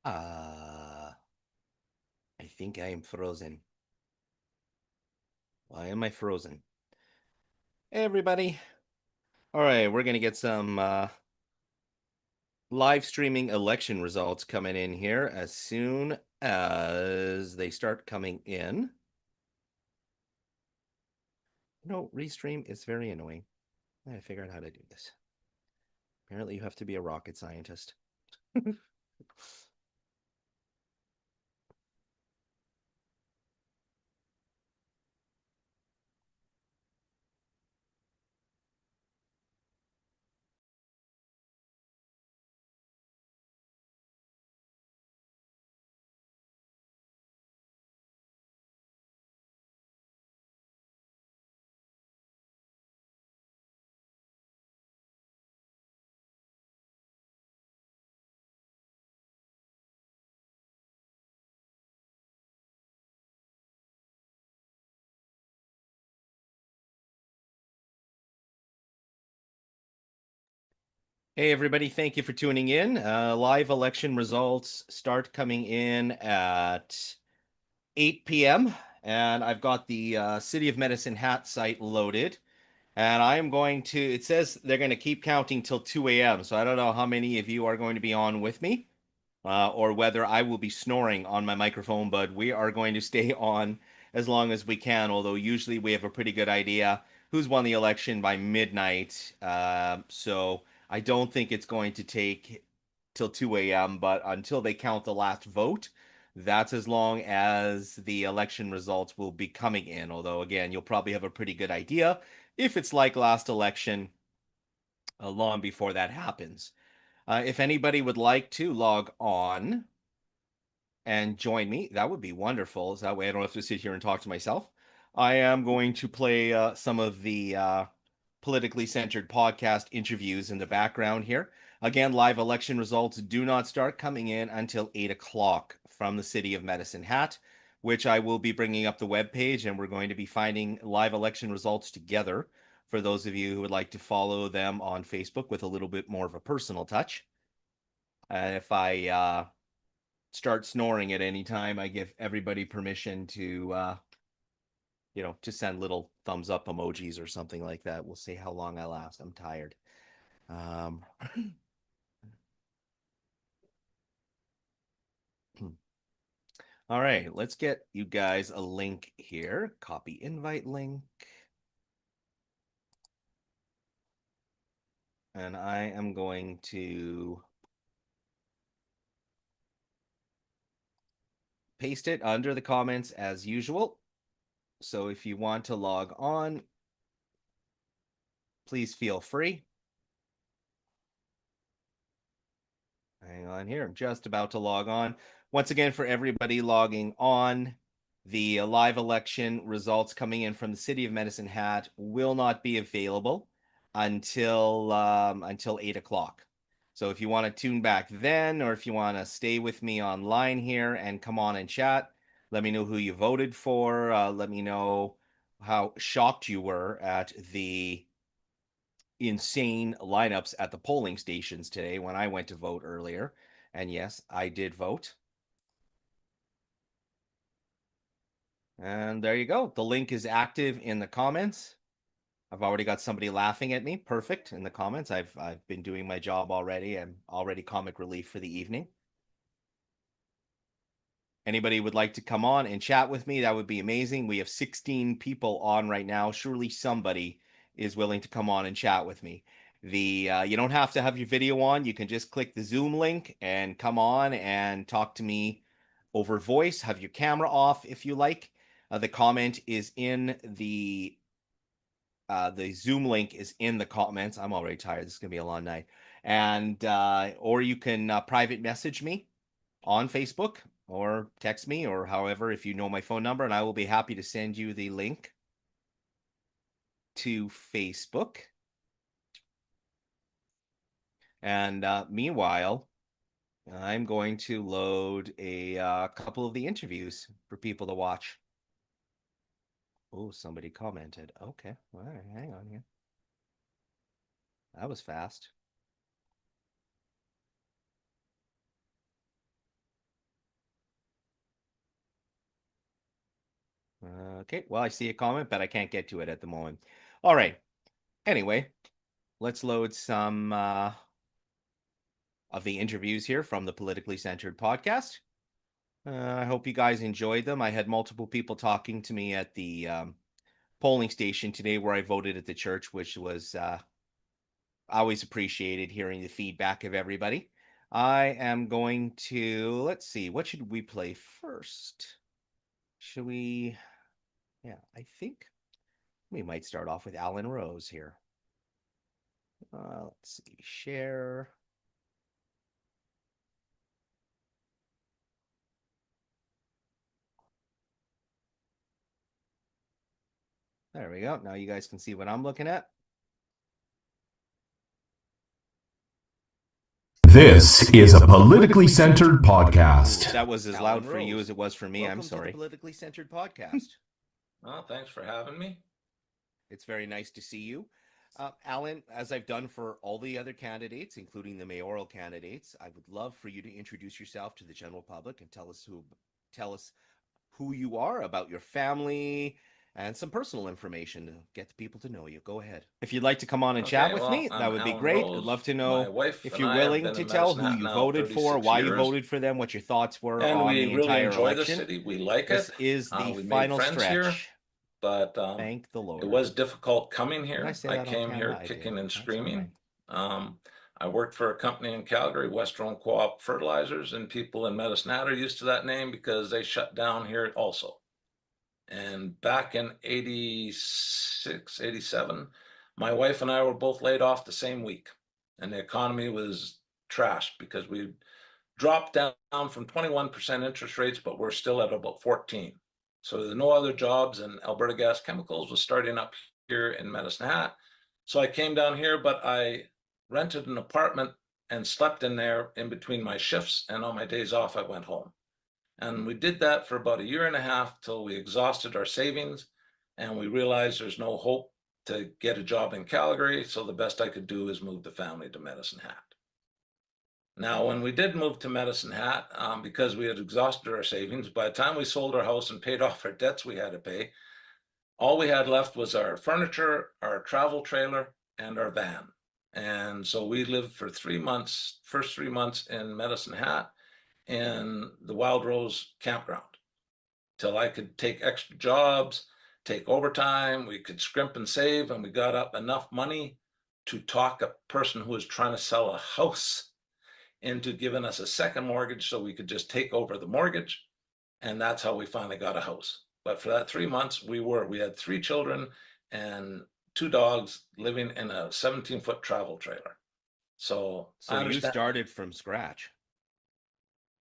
I think I am frozen. Why am I frozen? Hey, everybody. All right, we're going to get some live streaming election results coming in here as soon as they start coming in. No, restream is very annoying. I figured out how to do this. Apparently, you have to be a rocket scientist. Hey, everybody. Thank you for tuning in. Live election results start coming in at 8 p.m. And I've got the City of Medicine Hat site loaded. And I am going to, it says they're going to keep counting till 2 a.m. So I don't know how many of you are going to be on with me or whether I will be snoring on my microphone, but we are going to stay on as long as we can. Although usually we have a pretty good idea who's won the election by midnight. So I don't think it's going to take till 2 a.m., but until they count the last vote, that's as long as the election results will be coming in. Although, again, you'll probably have a pretty good idea if it's like last election, long before that happens. If anybody would like to log on and join me, that would be wonderful. So that way I don't have to sit here and talk to myself. I am going to play some of the politically centered podcast interviews in the background here. Again, live election results do not start coming in until 8 o'clock from the City of Medicine Hat, which I will be bringing up the webpage, and we're going to be finding live election results together for those of you who would like to follow them on Facebook with a little bit more of a personal touch. If I start snoring at any time, I give everybody permission to, to send little thumbs up emojis or something like that. We'll see how long I last. I'm tired. Um, all right, let's get you guys a link here. Copy invite link. And I am going to paste it under the comments as usual. So if you want to log on, please feel free. Hang on here. I'm just about to log on. Once again, for everybody logging on, the live election results coming in from the City of Medicine Hat will not be available until 8 o'clock. So if you want to tune back then, or if you want to stay with me online here and come on and chat, let me know who you voted for. Let me know how shocked you were at the insane lineups at the polling stations today when I went to vote earlier. And yes, I did vote. And there you go. The link is active in the comments. I've already got somebody laughing at me. Perfect in the comments. I've been doing my job already. I'm already comic relief for the evening. Anybody would like to come on and chat with me, that would be amazing. We have 16 people on right now. Surely somebody is willing to come on and chat with me. You don't have to have your video on. You can just click the Zoom link and come on and talk to me over voice. Have your camera off if you like. The comment is in the Zoom link is in the comments. I'm already tired. This is gonna be a long night. And or you can private message me on Facebook or text me or however if you know my phone number, and I will be happy to send you the link to Facebook. And meanwhile, I'm going to load a couple of the interviews for people to watch. Oh, somebody commented. Okay, all right, hang on here. That was fast. Okay, well, I see a comment, but I can't get to it at the moment. All right. Anyway, let's load some of the interviews here from the Politically Centered podcast. I hope you guys enjoyed them. I had multiple people talking to me at the polling station today where I voted at the church, which was always appreciated hearing the feedback of everybody. I am going to, let's see, what should we play first? Should we, yeah, I think we might start off with Alan Rose here. Let's see, share. There we go. Now you guys can see what I'm looking at. This is a politically centered podcast. That was as loud for you as it was for me. Welcome I'm sorry. to the Politically Centered podcast. Well, thanks for having me. It's very nice to see you. Alan, as I've done for all the other candidates, including the mayoral candidates, I would love for you to introduce yourself to the general public and tell us who you are, about your family, and some personal information to get the people to know you. Go ahead. If you'd like to come on and chat with me, that would be great. I'd love to know if you're willing to tell who you voted for, why you voted for them, what your thoughts were on the entire election. We really enjoy the city. We like it. This is the final stretch. Here, but thank the Lord. It was difficult coming here. I came here kicking and screaming. I worked for a company in Calgary, Western Co-op Fertilizers, and people in Medicine Hat are used to that name because they shut down here also. And back in 86, 87, my wife and I were both laid off the same week. And the economy was trashed because we dropped down from 21% interest rates, but we're still at about 14. So there's no other jobs, and Alberta Gas Chemicals was starting up here in Medicine Hat. So I came down here, but I rented an apartment and slept in there in between my shifts, and on my days off, I went home. And we did that for about a year and a half till we exhausted our savings, and we realized there's no hope to get a job in Calgary. So the best I could do is move the family to Medicine Hat. Now, when we did move to Medicine Hat, because we had exhausted our savings, by the time we sold our house and paid off our debts we had to pay, all we had left was our furniture, our travel trailer, and our van. And so we lived for 3 months, first 3 months in Medicine Hat in the Wild Rose campground till I could take extra jobs, take overtime. We could scrimp and save, and we got up enough money to talk a person who was trying to sell a house into giving us a second mortgage so we could just take over the mortgage. And that's how we finally got a house. But for that 3 months, we had 3 children and 2 dogs living in a 17-foot travel trailer. So you started from scratch.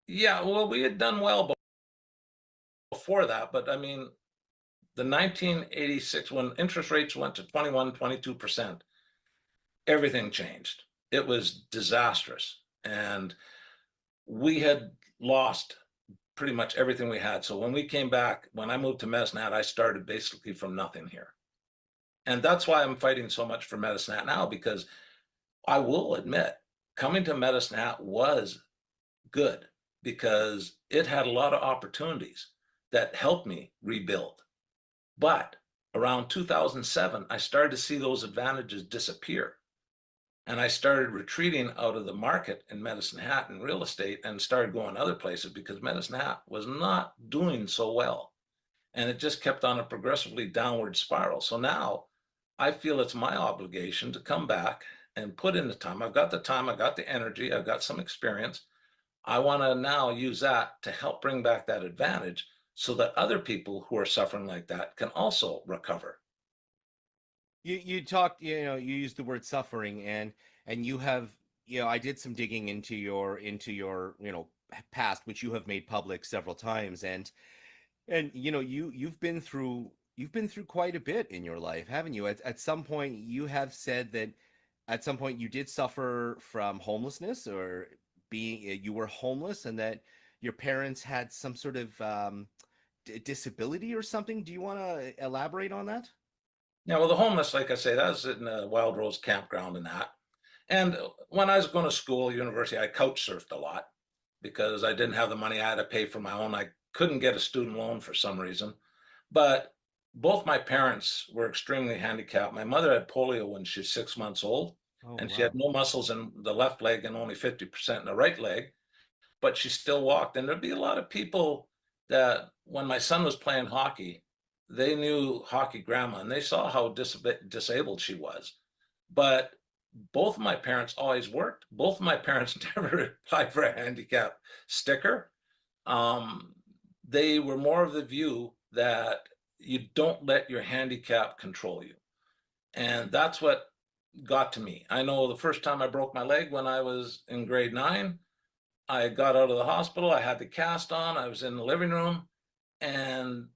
Yeah, well, we had done well before that, but I mean, the 1986, when interest rates went to 21, 22%, everything changed. It was disastrous. And we had lost pretty much everything we had. So when we came back, when I moved to Medicine Hat, I started basically from nothing here. And that's why I'm fighting so much for Medicine Hat now, because I will admit, coming to Medicine Hat was good because it had a lot of opportunities that helped me rebuild. But around 2007, I started to see those advantages disappear. And I started retreating out of the market in Medicine Hat in real estate and started going other places because Medicine Hat was not doing so well. And it just kept on a progressively downward spiral. So now I feel it's my obligation to come back and put in the time. I've got the energy, I've got some experience. I want to now use that to help bring back that advantage so that other people who are suffering like that can also recover. You talked, you used the word suffering, and you have, I did some digging into your past, which you have made public several times, and you've been through quite a bit in your life, haven't you? At some point you have said that at some point you did suffer from homelessness, or you were homeless, and that your parents had some sort of disability or something. Do you want to elaborate on that? Yeah, well, the homeless, like I say, that was in the Wild Rose campground and that. And when I was going to school, university, I couch surfed a lot because I didn't have the money. I had to pay for my own. I couldn't get a student loan for some reason. But both my parents were extremely handicapped. My mother had polio when she was 6 months old, Oh, and she wow. had no muscles in the left leg and only 50% in the right leg, but she still walked. And there'd be a lot of people that when my son was playing hockey, they knew hockey grandma and they saw how disabled she was. But both of my parents always worked. Both of my parents never applied for a handicap sticker. Um, they were more of the view that you don't let your handicap control you. And that's what got to me. I know the first time I broke my leg when I was in grade 9, I got out of the hospital, I had the cast on, I was in the living room, and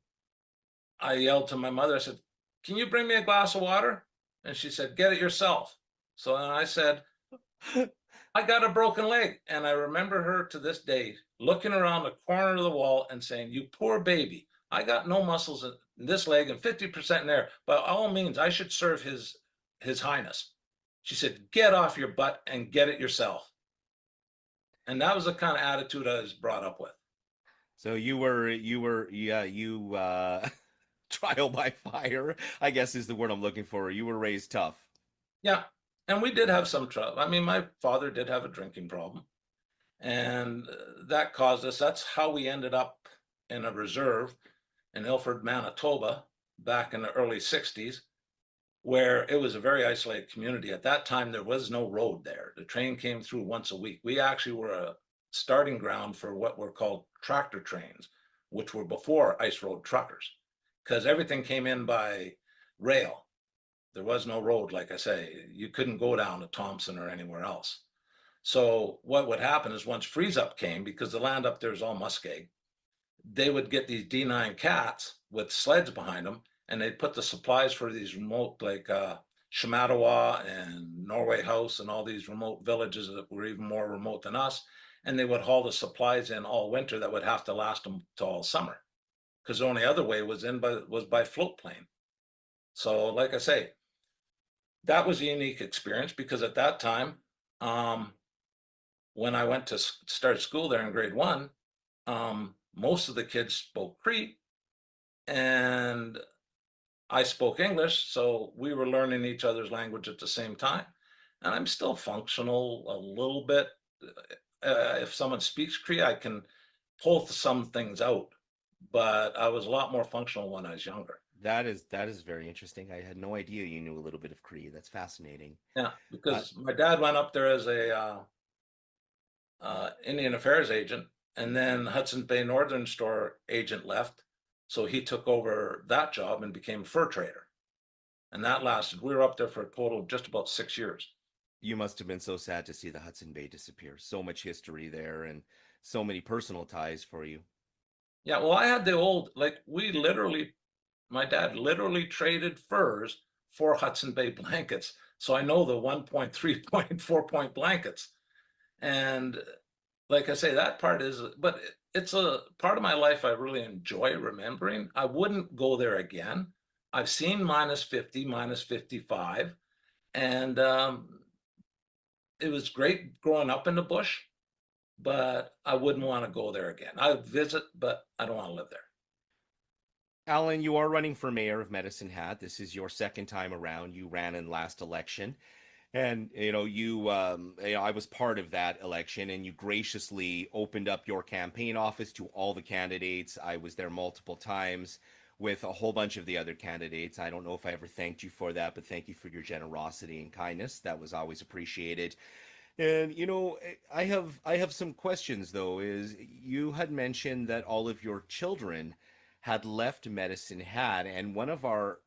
I yelled to my mother, I said, "Can you bring me a glass of water?" And she said, "Get it yourself." So then I said, "I got a broken leg." And I remember her to this day looking around the corner of the wall and saying, "You poor baby, I got no muscles in this leg and 50% in there. By all means, I should serve his highness." She said, "Get off your butt and get it yourself." And that was the kind of attitude I was brought up with. So yeah, trial by fire, I guess is the word I'm looking for. You were raised tough. Yeah. And we did have some trouble. I mean, my father did have a drinking problem, and that caused us, that's how we ended up in a reserve in Ilford, Manitoba, back in the early 60s, where it was a very isolated community. At that time, there was no road there. The train came through once a week. We actually were a starting ground for what were called tractor trains, which were before ice road truckers, because everything came in by rail. There was no road, like I say. You couldn't go down to Thompson or anywhere else. So what would happen is once freeze up came, because the land up there is all muskeg, they would get these D9 cats with sleds behind them, and they'd put the supplies for these remote, like Shamattawa and Norway House and all these remote villages that were even more remote than us. And they would haul the supplies in all winter that would have to last them to all summer, because the only other way was by float plane. So, like I say, that was a unique experience because at that time, um, when I went to start school there in grade 1, most of the kids spoke Cree and I spoke English, so we were learning each other's language at the same time. And I'm still functional a little bit. If someone speaks Cree, I can pull some things out, but I was a lot more functional when I was younger. That is very interesting. I had no idea you knew a little bit of Cree. That's fascinating. Yeah, Uh, because my dad went up there as a Indian Affairs agent, and then Hudson Bay Northern Store agent left. So he took over that job and became a fur trader. And that lasted, we were up there for a total of just about 6 years. you must have been so sad to see the Hudson Bay disappear. So much history there and so many personal ties for you. Yeah, well, I had the old, like, my dad literally traded furs for Hudson Bay blankets. So I know the 1.3 point, 4 point blankets. And like I say, that part is, but it's a part of my life I really enjoy remembering. I wouldn't go there again. I've seen minus 50, minus 55, and it was great growing up in the bush, but I wouldn't want to go there again. I would visit, but I don't want to live there. Alan, you are running for mayor of Medicine Hat. This is your second time around. You ran in last election. And I was part of that election, and you graciously opened up your campaign office to all the candidates. I was there multiple times with a whole bunch of the other candidates. I don't know if I ever thanked you for that, but thank you for your generosity and kindness. That was always appreciated. And I have some questions though. Is you had mentioned that all of your children had left Medicine Hat, and one of our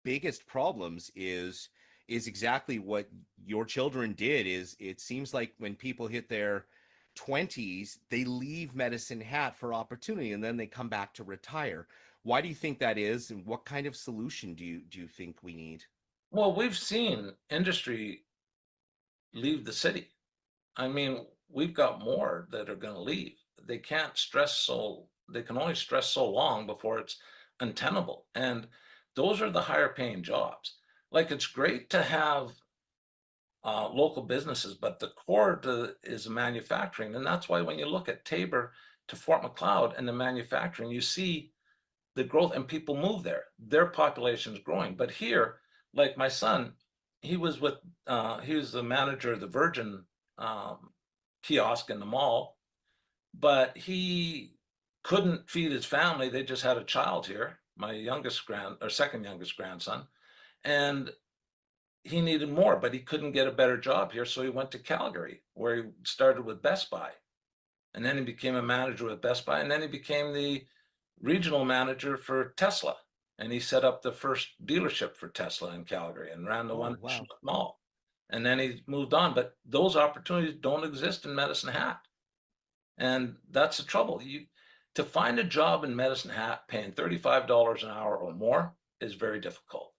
biggest problems is exactly what your children did. Is it seems like when people hit their 20s they leave Medicine Hat for opportunity and then they come back to retire. Why do you think that is, and what kind of solution do you think we need? Well, we've seen industry leave the city. I mean, we've got more that are going to leave. They can't stress so, they can only stress so long before it's untenable. And those are the higher paying jobs. Like it's great to have local businesses, but the core is manufacturing. And that's why when you look at Tabor to Fort Macleod and the manufacturing, you see the growth, and people move there. Their population is growing. But here, like my son, he was the manager of the Virgin kiosk in the mall, but he couldn't feed his family. They just had a child here, my second youngest grandson, and he needed more, but he couldn't get a better job here. So he went to Calgary, where he started with Best Buy. And then he became a manager with Best Buy. And then he became the regional manager for Tesla. And he set up the first dealership for Tesla in Calgary and ran the one wow. mall. And then he moved on. But those opportunities don't exist in Medicine Hat. And that's the trouble. To find a job in Medicine Hat paying $35 an hour or more is very difficult.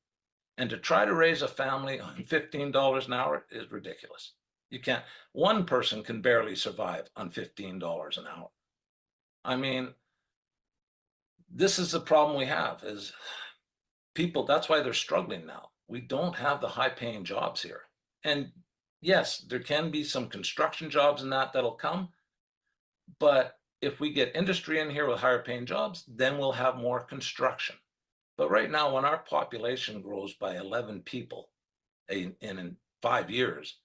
And to try to raise a family on $15 an hour is ridiculous. You can't. One person can barely survive on $15 an hour. I mean, this is the problem we have is people, that's why they're struggling now. We don't have the high paying jobs here. And yes, there can be some construction jobs in that'll come. But if we get industry in here with higher paying jobs, then we'll have more construction. But right now, when our population grows by 11 people in 5 years,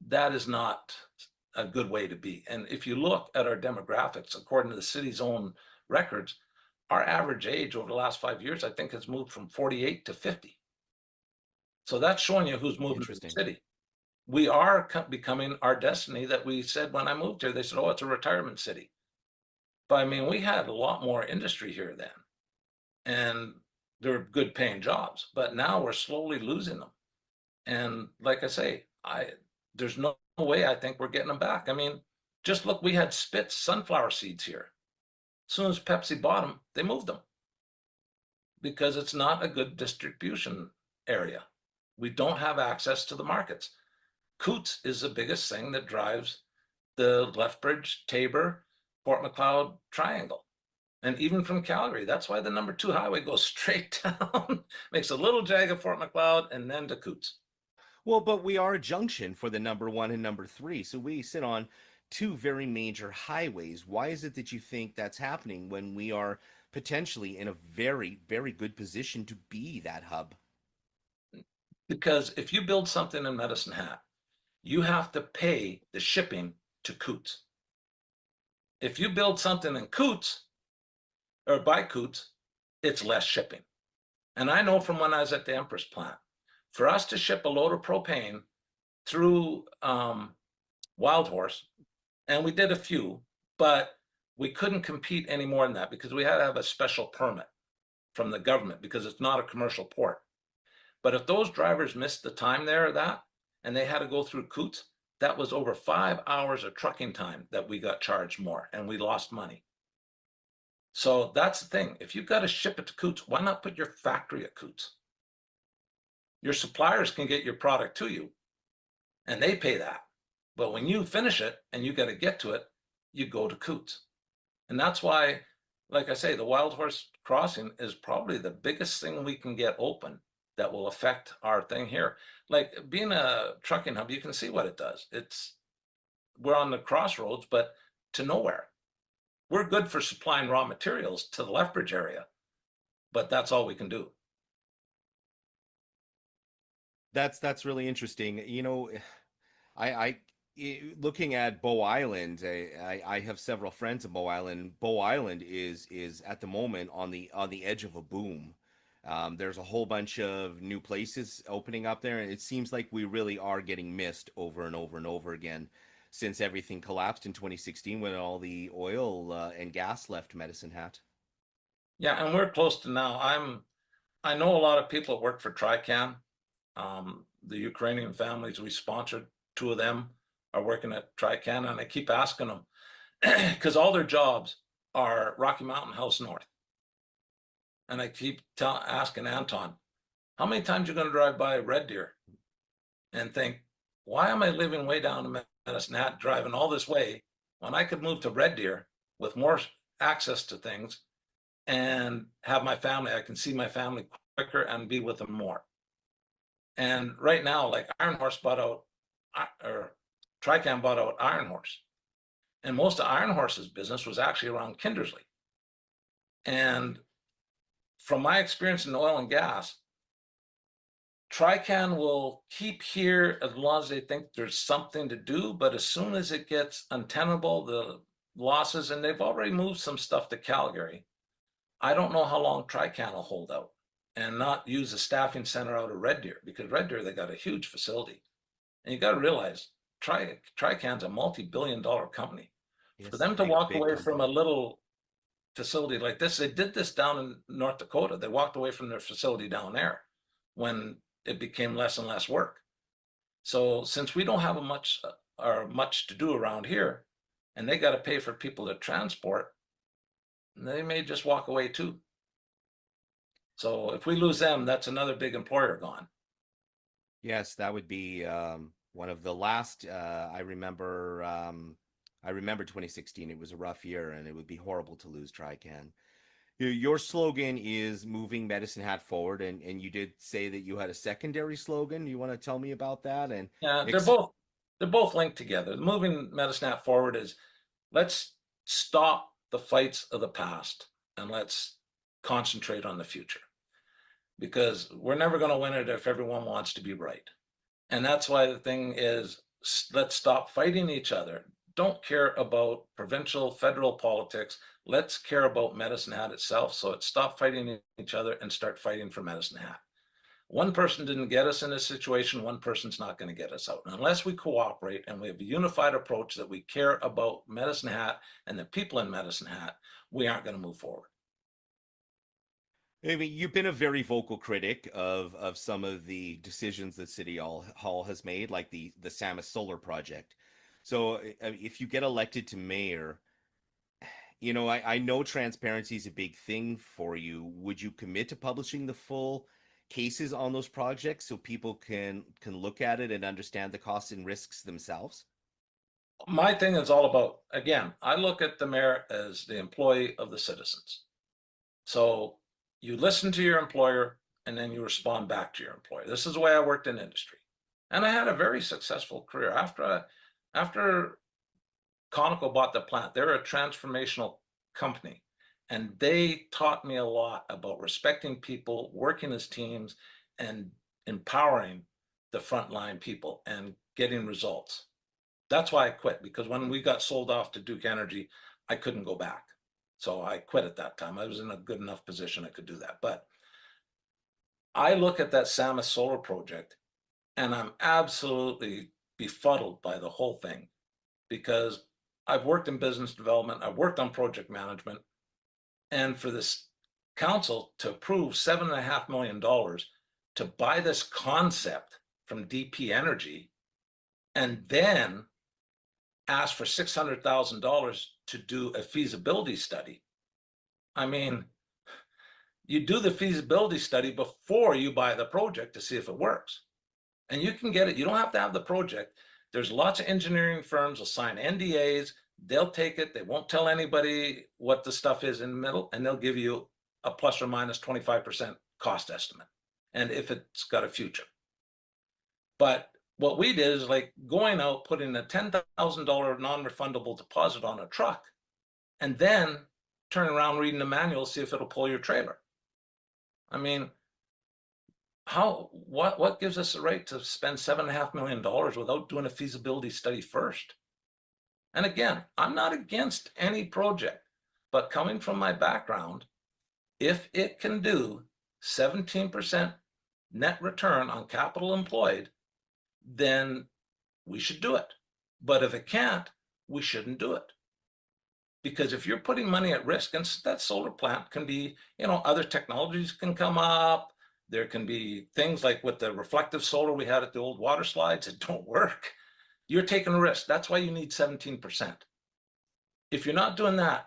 that is not a good way to be. And if you look at our demographics, according to the city's own records, our average age over the last 5 years, I think, has moved from 48 to 50. So that's showing you who's moving to the city. We are becoming our destiny that we said when I moved here. They said, oh, it's a retirement city. But I mean, we had a lot more industry here then. And they're good paying jobs, but now we're slowly losing them. And like I say, there's no way I think we're getting them back. I mean, just look, we had Spitz sunflower seeds here. As soon as Pepsi bought them, they moved them because it's not a good distribution area. We don't have access to the markets. Coots is the biggest thing that drives the Lethbridge, Tabor, Fort Macleod triangle. And even from Calgary, that's why the number 2 highway goes straight down, makes a little jag of Fort Macleod, and then to Coots. Well, but we are a junction for the number 1 and number 3. So we sit on 2 very major highways. Why is it that you think that's happening when we are potentially in a very, very good position to be that hub? Because if you build something in Medicine Hat, you have to pay the shipping to Coots. If you build something in Coots, or by Coots, it's less shipping. And I know from when I was at the Empress plant, for us to ship a load of propane through Wild Horse, and we did a few, but we couldn't compete any more than that because we had to have a special permit from the government because it's not a commercial port. But if those drivers missed the time there or that, and they had to go through Coots, that was over 5 hours of trucking time that we got charged more, and we lost money. So that's the thing. If you've got to ship it to Coots, why not put your factory at Coots? Your suppliers can get your product to you, and they pay that. But when you finish it and you got to get to it, you go to Coots. And that's why, like I say, the Wild Horse Crossing is probably the biggest thing we can get open that will affect our thing here. Like being a trucking hub, you can see what it does. We're on the crossroads, but to nowhere. We're good for supplying raw materials to the Lethbridge area, but that's all we can do. That's really interesting. You know, looking at Bow Island, I have several friends in Bow Island. Bow Island is at the moment on the edge of a boom. There's a whole bunch of new places opening up there, and it seems like we really are getting missed over and over and over again since everything collapsed in 2016 when all the oil and gas left Medicine Hat. Yeah, and we're close to now. I know a lot of people that work for Trican. The Ukrainian families we sponsored, 2 of them are working at Trican, and I keep asking them because all their jobs are Rocky Mountain House North. And I keep asking Anton, how many times you're going to drive by Red Deer and think, why am I living way down in Medicine Hat, driving all this way when I could move to Red Deer with more access to things and have my family? I can see my family quicker and be with them more. And right now, like Iron Horse bought out, or Trican bought out Iron Horse. And most of Iron Horse's business was actually around Kindersley. And from my experience in oil and gas, Trican will keep here as long as they think there's something to do, but as soon as it gets untenable, the losses, and they've already moved some stuff to Calgary, I don't know how long Trican will hold out and not use a staffing center out of Red Deer, because Red Deer, they got a huge facility. And you got to realize Trican's a multi-billion-dollar company. Yes, For them to big, walk big away from a company. little facility like this, they did this down in North Dakota. They walked away from their facility down there when it became less and less work. So since we don't have much to do around here, and they got to pay for people to transport, they may just walk away too. So if we lose them, that's another big employer gone. Yes, that would be one of the last. I remember. I remember 2016. It was a rough year, and it would be horrible to lose Trican. Your slogan is moving Medicine Hat forward, and you did say that you had a secondary slogan. You want to tell me about that? And Yeah, they're both linked together. Moving Medicine Hat forward is, let's stop the fights of the past and let's concentrate on the future, because we're never going to win it if everyone wants to be right. And that's why the thing is, let's stop fighting each other. Don't care about provincial, federal politics. Let's care about Medicine Hat itself. So it's stop fighting each other and start fighting for Medicine Hat. One person didn't get us in this situation. One person's not going to get us out. And unless we cooperate and we have a unified approach that we care about Medicine Hat and the people in Medicine Hat, we aren't going to move forward. I mean, you've been a very vocal critic of some of the decisions that City Hall has made, like the Samus Solar project. So if you get elected to mayor, I know transparency is a big thing for you. Would you commit to publishing the full cases on those projects so people can look at it and understand the costs and risks themselves? My thing is all about, again, I look at the mayor as the employee of the citizens. So you listen to your employer and then you respond back to your employer. This is the way I worked in industry. And I had a very successful career. After Conoco bought the plant, they're a transformational company. And they taught me a lot about respecting people, working as teams, and empowering the frontline people and getting results. That's why I quit, because when we got sold off to Duke Energy, I couldn't go back. So I quit at that time. I was in a good enough position I could do that. But I look at that Samus Solar project and I'm absolutely befuddled by the whole thing, because I've worked in business development, I've worked on project management, and for this council to approve $7.5 million to buy this concept from DP Energy and then ask for $600,000 to do a feasibility study. I mean, you do the feasibility study before you buy the project to see if it works. And you can get it. You don't have to have the project. There's lots of engineering firms will sign NDAs. They'll take it. They won't tell anybody what the stuff is in the middle, and they'll give you a plus or minus 25% cost estimate. And if it's got a future. But what we did is like going out, putting a $10,000 non-refundable deposit on a truck, and then turn around, reading the manual, see if it'll pull your trailer. I mean, what gives us the right to spend $7.5 million without doing a feasibility study first? And again, I'm not against any project, but coming from my background, if it can do 17% net return on capital employed, then we should do it. But if it can't, we shouldn't do it. Because if you're putting money at risk, and that solar plant can be, other technologies can come up. There can be things like with the reflective solar we had at the old water slides, it don't work. You're taking a risk. That's why you need 17%. If you're not doing that,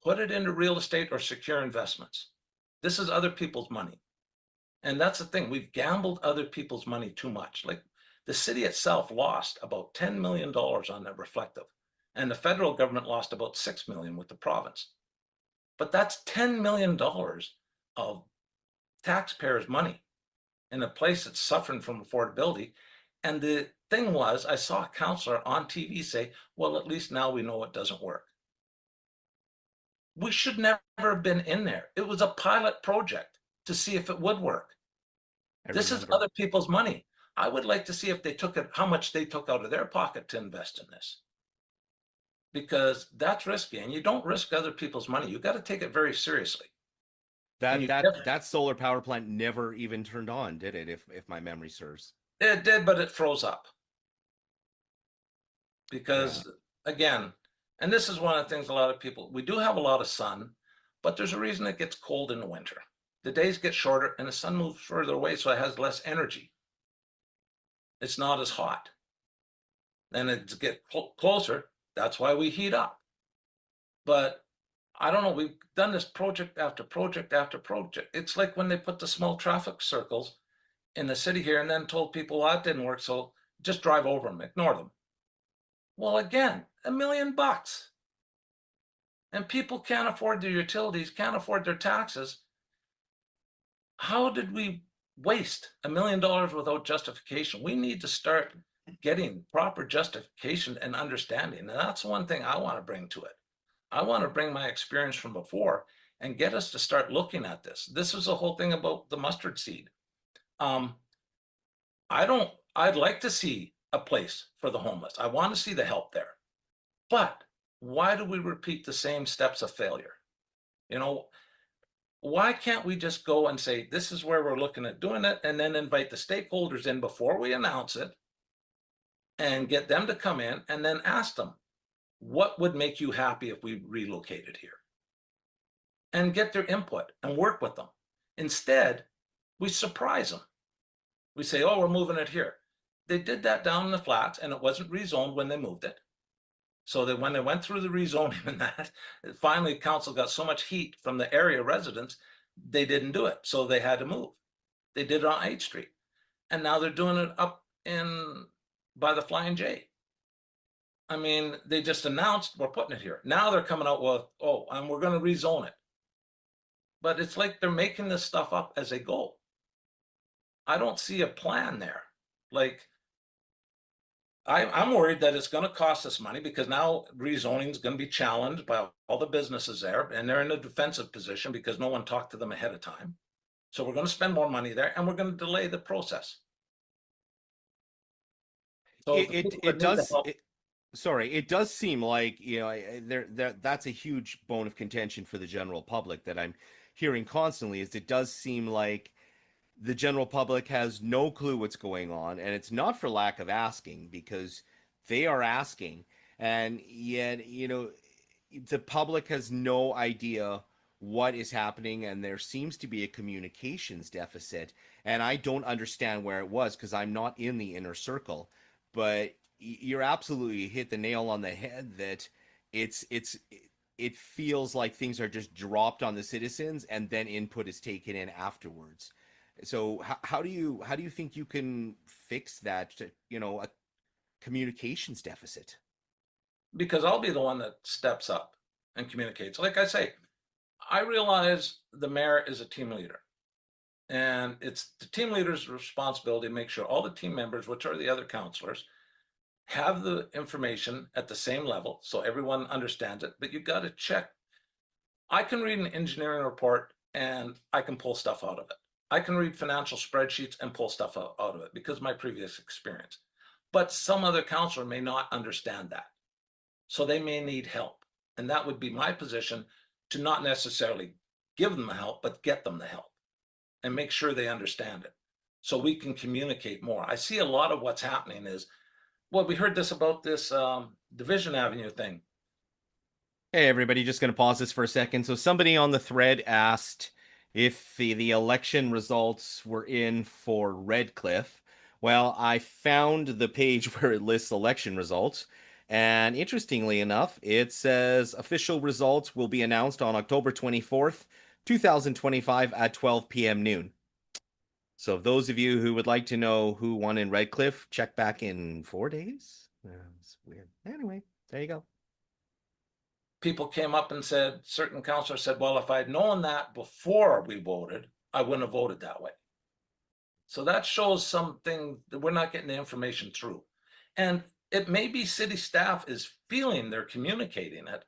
put it into real estate or secure investments. This is other people's money. And that's the thing. We've gambled other people's money too much. Like the city itself lost about $10 million on that reflective. And the federal government lost about $6 million with the province. But that's $10 million of taxpayers' money in a place that's suffering from affordability. And the thing was, I saw a counselor on TV say, well, at least now we know it doesn't work. We should never have been in there. It was a pilot project to see if it would work. This is other people's money. I would like to see if they took it, how much they took out of their pocket to invest in this. Because that's risky, and you don't risk other people's money. You got to take it very seriously. That solar power plant never even turned on, did it? If my memory serves. It did, but it froze up. Because again, and this is one of the things a lot of people, we do have a lot of sun, but there's a reason it gets cold in the winter. The days get shorter and the sun moves further away, so it has less energy. It's not as hot. Then it gets closer. That's why we heat up. But I don't know, we've done this project after project after project. It's like when they put the small traffic circles in the city here and then told people, well, that didn't work, so just drive over them, ignore them. Well, again, $1 million. And people can't afford their utilities, can't afford their taxes. How did we waste $1 million without justification? We need to start getting proper justification and understanding. And that's one thing I want to bring to it. I want to bring my experience from before and get us to start looking at this. This is the whole thing about the mustard seed. I'd like to see a place for the homeless. I want to see the help there. But why do we repeat the same steps of failure? Why can't we just go and say, this is where we're looking at doing it, and then invite the stakeholders in before we announce it and get them to come in and then ask them, what would make you happy if we relocated here? And get their input and work with them. Instead, we surprise them. We say, oh, we're moving it here. They did that down in the flats and it wasn't rezoned when they moved it. So that when they went through the rezoning and that, finally council got so much heat from the area residents, they didn't do it. So they had to move. They did it on 8th Street. And now they're doing it up by the Flying J. I mean, they just announced we're putting it here. Now they're coming out with, oh, and we're going to rezone it. But it's like they're making this stuff up as they go. I don't see a plan there. Like, I'm worried that it's going to cost us money because now rezoning is going to be challenged by all the businesses there, and they're in a defensive position because no one talked to them ahead of time. So we're going to spend more money there, and we're going to delay the process. So it does. Sorry, it does seem like that's a huge bone of contention for the general public that I'm hearing constantly. Is it does seem like the general public has no clue what's going on, and it's not for lack of asking because they are asking, and yet the public has no idea what is happening, and there seems to be a communications deficit, and I don't understand where it was because I'm not in the inner circle, but you're absolutely hit the nail on the head that it feels like things are just dropped on the citizens and then input is taken in afterwards. So how do you think you can fix that, a communications deficit? Because I'll be the one that steps up and communicates. Like I say, I realize the mayor is a team leader, and it's the team leader's responsibility to make sure all the team members, which are the other councillors, have the information at the same level so everyone understands it. But you got to check. I can read an engineering report and I can pull stuff out of it. I can read financial spreadsheets and pull stuff out of it because of my previous experience. But some other counselor may not understand that. So they may need help. And that would be my position, to not necessarily give them the help, but get them the help and make sure they understand it so we can communicate more. I see a lot of what's happening is, well, we heard this about this Division Avenue thing. Hey, everybody, just going to pause this for a second. So somebody on the thread asked if the election results were in for Redcliffe. Well, I found the page where it lists election results, and interestingly enough, it says official results will be announced on October 24th, 2025 at 12 p.m. noon. So those of you who would like to know who won in Redcliffe, check back in 4 days. It's weird. Anyway, there you go. People came up and said, certain councillors said, well, if I'd known that before we voted, I wouldn't have voted that way. So that shows something that we're not getting the information through. And it may be city staff is feeling they're communicating it,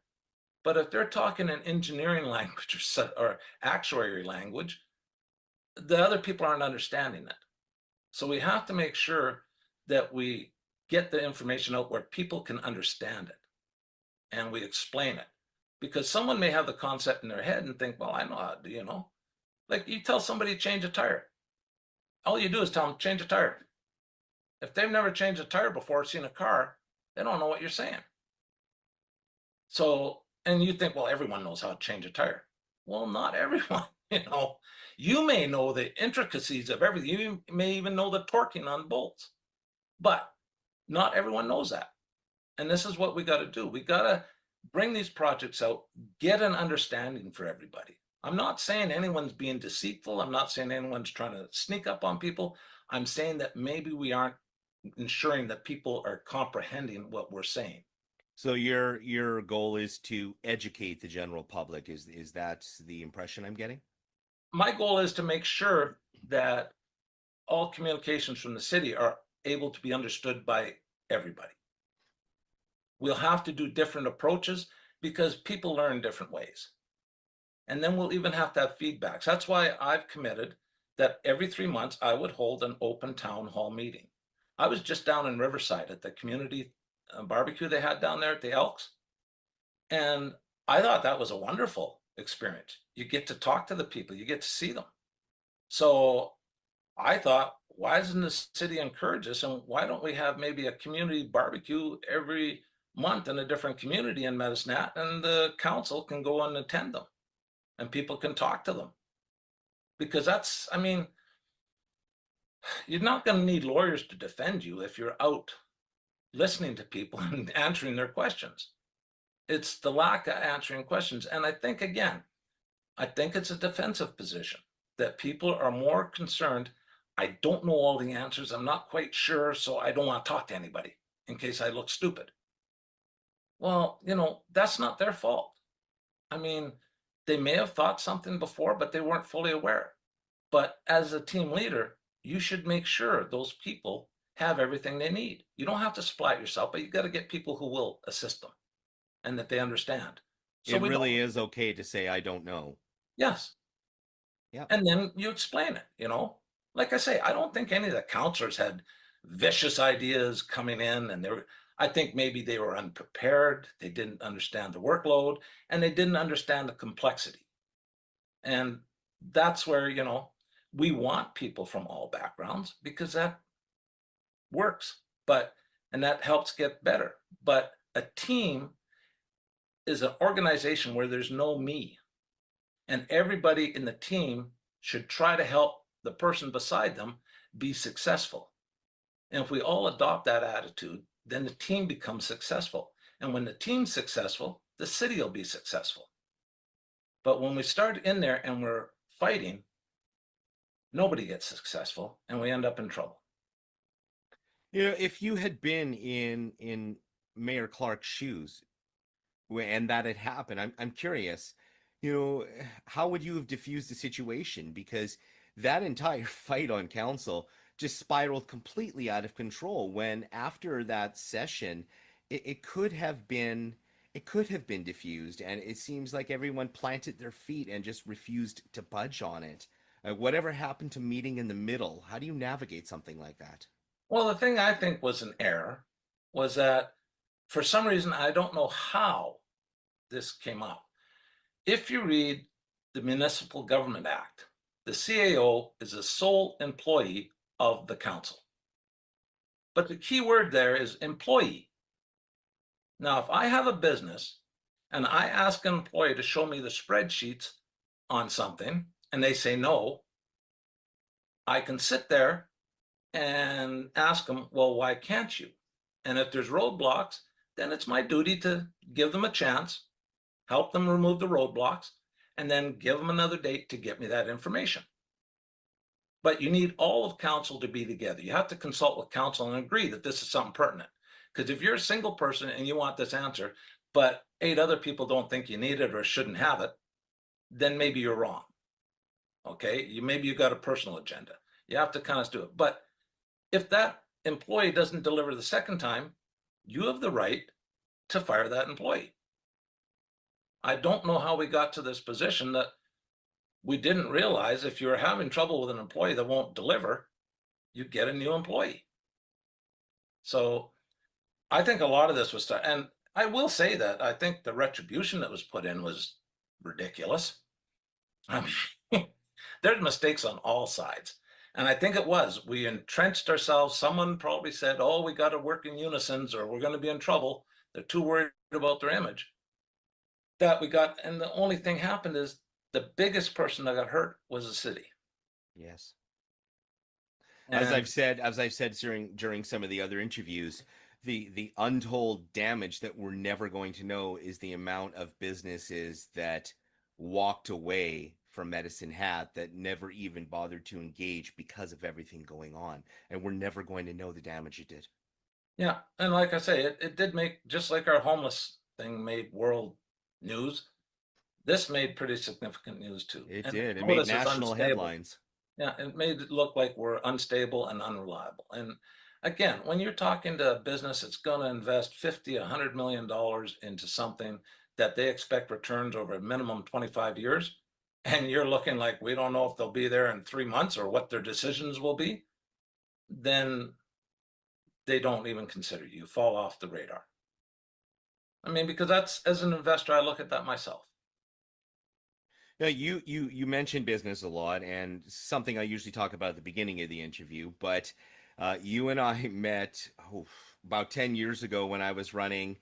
But if they're talking in engineering language or actuary language, the other people aren't understanding it. So we have to make sure that we get the information out where people can understand it and we explain it. Because someone may have the concept in their head and think, well, I know how to, like you tell somebody to change a tire. All you do is tell them change a tire. If they've never changed a tire before, seen a car, they don't know what you're saying. So, and you think, well, everyone knows how to change a tire. Well, not everyone, You may know the intricacies of everything. You may even know the torquing on bolts, but not everyone knows that. And this is what we got to do. We got to bring these projects out, get an understanding for everybody. I'm not saying anyone's being deceitful. I'm not saying anyone's trying to sneak up on people. I'm saying that maybe we aren't ensuring that people are comprehending what we're saying. So your goal is to educate the general public. Is that the impression I'm getting? My goal is to make sure that all communications from the city are able to be understood by everybody. We'll have to do different approaches because people learn different ways. And then we'll even have to have feedbacks. That's why I've committed that every 3 months I would hold an open town hall meeting. I was just down in Riverside at the community barbecue they had down there at the Elks. And I thought that was a wonderful experience. You get to talk to the people, you get to see them. So I thought, why doesn't the city encourage us? And why don't we have maybe a community barbecue every month in a different community in Medicine, and the council can go and attend them and people can talk to them? Because you're not going to need lawyers to defend you if you're out listening to people and answering their questions. It's the lack of answering questions. And I think it's a defensive position that people are more concerned. I don't know all the answers. I'm not quite sure. So I don't want to talk to anybody in case I look stupid. Well, that's not their fault. They may have thought something before, but they weren't fully aware. But as a team leader, you should make sure those people have everything they need. You don't have to splat yourself, but you got to get people who will assist them and that they understand. So it really is okay to say, I don't know. Yes. Yeah. And then you explain it, Like I say, I don't think any of the counselors had vicious ideas coming in, and I think maybe they were unprepared. They didn't understand the workload, and they didn't understand the complexity. And that's where, we want people from all backgrounds because that works, and that helps get better. But a team is an organization where there's no me, and everybody in the team should try to help the person beside them be successful. And if we all adopt that attitude, then the team becomes successful. And when the team's successful, the city will be successful. But when we start in there and we're fighting, nobody gets successful and we end up in trouble. If you had been in Mayor Clark's shoes and that had happened, I'm curious, how would you have diffused the situation? Because that entire fight on council just spiraled completely out of control when after that session, it could have been diffused, and it seems like everyone planted their feet and just refused to budge on it. Whatever happened to meeting in the middle? How do you navigate something like that? Well, the thing I think was an error was that for some reason, I don't know how this came up. If you read the Municipal Government Act, the CAO is a sole employee of the council. But the key word there is employee. Now, if I have a business and I ask an employee to show me the spreadsheets on something and they say no, I can sit there and ask them, well, why can't you? And if there's roadblocks, then it's my duty to give them a chance, help them remove the roadblocks, and then give them another date to get me that information. But you need all of council to be together. You have to consult with council and agree that this is something pertinent. Because if you're a single person and you want this answer, but 8 other people don't think you need it or shouldn't have it, then maybe you're wrong. Okay, maybe you got a personal agenda. You have to kind of do it. But if that employee doesn't deliver the second time, you have the right to fire that employee. I don't know how we got to this position that we didn't realize if you're having trouble with an employee that won't deliver, you get a new employee. So I think a lot of this was, and I will say that I think the retribution that was put in was ridiculous. I mean, there's mistakes on all sides. And I think it was. We entrenched ourselves. Someone probably said, oh, we got to work in unisons or we're going to be in trouble. They're too worried about their image. That we got, and the only thing happened is the biggest person that got hurt was the city. Yes. And As I've said during some of the other interviews, the untold damage that we're never going to know is the amount of businesses that walked away from Medicine Hat that never even bothered to engage because of everything going on, and we're never going to know the damage it did. yeah, and like I say, it did make, just like our homeless thing made world news, this made pretty significant news too. It And did. It all made this is national unstable. headlines. Yeah, it made it look like we're unstable and unreliable. And again, when you're talking to a business that's going to invest 50, $100 million into something that they expect returns over a minimum 25 years, and you're looking like we don't know if they'll be there in 3 months or what their decisions will be, then they don't even consider you, fall off the radar. I mean, because that's, as an investor, I look at that myself. Now, you mentioned business a lot, and something I usually talk about at the beginning of the interview. But you and I met about 10 years ago when I was running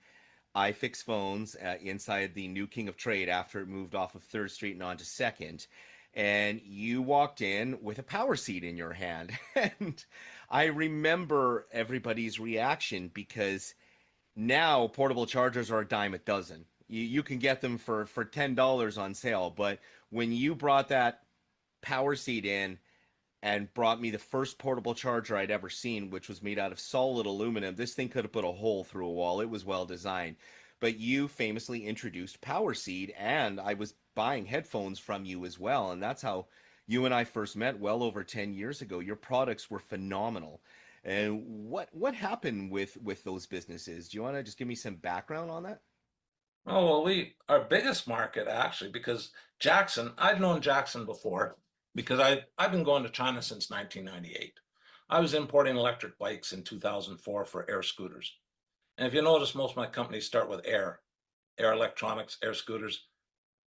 iFix Phones inside the new King of Trade after it moved off of Third Street and onto Second, and you walked in with a power seat in your hand, and I remember everybody's reaction because now portable chargers are a dime a dozen. You can get them for $10 on sale, but when you brought that power seat in and brought me the first portable charger I'd ever seen, which was made out of solid aluminum, this thing could have put a hole through a wall. It was well designed. But you famously introduced Power Seed, and I was buying headphones from you as well, and that's how you and I first met well over 10 years ago. Your products were phenomenal. And what happened with those businesses? Do you want to just give me some background on that? Oh, well, our biggest market actually, because Jackson, I'd known Jackson before because I've been going to China since 1998. I was importing electric bikes in 2004 for Air scooters. And if you notice, most of my companies start with Air Electronics, Air scooters.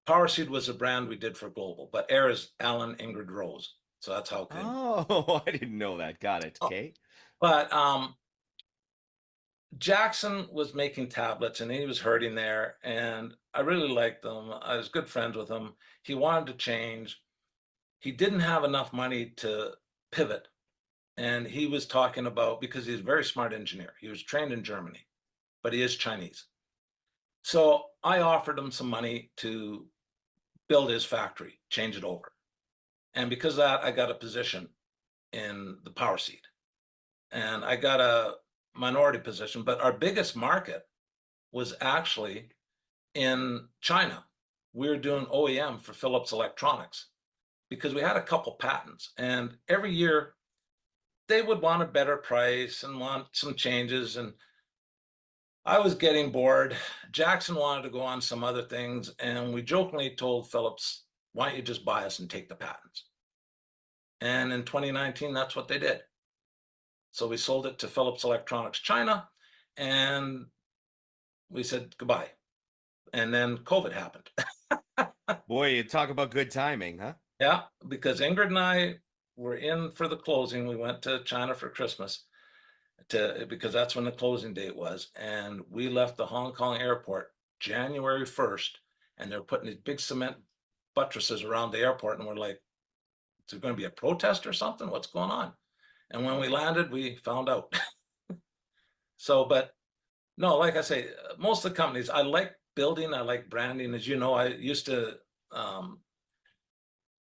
PowerSeed was a brand we did for global, but Air is Alan Ingrid Rose. So that's how it came. Oh, I didn't know that. Got it. Oh, Okay. but Jackson was making tablets and he was hurting there, and I really liked them. I was good friends with him. He wanted to change. He didn't have enough money to pivot. And he was talking about, because he's a very smart engineer, he was trained in Germany, but he is Chinese. So I offered him some money to build his factory, change it over. And because of that, I got a position in the Power Seed. And I got a minority position, but our biggest market was actually in China. We were doing OEM for Philips Electronics because we had a couple patents, and every year they would want a better price and want some changes. And I was getting bored. Jackson wanted to go on some other things, and we jokingly told Philips, why don't you just buy us and take the patents? And in 2019, that's what they did. So we sold it to Philips Electronics China, and we said goodbye. And then COVID happened. Boy, you talk about good timing, huh? Yeah, because Ingrid and I were in for the closing. We went to China for Christmas because that's when the closing date was. And we left the Hong Kong airport January 1st, and they're putting these big cement buttresses around the airport. And we're like, is there going to be a protest or something? What's going on? And when we landed, we found out. So, but no, like I say, most of the companies, I like building, I like branding. As you know, I used to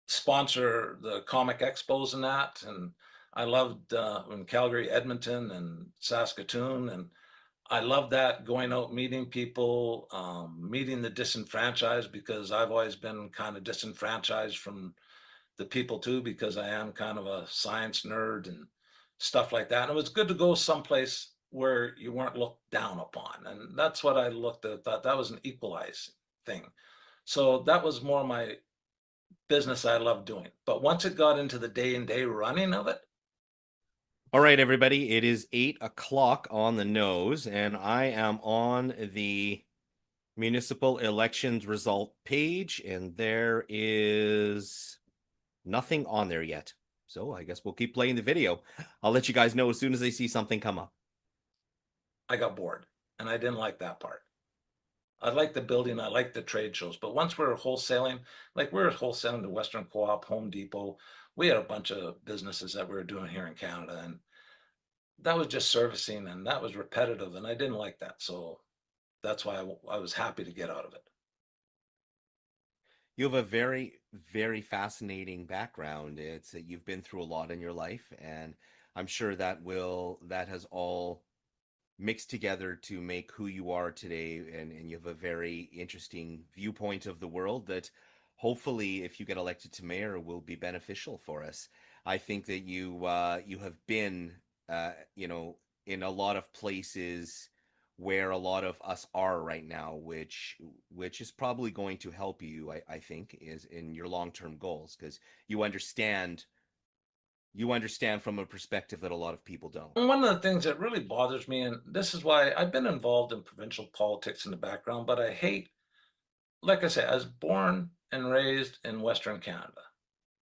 sponsor the comic expos and that. And I loved in Calgary, Edmonton, and Saskatoon. And I love that, going out, meeting people, meeting the disenfranchised, because I've always been kind of disenfranchised from the people too, because I am kind of a science nerd and stuff like that. And it was good to go someplace where you weren't looked down upon. And that's what I looked at, thought that was an equalizing thing. So that was more my business I loved doing. But once it got into the day-and-day running of it, All right, everybody. It is 8 o'clock on the nose, and I am on the municipal elections result page, and there is nothing on there yet. So I guess we'll keep playing the video. I'll let you guys know as soon as I see something come up. I got bored, and I didn't like that part. I like the building, I like the trade shows, but once we're wholesaling, like we're wholesaling to Western Co-op, Home Depot, we had a bunch of businesses that we were doing here in Canada, and that was just servicing, and that was repetitive, and I didn't like that. So that's why I was happy to get out of it. You have a very, very fascinating background. It's that you've been through a lot in your life, and I'm sure that has all mixed together to make who you are today, and you have a very interesting viewpoint of the world that hopefully if you get elected to mayor will be beneficial for us. I think that you have been in a lot of places where a lot of us are right now, which is probably going to help you, I think, is in your long-term goals, because you understand from a perspective that a lot of people don't. And one of the things that really bothers me, and this is why I've been involved in provincial politics in the background, but I hate, like I say, I was born and raised in Western Canada.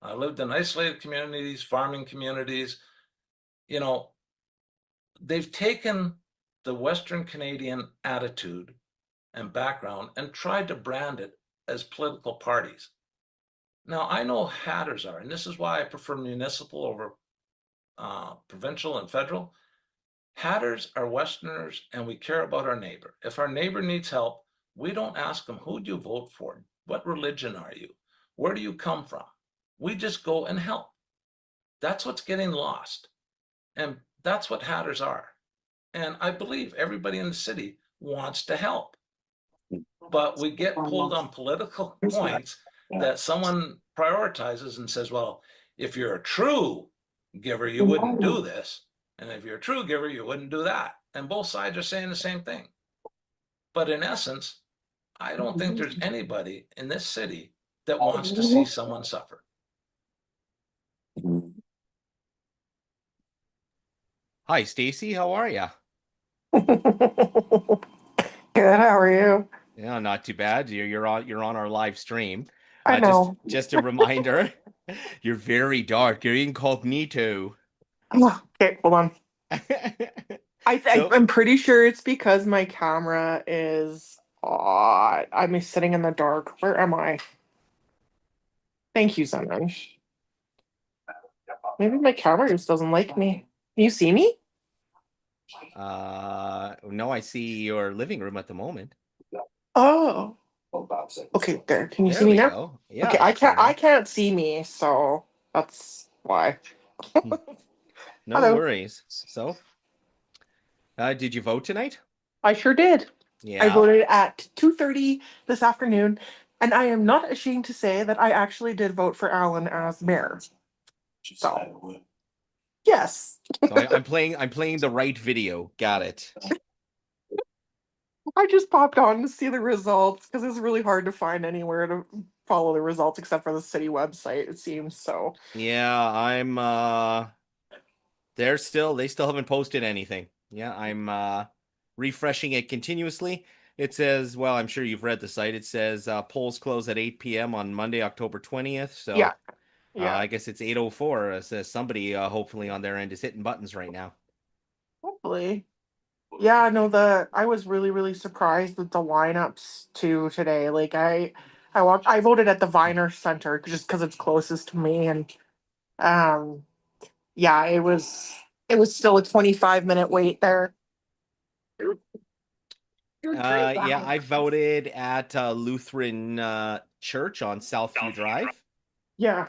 I lived in isolated communities, farming communities. You know, they've taken the Western Canadian attitude and background and tried to brand it as political parties. Now, I know hatters are, and this is why I prefer municipal over provincial and federal. Hatters are Westerners, and we care about our neighbor. If our neighbor needs help, we don't ask them, who do you vote for? What religion are you? Where do you come from? We just go and help. That's what's getting lost. And that's what hatters are. And I believe everybody in the city wants to help. But we get pulled on political points that someone prioritizes and says, well, if you're a true giver, you wouldn't do this. And if you're a true giver, you wouldn't do that. And both sides are saying the same thing. But in essence, I don't think there's anybody in this city that wants to see someone suffer. Hi, Stacy. How are you? Good, how are you? Yeah, not too bad. You're on our live stream. I know. Just a reminder, you're very dark. You're incognito. Okay, hold on. So, I'm pretty sure it's because my camera is I'm sitting in the dark. Where am I? Thank you, Simon. Maybe my camera just doesn't like me. Can you see me? no, I see your living room at the moment. Oh. Okay, there. Can you There see me we now? go. Yeah, Okay, I can I now. can't see me, so that's why. No Hello. worries. So, did you vote tonight? I sure did. I Yeah. voted at 2:30 this afternoon, and I am not ashamed to say that I actually did vote for Alan as mayor. So, yes. So I'm playing the right video. Got it. I just popped on to see the results because it's really hard to find anywhere to follow the results except for the city website, it seems. So, Yeah, they still haven't posted anything. Yeah, I'm refreshing it continuously. It says, well, I'm sure you've read the site. It says polls close at 8 p.m. on Monday, October 20th. So yeah. Yeah. I guess it's 8:04. Says somebody hopefully on their end is hitting buttons right now. Hopefully. Yeah, no, I was really, really surprised with the lineups too today. Like I voted at the Viner Center just because it's closest to me, and um, yeah, it was still a 25-minute wait there. Yeah, I voted at Lutheran Church on Southview Drive. Yeah.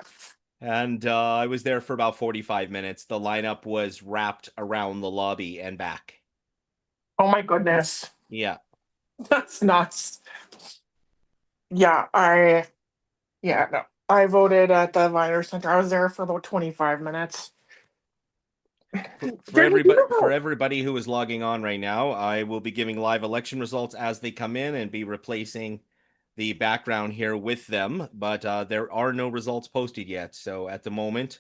And I was there for about 45 minutes. The lineup was wrapped around the lobby and back. Oh my goodness, Yeah. that's nuts. Yeah, no, I voted at the Viner Center. I was there for about 25 minutes. For everybody who is logging on right now, I will be giving live election results as they come in and be replacing the background here with them, but there are no results posted yet. So at the moment,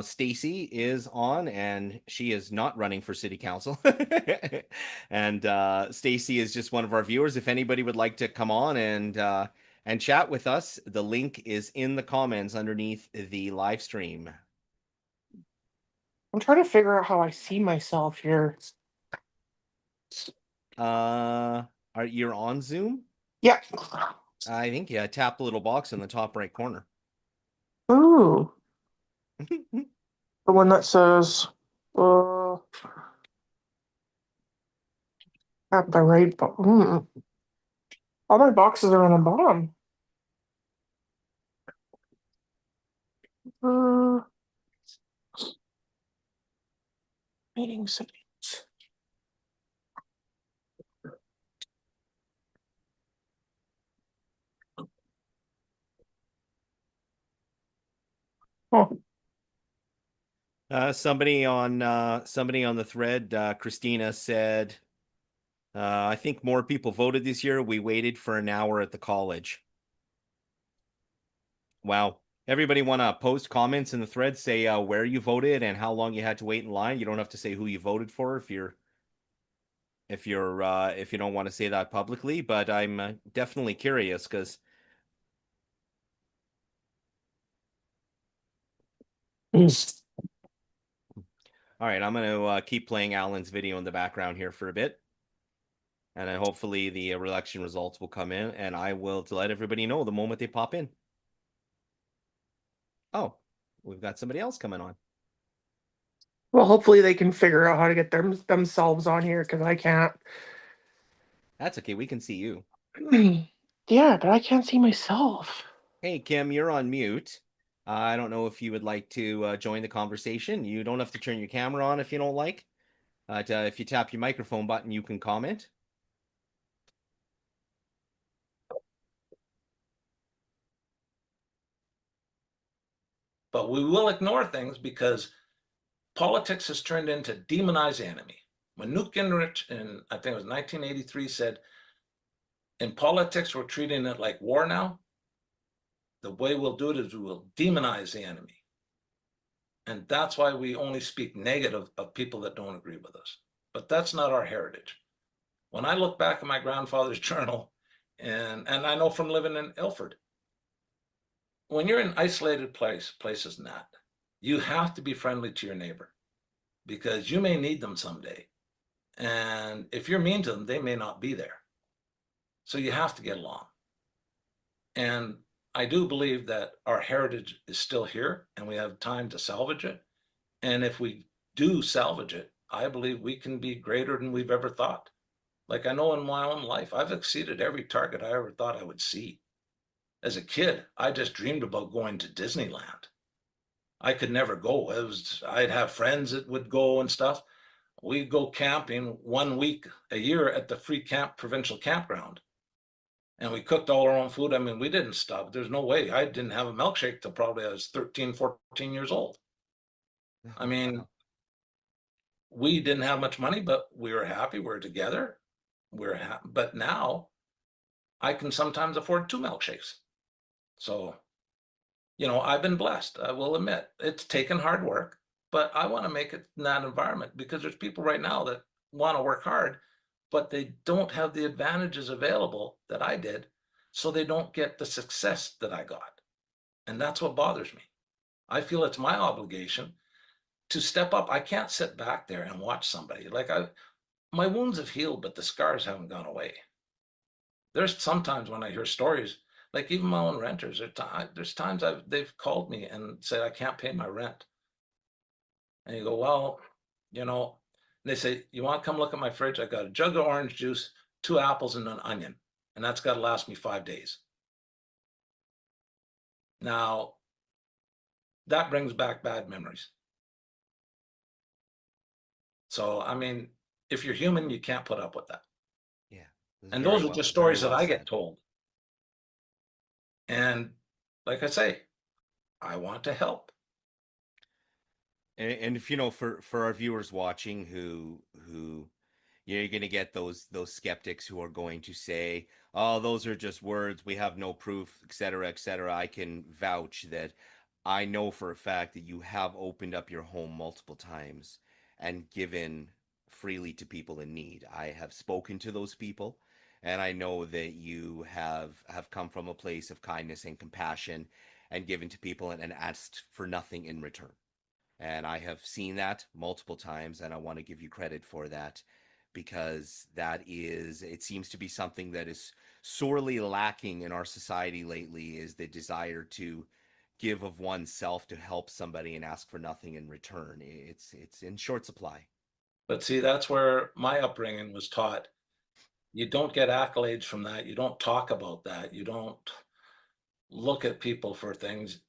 Stacy is on, and she is not running for city council. And Stacy is just one of our viewers. If anybody would like to come on and chat with us, the link is in the comments underneath the live stream. I'm trying to figure out how I see myself here. Are you on Zoom? Yeah. I think tap the little box in the top right corner. Ooh. The one that says, at the right. All my boxes are on the bottom. Uh, meeting settings. Oh, Somebody on the thread, Christina said, I think more people voted this year. We waited for an hour at the college. Wow. Everybody want to post comments in the thread, say where you voted and how long you had to wait in line. You don't have to say who you voted for if you don't want to say that publicly, but I'm definitely curious because all right, I'm going to keep playing Alan's video in the background here for a bit. And then hopefully the election results will come in, and I will let everybody know the moment they pop in. Oh, we've got somebody else coming on. well, hopefully they can figure out how to get themselves on here because I can't. That's okay. We can see you. Yeah, but I can't see myself. Hey, Kim, you're on mute. I don't know if you would like to join the conversation. You don't have to turn your camera on if you don't like. But if you tap your microphone button, you can comment. But we will ignore things because politics has turned into demonize the enemy. When Newt Gingrich in, I think it was 1983, said, in politics, we're treating it like war now. The way we'll do it is we will demonize the enemy. And that's why we only speak negative of people that don't agree with us. But that's not our heritage. When I look back at my grandfather's journal, and I know from living in Ilford, when you're in isolated places in that, you have to be friendly to your neighbor because you may need them someday. And if you're mean to them, they may not be there. So you have to get along. And I do believe that our heritage is still here and we have time to salvage it. And if we do salvage it, I believe we can be greater than we've ever thought. Like I know in my own life, I've exceeded every target I ever thought I would see. As a kid, I just dreamed about going to Disneyland. I could never go. I'd have friends that would go and stuff. We'd go camping 1 week a year at the free camp provincial campground. And we cooked all our own food. I mean, we didn't stop. There's no way. I didn't have a milkshake till probably I was 13, 14 years old. I mean, we didn't have much money, but we were happy. We were together. But now I can sometimes afford 2 milkshakes. So, I've been blessed. I will admit it's taken hard work, but I want to make it in that environment because there's people right now that want to work hard, but they don't have the advantages available that I did. So they don't get the success that I got. And that's what bothers me. I feel it's my obligation to step up. I can't sit back there and watch somebody my wounds have healed, but the scars haven't gone away. There's sometimes when I hear stories, like even my own renters, there's times they've called me and said, I can't pay my rent. And you go, well, they say, you want to come look at my fridge? I got a jug of orange juice, 2 apples and an onion, and that's got to last me 5 days. Now, that brings back bad memories. So, I mean, if you're human, you can't put up with that. Yeah. And those are just stories that I get told. And like I say, I want to help. And if for our viewers watching who you're going to get those skeptics who are going to say, oh, those are just words. We have no proof, etc., etc. I can vouch that I know for a fact that you have opened up your home multiple times and given freely to people in need. I have spoken to those people, and I know that you have come from a place of kindness and compassion and given to people and asked for nothing in return. And I have seen that multiple times, and I want to give you credit for that because it seems to be something that is sorely lacking in our society lately is the desire to give of oneself to help somebody and ask for nothing in return. It's in short supply. But see, that's where my upbringing was taught. You don't get accolades from that. You don't talk about that. You don't look at people for things.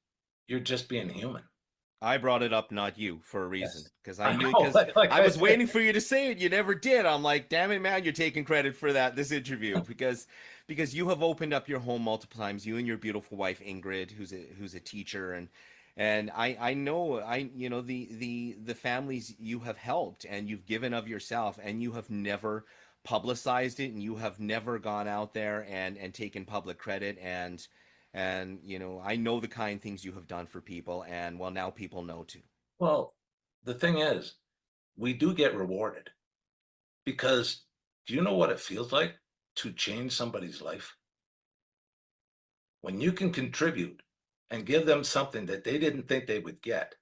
You're just being human. I brought it up, not you, for a reason, Yes. because I I knew know, because like I I was said. waiting for you to say it. You never did. I'm like, damn it, man, you're taking credit for this interview because you have opened up your home multiple times. You and your beautiful wife Ingrid, who's a teacher, and I know the families you have helped and you've given of yourself and you have never publicized it and you have never gone out there and taken public credit and I know the kind things you have done for people, and well, now people know too. Well, the thing is, we do get rewarded because do you know what it feels like to change somebody's life? When you can contribute and give them something that they didn't think they would get,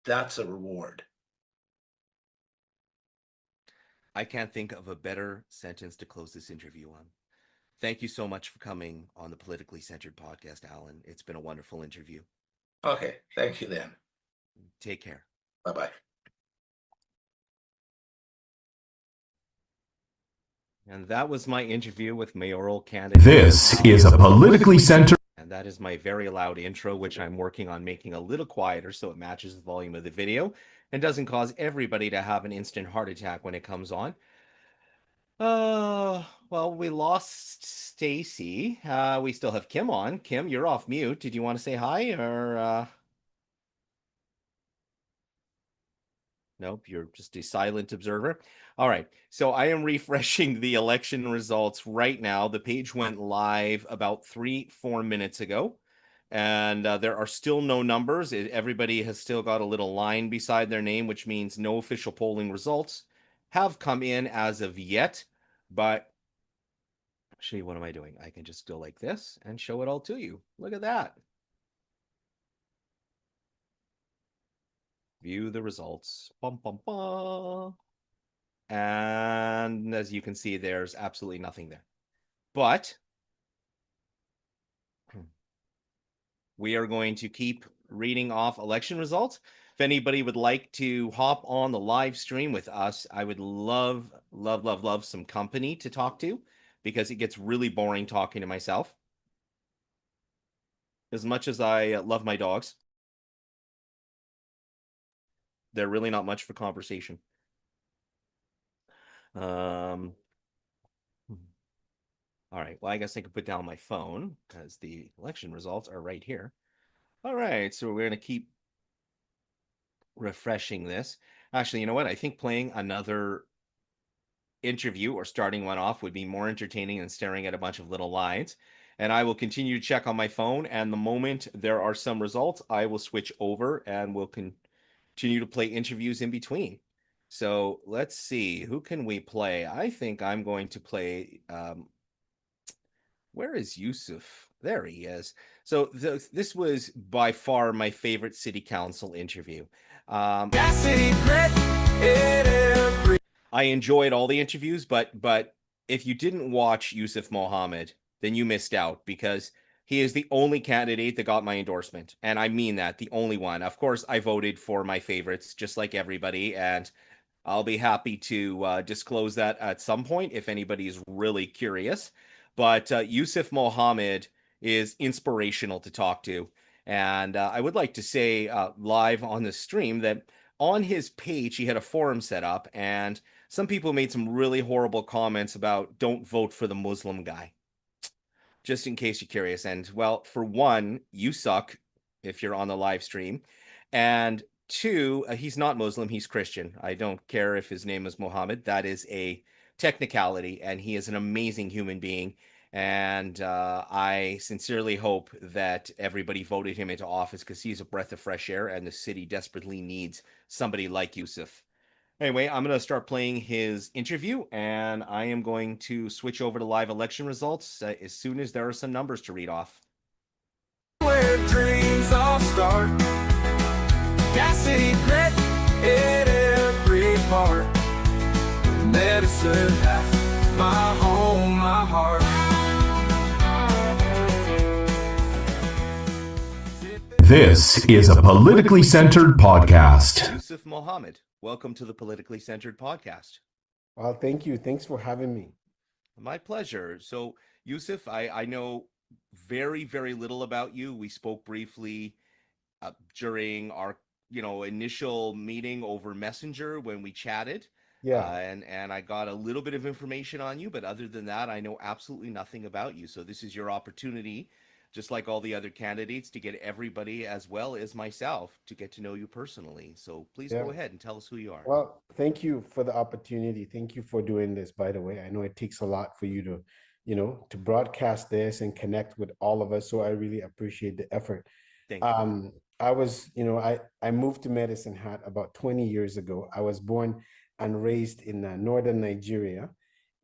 that's a reward. I can't think of a better sentence to close this interview on. Thank you so much for coming on the Politically Centered podcast, Alan. It's been a wonderful interview. Okay, thank you then. Take care. Bye-bye. And that was my interview with mayoral candidate. This is a politically centered. And that is my very loud intro, which I'm working on making a little quieter so it matches the volume of the video and doesn't cause everybody to have an instant heart attack when it comes on. Well, we lost Stacy. We still have Kim on. Kim, you're off mute. Did you want to say hi or Nope, you're just a silent observer. All right. So I am refreshing the election results right now. The page went live about 3-4 minutes ago. And there are still no numbers. Everybody has still got a little line beside their name, which means no official polling results have come in as of yet. But actually, what am I doing? I can just go like this and show it all to you. Look at that. View the results. Bum, bum, bum. And as you can see, there's absolutely nothing there. But we are going to keep reading off election results. If anybody would like to hop on the live stream with us, I would love, love, love, love some company to talk to because it gets really boring talking to myself. As much as I love my dogs, they're really not much for conversation. All right. Well, I guess I could put down my phone because the election results are right here. All right. So we're going to keep refreshing this. Actually, you know what? I think playing another interview or starting one off would be more entertaining than staring at a bunch of little lines. And I will continue to check on my phone. And the moment there are some results, I will switch over and we'll continue to play interviews in between. So let's see, who can we play? I think I'm going to play. Where is Yusuf? There he is. So this was by far my favorite city council interview. I enjoyed all the interviews, but if you didn't watch Yusuf Mohammed, then you missed out because he is the only candidate that got my endorsement. And I mean that, the only one. Of course, I voted for my favorites, just like everybody. And I'll be happy to disclose that at some point if anybody is really curious. But Yusuf Mohammed is inspirational to talk to. And I would like to say live on the stream that on his page, he had a forum set up, and some people made some really horrible comments about don't vote for the Muslim guy. Just in case you're curious. And well, for one, you suck if you're on the live stream. And two, he's not Muslim, he's Christian. I don't care if his name is Muhammad. That is a technicality, and he is an amazing human being. And I sincerely hope that everybody voted him into office because he's a breath of fresh air, and the city desperately needs somebody like Yusuf. Anyway, I'm going to start playing his interview, and I am going to switch over to live election results as soon as there are some numbers to read off. Where dreams all start, got secret in every part. Medicine, my home, my heart. This is a politically centered podcast. Yusuf Mohammed, welcome to the Politically Centered Podcast. Well, thank you. Thanks for having me. My pleasure. So, Yusuf, I know very, very little about you. We spoke briefly during our, initial meeting over Messenger when we chatted. Yeah. And I got a little bit of information on you, but other than that, I know absolutely nothing about you. So this is your opportunity, just like all the other candidates, to get everybody, as well as myself, to get to know you personally. So please Yeah. go ahead and tell us who you are. Well, thank you for the opportunity. Thank you for doing this, by the way. I know it takes a lot for you to, to broadcast this and connect with all of us. So I really appreciate the effort. Thank you. I moved to Medicine Hat about 20 years ago. I was born and raised in northern Nigeria.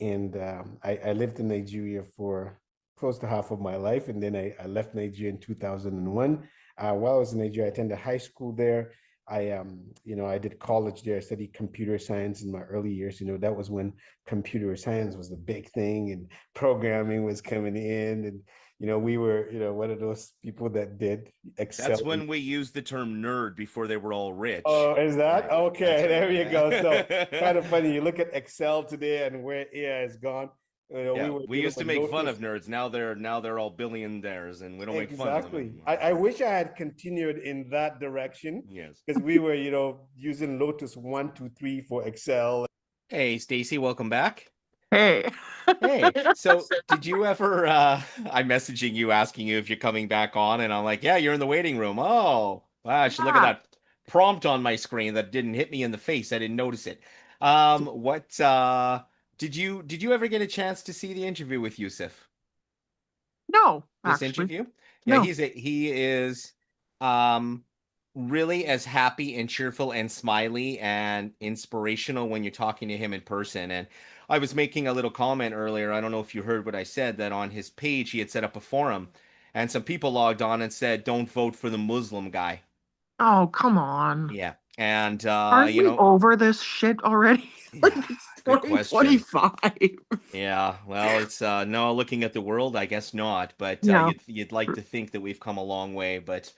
And I lived in Nigeria for close to half of my life. And then I left Nigeria in 2001. While I was in Nigeria, I attended high school there. I did college there. I studied computer science in my early years. That was when computer science was the big thing and programming was coming in. And, we were, one of those people that did Excel. That's when we used the term nerd before they were all rich. Oh, is that? Right. Okay, That's there right. you go. So kind of funny. You look at Excel today and where AI is gone. Yeah, we dealing used to with make fun of Lotus. nerds. Now they're all billionaires, and we don't make fun of them Exactly. anymore. I wish I had continued in that direction Yes. because we were, using Lotus 1, 2, 3 for Excel. Hey, Stacy, welcome back. Hey. Hey, so did you ever I'm messaging you asking you if you're coming back on, and I'm like, yeah, you're in the waiting room. Oh, wow, I should look at Yeah. that prompt on my screen that didn't hit me in the face. I didn't notice it. What did you ever get a chance to see the interview with Yusuf? No, This actually. interview? Yeah, No. he is really as happy and cheerful and smiley and inspirational when you're talking to him in person. And I was making a little comment earlier. I don't know if you heard what I said, that on his page he had set up a forum, and some people logged on and said, "Don't vote for the Muslim guy." Oh, come on. Yeah. And Aren't we over this shit already? Like, Yeah, it's good question. 2025. Yeah, well, it's no, looking at the world, I guess not, but Yeah. you'd like to think that we've come a long way. But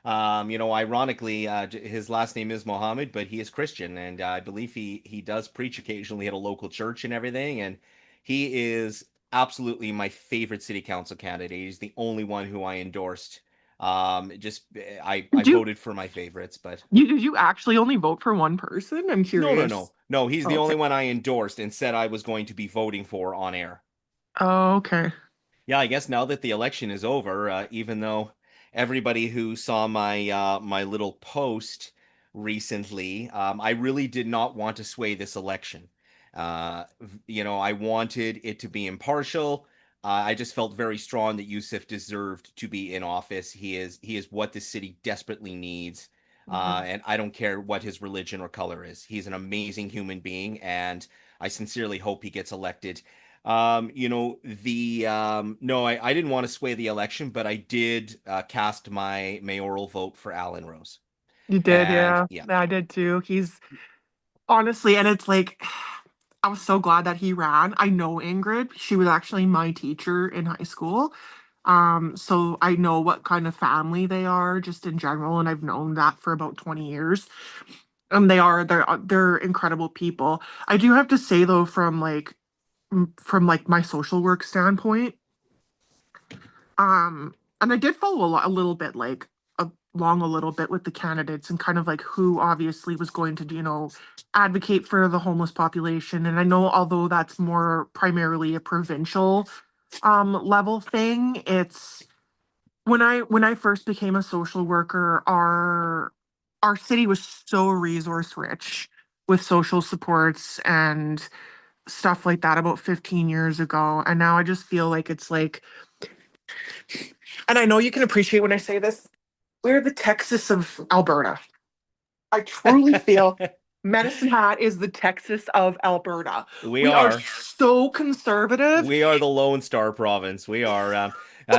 ironically, his last name is Mohammed, but he is Christian, and I believe he does preach occasionally at a local church and everything. And he is absolutely my favorite city council candidate. He's the only one who I endorsed. I Did you voted for my favorites, but did you actually only vote for one person? I'm no, curious. no, he's the Okay. only one I endorsed and said I was going to be voting for on air. Oh, okay. Yeah, I guess now that the election is over, even though everybody who saw my my little post recently, I really did not want to sway this election. I wanted it to be impartial. I just felt very strong that Yusuf deserved to be in office. He is what the city desperately needs. Mhm. And I don't care what his religion or color is. He's an amazing human being, and I sincerely hope he gets elected. No, I didn't want to sway the election, but I did cast my mayoral vote for Alan Rose. You did, And yeah. yeah, Yeah, I did too. He's honestly, and it's like, I was so glad that he ran. I know Ingrid. She was actually my teacher in high school. So I know what kind of family they are just in general, and I've known that for about 20 years. And they're incredible people. I do have to say though, from like my social work standpoint, and I did follow a little bit, like along a little bit with the candidates and kind of like who obviously was going to, advocate for the homeless population. And I know although that's more primarily a provincial level thing, it's when I first became a social worker, our city was so resource rich with social supports and stuff like that about 15 years ago. And now I just feel like it's like, and I know you can appreciate when I say this, we're the Texas of Alberta. I truly feel Medicine Hat is the Texas of Alberta. We are are. so conservative. We are the Lone Star province. We are.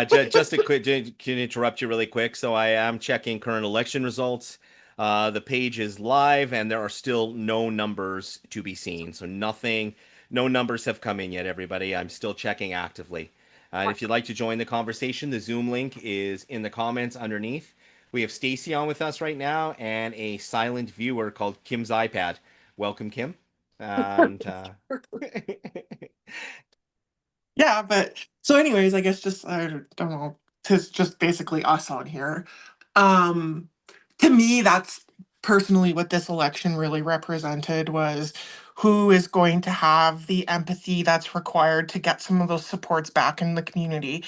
Just to can interrupt you really quick. So I am checking current election results. The page is live, and there are still no numbers to be seen. So nothing, no numbers have come in yet. Everybody, I'm still checking actively. And if you'd like to join the conversation, the Zoom link is in the comments underneath. We have Stacy on with us right now, and a silent viewer called Kim's iPad. Welcome, Kim. And Yeah, but so anyways, I guess just I don't know, it's just basically us on here. Um to me, that's personally what this election really represented was who is going to have the empathy that's required to get some of those supports back in the community.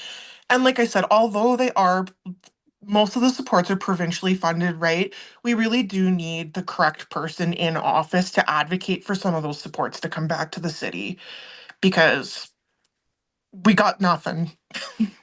And like I said, although they are most of the supports are provincially funded, right? We really do need the correct person in office to advocate for some of those supports to come back to the city because we got nothing.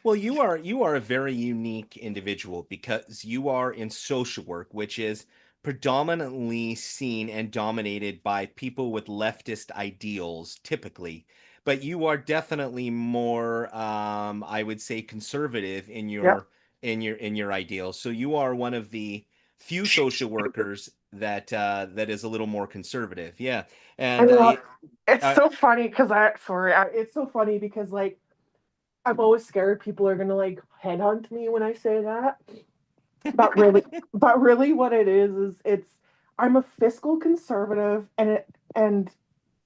well, you are a very unique individual because you are in social work, which is predominantly seen and dominated by people with leftist ideals, typically. But you are definitely more, I would say, conservative in Yep. your ideals. So you are one of the few social workers that is a little more conservative. Yeah, I and know it's uh, so funny because it's so funny because like I'm always scared people are gonna like headhunt me when I say that. But really, but really, what it is it's I'm a fiscal conservative and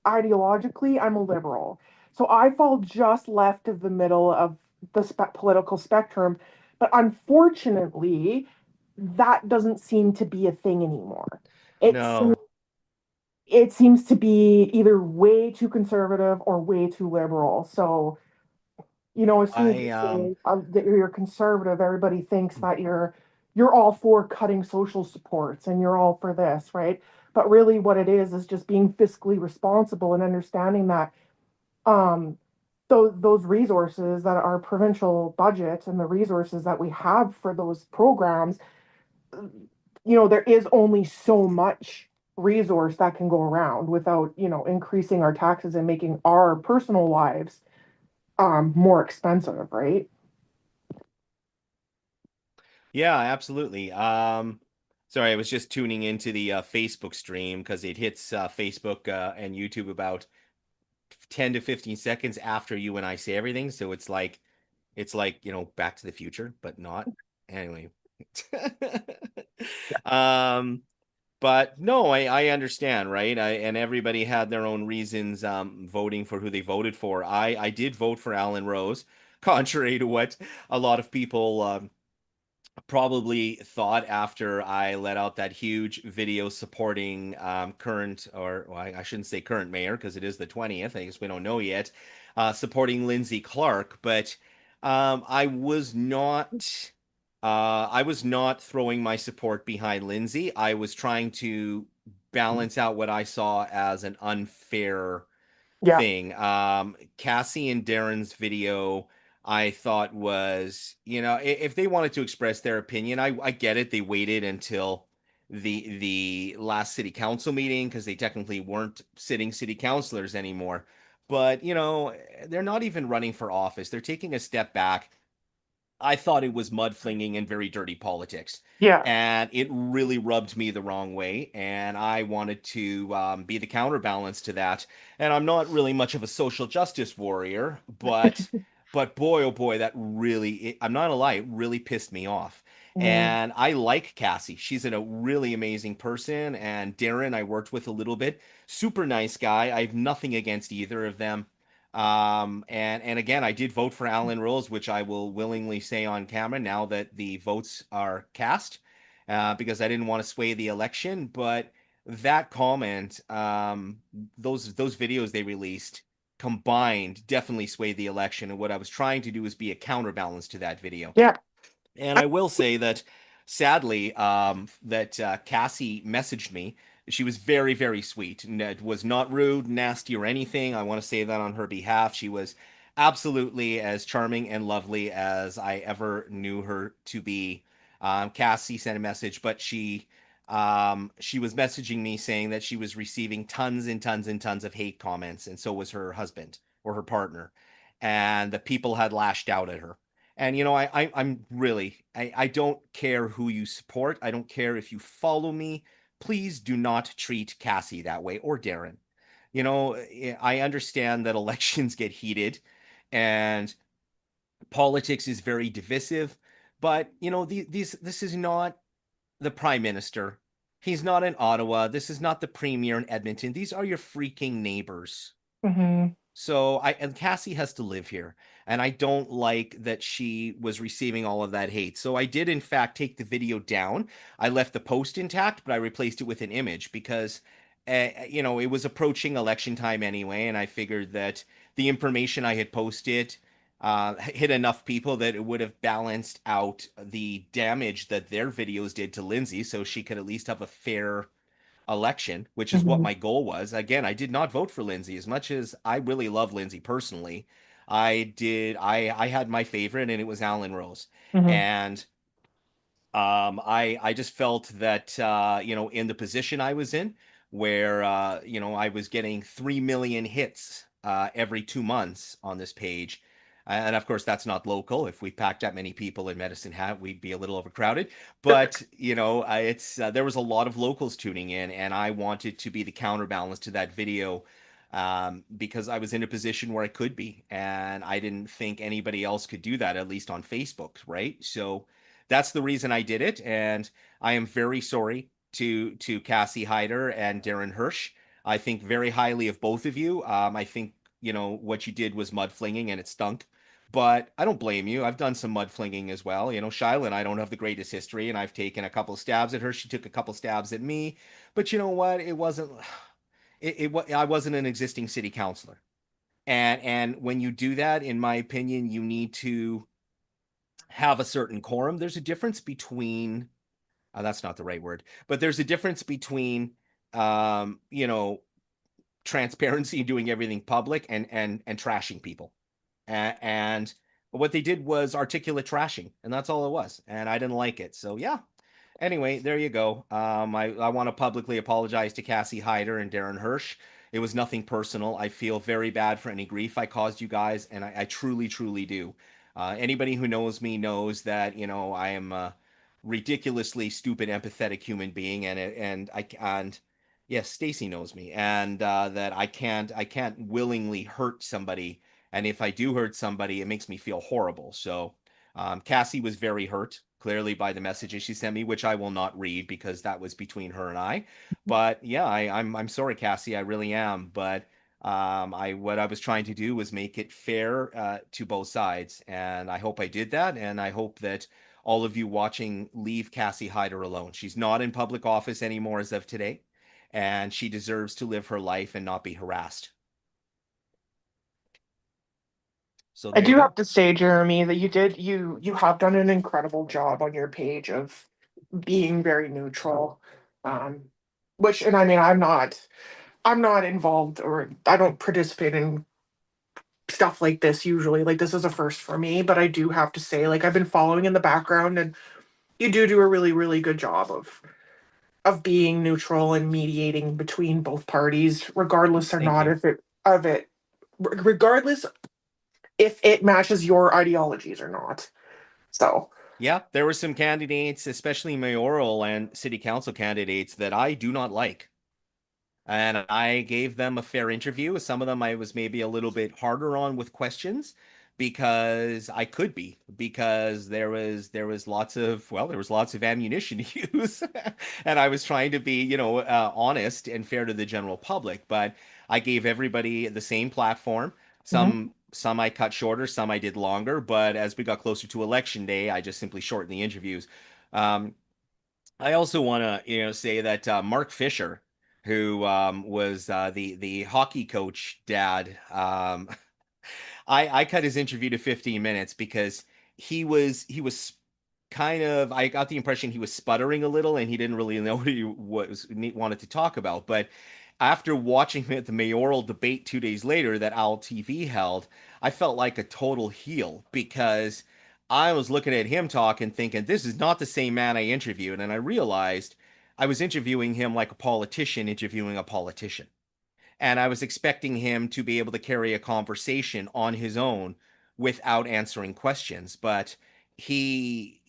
ideologically I'm a liberal. So I fall just left of the middle of the political spectrum. But unfortunately, that doesn't seem to be a thing anymore. It's no, it seems to be either way too conservative or way too liberal. So, as soon as you I say that you're conservative, everybody thinks that you're all for cutting social supports and you're all for this, right? But really, what it is just being fiscally responsible and understanding that um, those resources that are provincial budget and the resources that we have for those programs, there is only so much resource that can go around without, increasing our taxes and making our personal lives more expensive, right? Yeah, absolutely. Sorry, I was just tuning into the Facebook stream because it hits Facebook and YouTube about 10 to 15 seconds after you and I say everything. So it's like, Back to the Future, but not. Anyway. um, but no, I understand, right? And everybody had their own reasons voting for who they voted for. I did vote for Alan Rose, contrary to what a lot of people probably thought after I let out that huge video supporting current, or well, I shouldn't say current mayor because it is the 20th. I guess we don't know yet. Supporting Lindsay Clark, but I was not. I was not throwing my support behind Lindsay. I was trying to balance out what I saw as an unfair Yeah. thing. Cassie and Darren's video, I thought was, if they wanted to express their opinion, I get it. They waited until the last city council meeting because they technically weren't sitting city councilors anymore. But, they're not even running for office. They're taking a step back. I thought it was mudflinging and very dirty politics. Yeah. And it really rubbed me the wrong way. And I wanted to be the counterbalance to that. And I'm not really much of a social justice warrior, but boy, oh boy, that really, I'm not gonna lie, it really pissed me off. Mm. And I like Cassie. She's a really amazing person. And Darren, I worked with a little bit. Super nice guy. I have nothing against either of them. And again, I did vote for Alan Rose, which I will willingly say on camera now that the votes are cast, because I didn't want to sway the election. But that comment, those videos they released combined definitely swayed the election. And what I was trying to do is be a counterbalance to that video. Yeah. And I will say that sadly, that Cassie messaged me She was very, very sweet. Was not rude, nasty, or anything. I want to say that on her behalf. She was absolutely as charming and lovely as I ever knew her to be. Cassie sent a message, but she was messaging me saying that she was receiving tons and tons and tons of hate comments, and so was her husband or her partner, and the people had lashed out at her. And I'm really, I don't care who you support. I don't care if you follow me. Please do not treat Cassie that way, or Darren. I understand that elections get heated and politics is very divisive, but this is not the prime minister. He's not in Ottawa. This is not the premier in Edmonton. These are your freaking neighbors. Mm-hmm. So and Cassie has to live here, and I don't like that she was receiving all of that hate. So I did in fact take the video down. I left the post intact, but I replaced it with an image because it was approaching election time anyway, and I figured that the information I had posted hit enough people that it would have balanced out the damage that their videos did to Lindsay, so she could at least have a fair election, which is what Mm-hmm. my goal was. Again, I did not vote for Lindsay as much as I really love Lindsay personally. I had my favorite, and it was Alan Rose. Mm-hmm. And I just felt that in the position I was in, where I was getting 3 million hits every 2 months on this page. And of course, that's not local. If we packed that many people in Medicine Hat, we'd be a little overcrowded. But it's there was a lot of locals tuning in, and I wanted to be the counterbalance to that video, because I was in a position where I could be, and I didn't think anybody else could do that, at least on Facebook, right? So that's the reason I did it, and I am very sorry to Cassie Hyder and Darren Hirsch. I think very highly of both of you. I think what you did was mud flinging, and it stunk. But I don't blame you. I've done some mud flinging as well. Shyla and I don't have the greatest history, and I've taken a couple stabs at her. She took a couple stabs at me. But you know what? It wasn't. I wasn't an existing city councilor, and when you do that, in my opinion, you need to have a certain quorum. There's a difference between that's not the right word, but there's a difference between um, you know, transparency, doing everything public, and trashing people. And what they did was articulate trashing, and that's all it was. And I didn't like it. So yeah. Anyway, there you go. I want to publicly apologize to Cassie Hyder and Darren Hirsch. It was nothing personal. I feel very bad for any grief I caused you guys, and I truly, truly do. Anybody who knows me knows that I am a ridiculously stupid, empathetic human being, and yes, Stacy knows me, and that I can't willingly hurt somebody, and if I do hurt somebody, it makes me feel horrible. So Cassie was very hurt, clearly, by the messages she sent me, which I will not read because that was between her and I. But yeah, I'm sorry, Cassie, I really am. But what I was trying to do was make it fair to both sides, and I hope I did that. And I hope that all of you watching leave Cassie Hyder alone. She's not in public office anymore as of today, and she deserves to live her life and not be harassed. So I there you do go. have to say, Jeremy, that you have done an incredible job on your page of being very neutral. Um, which, and I mean, I'm not involved, or I don't participate in stuff like this usually. Like, this is a first for me, but I do have to say, like, I've been following in the background, and you do a really, really good job of being neutral and mediating between both parties, regardless or Thank not you. regardless if it matches your ideologies or not. So Yeah, there were some candidates, especially mayoral and city council candidates, that I do not like. And I gave them a fair interview. Some of them I was maybe a little bit harder on with questions because I could be, because there was lots of ammunition to use, and I was trying to be honest and fair to the general public. But I gave everybody the same platform. mhm. Some I cut shorter, some I did longer. But as we got closer to election day, I just simply shortened the interviews. Um, I also want to, say that Mark Fisher, who was the hockey coach dad, I cut his interview to 15 minutes because he was I got the impression he was sputtering a little and he didn't really know what he wanted to talk about. But after watching him at the mayoral debate 2 days later that Owl TV held, I felt like a total heel because I was looking at him talk and thinking, this is not the same man I interviewed. And I realized I was interviewing him like a politician interviewing a politician. And I was expecting him to be able to carry a conversation on his own without answering questions. But he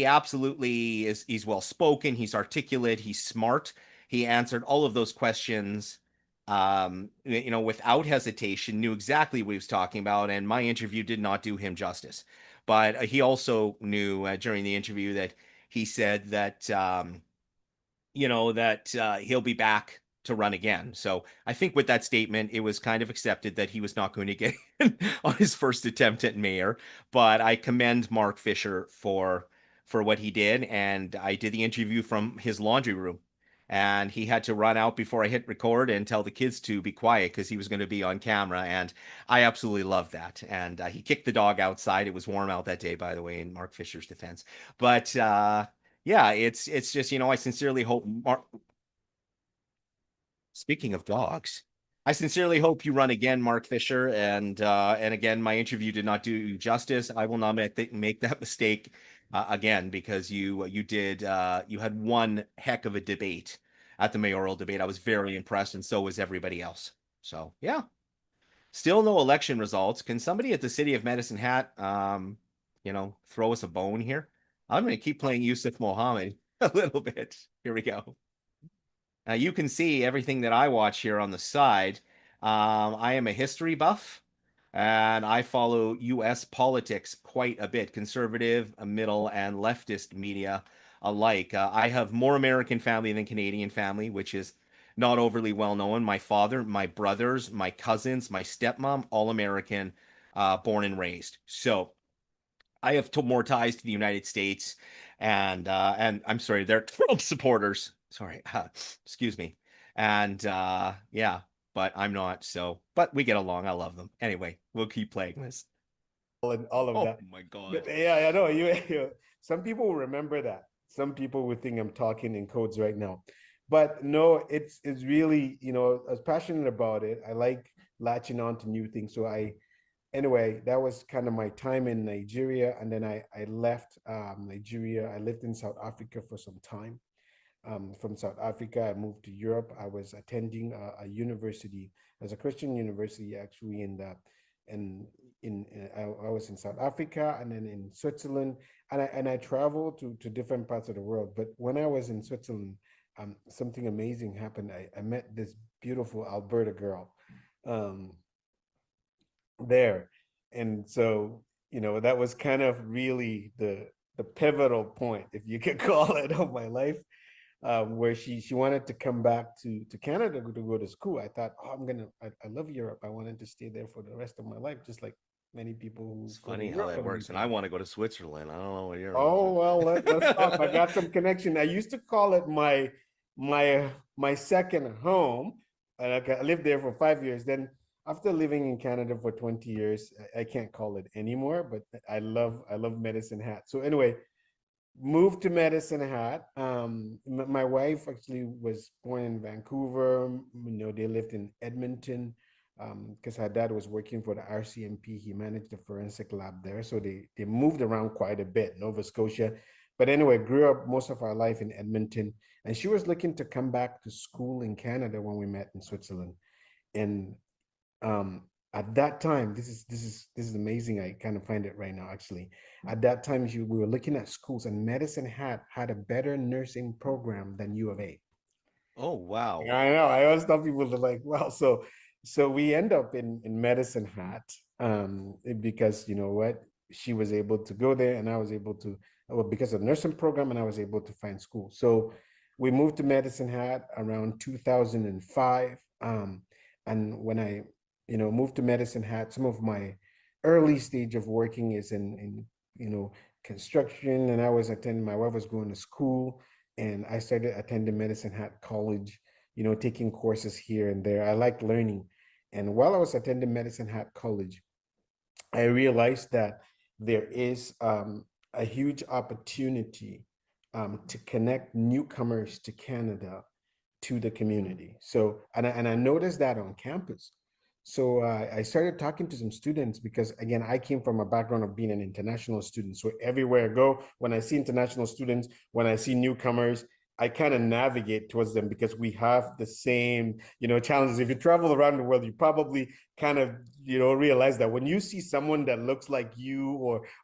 absolutely is. He's well spoken, he's articulate, he's smart. He answered all of those questions without hesitation, knew exactly what he was talking about, and my interview did not do him justice. But he also knew during the interview that he said that he'll be back to run again. So I think with that statement, it was kind of accepted that he was not going to get in on his first attempt at mayor. But I commend Mark Fisher for what he did, and I did the interview from his laundry room. And he had to run out before I hit record and tell the kids to be quiet because he was going to be on camera. And I absolutely love that. And he kicked the dog outside. It was warm out that day, by the way, in Mark Fisher's defense. But yeah, it's just, I sincerely hope Speaking of dogs, I sincerely hope you run again, Mark Fisher. And again, my interview did not do you justice. I will not make that mistake again because you had one heck of a debate at the mayoral debate. I was very impressed, and so was everybody else. So yeah, still no election results. Can somebody at the City of Medicine Hat, throw us a bone here? I'm going to keep playing Yusuf Mohammed a little bit. Here we go. You can see everything that I watch here on the side. I am a history buff, and I follow U.S. politics quite a bit, conservative, middle, and leftist media alike. I have more American family than Canadian family, which is not overly well known. My father, my brothers, my cousins, my stepmom, all American, born and raised. So I have more ties to the United States, and I'm sorry, they're Trump supporters. Sorry, excuse me. And yeah, but I'm not. So, but we get along. I love them. Anyway, we'll keep playing this. And all of that. Oh my God. But yeah, I know some people will remember that. Some people would think I'm talking in codes right now. But no, it's really, I was passionate about it. I like latching on to new things. So anyway, that was kind of my time in Nigeria. And then I left Nigeria. I lived in South Africa for some time. From South Africa, I moved to Europe. I was attending a university, as a Christian university, actually, I was in South Africa and then in Switzerland, and I traveled to different parts of the world. But when I was in Switzerland, something amazing happened. I met this beautiful Alberta girl there, and so that was kind of really the pivotal point, if you could call it, of my life. Where she wanted to come back to Canada to go to school. I thought, I love Europe. I wanted to stay there for the rest of my life, just like many people who. It's funny how that works. And I want to go to Switzerland. I don't know what you're. Oh well, let's talk. I got some connection. I used to call it my second home, and I lived there for 5 years. Then after living in Canada for 20 years, I can't call it anymore. But I love Medicine Hat. So anyway. Moved to Medicine Hat. My wife actually was born in Vancouver. They lived in Edmonton because her dad was working for the RCMP. He managed the forensic lab there. So they moved around quite a bit, Nova Scotia. But anyway, grew up most of our life in Edmonton. And she was looking to come back to school in Canada when we met in Switzerland. And at that time, this is amazing. I kind of find it right now, actually. At that time, we were looking at schools, and Medicine Hat had a better nursing program than U of A. Oh, wow. I know. I always tell people, they're like, wow. So we end up in Medicine Hat because, you know what, she was able to go there, and I was able to, because of the nursing program, and I was able to find school. So we moved to Medicine Hat around 2005. And when I moved to Medicine Hat, some of my early stage of working is in construction, and I was attending, my wife was going to school, and I started attending Medicine Hat College, taking courses here and there. I liked learning. And while I was attending Medicine Hat College, I realized that there is a huge opportunity to connect newcomers to Canada to the community. So, and I noticed that on campus. So I started talking to some students because, again, I came from a background of being an international student. So everywhere I go, when I see international students, when I see newcomers, I kind of navigate towards them because we have the same, challenges. If you travel around the world, you probably kind of, realize that when you see someone that looks like you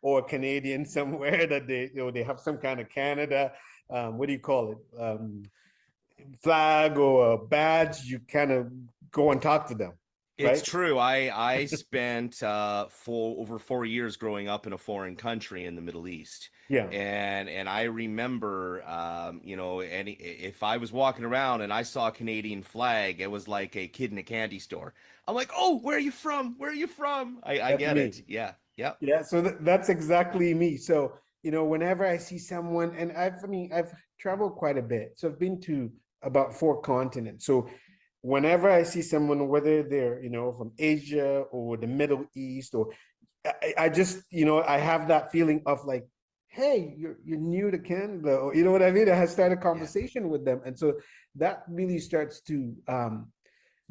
or a Canadian somewhere that they have some kind of Canada, what do you call it? Flag or a badge, you kind of go and talk to them. It's Right? true. I spent over 4 years growing up in a foreign country in the Middle East. Yeah. And I remember if I was walking around and I saw a Canadian flag, it was like a kid in a candy store. I'm like, "Oh, where are you from? Where are you from?" I That's get me. it. Yeah. Yep. Yeah, so that's exactly me. So, whenever I see someone, and I've traveled quite a bit. So I've been to about 4 continents. So whenever I see someone, whether they're, from Asia or the Middle East, or I just, I have that feeling of like, hey, you're new to Canada, or you know what I mean? I have started a conversation with them. And so that really starts to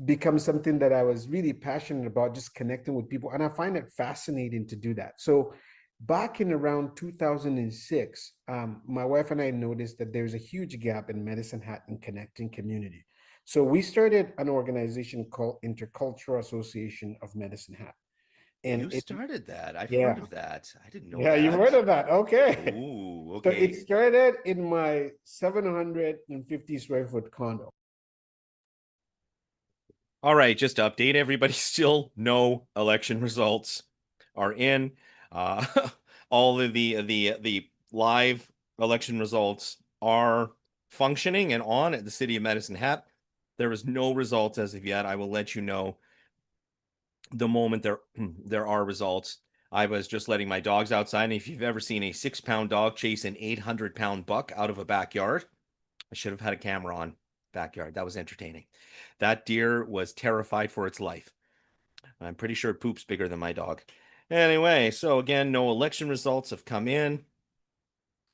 become something that I was really passionate about, just connecting with people. And I find it fascinating to do that. So back in around 2006, my wife and I noticed that there's a huge gap in Medicine Hat and connecting community. So we started an organization called Intercultural Association of Medicine Hat. And You started that. I've yeah. heard of that. I didn't know Yeah, that. you've heard of that. Okay. Ooh, So okay. it started in my 750 square foot condo. All right, just to update everybody, still no election results are in. All of the live election results are functioning and on at the City of Medicine Hat. There is no results as of yet. I will let you know the moment there are results. I was just letting my dogs outside, and if you've ever seen a 6-pound dog chase an 800-pound buck out of a backyard, I should have had a camera on backyard. That was entertaining. That deer was terrified for its life. I'm pretty sure it poops bigger than my dog. Anyway, so again, no election results have come in.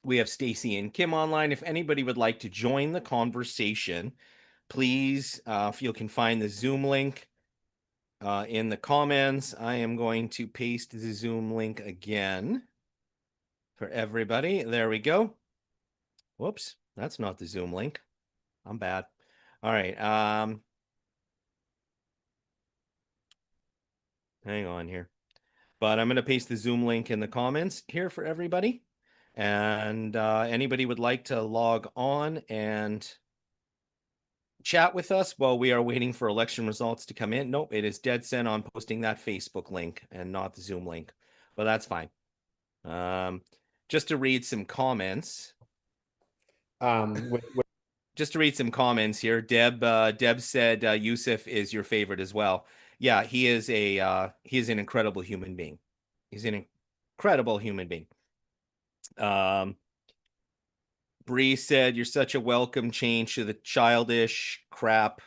We have Stacy and Kim online. If anybody would like to join the conversation, please, if you can find the Zoom link in the comments. I am going to paste the Zoom link again for everybody. There we go. Whoops, that's not the Zoom link. I'm bad. All right. Hang on here. But I'm going to paste the Zoom link in the comments here for everybody. And anybody would like to log on and chat with us while we are waiting for election results to come in. Nope, it is dead set on posting that Facebook link and not the Zoom link. But that's fine. Just to read some comments. Just to read some comments here. Deb said Yusuf is your favorite as well. Yeah, he is an incredible human being. He's an incredible human being. Bree said you're such a welcome change to the childish crap,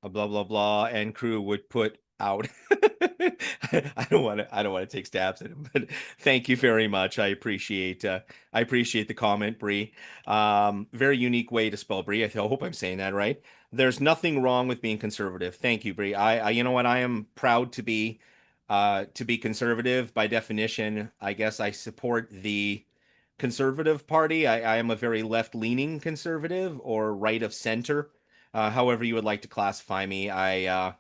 blah blah blah, and crew would put out. I don't want to take stabs at him, but thank you very much. I appreciate the comment, Bree. Very unique way to spell Bree. I hope I'm saying that right. There's nothing wrong with being conservative. Thank you, Bree. I you know what? I am proud to be conservative by definition. I guess I support the conservative party. I am a very left-leaning conservative or right of center, however you would like to classify me. I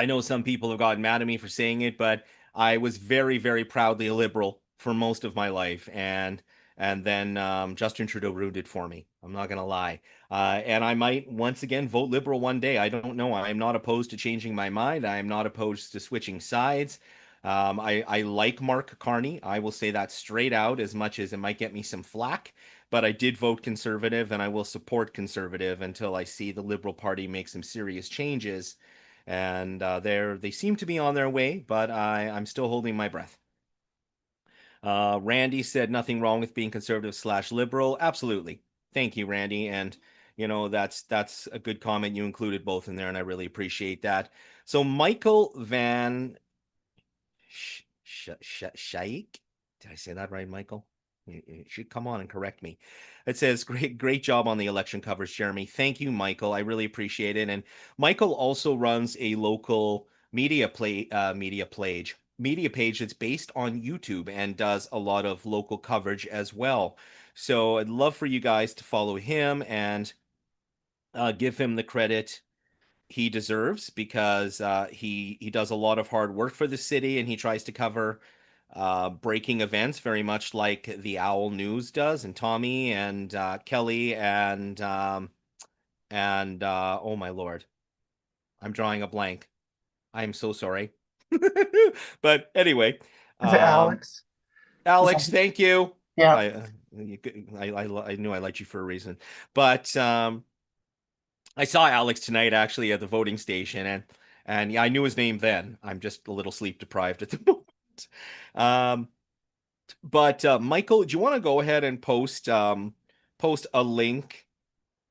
know some people have gotten mad at me for saying it, but I was very, very proudly a liberal for most of my life, and then Justin Trudeau ruined it for me. I'm not gonna lie, and I might once again vote liberal one day. I don't know. I am not opposed to changing my mind. I am not opposed to switching sides. I like Mark Carney. I will say that straight out, as much as it might get me some flack. But I did vote conservative, and I will support conservative until I see the Liberal Party make some serious changes. And they seem to be on their way, but I'm still holding my breath. Randy said nothing wrong with being conservative/liberal. Absolutely. Thank you, Randy. And that's a good comment. You included both in there, and I really appreciate that. So Michael Van Shaik Did I say that right, Michael? You should come on and correct me. It says, great job on the election coverage, Jeremy. Thank you, Michael. I really appreciate it. And Michael also runs a local media page that's based on YouTube and does a lot of local coverage as well. So I'd love for you guys to follow him and give him the credit he deserves, because he does a lot of hard work for the city, and he tries to cover breaking events very much like the Owl News does, and Tommy and Kelly and oh my lord, I'm drawing a blank. I'm so sorry. But anyway, Is it Alex? Alex, thank you. Yeah. I knew I liked you for a reason, but I saw Alex tonight actually at the voting station, and yeah, I knew his name then. I'm just a little sleep deprived at the moment. But Michael, do you want to go ahead and post a link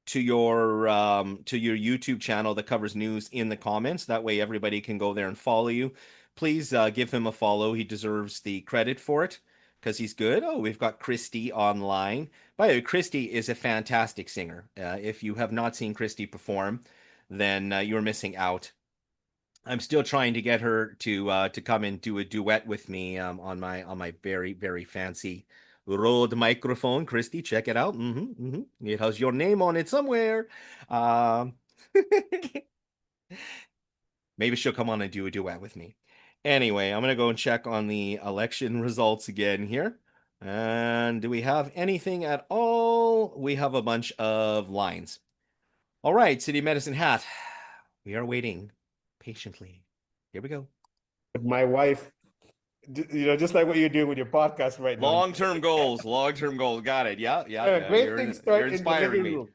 to your YouTube channel that covers news in the comments? That way everybody can go there and follow you. Please give him a follow. He deserves the credit for it because he's good. Oh, we've got Christy online. By the way, Christy is a fantastic singer. If you have not seen Christy perform, then you're missing out. I'm still trying to get her to come and do a duet with me on my very, very fancy Rode microphone. Christy, check it out. It has your name on it somewhere. Maybe she'll come on and do a duet with me. Anyway, I'm gonna go and check on the election results again here. And do we have anything at all? We have a bunch of lines. All right, City of Medicine Hat. We are waiting patiently. Here we go. My wife, just like what you're doing with your podcast right now. Long-term goals. Long-term goals. Got it. Yeah. Great things start you're inspiring in the me. living room.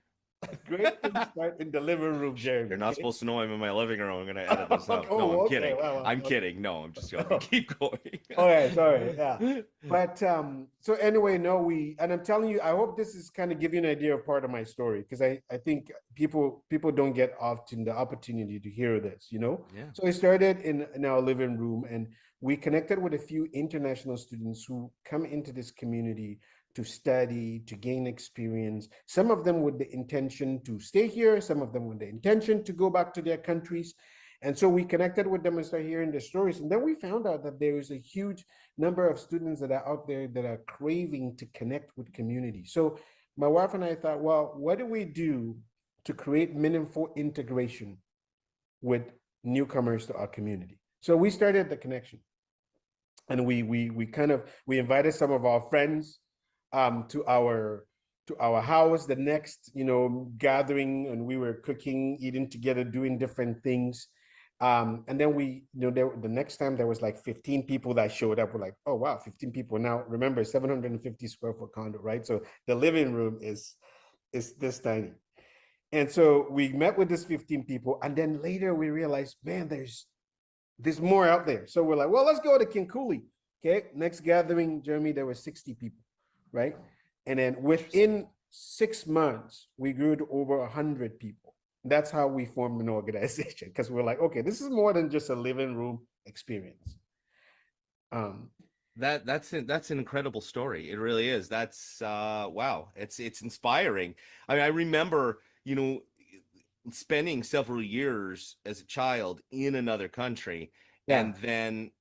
Great things start in the living room, Jeremy. You're not supposed to know I'm in my living room. I'm going to edit this out. Oh, No, I'm okay. kidding. Wow. I'm kidding. No, I'm just joking. Keep going. Okay, sorry. Yeah. But so anyway, and I'm telling you, I hope this is kind of give you an idea of part of my story, because I think people don't get often the opportunity to hear this, Yeah. So I started in our living room, and we connected with a few international students who come into this community to study, to gain experience. Some of them with the intention to stay here, some of them with the intention to go back to their countries. And so we connected with them and started hearing their stories. And then we found out that there is a huge number of students that are out there that are craving to connect with community. So my wife and I thought, well, what do we do to create meaningful integration with newcomers to our community? So we started the connection. And we invited some of our friends to our house the next gathering, and we were cooking, eating together, doing different things, and then the next time there was like 15 people that showed up. We're like, oh wow, 15 people. Now remember, 750 square foot condo, right? So the living room is this tiny. And so we met with this 15 people, and then later we realized, man, there's more out there. So we're like, well, let's go to Kincooley. Okay, next gathering, Jeremy, there were 60 people. Right. And then within 6 months, we grew to over 100 people. That's how we formed an organization, because we're like, okay, this is more than just a living room experience. That's an incredible story. It really is. That's wow. It's inspiring. I mean, I remember, spending several years as a child in another country, and then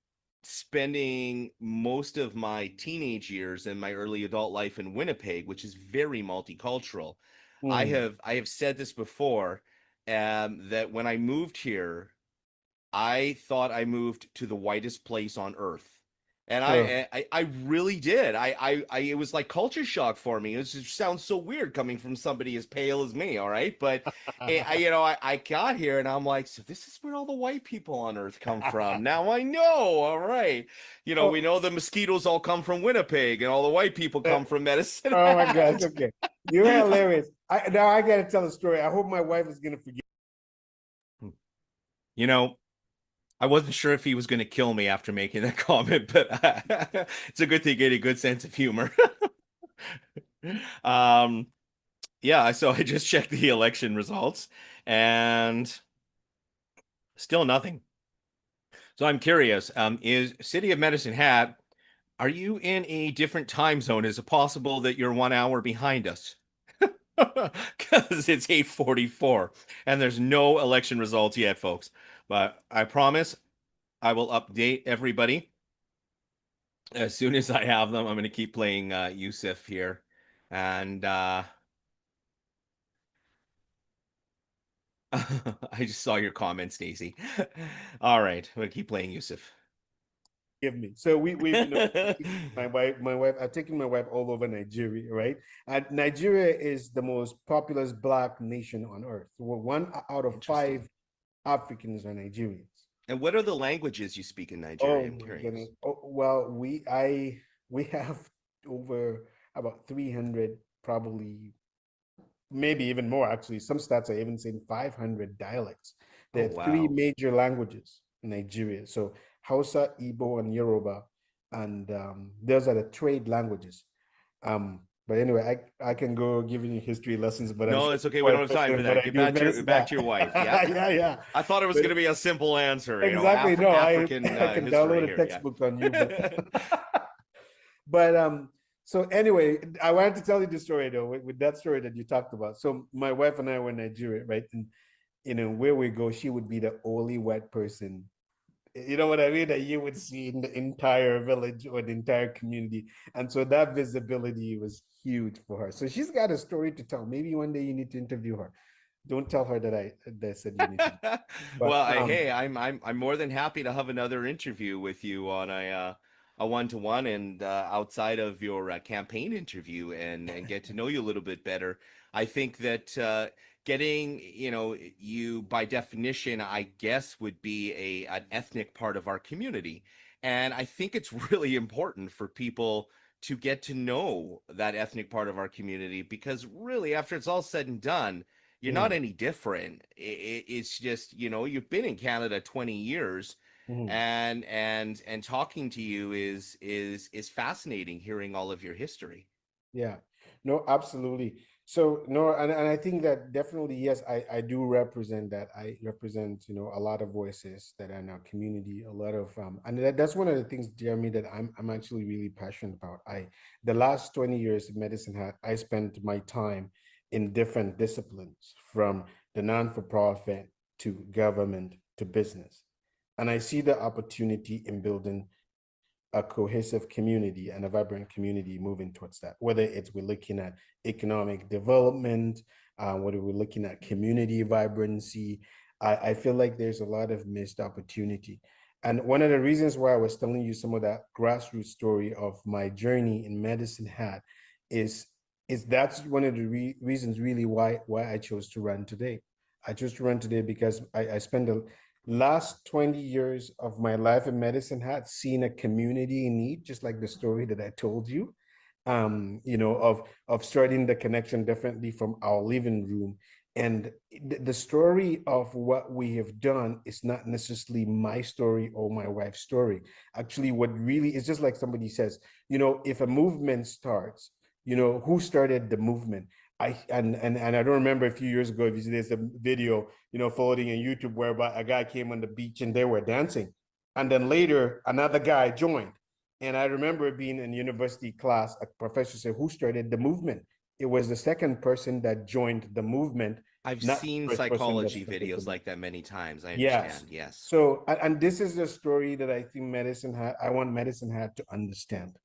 spending most of my teenage years and my early adult life in Winnipeg, which is very multicultural. I have said this before, that when I moved here, I thought I moved to the whitest place on earth. And I really did. It was like culture shock for me. It just sounds so weird coming from somebody as pale as me. All right, but I got here and I'm like, so this is where all the white people on earth come from. Now I know. All right, we know the mosquitoes all come from Winnipeg and all the white people come from Medicine Oh my Hat. gosh, okay, you're hilarious. Now I gotta tell a story. I hope my wife is gonna forgive. I wasn't sure if he was going to kill me after making that comment, but it's a good thing he had a good sense of humor. Yeah, so I just checked the election results and still nothing. So I'm curious, is City of Medicine Hat Are you in a different time zone? Is it possible that you're 1 hour behind us? Because it's 8:44 and there's no election results yet, folks. But I promise I will update everybody as soon as I have them. I'm going to keep playing Yusuf here. And I just saw your comment, Stacy. All right, I'm going to keep playing Yusuf. Give me. So we've my wife, I've taken my wife all over Nigeria, right? And Nigeria is the most populous Black nation on earth. Well, 1 out of 5 Africans are Nigerians. And what are the languages you speak in Nigeria? I'm my curious. goodness. Oh, well, we have over about 300, probably maybe even more actually. Some stats are even saying 500 dialects. There are 3 wow. major languages in Nigeria. So Hausa, Igbo, and Yoruba, and those are the trade languages. But anyway, I can go giving you history lessons, but I'm No, sure it's okay. We more don't have time for efficient that. than I Get do back to medicine. back to your wife. Yeah. yeah. I thought it was But- going to be a simple answer. You know, Exactly. No, African I can history download a here, yeah. textbook on you. But so anyway, I wanted to tell you the story though, with that story that you talked about. So my wife and I were in Nigeria, right? And where we go, she would be the only white person, you know what I mean, that you would see in the entire village or the entire community. And so that visibility was huge for her. So she's got a story to tell. Maybe one day you need to interview her. Don't tell her that I said you need to. But, Well, hey, I'm more than happy to have another interview with you on a one-to-one and outside of your campaign interview and get to know you a little bit better. I think that getting, you by definition, I guess, would be an ethnic part of our community. And I think it's really important for people to get to know that ethnic part of our community because really, after it's all said and done, you're not any different. It's just, you've been in Canada 20 years Mhm. and talking to you is fascinating hearing all of your history. Yeah, no, absolutely. So no, and I think that definitely, yes, I do represent that. I represent, a lot of voices that are in our community, a lot of and that's one of the things, Jeremy, that I'm actually really passionate about. The last 20 years of Medicine Hat, I spent my time in different disciplines, from the non-for-profit to government to business. And I see the opportunity in building a cohesive community and a vibrant community moving towards that, whether we're looking at economic development, whether we're looking at community vibrancy. I feel like there's a lot of missed opportunity. And one of the reasons why I was telling you some of that grassroots story of my journey in Medicine Hat is that's one of the reasons really why I chose to run today. I chose to run today because I spent the last 20 years of my life in Medicine Hat seeing a community in need, just like the story that I told you, of starting the connection differently from our living room. And the story of what we have done is not necessarily my story or my wife's story. Actually, what really is, just like somebody says, if a movement starts, who started the movement? And I don't remember a few years ago, if you see, there's a video, floating on YouTube whereby a guy came on the beach and they were dancing. And then later another guy joined. And I remember being in university class, a professor said, who started the movement? It was the second person that joined the movement. I've not seen the first person that psychology started the videos movement. like that many times. I Yes. understand. Yes. So, and this is a story that I think I want Medicine Hat to understand.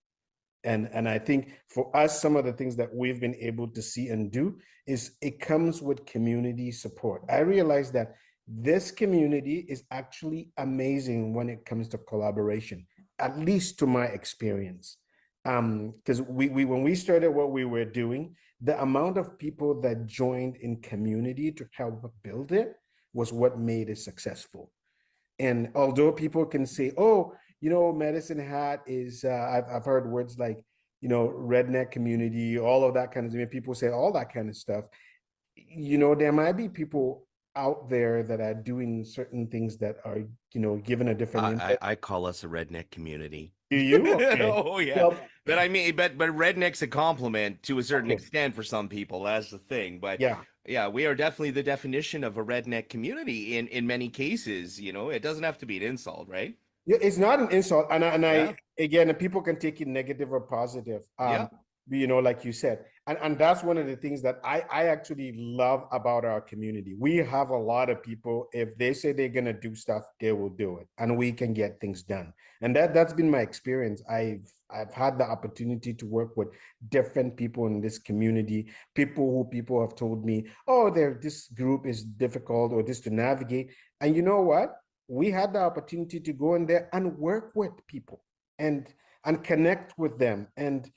And I think for us, some of the things that we've been able to see and do is it comes with community support. I realize that this community is actually amazing when it comes to collaboration, at least to my experience. Because when we started what we were doing, the amount of people that joined in community to help build it was what made it successful. And although people can say, oh, Medicine Hat is, I've heard words like, redneck community, all of that kind of thing. People say all that kind of stuff. There might be people out there that are doing certain things that are, given a different input. I call us a redneck community. Do you? Okay. Oh yeah. Well, But I mean, but redneck's a compliment to a certain extent for some people. That's the thing. But yeah, we are definitely the definition of a redneck community in many cases. It doesn't have to be an insult, right? Yeah, it's not an insult, and Yeah. I again, people can take it negative or positive. Yeah. You know, like you said, and that's one of the things that I actually love about our community. We have a lot of people. If they say they're gonna do stuff, they will do it, and we can get things done. And that's been my experience. I've had the opportunity to work with different people in this community. People have told me, oh, this group is difficult or this to navigate, and you know what? We had the opportunity to go in there and work with people and connect with them and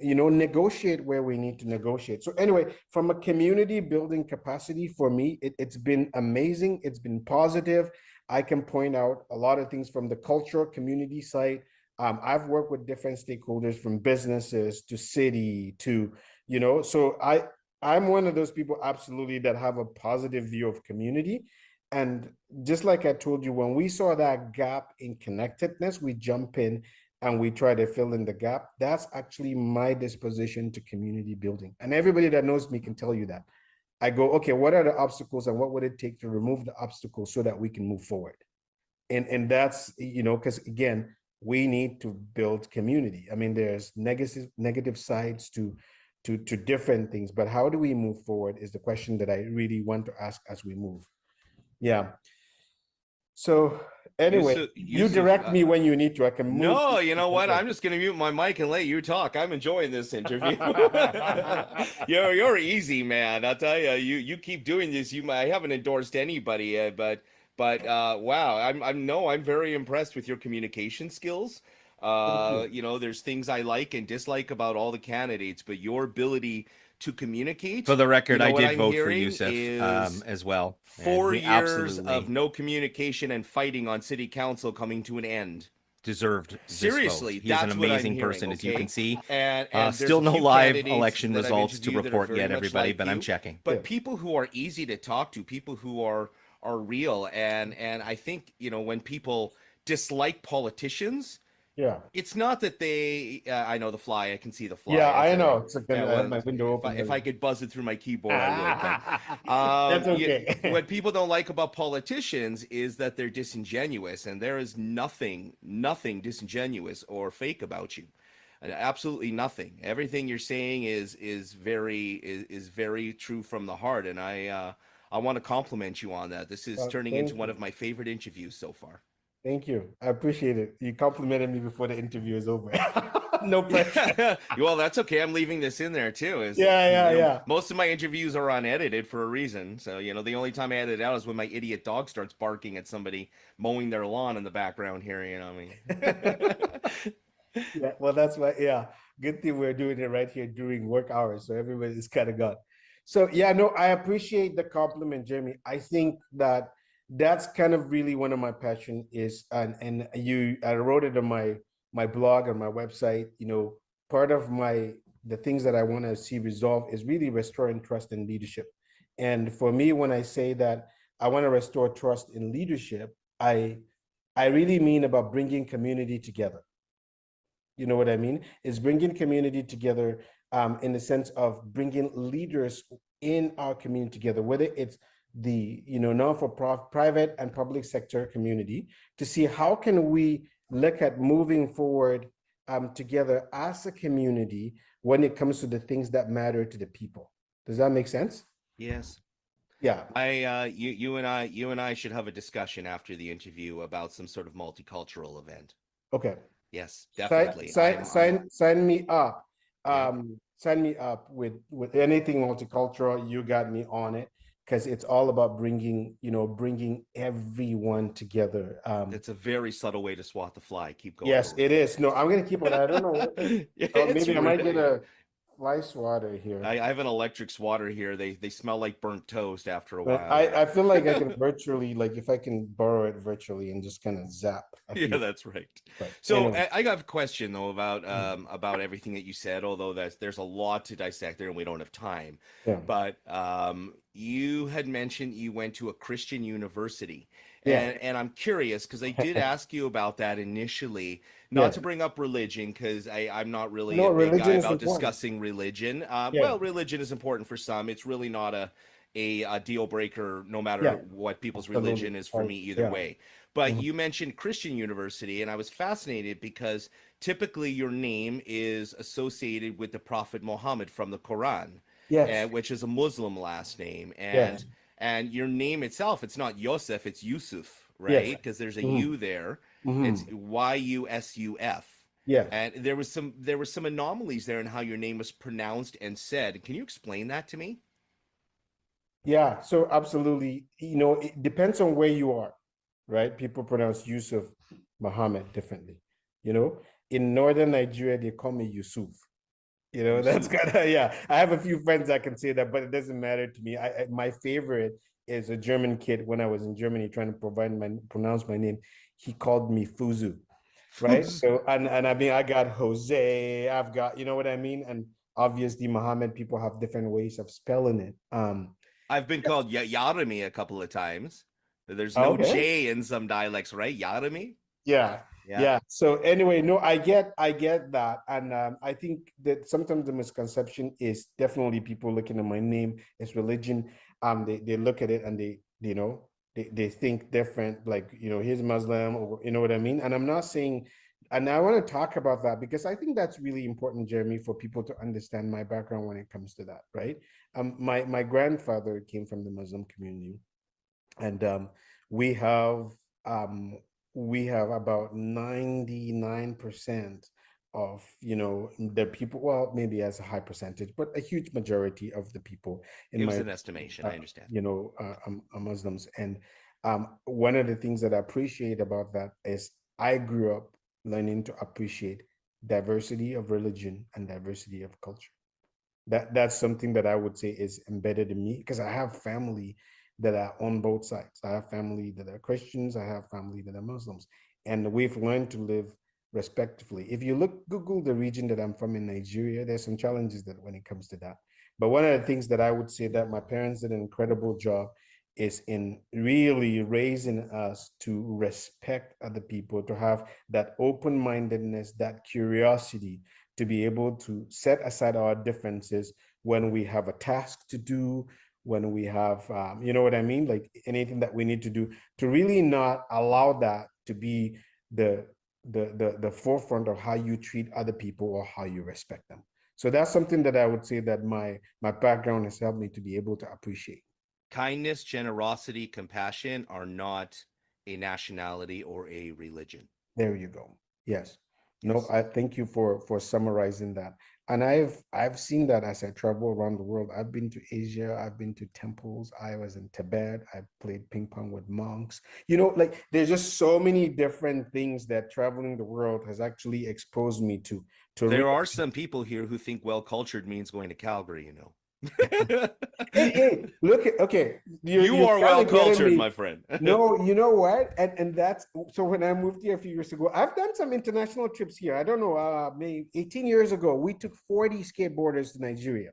you know, negotiate where we need to negotiate. So anyway, from a community building capacity, for me, it's been amazing. It's been positive. I can point out a lot of things from the cultural community side. I've worked with different stakeholders, from businesses to city to, you know, so I'm one of those people absolutely that have a positive view of community. And just like I told you, when we saw that gap in connectedness, we jump in and we try to fill in the gap. That's actually my disposition to community building. And everybody that knows me can tell you that. I go, okay, what are the obstacles and what would it take to remove the obstacles so that we can move forward? And that's, you know, because again, we need to build community. I mean, there's negative sides to different things, but how do we move forward is the question that I really want to ask as we move. Yeah. So anyway, you direct me when you need to. I can move. No, you know what? I'm just going to mute my mic and let you talk. I'm enjoying this interview. You're easy, man. I'll tell you. You keep doing this. I haven't endorsed anybody, but wow, I'm very impressed with your communication skills. You know, there's things I like and dislike about all the candidates, but your ability to communicate. For the record, you know, I what did I'm vote for hearing Yusuf is as well. And 4 he years of absolutely no communication and fighting on city council coming to an end. deserved this Seriously, vote. He's an that's what I'm amazing hearing, person, as you okay? can see. And Still there's a no few live candidates election that I've results to interviewed that are report very yet, much everybody, like but I'm you. checking. But people who are easy to talk to, people who are real, and I think, you know, when people dislike politicians, Yeah. it's not that they I know the fly, I can see the fly. Yeah, I It's know. It's like yeah, I well, have my window open. if I could buzz it through my keyboard, I would. But That's okay. what people don't like about politicians is that they're disingenuous, and there is nothing disingenuous or fake about you. Absolutely nothing. Everything you're saying is very true from the heart, and I want to compliment you on that. This is turning into one of my favorite interviews so far. Thank you. I appreciate it. You complimented me before the interview is over. No pressure. Well, that's okay. I'm leaving this in there too. Yeah. Most of my interviews are unedited for a reason. So, you know, the only time I edit out is when my idiot dog starts barking at somebody mowing their lawn in the background here, you know what I mean? Yeah, well, that's why, yeah. Good thing we're doing it right here during work hours. So everybody's kind of gone. So, yeah, no, I appreciate the compliment, Jeremy. I think that's kind of really one of my passion is, and I wrote it on my blog and my website. You know, part of the things that I want to see resolved is really restoring trust in leadership. And for me, when I say that I want to restore trust in leadership, I really mean about bringing community together. You know what I mean? Is bringing community together in the sense of bringing leaders in our community together, whether it's the, you know, non-for-profit, private and public sector community, to see how can we look at moving forward together as a community when it comes to the things that matter to the people. Does that make sense? Yes. Yeah. You and I should have a discussion after the interview about some sort of multicultural event. Okay. Yes, definitely. Sign me up. Yeah. Sign me up with anything multicultural. You got me on it, because it's all about bringing everyone together. It's a very subtle way to swat the fly. Keep going. Yes, it is. No, I'm gonna keep it. I don't know. Maybe I might get really- a fly swatter here. I have an electric swatter here. They smell like burnt toast after a Well, while. I feel like I can virtually, like if I can borrow it virtually and just kind of zap. Yeah, that's right. But So anyway. I got a question though about everything that you said, although there's a lot to dissect there and we don't have time. Yeah. But you had mentioned you went to a Christian university. Yeah. And I'm curious because I did ask you about that initially, not Yeah. to bring up religion, because I'm not really No, a big guy religion is about important. discussing religion. Yeah. Well, religion is important for some. It's really not a deal breaker, no matter Yeah, what people's absolutely. religion is for me either Yeah. way. But Mhm. you mentioned Christian University, and I was fascinated because typically your name is associated with the Prophet Muhammad from the Quran, Yes, which is a Muslim last name, yes, and your name itself, it's not Yosef, it's Yusuf, yes. right? Because there's a Mhm. U there. It's Mhm. Yusuf. Yes. And there was some anomalies there in how your name was pronounced and said. Can you explain that to me? Yeah, so absolutely. It depends on where you are, right? People pronounce Yusuf Muhammad differently. In northern Nigeria, they call me Yusuf. That's Yusuf. kind of, yeah. I have a few friends that can say that, but it doesn't matter to me. My favorite is a German kid when I was in Germany trying to pronounce my name. He called me Fuzu, right? Fuz. So and I mean I got Jose, I've got, you know what I mean? And obviously Muhammad, people have different ways of spelling it. I've been called Yarami a couple of times. There's no Okay. J in some dialects, right? Yarami? Yeah. Yeah. Yeah. So anyway, no, I get that. And I think that sometimes the misconception is definitely people looking at my name as religion. They look at it and they think different, like, he's Muslim, or you know what I mean? And I'm not saying, and I want to talk about that because I think that's really important, Jeremy, for people to understand my background when it comes to that, right? My grandfather came from the Muslim community, and we have um we have about 99% of the people, well, maybe as a high percentage, but a huge majority of the people in It was my an estimation. I understand. are Muslims. And one of the things that I appreciate about that is I grew up learning to appreciate diversity of religion and diversity of culture. That's something that I would say is embedded in me because I have family that are on both sides. I have family that are Christians, I have family that are Muslims, and we've learned to live respectively. If you Google the region that I'm from in Nigeria, there's some challenges that when it comes to that. But one of the things that I would say that my parents did an incredible job is in really raising us to respect other people, to have that open-mindedness, that curiosity, to be able to set aside our differences when we have a task to do, when we have, you know what I mean? Like anything that we need to do, to really not allow that to be the forefront of how you treat other people or how you respect them. So that's something that I would say that my background has helped me to be able to appreciate. Kindness, generosity, compassion are not a nationality or a religion. There you go. Yes. No, Yes. I thank you for summarizing that. And I've seen that as I travel around the world. I've been to Asia, I've been to temples, I was in Tibet, I played ping pong with monks. Like there's just so many different things that traveling the world has actually exposed me to There really. are some people here who think well cultured means going to Calgary, Hey, look at, okay, You you're are kind well of getting cultured, me. my friend. No, you know what? And that's so when I moved here a few years ago, I've done some international trips here. I don't know, maybe 18 years ago, we took 40 skateboarders to Nigeria.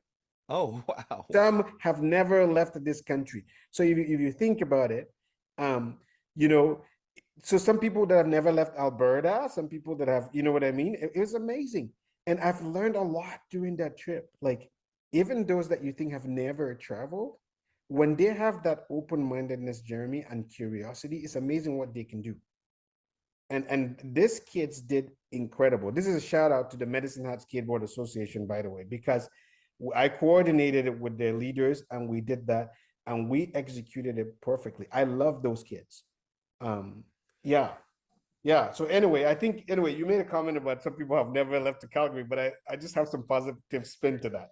Oh, wow. Some have never left this country. So if you think about it, um, you know, so some people that have never left Alberta, some people that have, you know what I mean? It was amazing. And I've learned a lot during that trip. Like even those that you think have never traveled, when they have that open-mindedness, Jeremy, and curiosity, it's amazing what they can do. And these kids did incredible. This is a shout out to the Medicine Hat Skateboard Association, by the way, because I coordinated it with their leaders and we did that and we executed it perfectly. I love those kids. Yeah. Yeah. So anyway, I think you made a comment about some people have never left to Calgary, but I just have some positive spin to that.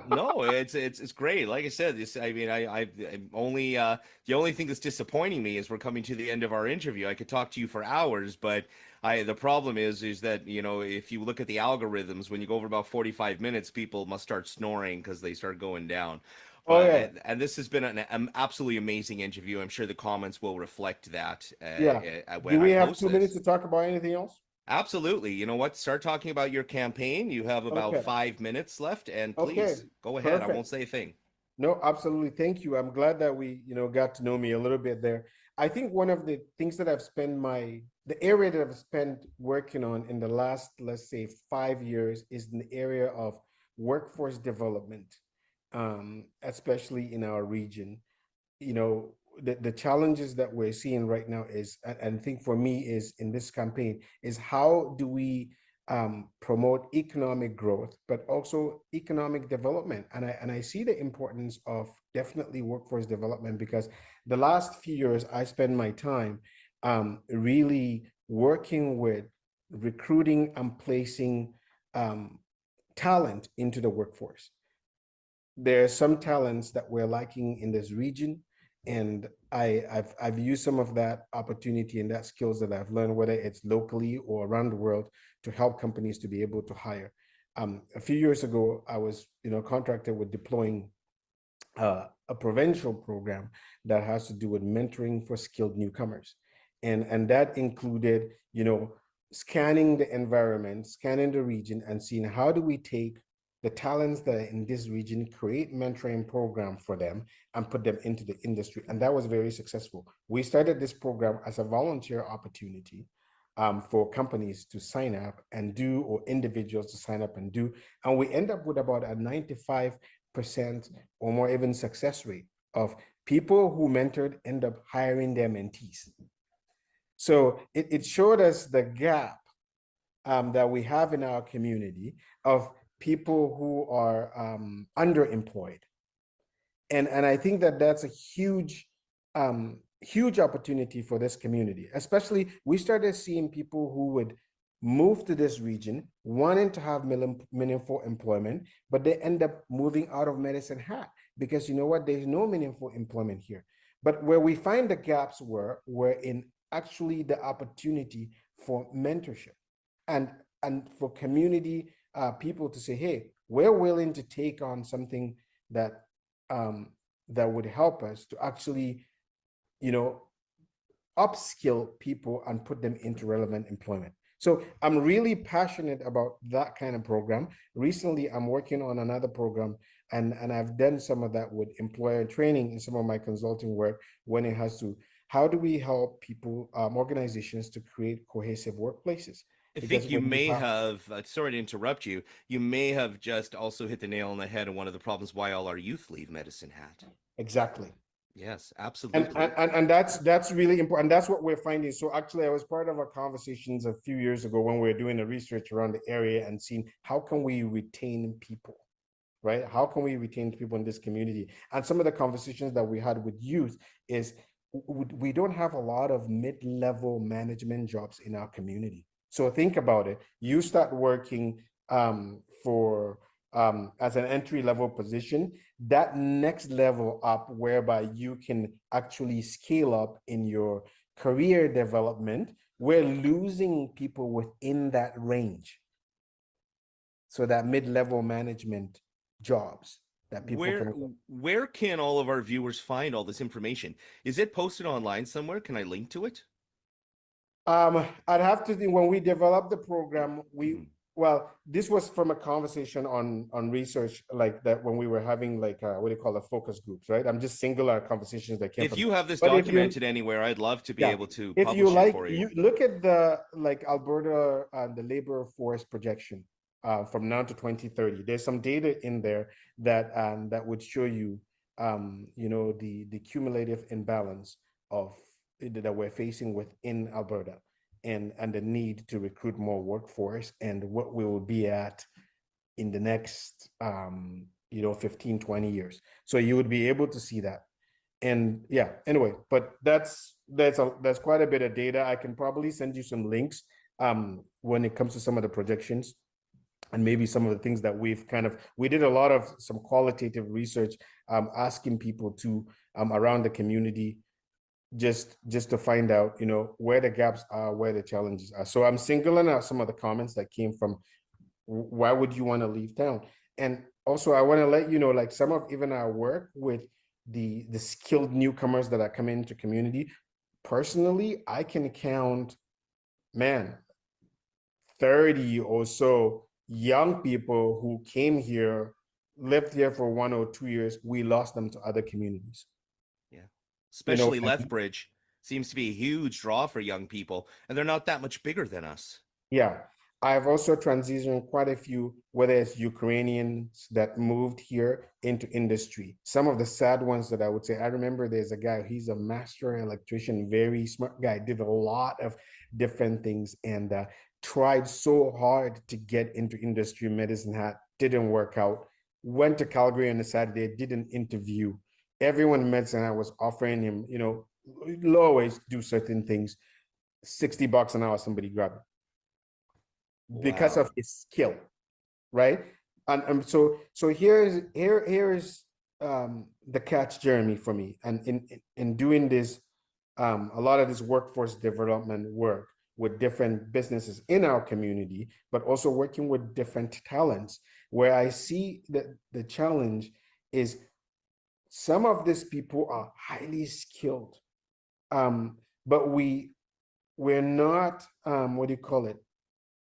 No, it's great. Like I said, I mean, I'm only the only thing that's disappointing me is we're coming to the end of our interview. I could talk to you for hours, but the problem is that, if you look at the algorithms, when you go over about 45 minutes, people must start snoring because they start going down. Oh But yeah. and this has been an absolutely amazing interview. I'm sure the comments will reflect that Yeah. when Do we I have post 2 minutes this. to talk about anything else? Absolutely. You know what? Start talking about your campaign. You have about Okay. 5 minutes left, and Okay. please go ahead. I won't Perfect. say a thing. No, absolutely. Thank you. I'm glad that we, got to know me a little bit there. I think one of the things that the area that I've spent working on in the last, let's say, 5 years is in the area of workforce development. especially in our region. You know, the challenges that we're seeing right now is, and I think for me is in this campaign, is how do we promote economic growth, but also economic development. And I see the importance of definitely workforce development, because the last few years I spend my time really working with recruiting and placing talent into the workforce. There are some talents that we're lacking in this region, and I've used some of that opportunity and that skills that I've learned, whether it's locally or around the world, to help companies to be able to hire. A few years ago, I was contracted with deploying a provincial program that has to do with mentoring for skilled newcomers, and that included scanning the environment, scanning the region, and seeing how do we take the talents that are in this region, create mentoring program for them, and put them into the industry. And that was very successful. We started this program as a volunteer opportunity for companies to sign up and do, or individuals to sign up and do. And we end up with about a 95% or more even success rate of people who mentored end up hiring their mentees. So it showed us the gap that we have in our community of people who are underemployed. And I think that that's a huge opportunity for this community. Especially, we started seeing people who would move to this region wanting to have meaningful employment, but they end up moving out of Medicine Hat because there's no meaningful employment here. But where we find the gaps were in actually the opportunity for mentorship and for community people to say, hey, we're willing to take on something that that would help us to actually upskill people and put them into relevant employment. So I'm really passionate about that kind of program. Recently, I'm working on another program, and I've done some of that with employer training in some of my consulting work, when it has to, how do we help people, organizations, to create cohesive workplaces? I think you may have, sorry to interrupt you, you may have just also hit the nail on the head of one of the problems why all our youth leave Medicine Hat. Exactly. Yes, absolutely. And that's really important. That's what we're finding. So actually, I was part of our conversations a few years ago when we were doing the research around the area and seeing how can we retain people, right? How can we retain people in this community? And some of the conversations that we had with youth is we don't have a lot of mid-level management jobs in our community. So think about it. You start working for as an entry-level position, that next level up whereby you can actually scale up in your career development, we're losing people within that range. So that mid-level management jobs that people where can all of our viewers find all this information? Is it posted online somewhere? Can I link to it? I'd have to think when we developed the program, well, this was from a conversation on research like that when we were having like what do you call it, focus groups, right? I'm just singular conversations that came. If you have this documented anywhere, I'd love to be able to if publish you like, it for you. You look at the Alberta the labor force projection from now to 2030. There's some data in there that that would show you the cumulative imbalance of that we're facing within Alberta, and the need to recruit more workforce, and what we will be at in the next 15, 20 years. So you would be able to see that. And yeah, anyway, but that's quite a bit of data. I can probably send you some links when it comes to some of the projections, and maybe some of the things that we did a lot of some qualitative research, asking people to around the community, just to find out, where the gaps are, where the challenges are. So I'm singling out some of the comments that came from, why would you want to leave town? And also I want to let you know, like some of even our work with the skilled newcomers that are coming into community, personally, I can count, 30 or so young people who came here, lived here for 1 or 2 years. We lost them to other communities. Especially Lethbridge seems to be a huge draw for young people, and they're not that much bigger than us. Yeah. I've also transitioned quite a few, whether it's Ukrainians that moved here into industry. Some of the sad ones that I would say, I remember there's a guy, he's a master electrician, very smart guy, did a lot of different things and tried so hard to get into industry. Medicine Hat didn't work out. Went to Calgary on a Saturday, did an interview. Everyone in Medicine Hat was offering him, you know, always do certain things. $60 an hour, somebody grabbed it because Wow. of his skill, right? And so here's the catch, Jeremy, for me. And in doing this, a lot of this workforce development work with different businesses in our community, but also working with different talents, where I see that the challenge is some of these people are highly skilled, but we're not what do you call it,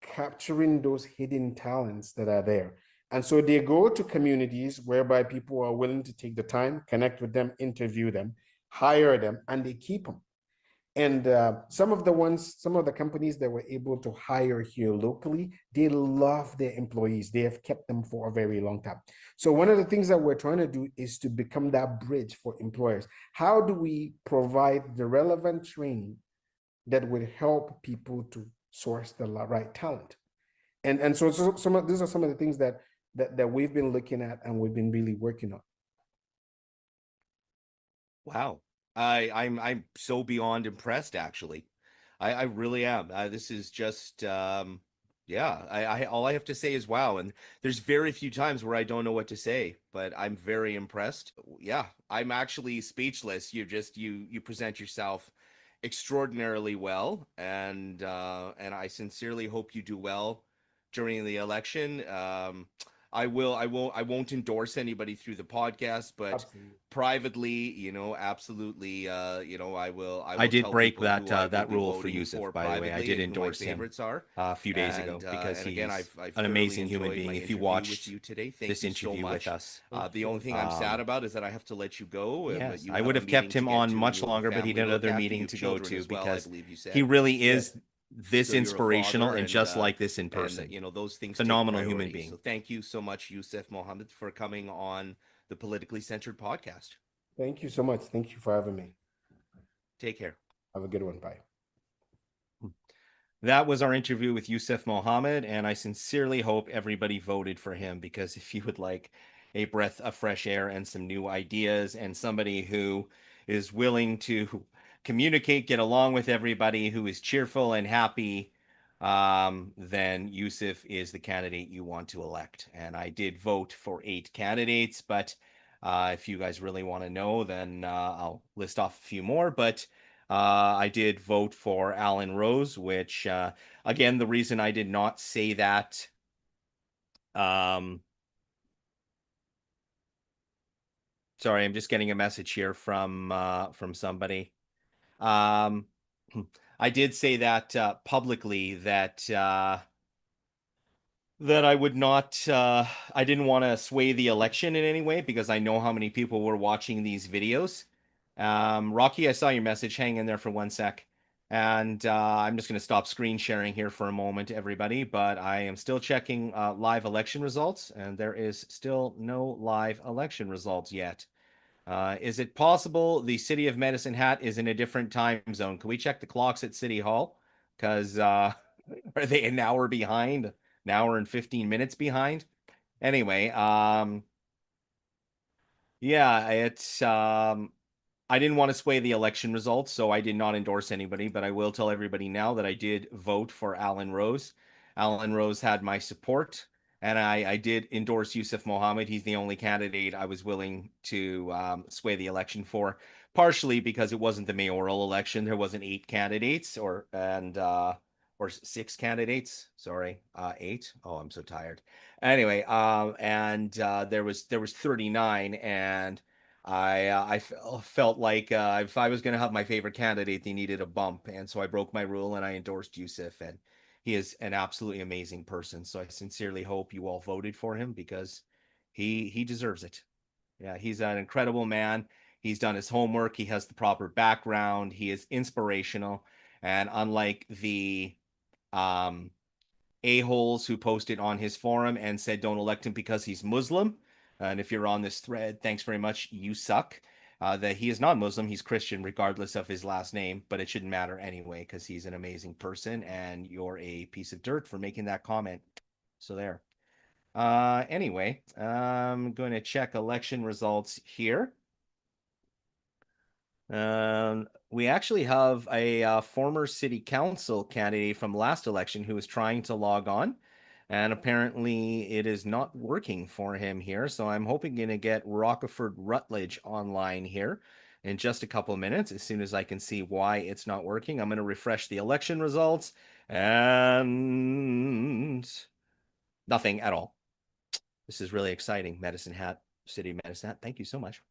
capturing those hidden talents that are there. And so they go to communities whereby people are willing to take the time, connect with them, interview them, hire them, and they keep them. And some of the companies that were able to hire here locally, they love their employees. They have kept them for a very long time. So one of the things that we're trying to do is to become that bridge for employers. How do we provide the relevant training that would help people to source the right talent? And so these are some of the things that we've been looking at and we've been really working on. Wow. I'm so beyond impressed, actually. I really am. This is just yeah, I all I have to say is wow. And there's very few times where I don't know what to say, but I'm very impressed. Yeah, I'm actually speechless. You present yourself extraordinarily well, and I sincerely hope you do well during the election. I won't endorse anybody through the podcast, but Absolutely. privately, you know, absolutely, you know, I will I did tell break people who I will that be rule for voting Yusuf, for by the way. I privately did and who my endorse him favorites are. a few days ago because And he's again, I've an thoroughly amazing human enjoyed being. my If you interview watched with you today, thank this you so interview with much. us, The only thing I'm sad um, about is that I have to let you go. But yes, you I have would a have kept meeting to him get on to, and much you have a longer, but he family had to look another after. You meeting have to go children to as well, I because believe you he said. really Yes. is this So you're a inspirational father, and just like this in and person. you know those things Phenomenal take human priority. being. So thank you so much, Yusuf Mohammed, for coming on the Politically Centered podcast. Thank you so much. Thank you for having me. Take care. Have a good one. Bye. That was our interview with Yusuf Mohammed, and I sincerely hope everybody voted for him, because if you would like a breath of fresh air and some new ideas and somebody who is willing to communicate, get along with everybody, who is cheerful and happy, then Yusuf is the candidate you want to elect. And I did vote for 8 candidates, but if you guys really want to know, then I'll list off a few more. But I did vote for Alan Rose, which, again, the reason I did not say that, sorry, I'm just getting a message here from somebody. I did say that publicly, that that I would not, I didn't want to sway the election in any way, because I know how many people were watching these videos. Rocky, I saw your message. Hang in there for 1 sec. And I'm just going to stop screen sharing here for a moment, everybody. But I am still checking live election results, and there is still no live election results yet. Is it possible the city of Medicine Hat is in a different time zone? Can we check the clocks at City Hall? Because are they an hour behind? An hour and 15 minutes behind? Anyway, yeah, it's I didn't want to sway the election results, so I did not endorse anybody, but I will tell everybody now that I did vote for Alan Rose. Alan Rose had my support, and I did endorse Yusuf Mohammed. He's the only candidate I was willing to sway the election for, partially because it wasn't the mayoral election. There wasn't 8 candidates, or 6 candidates. Sorry, 8. Oh, I'm so tired. Anyway, and there was 39, and I felt like if I was going to have my favorite candidate, they needed a bump. And so I broke my rule and I endorsed Yusuf. And he is an absolutely amazing person. So I sincerely hope you all voted for him, because he deserves it. Yeah, he's an incredible man. He's done his homework. He has the proper background. He is inspirational. And unlike the a-holes who posted on his forum and said don't elect him because he's Muslim. And if you're on this thread, thanks very much. You suck. That he is not Muslim, he's Christian, regardless of his last name, but it shouldn't matter anyway because he's an amazing person and you're a piece of dirt for making that comment. So there. Anyway, I'm going to check election results here. We actually have a former city council candidate from last election who is trying to log on, and apparently it is not working for him here. So I'm hoping to get Rockeford Rutledge online here in just a couple of minutes. As soon as I can see why it's not working, I'm going to refresh the election results, and nothing at all. This is really exciting. Medicine Hat, City of Medicine Hat. Thank you so much.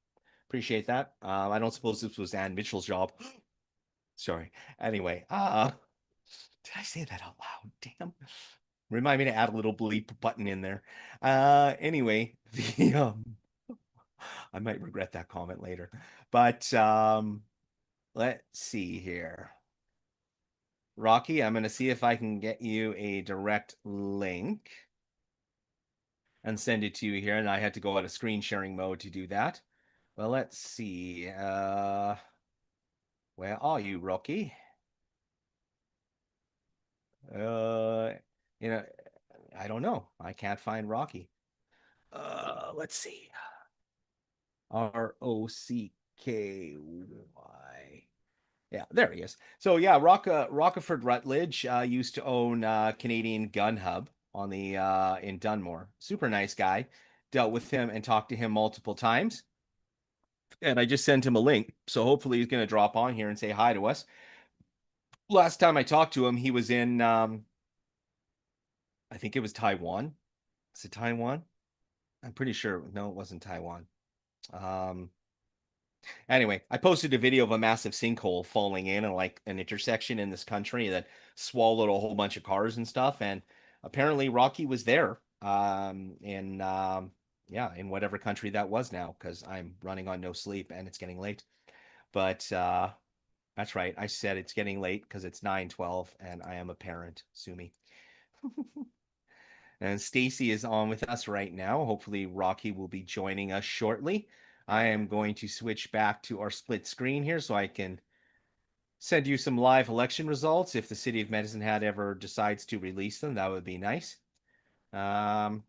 Appreciate that. I don't suppose this was Ann Mitchell's job. Sorry. Anyway, did I say that out loud? Damn. Remind me to add a little bleep button in there. Anyway, the I might regret that comment later. But let's see here. Rocky, I'm going to see if I can get you a direct link and send it to you here. And I had to go out of screen sharing mode to do that. Well, let's see. Where are you, Rocky? I don't know. I can't find Rocky. Let's see. Rocky. Yeah, there he is. So yeah, Rockeford Rutledge used to own Canadian Gun Hub on the in Dunmore. Super nice guy. Dealt with him and talked to him multiple times. And I just sent him a link. So hopefully he's going to drop on here and say hi to us. Last time I talked to him, he was in, I think it was Taiwan. Is it Taiwan? I'm pretty sure. No, it wasn't Taiwan. Anyway, I posted a video of a massive sinkhole falling in like an intersection in this country that swallowed a whole bunch of cars and stuff. And apparently Rocky was there in whatever country that was now, because I'm running on no sleep and it's getting late. But that's right. I said it's getting late because it's 9:12 and I am a parent. Sue me. And Stacy is on with us right now. Hopefully Rocky will be joining us shortly. I am going to switch back to our split screen here so I can send you some live election results. If the City of Medicine Hat ever decides to release them, that would be nice. And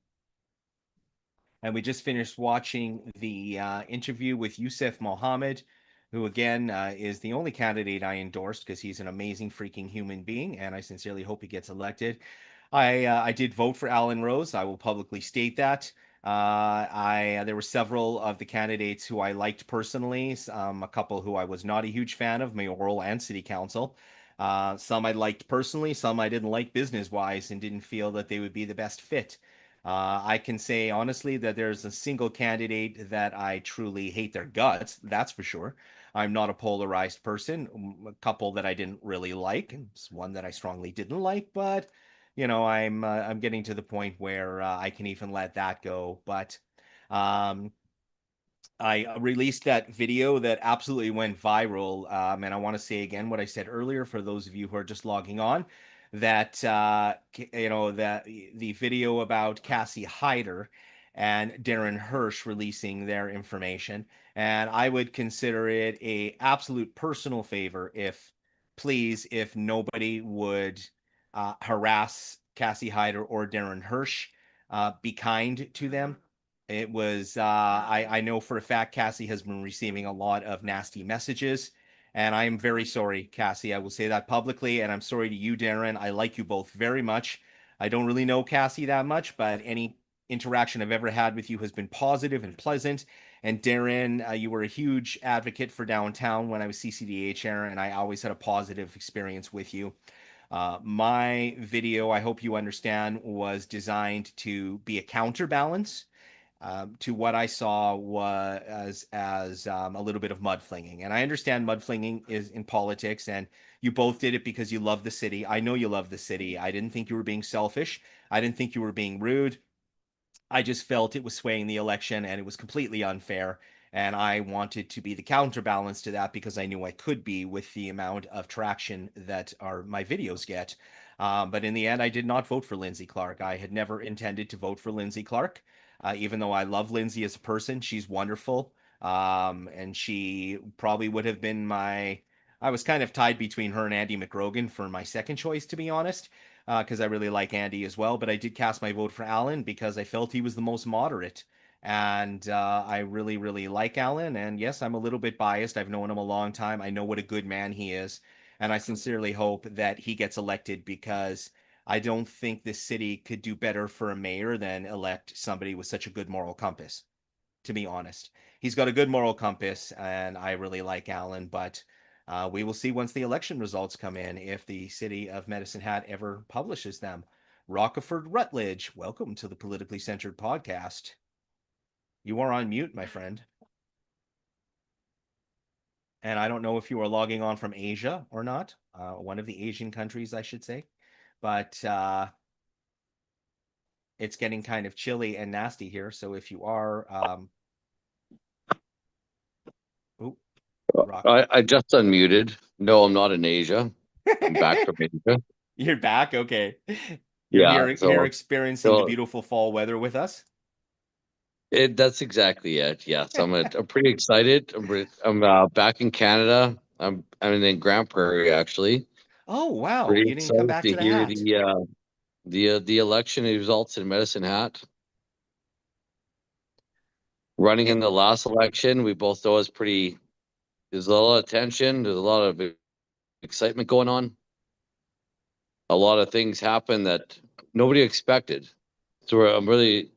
we just finished watching the interview with Yousef Mohammed, who again is the only candidate I endorsed because he's an amazing freaking human being, and I sincerely hope he gets elected. I did vote for Alan Rose. I will publicly state that. There were several of the candidates who I liked personally, a couple who I was not a huge fan of, mayoral and city council. Some I liked personally, some I didn't like business-wise and didn't feel that they would be the best fit. I can say honestly that there's a single candidate that I truly hate their guts, that's for sure. I'm not a polarized person. A couple that I didn't really like, and one that I strongly didn't like, but I'm getting to the point where I can even let that go. But I released that video that absolutely went viral. And I want to say again what I said earlier for those of you who are just logging on, that that the video about Cassie Hyder and Darren Hirsch releasing their information, and I would consider it a absolute personal favor if nobody would harass Cassie Hyder or Darren Hirsch. Be kind to them. It was I know for a fact Cassie has been receiving a lot of nasty messages, and I am very sorry, Cassie. I will say that publicly, and I'm sorry to you, Darren. I like you both very much. I don't really know Cassie that much, but any interaction I've ever had with you has been positive and pleasant. And Darren, you were a huge advocate for downtown when I was CCDA chair, and I always had a positive experience with you. My video, I hope you understand, was designed to be a counterbalance to what I saw was as a little bit of mudflinging. And I understand mudflinging is in politics, and you both did it because you love the city. I know you love the city. I didn't think you were being selfish. I didn't think you were being rude. I just felt it was swaying the election and it was completely unfair. And I wanted to be the counterbalance to that because I knew I could be with the amount of traction that my videos get. But in the end, I did not vote for Lindsay Clark. I had never intended to vote for Lindsay Clark, even though I love Lindsay as a person. She's wonderful. And she probably would have been I was kind of tied between her and Andy McGrogan for my second choice, to be honest, because I really like Andy as well. But I did cast my vote for Alan because I felt he was the most moderate. And I really, really like Alan. And yes, I'm a little bit biased. I've known him a long time. I know what a good man he is. And I sincerely hope that he gets elected because I don't think this city could do better for a mayor than elect somebody with such a good moral compass, to be honest. He's got a good moral compass, and I really like Alan, but we will see once the election results come in if the city of Medicine Hat ever publishes them. Rockeford Rutledge, welcome to the Politically Centered podcast. You are on mute, my friend. And I don't know if you are logging on from Asia or not, one of the Asian countries, I should say. But it's getting kind of chilly and nasty here. So if you are, I just unmuted. No, I'm not in Asia. I'm back from Asia. You're back? Okay. You're here experiencing the beautiful fall weather with us? That's exactly it. Yes, I'm pretty excited. I'm back in Canada. I'm in Grand Prairie, actually. Oh, wow. Pretty You didn't come back to the hear Hat. the election results in Medicine Hat. Running in the last election, we both know there's a lot of tension, there's a lot of excitement going on. A lot of things happen that nobody expected. So I'm really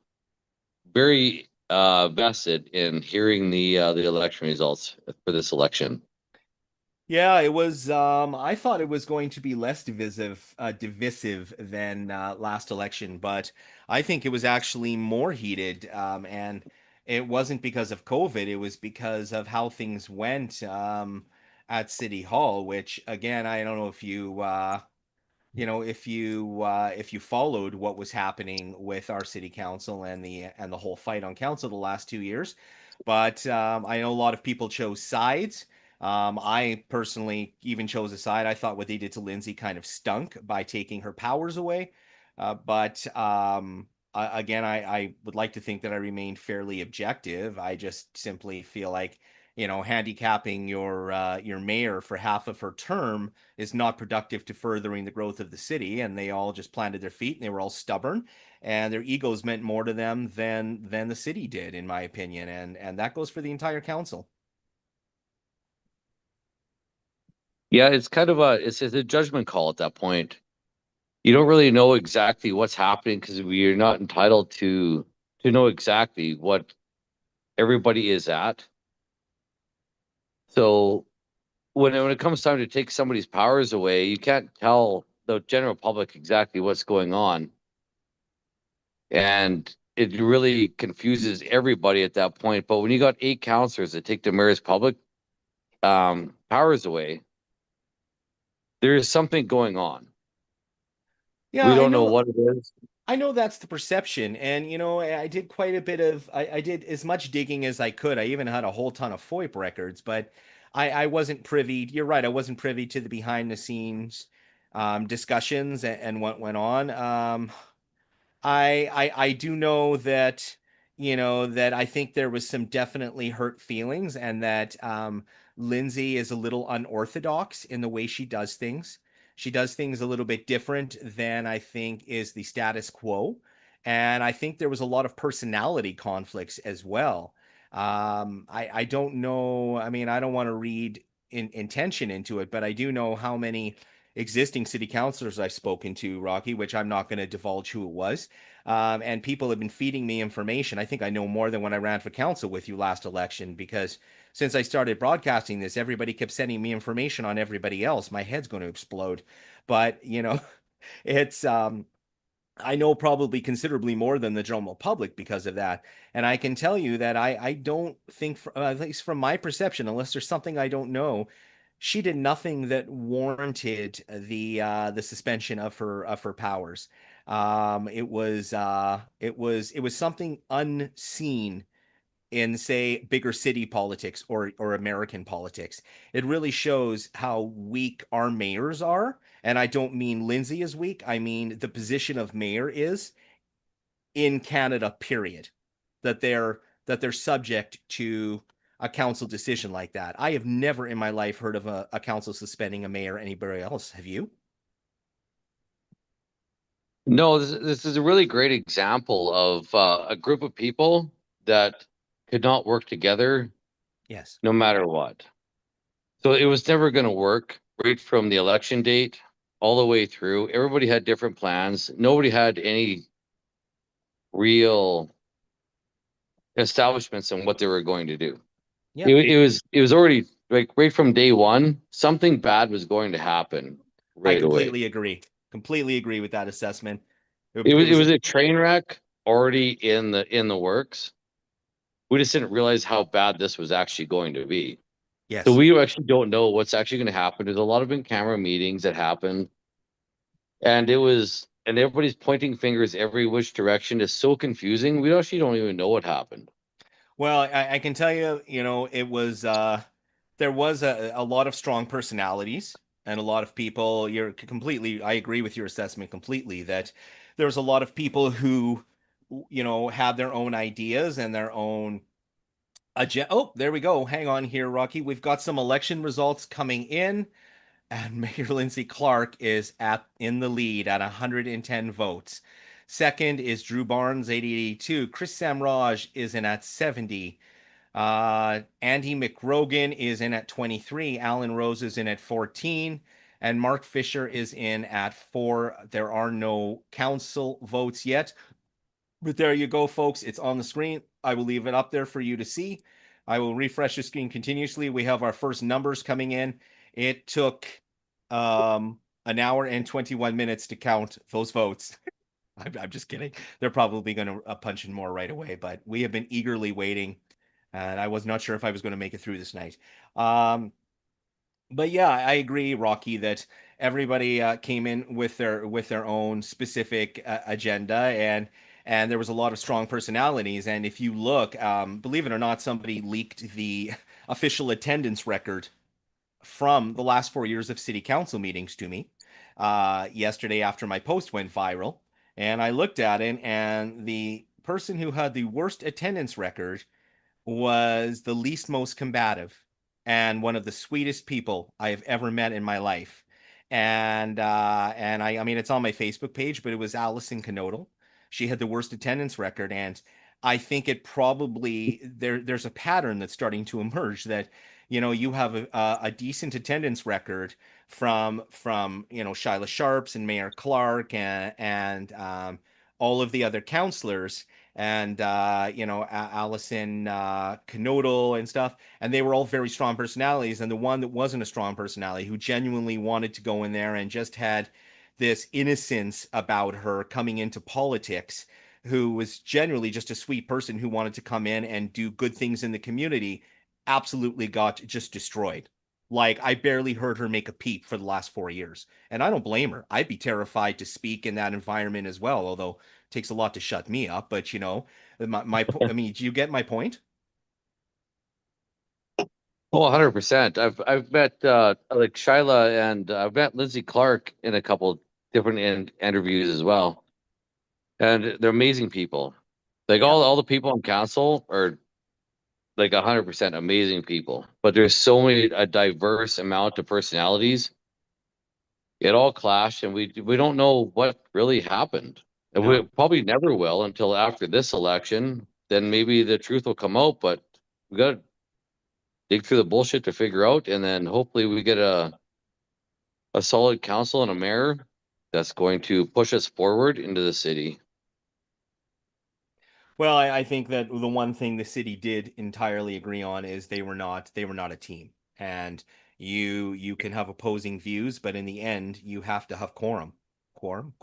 very vested in hearing the election results for this election. Yeah, it was. I thought it was going to be less divisive than last election, but I think it was actually more heated. And it wasn't because of COVID; it was because of how things went at City Hall. Which, again, I don't know if if you followed what was happening with our city council and the whole fight on council the last 2 years, but I know a lot of people chose sides. I personally even chose a side. I thought what they did to Lindsay kind of stunk by taking her powers away. But again, I would like to think that I remained fairly objective. I just simply feel like, handicapping your mayor for half of her term is not productive to furthering the growth of the city. And they all just planted their feet and they were all stubborn, and their egos meant more to them than the city did, in my opinion. And that goes for the entire council. Yeah, it's kind of it's a judgment call at that point. You don't really know exactly what's happening because we're not entitled to know exactly what everybody is at. So when it comes time to take somebody's powers away, you can't tell the general public exactly what's going on. And it really confuses everybody at that point. But when you got 8 councillors that take the mayor's public powers away, there is something going on. Yeah, we don't know what it is. I know that's the perception. And, I did quite a bit I did as much digging as I could. I even had a whole ton of FOIP records, but I wasn't privy. You're right. I wasn't privy to the behind the scenes discussions and what went on. I do know that, that I think there was some definitely hurt feelings, and that Lindsay is a little unorthodox in the way she does things. She does things a little bit different than I think is the status quo. And I think there was a lot of personality conflicts as well. I don't know. I mean, I don't want to read intention into it, but I do know how many existing city councilors I've spoken to, Rocky, which I'm not going to divulge who it was. And people have been feeding me information. I think I know more than when I ran for council with you last election, because since I started broadcasting this, everybody kept sending me information on everybody else. My head's going to explode. But, it's I know probably considerably more than the general public because of that. And I can tell you that I don't think, at least from my perception, unless there's something I don't know, she did nothing that warranted the suspension of her powers. It was something unseen in say bigger city politics or American politics. It really shows how weak our mayors are. And I don't mean Lindsay is weak. I mean the position of mayor is in Canada, period. That they're subject to a council decision like that. I have never in my life heard of a council suspending a mayor or anybody else. Have you? No, this is a really great example of a group of people that could not work together Yes. no matter what. So it was never going to work right from the election date all the way through. Everybody had different plans. Nobody had any real establishments on what they were going to do. Yeah. It was already like right from day one, something bad was going to happen I right away. completely agree. Completely agree with that assessment. It was a train wreck already in the works. We just didn't realize how bad this was actually going to be. yes. So we actually don't know what's actually going to happen. There's a lot of in-camera meetings that happened, and everybody's pointing fingers every which direction. It's so confusing. We actually don't even know what happened. Well, I can tell you, it was there was a lot of strong personalities and a lot of people. I agree with your assessment completely that there's a lot of people who, have their own ideas and their own agenda. Oh, there we go. Hang on here, Rocky. We've got some election results coming in, and Mayor Lindsay Clark is in the lead at 110 votes. Second is Drew Barnes, 82. Chris Samraj is in at 70. Andy McRogan is in at 23. Alan Rose is in at 14. And Mark Fisher is in at 4. There are no council votes yet. But there you go, folks. It's on the screen. I will leave it up there for you to see. I will refresh the screen continuously. We have our first numbers coming in. It took an hour and 21 minutes to count those votes. I'm just kidding. They're probably going to punch in more right away, but we have been eagerly waiting, and I was not sure if I was going to make it through this night. But yeah, I agree, Rocky, that everybody came in with their own specific agenda, and there was a lot of strong personalities. And if you look, believe it or not, somebody leaked the official attendance record from the last 4 years of city council meetings to me yesterday after my post went viral. And I looked at it, and the person who had the worst attendance record was the least most combative and one of the sweetest people I have ever met in my life. And I mean, it's on my Facebook page, but it was Allison Knodel. She had the worst attendance record, and I think it probably there's a pattern that's starting to emerge that you have a decent attendance record from Shyla Sharps and Mayor Clark and all of the other counselors and Allison Knodel and stuff, and they were all very strong personalities. And the one that wasn't a strong personality, who genuinely wanted to go in there and just had this innocence about her coming into politics, who was generally just a sweet person who wanted to come in and do good things in the community, absolutely got just destroyed. Like, I barely heard her make a peep for the last 4 years. And I don't blame her. I'd be terrified to speak in that environment as well, although it takes a lot to shut me up. But, I mean, do you get my point? Oh, 100%. I've met like Shyla, and I've met Lindsay Clark in a couple different interviews as well. And they're amazing people. Like all the people on council are like 100% amazing people, but there's a diverse amount of personalities. It all clashed, and we don't know what really happened. And we probably never will until after this election. Then maybe the truth will come out, but we got to dig through the bullshit to figure out, and then hopefully we get a solid council and a mayor that's going to push us forward into the city. Well, I think that the one thing the city did entirely agree on is they were not a team. And you can have opposing views, but in the end, you have to have quorum. Quorum.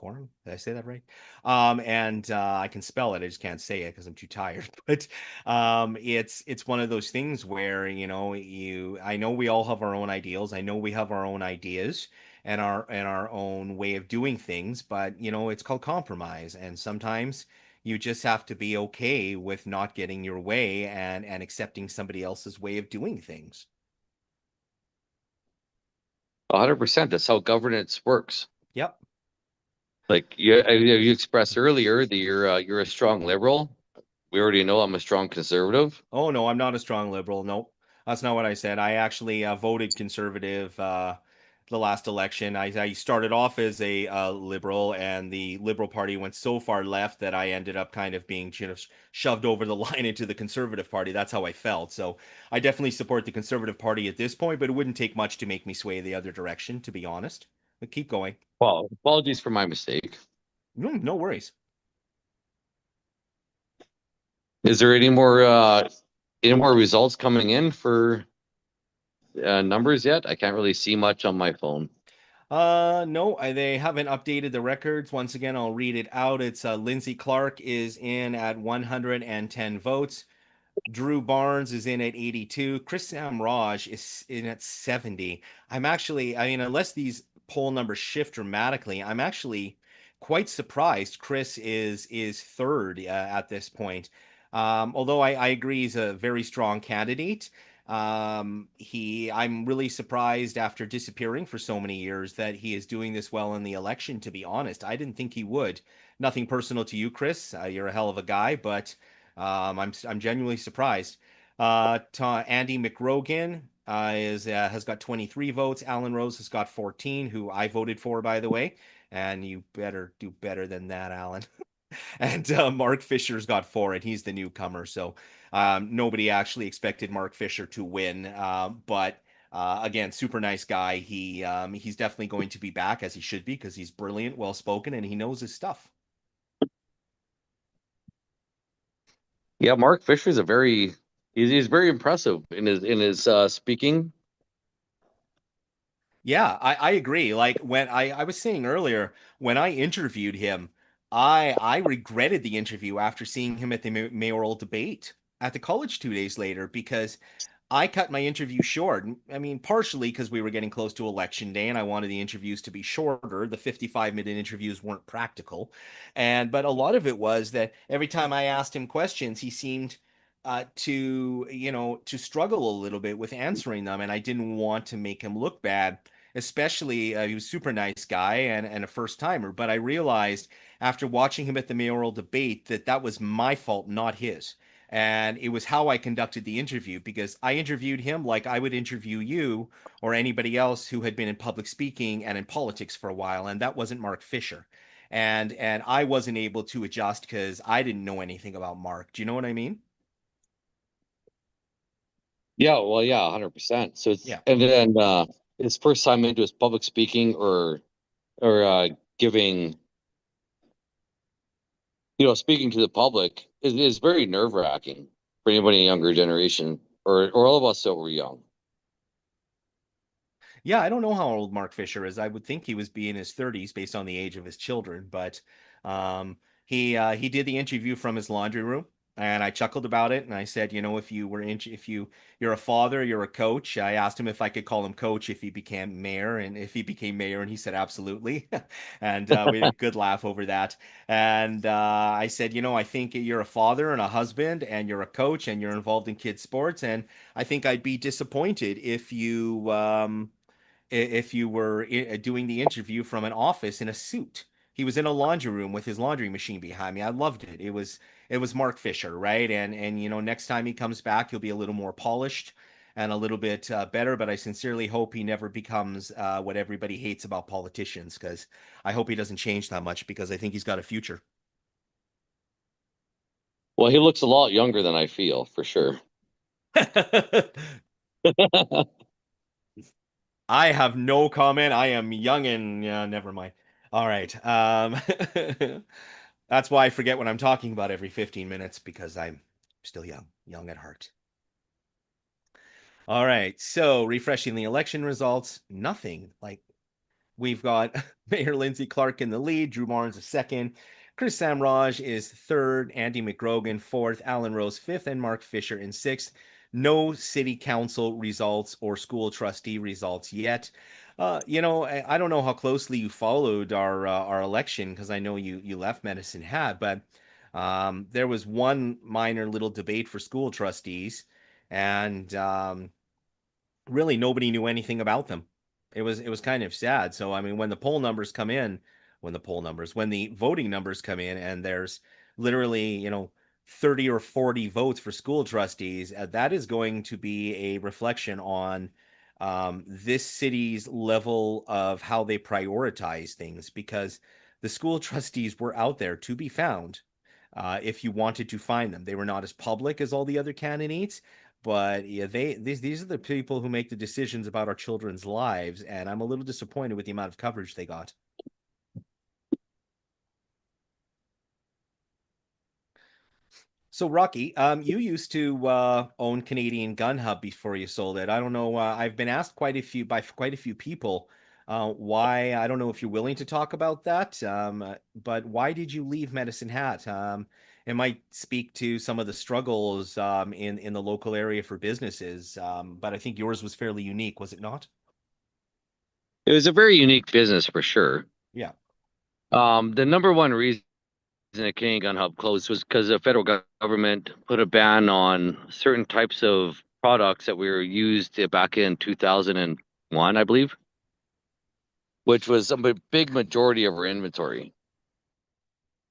Did I say that right? And I can spell it. I just can't say it because I'm too tired. But it's one of those things where I know we all have our own ideals. I know we have our own ideas and our own way of doing things. But it's called compromise, and sometimes You just have to be okay with not getting your way and accepting somebody else's way of doing things. 100%. That's how governance works. Yep. Like you expressed earlier that you're a strong liberal. We already know I'm a strong conservative. Oh no, I'm not a strong liberal. Nope. That's not what I said. I actually voted conservative the last election. I started off as a liberal, and the Liberal Party went so far left that I ended up kind of being shoved over the line into the Conservative Party. That's how I felt. So I definitely support the Conservative Party at this point, but it wouldn't take much to make me sway the other direction, to be honest. But keep going. Well, apologies for my mistake. No, no worries. Is there any more results coming in for numbers yet? I can't really see much on my phone. No, they haven't updated the records. Once again, I'll read it out. It's Lindsay Clark is in at 110 votes. Drew Barnes is in at 82. Chris Samraj is in at 70. I mean, unless these poll numbers shift dramatically, I'm actually quite surprised Chris is third at this point. Although I agree he's a very strong candidate. I'm really surprised after disappearing for so many years that he is doing this well in the election, to be honest. I didn't think he would. Nothing personal to you, Chris. You're a hell of a guy, but I'm genuinely surprised. Andy McRogan has got 23 votes. Alan Rose has got 14, who I voted for, by the way. And you better do better than that, Alan. And Mark Fisher's got 4, and he's the newcomer. So nobody actually expected Mark Fisher to win. But again, super nice guy. He's definitely going to be back, as he should be, because he's brilliant, well spoken, and he knows his stuff. Yeah, Mark Fisher's he's very impressive in his speaking. Yeah, I agree. Like when I was saying earlier, when I interviewed him, I regretted the interview after seeing him at the mayoral debate at the college 2 days later, because I cut my interview short. I mean, partially because we were getting close to election day and I wanted the interviews to be shorter. The 55-minute interviews weren't practical. But a lot of it was that every time I asked him questions, he seemed to struggle a little bit with answering them. And I didn't want to make him look bad, especially he was a super nice guy and a first timer. But I realized after watching him at the mayoral debate that was my fault, not his. And it was how I conducted the interview, because I interviewed him like I would interview you or anybody else who had been in public speaking and in politics for a while. And that wasn't Mark Fisher. And I wasn't able to adjust because I didn't know anything about Mark. Do you know what I mean? Yeah, well, yeah, 100%. So Yeah. and then his first time into his public speaking or giving, speaking to the public is very nerve-wracking for anybody in the younger generation or all of us that were young. Yeah, I don't know how old Mark Fisher is. I would think he was be in his 30s based on the age of his children, but he did the interview from his laundry room, and I chuckled about it, and I said, if you're a father, you're a coach. I asked him if I could call him coach if he became mayor, and he said absolutely, and we had a good laugh over that. And I said, I think you're a father and a husband, and you're a coach, and you're involved in kids sports, and I think I'd be disappointed if you were doing the interview from an office in a suit. He was in a laundry room with his laundry machine behind me. I loved it. It was Mark Fisher, right? And next time he comes back, he'll be a little more polished and a little bit better. But I sincerely hope he never becomes what everybody hates about politicians, because I hope he doesn't change that much, because I think he's got a future. Well, he looks a lot younger than I feel, for sure. I have no comment. I am young and yeah, never mind. All right. That's why I forget what I'm talking about every 15 minutes, because I'm still young at heart. All right. So refreshing the election results, nothing. Like, we've got Mayor Lindsay Clark in the lead, Drew Barnes is second, Chris Samraj is third, Andy McRogan fourth, Alan Rose fifth, and Mark Fisher in sixth. No city council results or school trustee results yet. I don't know how closely you followed our election, because I know you left Medicine Hat, but There was one minor little debate for school trustees, and really nobody knew anything about them. It was kind of sad. So I mean, when the voting numbers come in, and there's literally 30 or 40 votes for school trustees, that is going to be a reflection on this city's level of how they prioritize things, because the school trustees were out there to be found. If you wanted to find them, they were not as public as all the other candidates, but yeah, these are the people who make the decisions about our children's lives, and I'm a little disappointed with the amount of coverage they got. So Rocky, you used to own Canadian Gun Hub before you sold it. I don't know. I've been asked quite a few people why. I don't know if you're willing to talk about that. But why did you leave Medicine Hat? It might speak to some of the struggles in the local area for businesses. But I think yours was fairly unique, was it not? It was a very unique business for sure. Yeah. The number one reason the Canadian Gun Hub closed was because the federal government put a ban on certain types of products that were used back in 2001, I believe, which was a big majority of our inventory.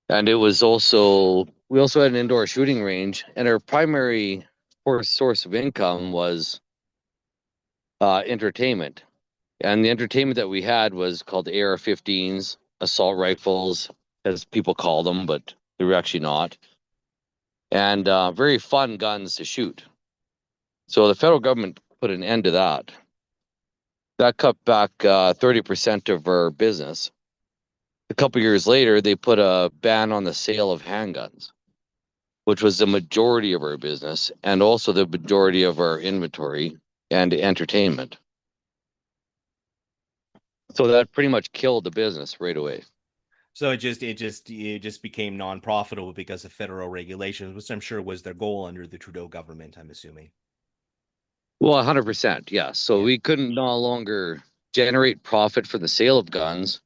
And it was also, we also had an indoor shooting range, and our primary source of income was entertainment. And the entertainment that we had was called AR-15s, assault rifles, as people call them, but they were actually not. And very fun guns to shoot. So the federal government put an end to that. That cut back 30% of our business. A couple years later, they put a ban on the sale of handguns, which was the majority of our business and also the majority of our inventory and entertainment. So that pretty much killed the business right away. So it just became non-profitable because of federal regulations, which I'm sure was their goal under the Trudeau government, I'm assuming. Well, 100%, yes. So we couldn't no longer generate profit for the sale of guns.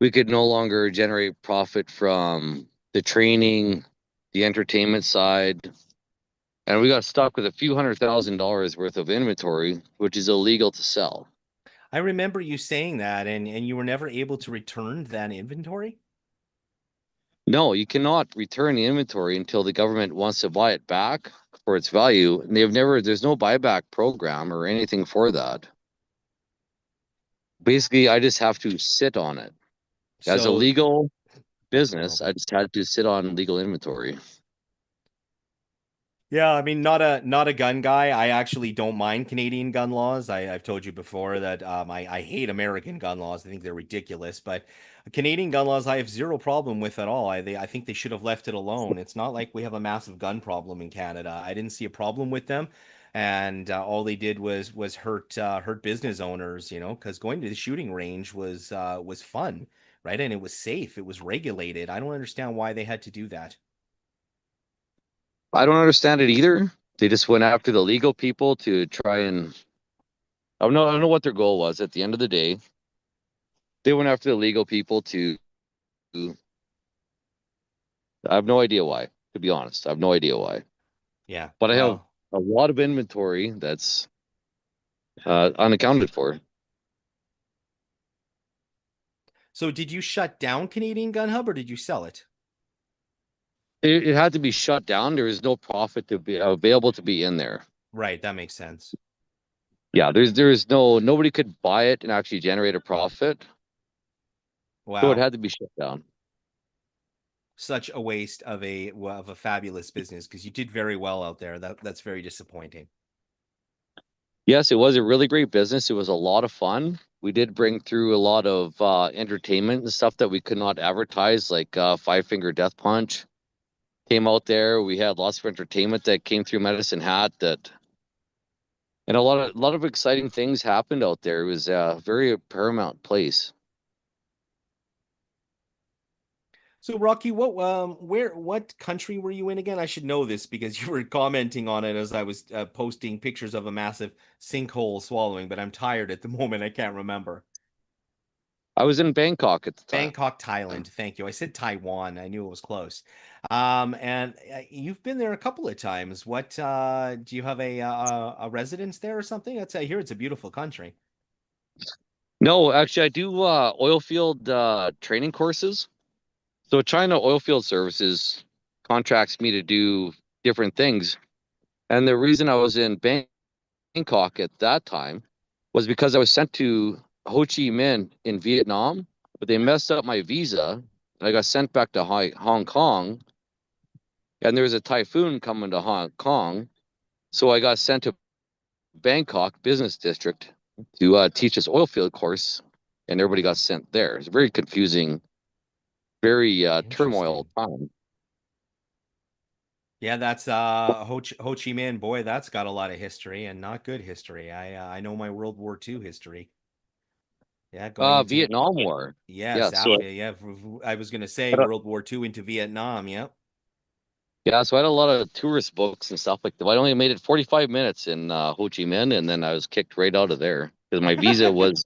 We could no longer generate profit from the training, the entertainment side. And we got stuck with a few $100,000 worth of inventory, which is illegal to sell. I remember you saying that, and you were never able to return that inventory? No, you cannot return the inventory until the government wants to buy it back for its value. And there's no buyback program or anything for that. Basically, I just have to sit on it. As a legal business, I just had to sit on legal inventory. Yeah, I mean, not a gun guy. I actually don't mind Canadian gun laws. I've told you before that I hate American gun laws. I think they're ridiculous. But Canadian gun laws, I have zero problem with at all. I think they should have left it alone. It's not like we have a massive gun problem in Canada. I didn't see a problem with them, and all they did was hurt business owners. Because going to the shooting range was fun, right? And it was safe. It was regulated. I don't understand why they had to do that. I don't understand it either. They just went after the legal people to try and I don't know what their goal was at the end of the day. They went after the legal people to I have no idea why, to be honest. I have no idea why. Yeah. But I have a lot of inventory that's unaccounted for. So did you shut down Canadian Gun Hub, or did you sell it? It had to be shut down. There is no profit to be available to be in there. Right, that makes sense. Yeah, there's nobody could buy it and actually generate a profit. Wow. So it had to be shut down. Such a waste of a fabulous business, because you did very well out there. That's very disappointing. Yes, it was a really great business. It was a lot of fun. We did bring through a lot of entertainment and stuff that we could not advertise, like Five Finger Death Punch came out there. We had lots of entertainment that came through Medicine Hat, and a lot of exciting things happened out there. It was a very paramount place. So Rocky, what country were you in again? I should know this because you were commenting on it as I was posting pictures of a massive sinkhole swallowing, but I'm tired at the moment. I can't remember. I was in Bangkok at the time. Bangkok, Thailand. Thank you. I said Taiwan. I knew it was close. And you've been there a couple of times. What do you have a residence there or something? That's I hear it's a beautiful country. No, actually, I do oil field training courses. So China Oilfield Services contracts me to do different things. And the reason I was in Bangkok at that time was because I was sent to Ho Chi Minh in Vietnam, but they messed up my visa. I got sent back to Hong Kong, and there was a typhoon coming to Hong Kong. So I got sent to Bangkok Business District to teach this oil field course, and everybody got sent there. It's very confusing, very turmoil time. Yeah, that's Ho Chi Minh. Boy, that's got a lot of history and not good history. I know my World War II history. Yeah, going into Vietnam War. yes, Yeah, so after I was gonna say World War II into Vietnam. Yeah. yeah, so I had a lot of tourist books and stuff like that. I only made it 45 minutes in Ho Chi Minh, and then I was kicked right out of there because my visa was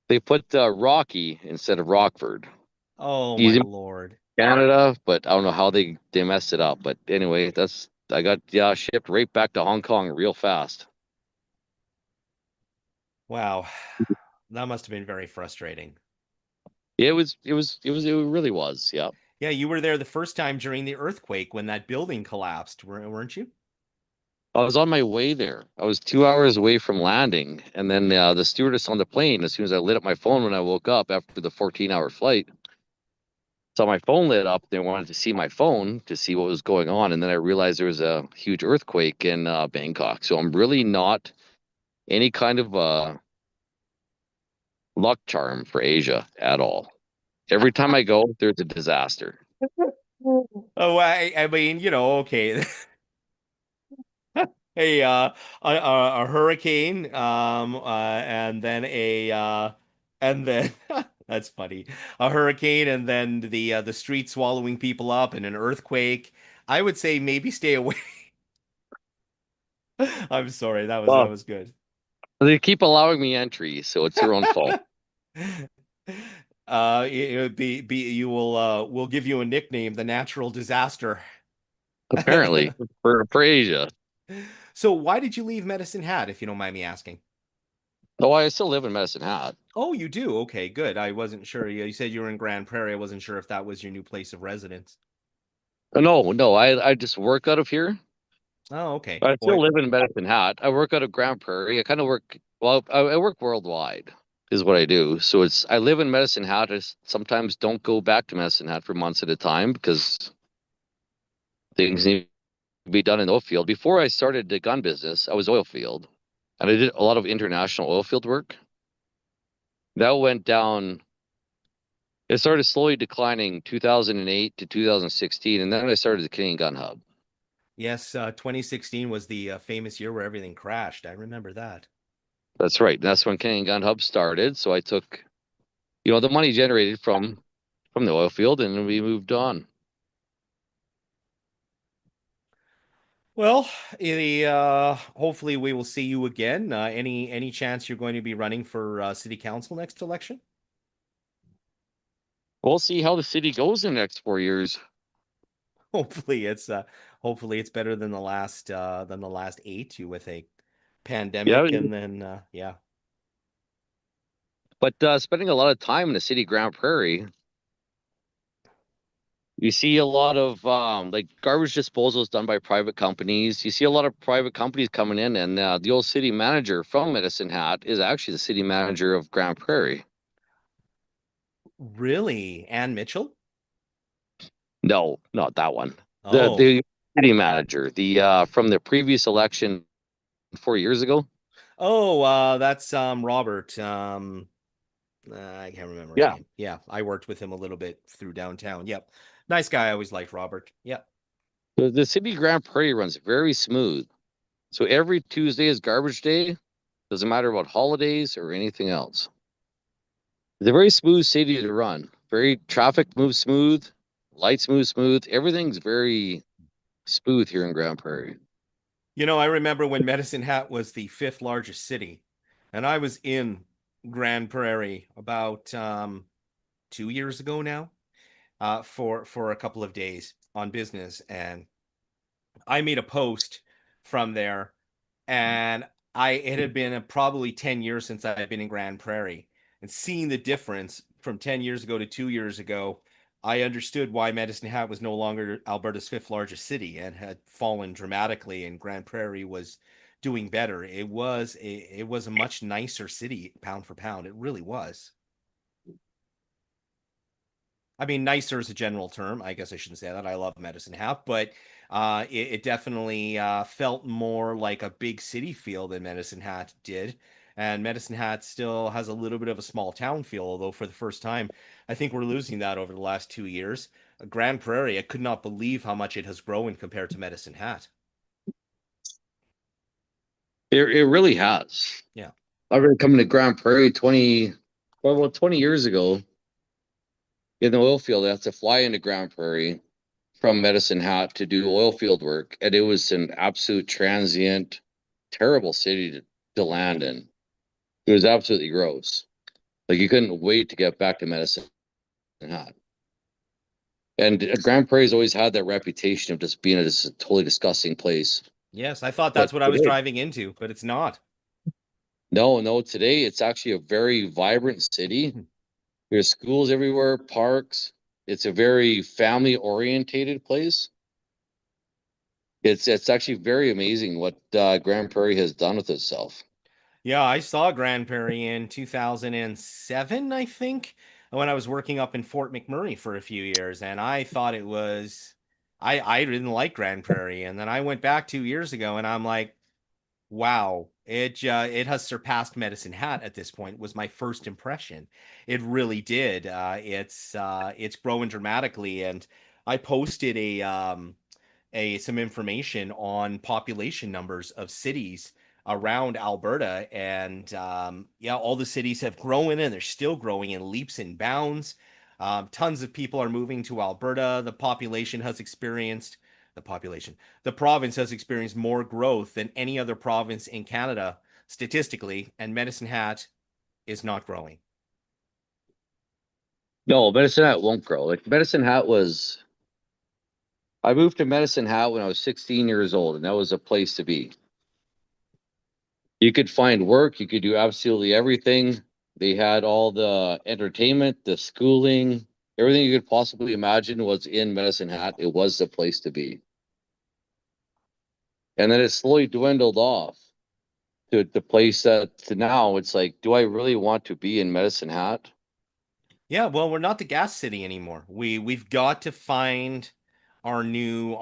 they put Rocky instead of Rockford. Oh my Easy Lord. Canada, but I don't know how they messed it up. But anyway, I got shipped right back to Hong Kong real fast. Wow. That must have been very frustrating. It really was. Yeah. Yeah, you were there the first time during the earthquake when that building collapsed, weren't you? I was on my way there. I was 2 hours away from landing, and then the stewardess on the plane, as soon as I lit up my phone when I woke up after the 14-hour flight, so my phone lit up. They wanted to see my phone to see what was going on, and then I realized there was a huge earthquake in Bangkok. So I'm really not any kind of luck charm for Asia at all. Every time I go, there's a disaster. Oh, I mean, okay. A hurricane, and then and then that's funny. A hurricane, and then the street swallowing people up, and an earthquake. I would say maybe stay away. I'm sorry, that Well, was good. they keep allowing me entry, so it's their own fault. It would be you will we'll give you a nickname, the natural disaster. Apparently, for Asia. So why did you leave Medicine Hat, if you don't mind me asking? Oh, I still live in Medicine Hat. Oh, you do? Okay, good. I wasn't sure. You said you were in Grand Prairie. I wasn't sure if that was your new place of residence. No, I just work out of here. Oh, okay. I Boy, still live in Medicine Hat. I work out of Grand Prairie. I kind of work, well, I work worldwide is what I do. So I live in Medicine Hat. I sometimes don't go back to Medicine Hat for months at a time because things need to be done in the oil field. Before I started the gun business, I was oil field, and I did a lot of international oil field work. That went down. It started slowly declining 2008 to 2016, and then I started the Canadian Gun Hub. yes, 2016 was the famous year where everything crashed. I remember that. That's right. That's when Canadian Gun Hub started. So I took, the money generated from the oil field, and we moved on. Well, hopefully we will see you again. Any chance you're going to be running for city council next election? We'll see how the city goes in the next 4 years. Hopefully it's better than the last 8 with a pandemic, and then yeah. But spending a lot of time in the city of Grand Prairie, you see a lot of like garbage disposal is done by private companies. You see a lot of private companies coming in, and the old city manager from Medicine Hat is actually the city manager of Grand Prairie. Really? Ann Mitchell? No, not that one. Oh. The city manager, the from the previous election 4 years ago. Oh, that's Robert. I can't remember his name. Yeah, I worked with him a little bit through downtown. Yep. Nice guy. I always liked Robert. Yep. The city of Grand Prairie runs very smooth. So every Tuesday is garbage day. Doesn't matter about holidays or anything else. It's a very smooth city to run. Very traffic moves smooth, lights move smooth. Everything's very smooth here in Grand Prairie. I remember when Medicine Hat was the 5th largest city, and I was in Grand Prairie about 2 years ago now, for a couple of days on business, and I made a post from there, and it had been probably 10 years since I've been in Grand Prairie, and seeing the difference from 10 years ago to 2 years ago, I understood why Medicine Hat was no longer Alberta's fifth largest city and had fallen dramatically, and Grand Prairie was doing better. It was a much nicer city pound for pound. It really was. I mean, nicer is a general term. I guess I shouldn't say that. I love Medicine Hat, but it definitely felt more like a big city feel than Medicine Hat did. And Medicine Hat still has a little bit of a small town feel, although for the first time, I think we're losing that over the last 2 years. Grand Prairie, I could not believe how much it has grown compared to Medicine Hat. It really has. Yeah. I remember coming to Grand Prairie 20 years ago in the oil field. I had to fly into Grand Prairie from Medicine Hat to do oil field work, and it was an absolute transient, terrible city to land in. It was absolutely gross. Like you couldn't wait to get back to Medicine Hat. And Grand Prairie's always had that reputation of just being a totally disgusting place. Yes, I thought that's But what I was today- driving into, but it's not. No, today it's actually a very vibrant city. There's schools everywhere, parks. It's a very family orientated place. It's actually very amazing what Grand Prairie has done with itself. Yeah, I saw Grand Prairie in 2007, I think, when I was working up in Fort McMurray for a few years, and I thought it was I didn't like Grand Prairie, and then I went back 2 years ago, and I'm like, wow, it has surpassed Medicine Hat at this point. Was my first impression. It really did. It's growing dramatically, and I posted some information on population numbers of cities around Alberta, and yeah, all the cities have grown, and they're still growing in leaps and bounds. Tons of people are moving to Alberta. The province has experienced more growth than any other province in Canada statistically, and Medicine Hat is not growing. No, Medicine Hat won't grow. Like I moved to Medicine Hat when I was 16 years old, and that was a place to be. You could find work, you could do absolutely everything. They had all the entertainment, the schooling, everything you could possibly imagine was in Medicine Hat. It was the place to be. And then it slowly dwindled off to the place that to now it's like, do I really want to be in Medicine Hat? Yeah, well, we're not the gas city anymore. We've got to find our new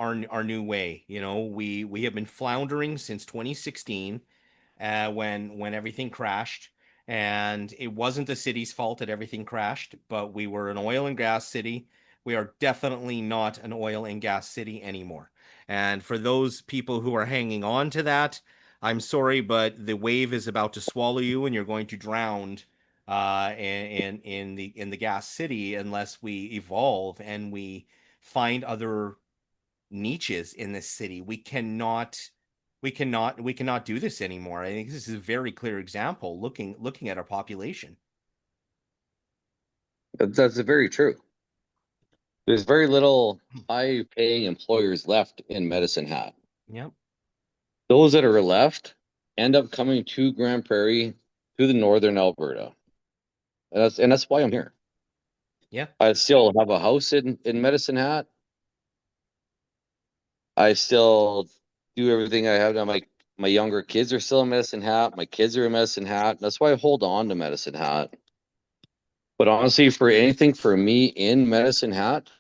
way. You know, we have been floundering since 2016, when everything crashed, and it wasn't the city's fault that everything crashed, but we were an oil and gas city. We are definitely not an oil and gas city anymore. And for those people who are hanging on to that, I'm sorry, but the wave is about to swallow you, and you're going to drown in the gas city unless we evolve and we find other niches in this city. We cannot do this anymore. I think this is a very clear example looking at our population. That's very true. There's very little high paying employers left in Medicine Hat. Yep. Those that are left end up coming to Grand Prairie, to the northern Alberta. And that's why I'm here. Yeah. I still have a house in Medicine Hat. I still do everything I have done. My younger kids are still in Medicine Hat. My kids are in Medicine Hat. That's why I hold on to Medicine Hat. But honestly, for anything for me in Medicine Hat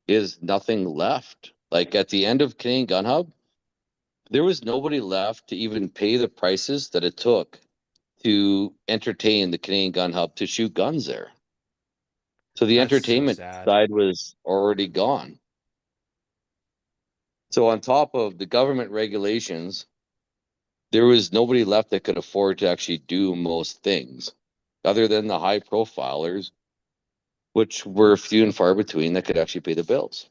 is nothing left. Like at the end of Canadian Gun Hub, there was nobody left to even pay the prices that it took to entertain the Canadian Gun Hub to shoot guns there. So the That's so entertainment sad. side was already gone. So on top of the government regulations, there was nobody left that could afford to actually do most things other than the high profilers, which were few and far between that could actually pay the bills.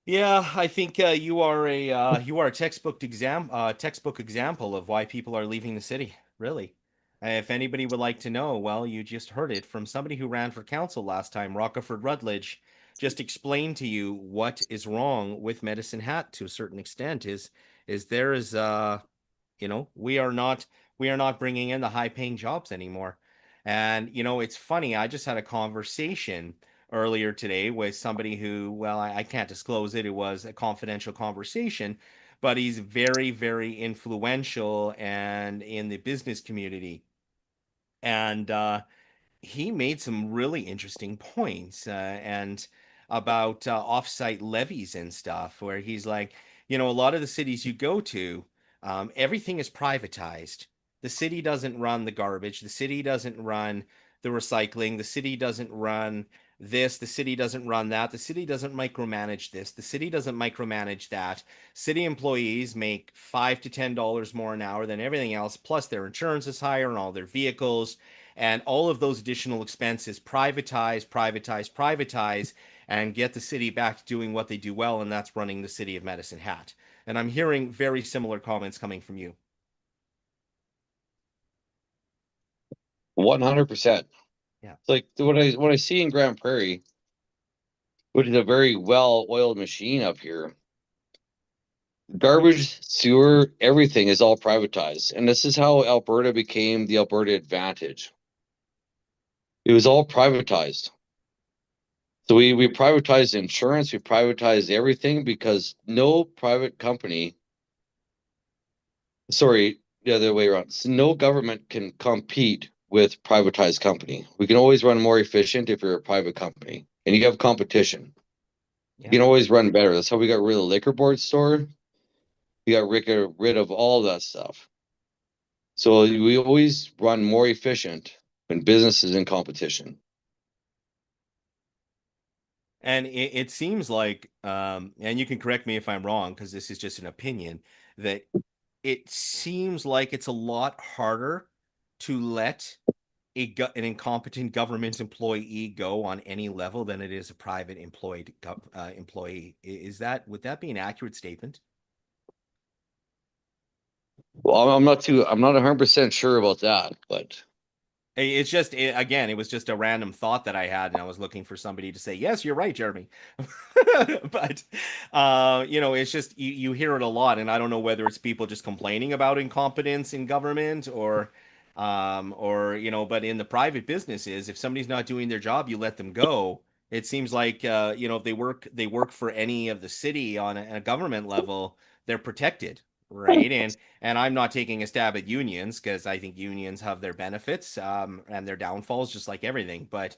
Yeah, I think you are a textbook example of why people are leaving the city. Really, if anybody would like to know, well, you just heard it from somebody who ran for council last time. Rockerford Rutledge just explained to you what is wrong with Medicine Hat to a certain extent. Is there is we are not bringing in the high paying jobs anymore. And it's funny, I just had a conversation earlier today with somebody who, well, I can't disclose it. It was a confidential conversation, but he's very, very influential and in the business community. And he made some really interesting points and about offsite levies and stuff, where he's like, a lot of the cities you go to, everything is privatized. The city doesn't run the garbage. The city doesn't run the recycling. The city doesn't run this. The city doesn't run that. The city doesn't micromanage this. The city doesn't micromanage that. City employees make $5 to $10 more an hour than everything else. Plus, their insurance is higher on all their vehicles, and all of those additional expenses privatize, and get the city back to doing what they do well, and that's running the city of Medicine Hat. And I'm hearing very similar comments coming from you. 100%. Yeah. It's like what I see in Grand Prairie, which is a very well-oiled machine up here. Garbage, sewer, everything is all privatized. And this is how Alberta became the Alberta Advantage. It was all privatized. So we privatized insurance, we privatized everything, because no private company, sorry, the other way around. So no government can compete with privatized company. We can always run more efficient if you're a private company and you have competition. You can always run better. That's how we got rid of the liquor board store. We got rid of all that stuff. So we always run more efficient when business is in competition. And it seems like, and you can correct me if I'm wrong, because this is just an opinion, that it seems like it's a lot harder to let an incompetent government employee go on any level than it is a private employee. Would that be an accurate statement? Well, I'm not 100% sure about that, but It's just, again, it was just a random thought that I had, and I was looking for somebody to say, yes, you're right, Jeremy. But, it's just, you hear it a lot, and I don't know whether it's people just complaining about incompetence in government or, but in the private businesses, if somebody's not doing their job, you let them go. It seems like, if they work for any of the city on a government level, they're protected. Right. And I'm not taking a stab at unions, because I think unions have their benefits and their downfalls, just like everything. But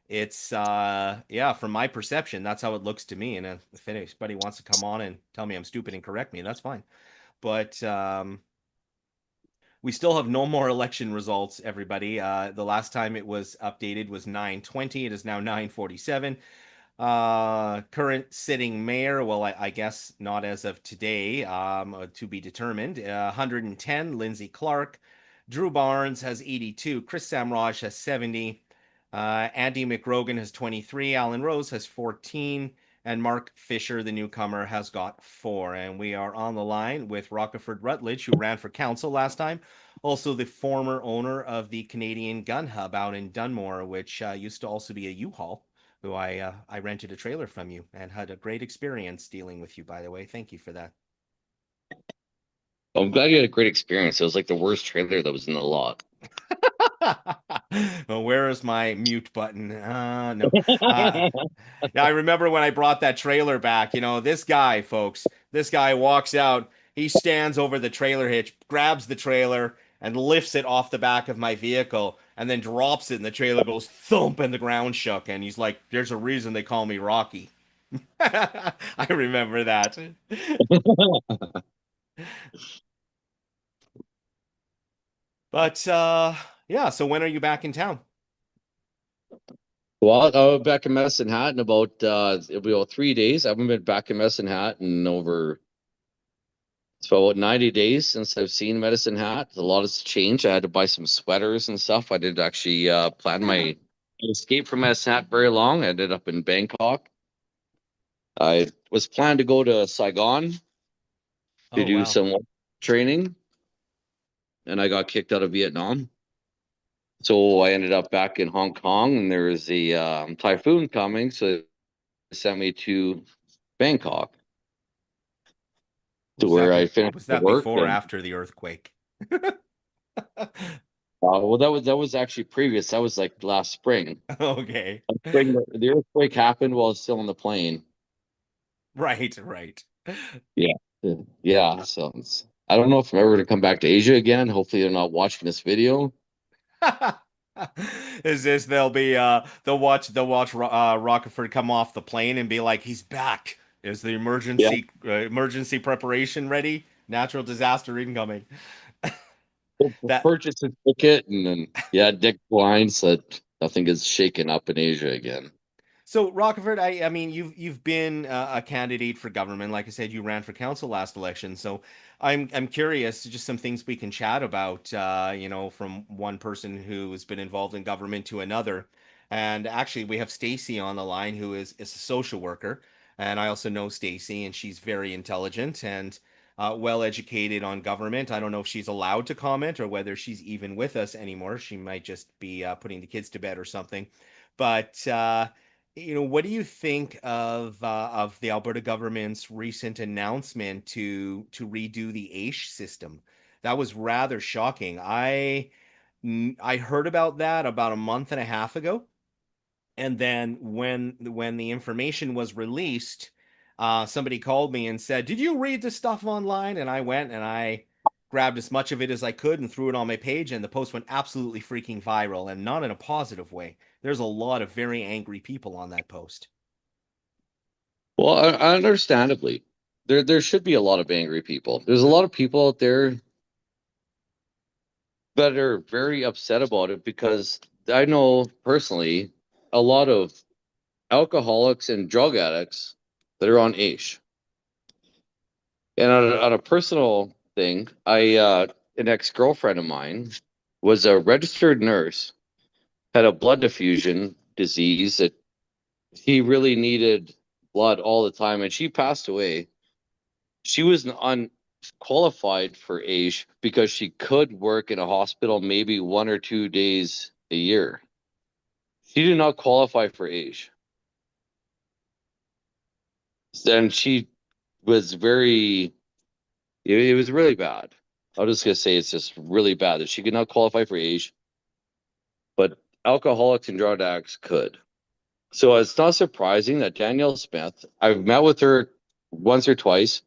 it's from my perception, that's how it looks to me. And if anybody wants to come on and tell me I'm stupid and correct me, that's fine. But we still have no more election results, everybody. The last time it was updated was 9:20. It is now 9:47. Current sitting mayor, well, I guess not as of today, to be determined. 110, Lindsay Clark. Drew Barnes has 82. Chris Samraj has 70. Andy McRogan has 23. Alan Rose has 14. And Mark Fisher, the newcomer, has got 4. And we are on the line with Rockerford Rutledge, who ran for council last time. Also the former owner of the Canadian Gun Hub out in Dunmore, which used to also be a U-Haul, who I rented a trailer from you and had a great experience dealing with you, by the way. Thank you for that. I'm glad you had a great experience. It was like the worst trailer that was in the lot. Well, where is my mute button? No. I remember when I brought that trailer back, this guy, folks, this guy walks out, he stands over the trailer hitch, grabs the trailer and lifts it off the back of my vehicle, and then drops it, and the trailer goes thump and the ground shook. And he's like, there's a reason they call me Rocky. I remember that. But so when are you back in town? Well, I'll be back in Medicine Hat in about it'll be about 3 days. I haven't been back in Medicine Hat in over, it's about 90 days since I've seen Medicine Hat. A lot has changed. I had to buy some sweaters and stuff. I did actually plan my escape from Medicine Hat very long. I ended up in Bangkok. I was planned to go to Saigon to Oh, do wow. some training, and I got kicked out of Vietnam. So I ended up back in Hong Kong, and there was a typhoon coming, so they sent me to Bangkok to where I finished Was the that work. before or And, after the earthquake? well, that was actually previous. That was like last spring. Okay. The earthquake happened while I was still on the plane. Right, right. Yeah, so I don't know if I'm ever gonna come back to Asia again. Hopefully, they're not watching this video. Is this they'll watch Rockefeller come off the plane and be like, he's back. Is the emergency preparation ready? Natural disaster incoming. That Purchase a ticket, and then Dick blinds that nothing gets shaken up in Asia again. So, Rockefeller, I mean, you've been a candidate for government. Like I said, you ran for council last election. So, I'm curious, just some things we can chat about. From one person who has been involved in government to another. And actually, we have Stacy on the line, who is a social worker, and I also know Stacy, and she's very intelligent and well educated on government. I don't know if she's allowed to comment or whether she's even with us anymore. She might just be putting the kids to bed or something. But what do you think of the Alberta government's recent announcement to redo the AISH system? That was rather shocking. I heard about that about a month and a half ago, and then when the information was released, somebody called me and said, "Did you read the stuff online?" And I went and I grabbed as much of it as I could and threw it on my page, and the post went absolutely freaking viral, and not in a positive way. There's a lot of very angry people on that post. Well, understandably, there should be a lot of angry people. There's a lot of people out there that are very upset about it because I know personally a lot of alcoholics and drug addicts that are on AISH. And on a personal thing, an ex-girlfriend of mine was a registered nurse, had a blood diffusion disease that he really needed blood all the time, and she passed away. She was unqualified for AISH because she could work in a hospital maybe 1 or 2 days a year. She did not qualify for AISH. And she was it was really bad. I'm just gonna say it's just really bad that she could not qualify for AISH, but alcoholics and drug addicts could. So it's not surprising that Danielle Smith, I've met with her once or twice,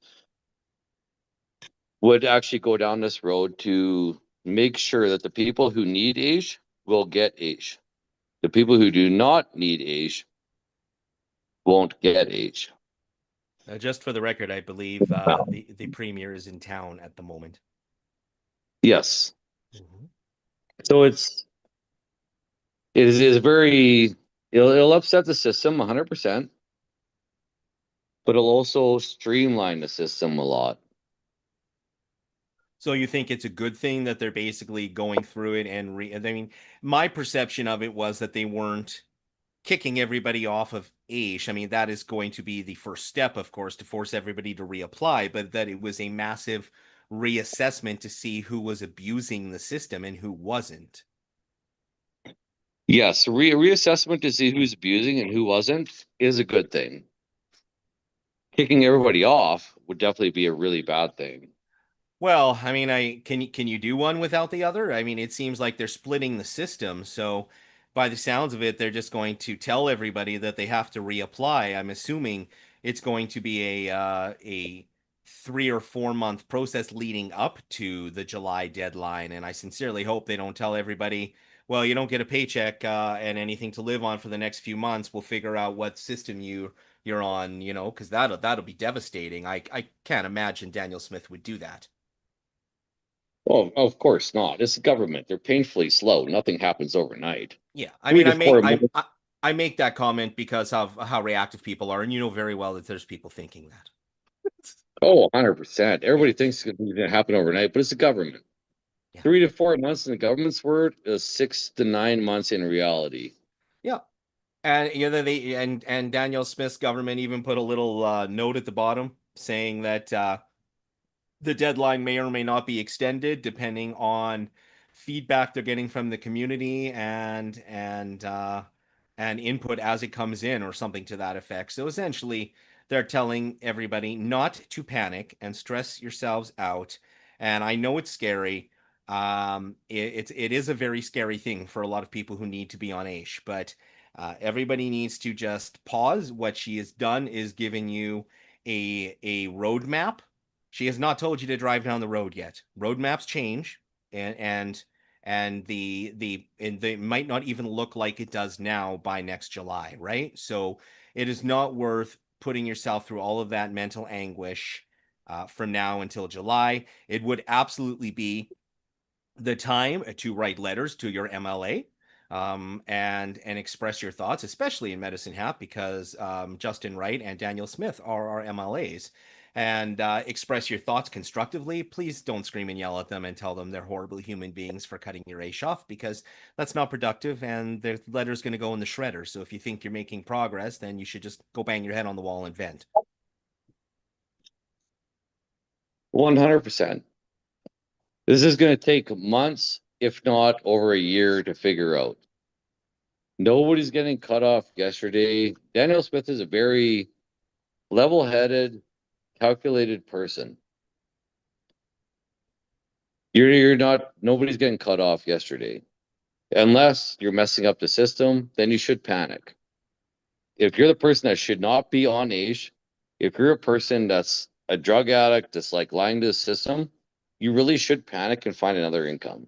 would actually go down this road to make sure that the people who need AISH will get AISH. The people who do not need AISH won't get AISH. Just for the record, I believe the premier is in town at the moment. Yes. Mm-hmm. So it is very, it'll upset the system 100%, but it'll also streamline the system a lot. So you think it's a good thing that they're basically going through it I mean, my perception of it was that they weren't kicking everybody off of AISH. I mean, that is going to be the first step, of course, to force everybody to reapply, but that it was a massive reassessment to see who was abusing the system and who wasn't. Yes, reassessment to see who's abusing and who wasn't is a good thing. Kicking everybody off would definitely be a really bad thing. Well, I mean, can you do one without the other? I mean, it seems like they're splitting the system. So, by the sounds of it, they're just going to tell everybody that they have to reapply. I'm assuming it's going to be a 3 or 4 month process leading up to the July deadline. And I sincerely hope they don't tell everybody, well, you don't get a paycheck and anything to live on for the next few months. We'll figure out what system you're on, because that'll be devastating. I can't imagine Danielle Smith would do that. Oh, of course not. It's the government. They're painfully slow. Nothing happens overnight. Yeah, I mean, I make that comment because of how reactive people are, and you know very well that there's people thinking that. Oh, 100%. Everybody Yes. thinks it's going to happen overnight, but it's the government. Yeah. 3 to 4 months in the government's word is 6 to 9 months in reality. Yeah. And they and Daniel Smith's government even put a little note at the bottom saying that the deadline may or may not be extended depending on feedback they're getting from the community and input as it comes in, or something to that effect. So essentially, they're telling everybody not to panic and stress yourselves out. And I know it's scary. It is a very scary thing for a lot of people who need to be on AISH, but everybody needs to just pause. What she has done is giving you a roadmap. She has not told you to drive down the road yet. Roadmaps change, and they might not even look like it does now by next July, right? So it is not worth putting yourself through all of that mental anguish from now until July. It would absolutely be the time to write letters to your MLA and express your thoughts, especially in Medicine Hat, because Justin Wright and Daniel Smith are our MLAs. And express your thoughts constructively. Please don't scream and yell at them and tell them they're horrible human beings for cutting your AISH off, because that's not productive, and their letter's going to go in the shredder. So if you think you're making progress, then you should just go bang your head on the wall and vent. 100%. This is going to take months, if not over a year, to figure out. Nobody's getting cut off yesterday. Daniel Smith is a very level-headed, calculated person. Nobody's getting cut off yesterday. Unless you're messing up the system, then you should panic. If you're the person that should not be on AISH, if you're a person that's a drug addict that's like lying to the system, you really should panic and find another income.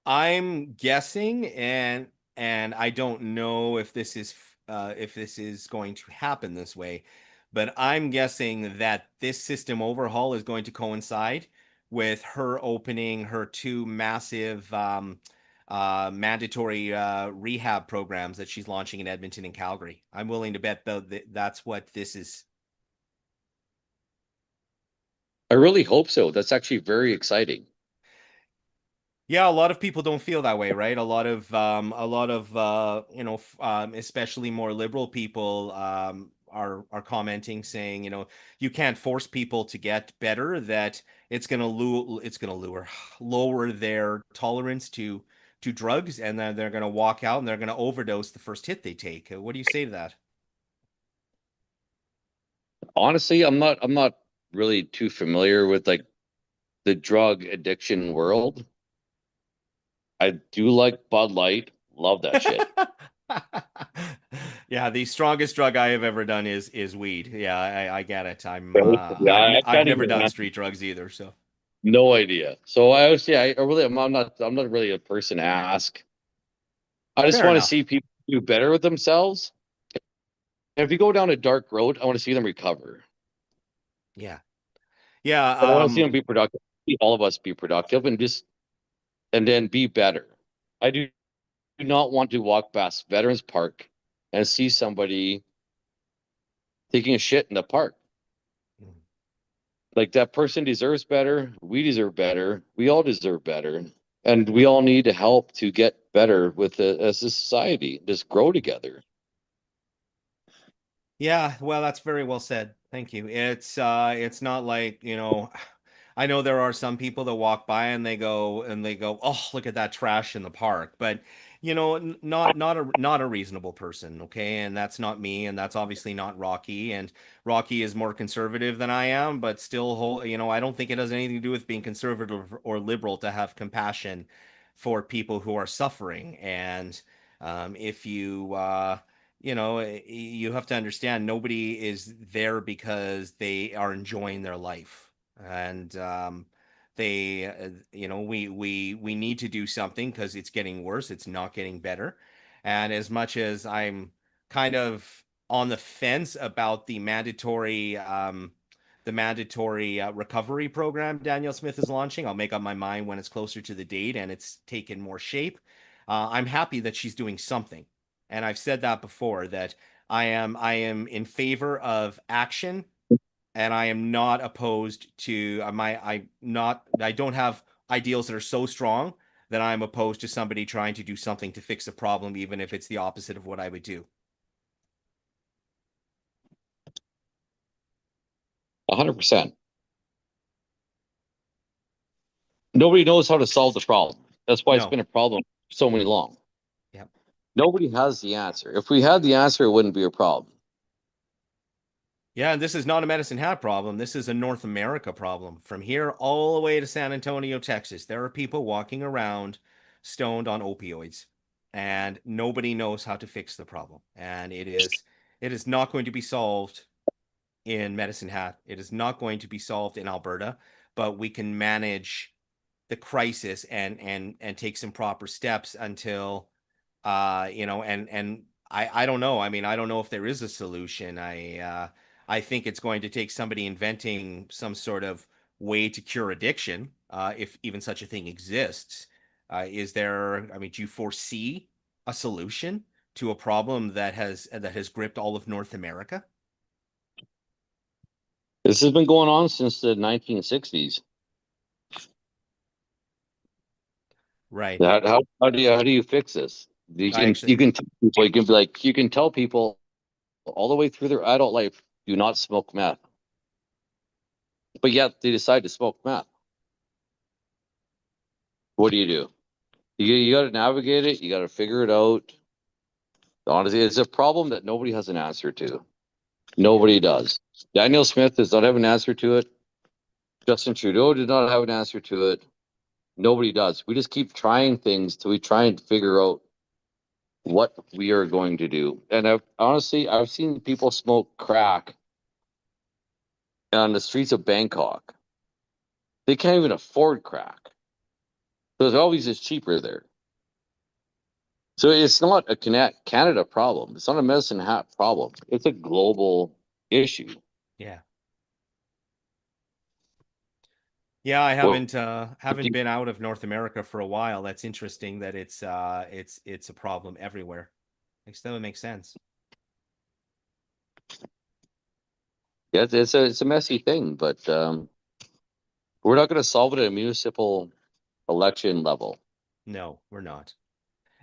I'm guessing, and I don't know if this is going to happen this way, but I'm guessing that this system overhaul is going to coincide with her opening her two massive mandatory rehab programs that she's launching in Edmonton and Calgary. I'm willing to bet that's what this is. I really hope so. That's actually very exciting. Yeah, a lot of people don't feel that way, right? A lot of especially more liberal people are commenting, saying, you can't force people to get better, that it's going to lower their tolerance to drugs, and then they're going to walk out and they're going to overdose the first hit they take. What do you say to that? Honestly, I'm not really too familiar with like the drug addiction world. I do like Bud Light. Love that shit. Yeah, the strongest drug I have ever done is weed. Yeah, I get it. I've never done street drugs either, so no idea. So I'm not really a person to ask. I just want to see people do better with themselves. And if you go down a dark road, I want to see them recover. Yeah. I want to see them be productive. See all of us be productive and then be better. I do not want to walk past Veterans Park and see somebody taking a shit in the park. Like, that person deserves better. We deserve better. We all deserve better. And we all need to help to get better as a society, just grow together. Yeah, well, that's very well said. Thank you. It's not like, I know there are some people that walk by and they go, "Oh, look at that trash in the park." But, not a reasonable person, okay? And that's not me, and that's obviously not Rocky. And Rocky is more conservative than I am, but still, I don't think it has anything to do with being conservative or liberal to have compassion for people who are suffering. And if you you have to understand, nobody is there because they are enjoying their life. And we need to do something because it's getting worse. It's not getting better. And as much as I'm kind of on the fence about the mandatory recovery program Daniel Smith is launching, I'll make up my mind when it's closer to the date and it's taken more shape. I'm happy that she's doing something. And I've said that before, that I am in favor of action, and I am not opposed to I don't have ideals that are so strong that I'm opposed to somebody trying to do something to fix a problem, even if it's the opposite of what I would do. 100%. Nobody knows how to solve the problem. That's why it's No. been a problem so many long. Yep. Nobody has the answer. If we had the answer, it wouldn't be a problem. Yeah, and this is not a Medicine Hat problem. This is a North America problem. From here all the way to San Antonio, Texas, there are people walking around stoned on opioids, and nobody knows how to fix the problem. And it is not going to be solved in Medicine Hat. It is not going to be solved in Alberta, but we can manage the crisis and take some proper steps until and I don't know. I mean, I don't know if there is a solution. I think it's going to take somebody inventing some sort of way to cure addiction, if even such a thing exists. Is there, I mean, do you foresee a solution to a problem that has gripped all of North America? This has been going on since the 1960s. Right. How do you fix this? You can tell people, you can tell people all the way through their adult life, do not smoke meth. But yet they decide to smoke meth. What do? You got to navigate it. You got to figure it out. Honestly, it's a problem that nobody has an answer to. Nobody does. Danielle Smith does not have an answer to it. Justin Trudeau did not have an answer to it. Nobody does. We just keep trying things till we try and figure out what we are going to do. And I've seen people smoke crack on the streets of Bangkok. They can't even afford crack. So it's always just cheaper there. So it's not a Canada problem. It's not a Medicine Hat problem. It's a global issue. Yeah. Yeah, I haven't been out of North America for a while. That's interesting that it's a problem everywhere. That would make sense. Yeah, it's a messy thing, but we're not going to solve it at a municipal election level. No, we're not.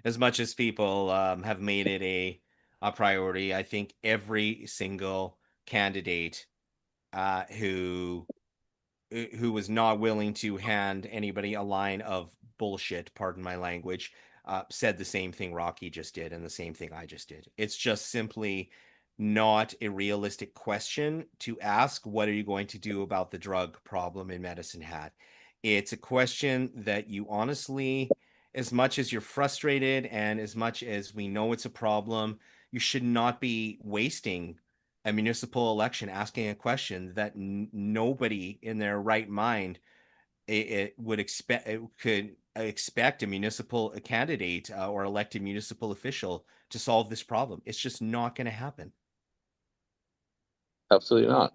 As much as people have made it a priority, I think every single candidate who was not willing to hand anybody a line of bullshit, pardon my language, said the same thing Rocky just did and the same thing I just did. It's just simply not a realistic question to ask. What are you going to do about the drug problem in Medicine Hat? It's a question that you honestly, as much as you're frustrated and as much as we know it's a problem, you should not be wasting a municipal election asking a question that nobody in their right mind could expect a municipal candidate or elected municipal official to solve this problem. It's just not going to happen. Absolutely not.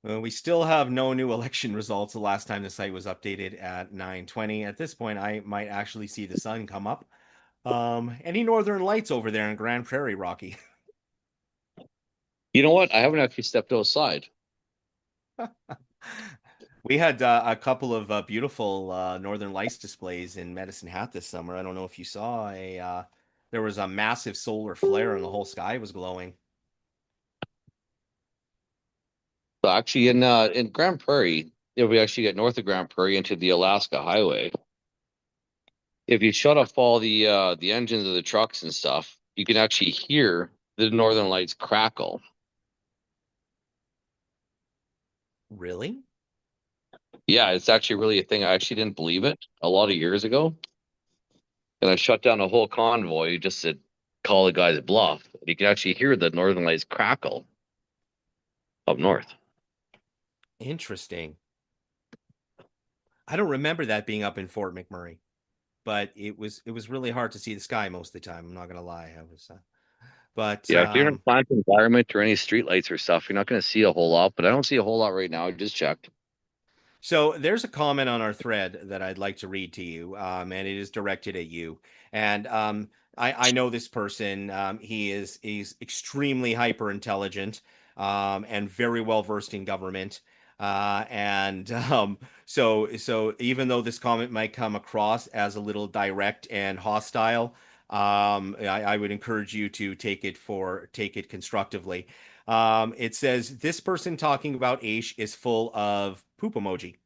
Well, we still have no new election results. The last time the site was updated at 9:20. At this point, I might actually see the sun come up. Any northern lights over there in Grand Prairie, Rocky? You know what? I haven't actually stepped outside. We had a couple of beautiful northern lights displays in Medicine Hat this summer. I don't know if you saw there was a massive solar flare and the whole sky was glowing. So actually, in Grand Prairie, we actually get north of Grand Prairie into the Alaska Highway. If you shut off all the engines of the trucks and stuff, you can actually hear the northern lights crackle. Really? Yeah, it's actually really a thing. I actually didn't believe it a lot of years ago. And I shut down a whole convoy just to call the guy's bluff. You can actually hear the northern lights crackle up north. Interesting. I don't remember that being up in Fort McMurray, but it was really hard to see the sky most of the time. I'm not gonna lie. But yeah, if you're in a plant environment or any streetlights or stuff, you're not going to see a whole lot. But I don't see a whole lot right now. I just checked. So there's a comment on our thread that I'd like to read to you, and it is directed at you. And I know this person. He's extremely hyper intelligent and very well versed in government. So even though this comment might come across as a little direct and hostile, I would encourage you to take it constructively. It says this person talking about Aish is full of poop emoji.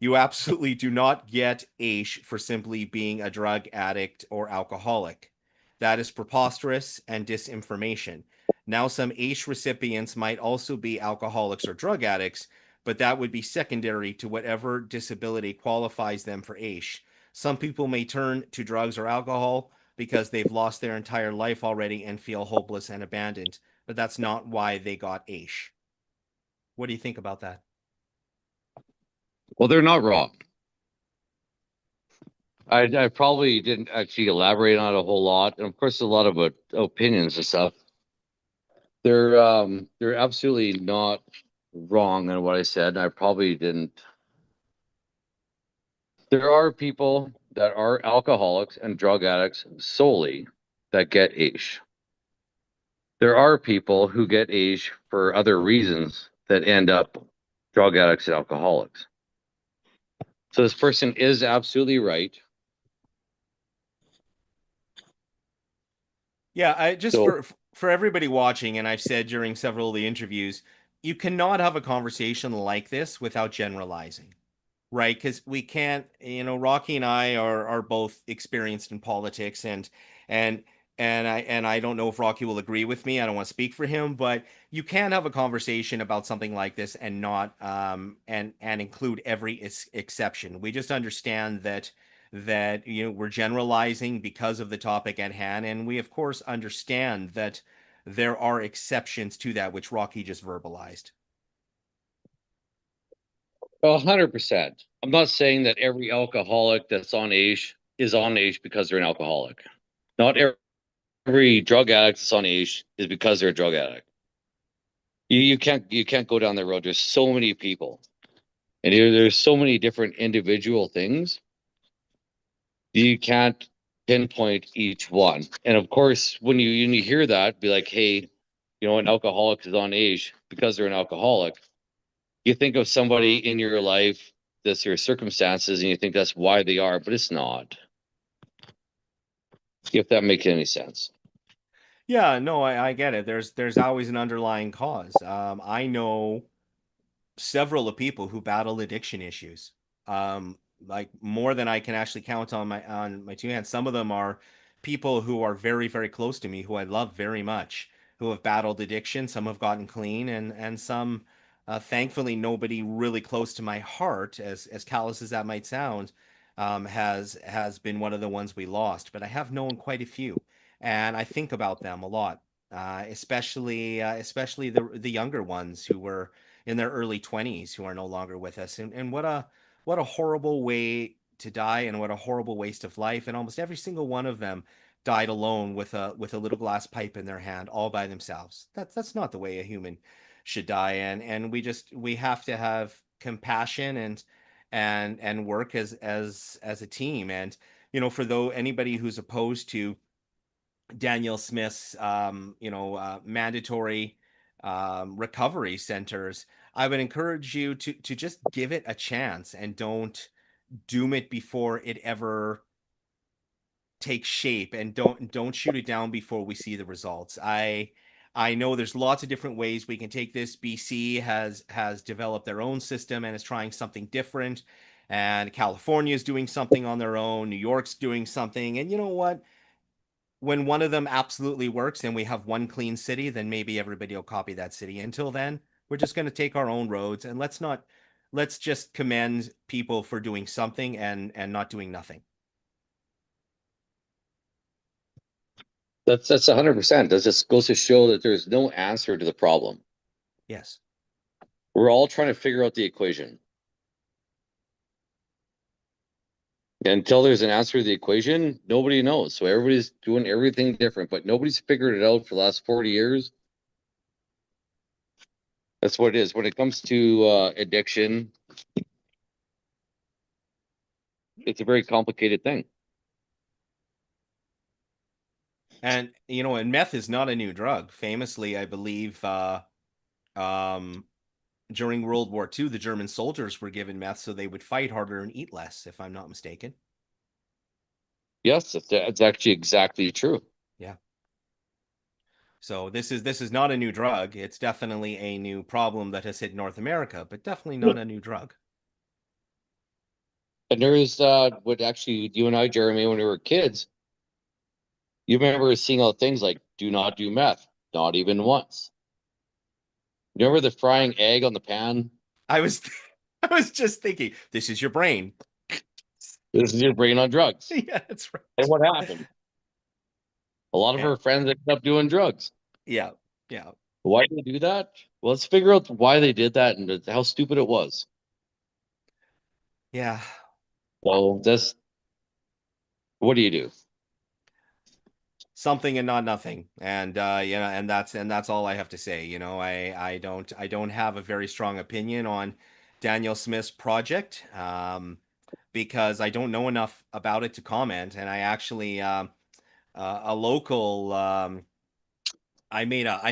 You absolutely do not get Aish for simply being a drug addict or alcoholic. That is preposterous and disinformation. Now, some Aish recipients might also be alcoholics or drug addicts, but that would be secondary to whatever disability qualifies them for Aish. Some people may turn to drugs or alcohol because they've lost their entire life already and feel hopeless and abandoned, but that's not why they got Aish. What do you think about that? Well, they're not wrong. I probably didn't actually elaborate on it a whole lot, and of course, a lot of opinions and stuff. They're absolutely not wrong in what I said. I probably didn't. There are people that are alcoholics and drug addicts solely that get Aish. There are people who get Aish for other reasons that end up drug addicts and alcoholics. So this person is absolutely right. Yeah, I just So- for everybody watching, and I've said during several of the interviews, you cannot have a conversation like this without generalizing, right? Because we can't, Rocky and I are both experienced in politics, and and I don't know if Rocky will agree with me. I don't want to speak for him, but you can't have a conversation about something like this and not and include every exception. We just understand that we're generalizing because of the topic at hand, and we of course understand that there are exceptions to that, which Rocky just verbalized. 100%. I'm not saying that every alcoholic that's on Aish is on Aish because they're an alcoholic. Not every drug addict that's on Aish is because they're a drug addict. You can't go down the road. There's so many people, and there's so many different individual things. You can't pinpoint each one. And of course, when you hear that, be like, hey, an alcoholic is on Aish because they're an alcoholic. You think of somebody in your life, that's your circumstances, and you think that's why they are, but it's not. If that makes any sense. Yeah, no, I get it. There's always an underlying cause. I know several of people who battle addiction issues. Like more than I can actually count on my two hands. Some of them are people who are very, very close to me, who I love very much, who have battled addiction. Some have gotten clean, and some, thankfully, nobody really close to my heart, as callous as that might sound, has been one of the ones we lost. But I have known quite a few, and I think about them a lot, especially the younger ones who were in their early 20s who are no longer with us, and what a horrible way to die, and what a horrible waste of life. And almost every single one of them died alone with a little glass pipe in their hand, all by themselves. That's not the way a human should die. And we have to have compassion and work as a team. And for anybody who's opposed to Danielle Smith's mandatory recovery centers, I would encourage you to just give it a chance and don't doom it before it ever takes shape, and don't shoot it down before we see the results. I know there's lots of different ways we can take this. BC has developed their own system and is trying something different, and California is doing something on their own. New York's doing something, and you know what? When one of them absolutely works and we have one clean city, then maybe everybody will copy that city. Until then, we're just going to take our own roads, and let's just commend people for doing something and not doing nothing. That's 100%. That just goes to show that there's no answer to the problem. Yes. We're all trying to figure out the equation. Until there's an answer to the equation, nobody knows. So everybody's doing everything different, but nobody's figured it out for the last 40 years. That's what it is. When it comes to addiction, it's a very complicated thing. And and meth is not a new drug. Famously, I believe during World War II, the German soldiers were given meth so they would fight harder and eat less, if I'm not mistaken. Yes, that's actually exactly true. Yeah. So this is not a new drug. It's definitely a new problem that has hit North America, but definitely not a new drug. And there is what actually you and I, Jeremy, when we were kids, you remember seeing all things like do not do meth, not even once. You remember the frying egg on the pan? I was I was just thinking, this is your brain. This is your brain on drugs. Yeah, that's right. And what happened? A lot of Yeah. her friends ended up doing drugs. Yeah. Yeah. Why did they do that? Well, let's figure out why they did that and how stupid it was. Yeah. Well, that's what do you do? Something and not nothing. And and that's all I have to say. I don't have a very strong opinion on Daniel Smith's project. Because I don't know enough about it to comment. And I actually a local I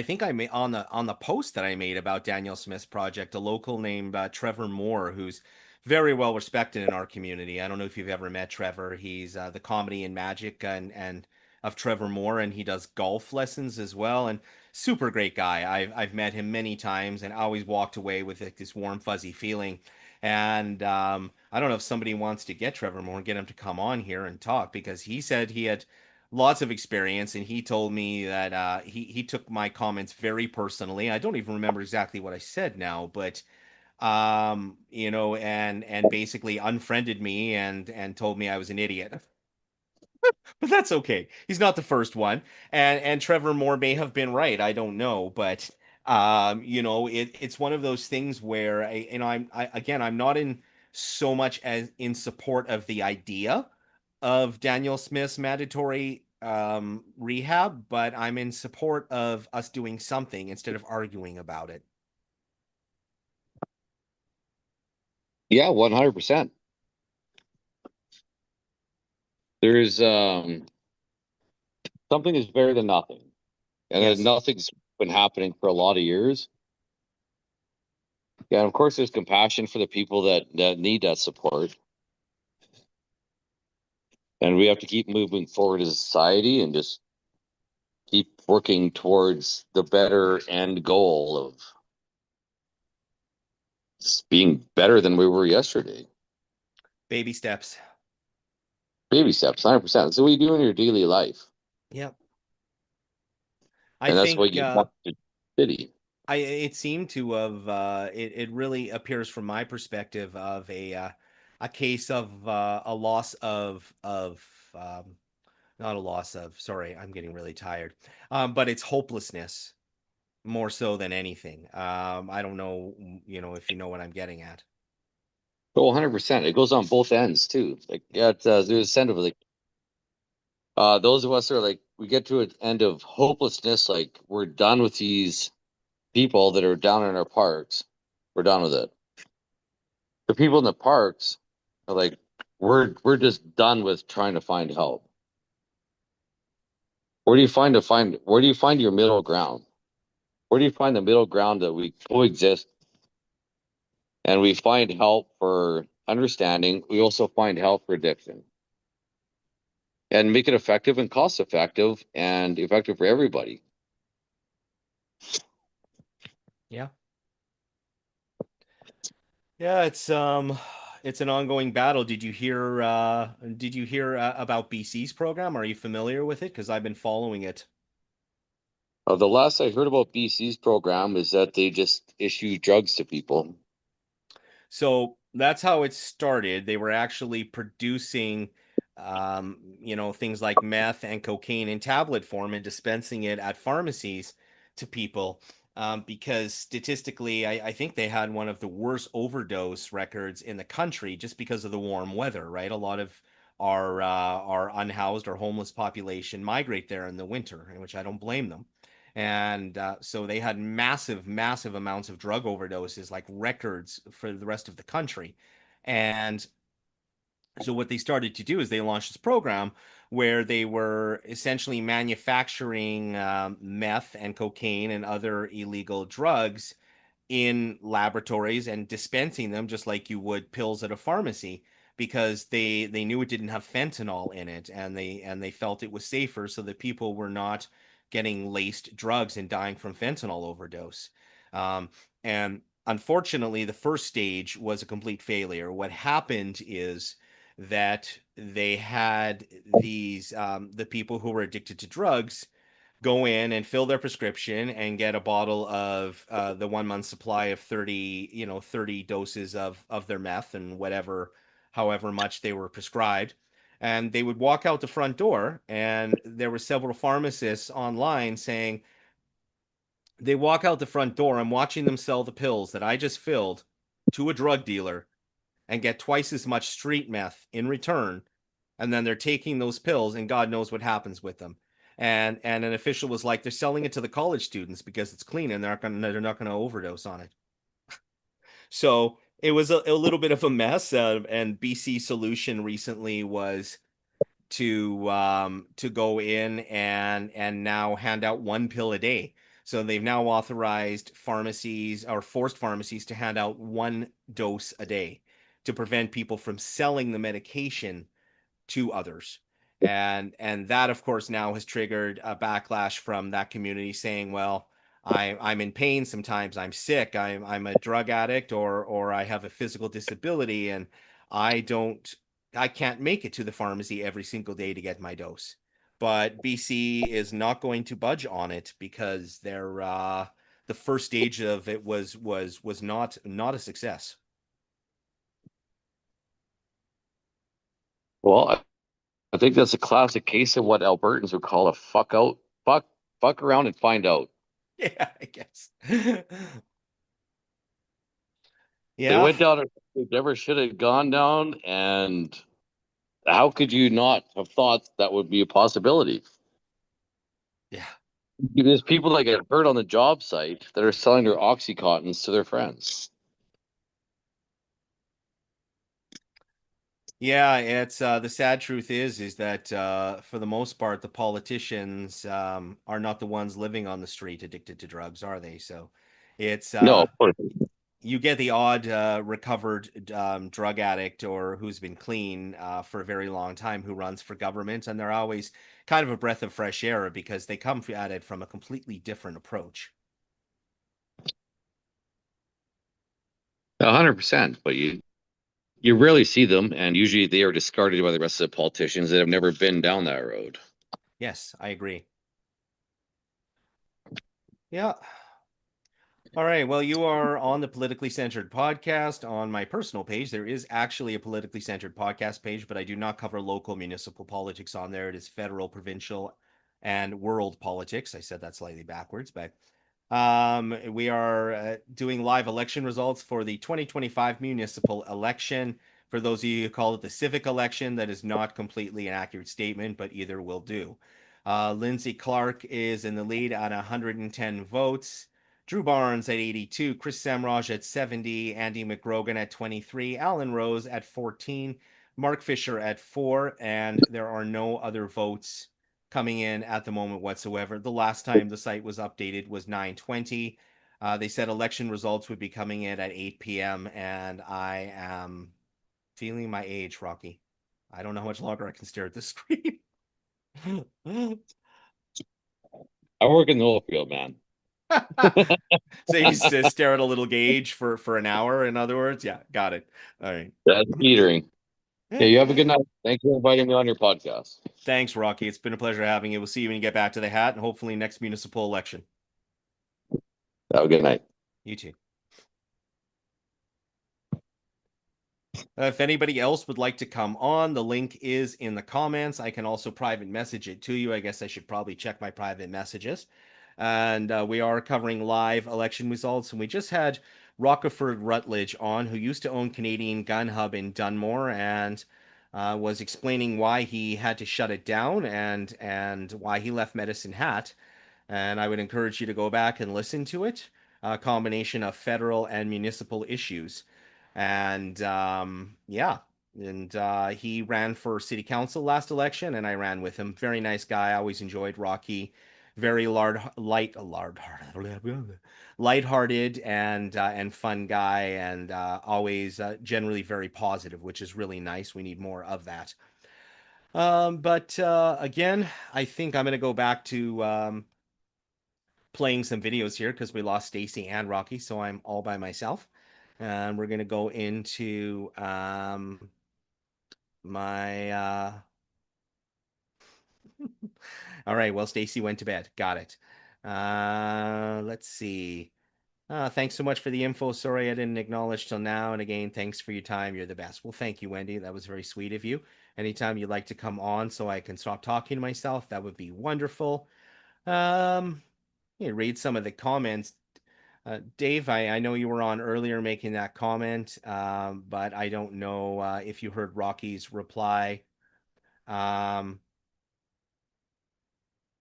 think I made on the post that I made about Daniel Smith's project, a local named Trevor Moore, who's very well respected in our community. I don't know if you've ever met Trevor. He's the comedy and magic and of Trevor Moore, and he does golf lessons as well. And super great guy. I've met him many times and always walked away with like, this warm fuzzy feeling. And I don't know if somebody wants to get Trevor Moore and get him to come on here and talk, because he said he had lots of experience, and he told me that he took my comments very personally. I don't even remember exactly what I said now, but and basically unfriended me and told me I was an idiot. But that's okay. He's not the first one, and Trevor Moore may have been right. I don't know, but it's one of those things where I'm not in so much as in support of the idea of Daniel Smith's mandatory rehab, but I'm in support of us doing something instead of arguing about it. Yeah, 100%. There's something is better than nothing. And Yes. nothing's been happening for a lot of years. Yeah, and of course there's compassion for the people that need that support. And we have to keep moving forward as a society and just keep working towards the better end goal of just being better than we were yesterday. Baby steps. Baby steps, 100%. So what you do in your daily life. Yep. And that's what you want to city. It seemed to have it really appears from my perspective of a case of a loss of not a loss of, sorry, I'm getting really tired, but it's hopelessness more so than anything. I don't know, if you know what I'm getting at. Oh, 100%. It goes on both ends too. Like, yeah, there's a sense of like, those of us are like, we get to an end of hopelessness. Like, we're done with these people that are down in our parks. We're done with it. The people in the parks are like, we're just done with trying to find help. Where do you find your middle ground? Where do you find the middle ground that we coexist and we find help for understanding? We also find help for addiction and make it effective and cost effective and effective for everybody. Yeah. Yeah, it's an ongoing battle. Did you hear about BC's program? Are you familiar with it? Because I've been following it. The last I heard about BC's program is that they just issue drugs to people. So that's how it started. They were actually producing things like meth and cocaine in tablet form and dispensing it at pharmacies to people. Because statistically, I think they had one of the worst overdose records in the country just because of the warm weather, right? A lot of our unhoused or homeless population migrate there in the winter, which I don't blame them. And so they had massive, massive amounts of drug overdoses, like records for the rest of the country. And so what they started to do is they launched this program where they were essentially manufacturing meth and cocaine and other illegal drugs in laboratories and dispensing them just like you would pills at a pharmacy, because they knew it didn't have fentanyl in it, and they felt it was safer, so that people were not getting laced drugs and dying from fentanyl overdose. And unfortunately, the first stage was a complete failure. What happened is that they had these the people who were addicted to drugs go in and fill their prescription and get a bottle of the 1 month supply of 30 doses of their meth and whatever, however much they were prescribed. And they would walk out the front door, and there were several pharmacists online saying, they walk out the front door, I'm watching them sell the pills that I just filled to a drug dealer and get twice as much street meth in return. And then they're taking those pills, and God knows what happens with them. And an official was like, they're selling it to the college students because it's clean and they're not going to overdose on it. So it was a little bit of a mess. And BC solution recently was to go in and now hand out 1 pill a day. So they've now authorized pharmacies, or forced pharmacies, to hand out 1 dose a day to prevent people from selling the medication to others. And that, of course, now has triggered a backlash from that community saying, well, I'm in pain sometimes, I'm sick, I'm a drug addict, or I have a physical disability, and I can't make it to the pharmacy every single day to get my dose. But BC is not going to budge on it because the first stage of it was not a success. Well, I think that's a classic case of what Albertans would call a fuck around and find out. Yeah, I guess. They Yeah. went down they never should have gone down, and how could you not have thought that would be a possibility? Yeah. There's people that get hurt on the job site that are selling their Oxycontins to their friends. Yeah, it's the sad truth is that for the most part, the politicians are not the ones living on the street addicted to drugs, are they? So it's No, of course. you get the odd recovered drug addict, or who's been clean for a very long time, who runs for government, and they're always kind of a breath of fresh air because they come at it from a completely different approach. 100%, but you rarely see them, and usually they are discarded by the rest of the politicians that have never been down that road. Yes, I agree. Yeah. All right. Well, you are on the Politically Centered podcast. On my personal page, there is actually a Politically Centered podcast page, but I do not cover local municipal politics on there. It is federal, provincial, and world politics. I said that slightly backwards, but we are doing live election results for the 2025 municipal election. For those of you who call it the civic election, that is not completely an accurate statement, but either will do. Lindsay Clark is in the lead at 110 votes. Drew Barnes at 82, Chris Samraj at 70, Andy McGrogan at 23, Alan Rose at 14, Mark Fisher at 4, and there are no other votes coming in at the moment whatsoever. The last time the site was updated was 9:20. They said election results would be coming in at 8 p.m. and I am feeling my age, Rocky. I don't know how much longer I can stare at this screen. I work in the oil field, man. So you just stare at a little gauge for an hour, in other words? Yeah, got it. All right. That's metering. Yeah, you have a good night. Thanks for inviting me on your podcast. Thanks, Rocky. It's been a pleasure having you. We'll see you when you get back to the hat, and hopefully next municipal election. Have a good night. You too. If anybody else would like to come on, the link is in the comments. I can also private message it to you. I guess I should probably check my private messages. And we are covering live election results. And we just had Rockeford Rutledge on, who used to own Canadian Gun Hub in Dunmore, and was explaining why he had to shut it down and why he left Medicine Hat. And I would encourage you to go back and listen to it. A combination of federal and municipal issues. And yeah, and he ran for city council last election, and I ran with him. Very nice guy. I always enjoyed Rocky very lighthearted and fun guy, and always generally very positive, which is really nice. We need more of that. But again, I think I'm going to go back to playing some videos here because we lost Stacy and Rocky, so I'm all by myself. And we're going to go into my all right, well, Stacy went to bed. Got it. Let's see. Thanks so much for the info. Sorry I didn't acknowledge till now. And again, thanks for your time. You're the best. Well, thank you, Wendy. That was very sweet of you. Anytime you'd like to come on so I can stop talking to myself, that would be wonderful. Read some of the comments. Dave, I know you were on earlier making that comment, but I don't know if you heard Rocky's reply.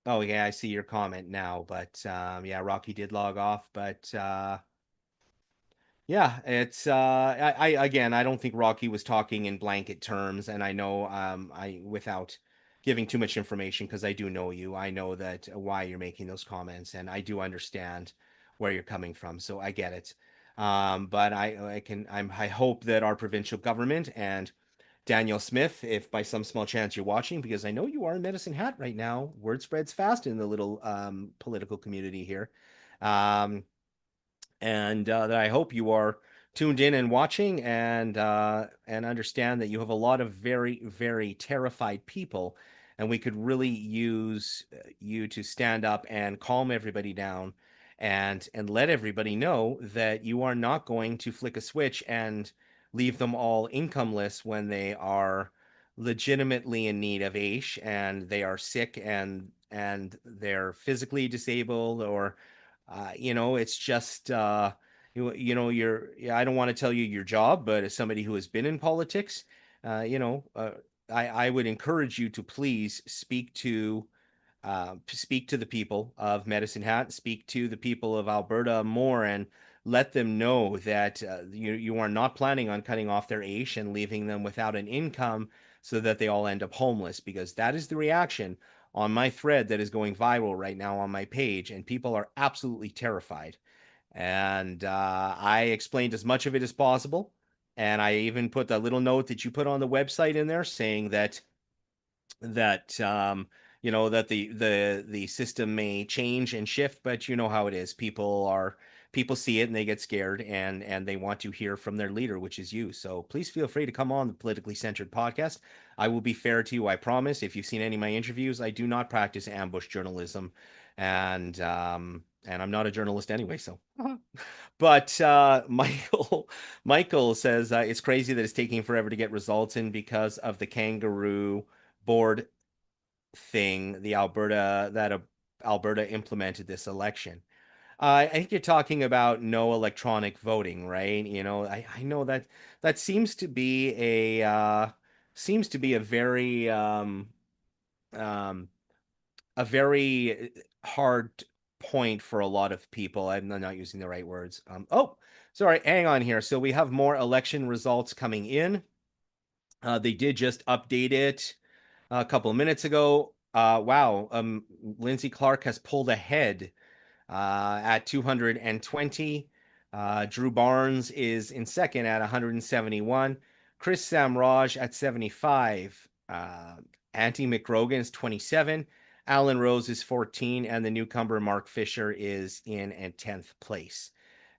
Oh yeah, I see your comment now, but yeah, Rocky did log off, but yeah, it's I again, I don't think Rocky was talking in blanket terms, and I know I without giving too much information because I do know you, I know that why you're making those comments, and I do understand where you're coming from, so I get it. But I hope that our provincial government and Daniel Smith, if by some small chance you're watching, because I know you are in Medicine Hat right now. Word spreads fast in the little political community here. And that I hope you are tuned in and watching and understand that you have a lot of very, very terrified people. And we could really use you to stand up and calm everybody down and let everybody know that you are not going to flick a switch and leave them all incomeless when they are legitimately in need of AISH and they are sick and they're physically disabled or it's just I don't want to tell you your job, but as somebody who has been in politics, I would encourage you to please speak to the people of Medicine Hat, speak to the people of Alberta more, and let them know that you are not planning on cutting off their AISH and leaving them without an income so that they all end up homeless, because that is the reaction on my thread that is going viral right now on my page, and people are absolutely terrified. And I explained as much of it as possible, and I even put that little note that you put on the website in there saying that that the system may change and shift, but you know how it is. People see it and they get scared and they want to hear from their leader, which is you. So please feel free to come on the Politically Centered podcast. I will be fair to you, I promise. If you've seen any of my interviews, I do not practice ambush journalism, and I'm not a journalist anyway. So, but Michael says it's crazy that it's taking forever to get results in because of the kangaroo board thing Alberta implemented this election. I think you're talking about no electronic voting, right? I know that seems to be a very hard point for a lot of people. I'm not using the right words. Oh, sorry, hang on here. So we have more election results coming in. They did just update it a couple of minutes ago. Wow, Lindsay Clark has pulled ahead at 220. Drew Barnes is in second at 171. Chris Samraj at 75. Auntie McRogan is 27. Alan Rose is 14. And the newcomer Mark Fisher is in 10th place.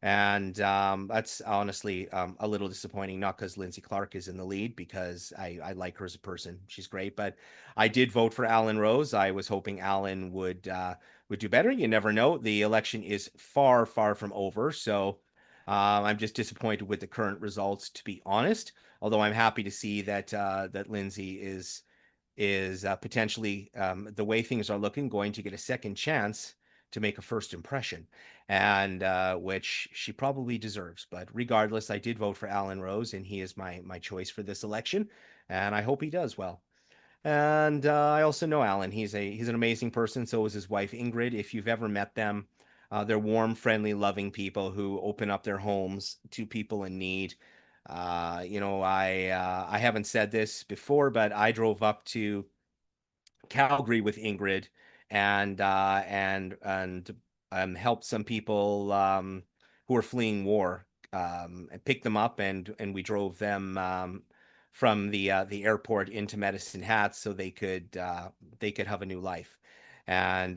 And that's honestly a little disappointing, not because Lindsay Clark is in the lead, because I like her as a person. She's great. But I did vote for Alan Rose. I was hoping Alan would do better. You never know. The election is far, far from over. So I'm just disappointed with the current results, to be honest. Although I'm happy to see that Lindsay is potentially, the way things are looking, going to get a second chance to make a first impression, and which she probably deserves. But regardless, I did vote for Alan Rose, and he is my choice for this election, and I hope he does well. And I also know Alan. He's an amazing person. So is his wife Ingrid. If you've ever met them, they're warm, friendly, loving people who open up their homes to people in need. I haven't said this before, but I drove up to Calgary with Ingrid and help some people who are fleeing war, and pick them up, and we drove them from the airport into Medicine Hat so they could have a new life. And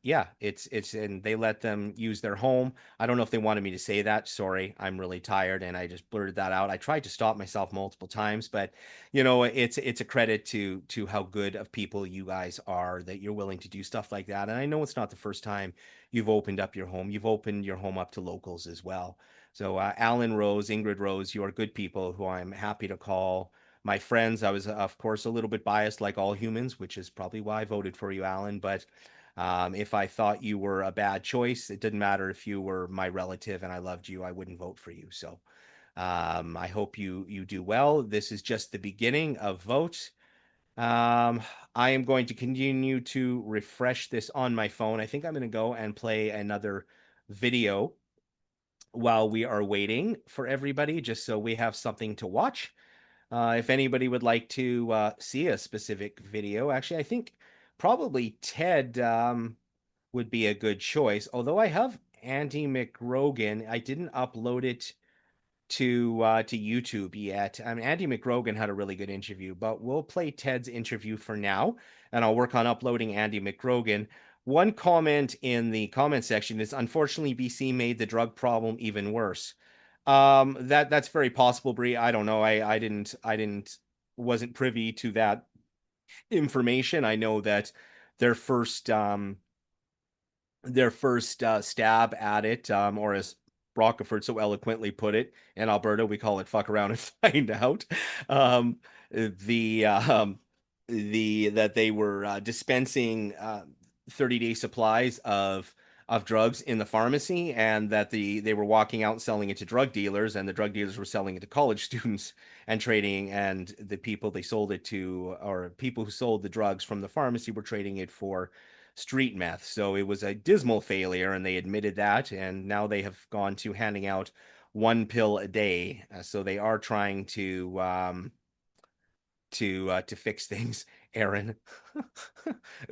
yeah, it's and they let them use their home. I don't know if they wanted me to say that. Sorry, I'm really tired and I just blurted that out. I tried to stop myself multiple times, but you know, it's a credit to how good of people you guys are that you're willing to do stuff like that. And I know it's not the first time you've opened up your home. You've opened your home up to locals as well. So Alan Rose, Ingrid Rose, you are good people who I'm happy to call my friends. I was, of course, a little bit biased, like all humans, which is probably why I voted for you, Alan. But if I thought you were a bad choice, it didn't matter if you were my relative and I loved you, I wouldn't vote for you. So I hope you do well. This is just the beginning of vote. I am going to continue to refresh this on my phone. I think I'm going to go and play another video while we are waiting for everybody, just so we have something to watch. If anybody would like to see a specific video, actually, I think probably Ted would be a good choice. Although I have Andy McRogan, I didn't upload it to YouTube yet. I mean, Andy McRogan had a really good interview, but we'll play Ted's interview for now, and I'll work on uploading Andy McRogan. One comment in the comment section is, unfortunately, BC made the drug problem even worse. That's very possible, Bree. I don't know. Wasn't privy to that information. I know that their first stab at it, or as Rockefort so eloquently put it, in Alberta we call it "fuck around and find out." That they were dispensing 30-day supplies of drugs in the pharmacy, and that they were walking out and selling it to drug dealers, and the drug dealers were selling it to college students and trading, and the people they sold it to, or people who sold the drugs from the pharmacy, were trading it for street meth. So it was a dismal failure, and they admitted that, and now they have gone to handing out 1 pill a day. So they are trying to fix things. Aaron.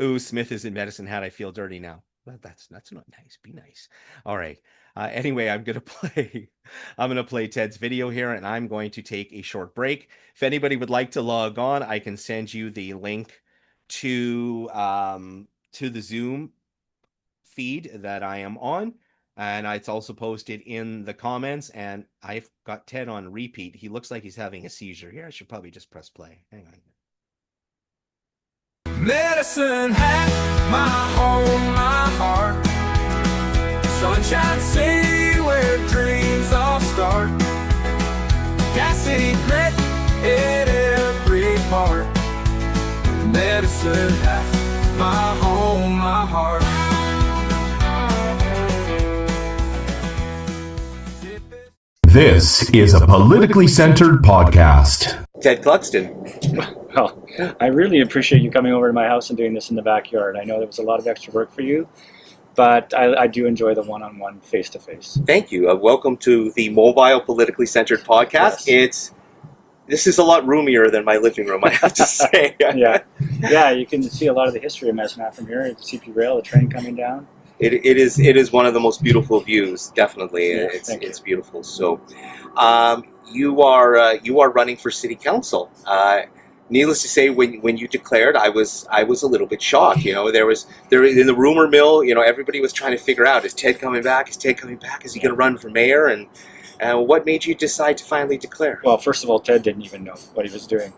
Ooh, Smith is in Medicine Hat. I feel dirty now. That's not nice. Be nice. All right. Anyway, I'm gonna play Ted's video here, and I'm going to take a short break. If anybody would like to log on, I can send you the link to the Zoom feed that I am on, and it's also posted in the comments. And I've got Ted on repeat. He looks like he's having a seizure here. I should probably just press play. Hang on. Medicine Hat, my home, my heart. Sunshine City, where dreams all start. Gas City grit in every part. Medicine Hat, my home, my heart. This is a politically centered podcast. Ted Cluxton. Well, I really appreciate you coming over to my house and doing this in the backyard. I know there was a lot of extra work for you, but I do enjoy the one-on-one, face-to-face. Thank you. Welcome to the Mobile Politically Centered podcast. Yes. This is a lot roomier than my living room, I have to say. Yeah, you can see a lot of the history of Medicine Hat from here. The CP Rail, the train coming down. It is one of the most beautiful views, definitely. Yeah, it's beautiful. So, you are running for city council. Needless to say, when you declared, I was a little bit shocked. You know, there in the rumor mill. You know, everybody was trying to figure out, is Ted coming back? Is Ted coming back? Is he going to run for mayor? And what made you decide to finally declare? Well, first of all, Ted didn't even know what he was doing.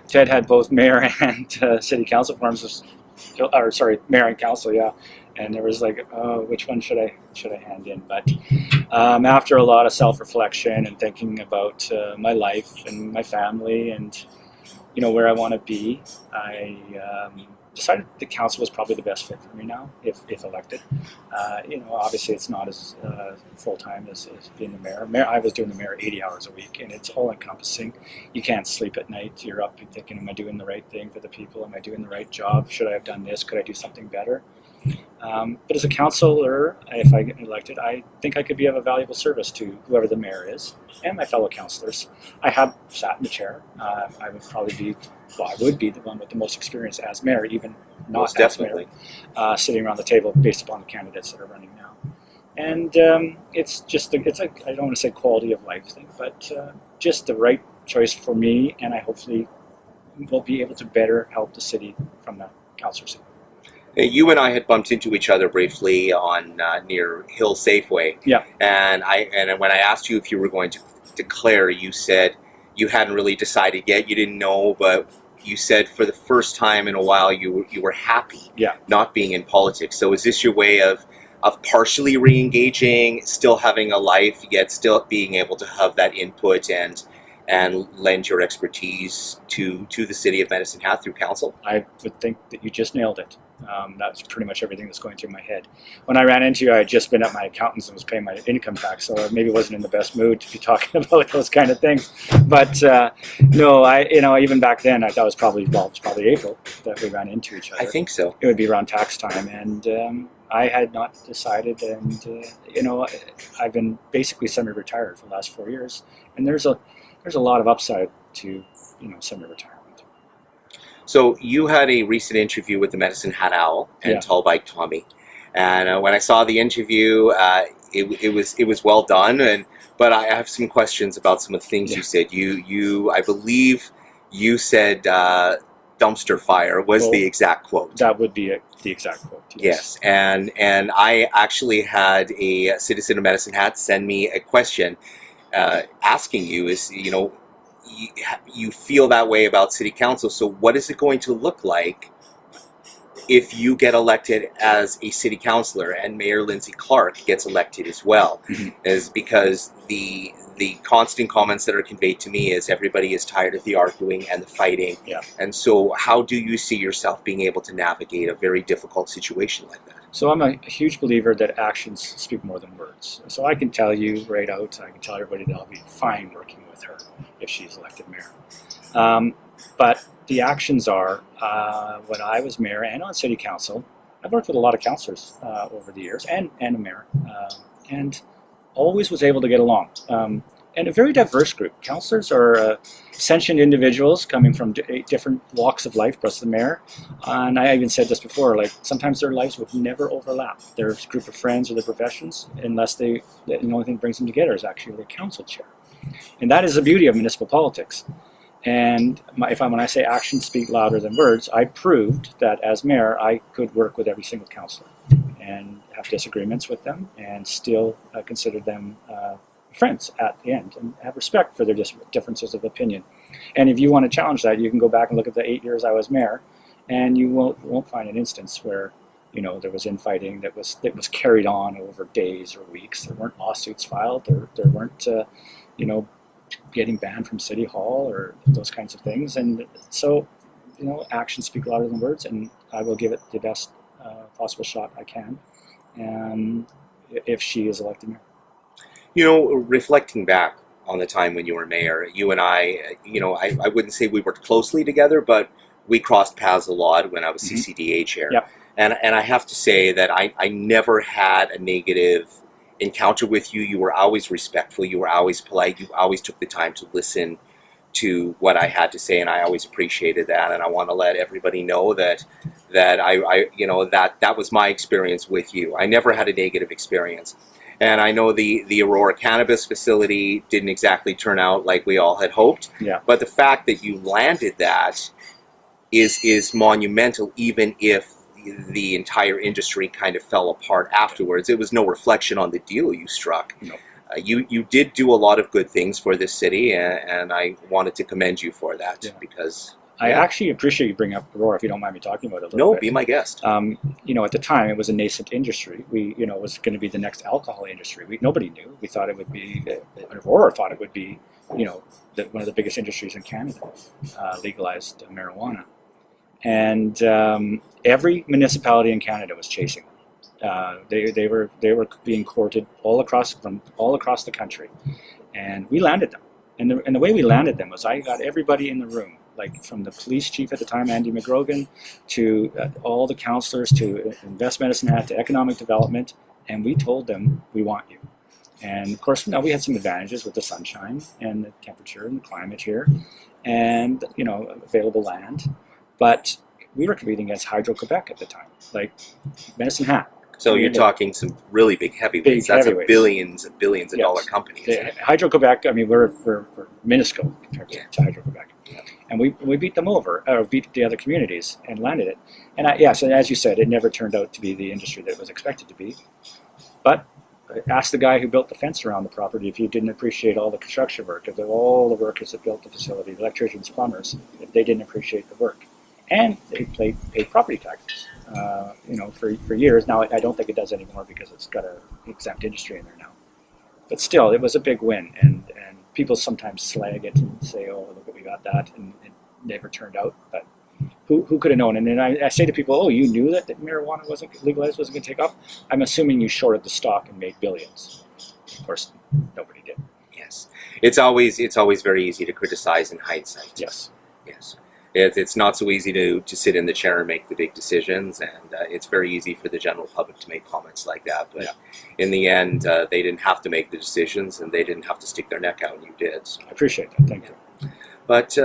Ted had both mayor and city council forms, mayor and council, yeah. And there was like, which one should I hand in? But after a lot of self-reflection and thinking about my life and my family and where I want to be, I decided the council was probably the best fit for me now, if elected. Obviously it's not as full-time as being the mayor. I was doing the mayor 80 hours a week, and it's all-encompassing. You can't sleep at night. You're up thinking, am I doing the right thing for the people? Am I doing the right job? Should I have done this? Could I do something better? But as a councillor, if I get elected, I think I could be of a valuable service to whoever the mayor is and my fellow councillors. I have sat in the chair. I would probably be, well, I would be the one with the most experience as mayor, even not Most as definitely. mayor, sitting around the table based upon the candidates that are running now. And it's just, it's a, I don't want to say quality of life thing, but just the right choice for me, and I hopefully will be able to better help the city from the councillor seat. You and I had bumped into each other briefly on near Hill Safeway. Yeah. And when I asked you if you were going to declare, you said you hadn't really decided yet. You didn't know, but you said for the first time in a while you were happy. Yeah. Not being in politics. So is this your way of partially re-engaging, still having a life, yet still being able to have that input and lend your expertise to the city of Medicine Hat through council? I would think that you just nailed it. That's pretty much everything that's going through my head. When I ran into you, I had just been at my accountant's and was paying my income tax, so I maybe wasn't in the best mood to be talking about those kind of things. But no, even back then, I thought it was probably April that we ran into each other. I think so. It would be around tax time, and I had not decided, and I've been basically semi-retired for the last 4 years, and there's a lot of upside to semi-retirement. So you had a recent interview with the Medicine Hat Owl and Yeah. Tall Bike Tommy, and when I saw the interview, it was well done. But I have some questions about some of the things you said. I believe you said dumpster fire was Well, the exact quote. That would be the exact quote. Yes, and I actually had a citizen of Medicine Hat send me a question asking you, you feel that way about city council, so what is it going to look like if you get elected as a city councillor and Mayor Lindsay Clark gets elected as well? Is because the constant comments that are conveyed to me is everybody is tired of the arguing and the fighting. Yeah. And so how do you see yourself being able to navigate a very difficult situation like that? So I'm a huge believer that actions speak more than words. So I can tell you right out, I can tell everybody that I'll be fine working with her if she's elected mayor. But the actions are, when I was mayor and on city council, I've worked with a lot of councillors over the years and a mayor, and always was able to get along. And a very diverse group. Councillors are sentient individuals coming from different walks of life, plus the mayor. And I even said this before, like sometimes their lives would never overlap. Their group of friends or their professions, unless the only thing that brings them together is actually their council chair. And that is the beauty of municipal politics. And when I say actions speak louder than words, I proved that as mayor, I could work with every single councillor and have disagreements with them and still consider them friends at the end and have respect for their differences of opinion. And if you want to challenge that, you can go back and look at the 8 years I was mayor, and you won't find an instance where there was infighting that was carried on over days or weeks. There weren't lawsuits filed. There weren't getting banned from City Hall or those kinds of things. And so actions speak louder than words, and I will give it the best possible shot I can if she is elected mayor. Reflecting back on the time when you were mayor, you and I wouldn't say we worked closely together, but we crossed paths a lot when I was CCDA chair. Yep. And I have to say that I never had a negative encounter with you. You were always respectful. You were always polite. You always took the time to listen to what I had to say, and I always appreciated that. And I want to let everybody know that that was my experience with you. I never had a negative experience. And I know the Aurora cannabis facility didn't exactly turn out like we all had hoped. Yeah. But the fact that you landed that is monumental, even if the entire industry kind of fell apart afterwards. It was no reflection on the deal you struck. No. You did do a lot of good things for this city, and I wanted to commend you for that because... I actually appreciate you bringing up Aurora, if you don't mind me talking about it a little No, bit. be my guest. At the time, it was a nascent industry. It was going to be the next alcohol industry. Nobody knew. We thought it would be, Aurora thought it would be, one of the biggest industries in Canada, legalized marijuana. And every municipality in Canada was chasing them. They were being courted all across the country, and we landed them. And the way we landed them was I got everybody in the room, like from the police chief at the time, Andy McGrogan, to all the counselors, to Invest Medicine Hat, to economic development, and we told them we want you. And of course, now we had some advantages with the sunshine and the temperature and the climate here, and available land, but we were competing against Hydro-Quebec at the time, like Medicine Hat. So you're talking some really big heavyweights. That's heavyweights. Billions and billions of Yes. dollar companies. Hydro-Quebec, I mean, we're minuscule compared to Hydro-Quebec. Yeah. And we beat them over, or beat the other communities and landed it. And so as you said, it never turned out to be the industry that it was expected to be. But ask the guy who built the fence around the property if he didn't appreciate all the construction work, of all the workers that built the facility, the electricians, plumbers, if they didn't appreciate the work. And they paid property taxes, for years. Now, I don't think it does anymore because it's got an exempt industry in there now. But still, it was a big win. And people sometimes slag it and say, oh, look what we got that. And it never turned out. But who could have known? And then I say to people, oh, you knew that marijuana wasn't legalized, wasn't going to take off? I'm assuming you shorted the stock and made billions. Of course, nobody did. Yes. It's always very easy to criticize in hindsight. Yes. Yes. It's not so easy to sit in the chair and make the big decisions, and it's very easy for the general public to make comments like that. But in the end, they didn't have to make the decisions, and they didn't have to stick their neck out, and you did. So. I appreciate that. Thank you. But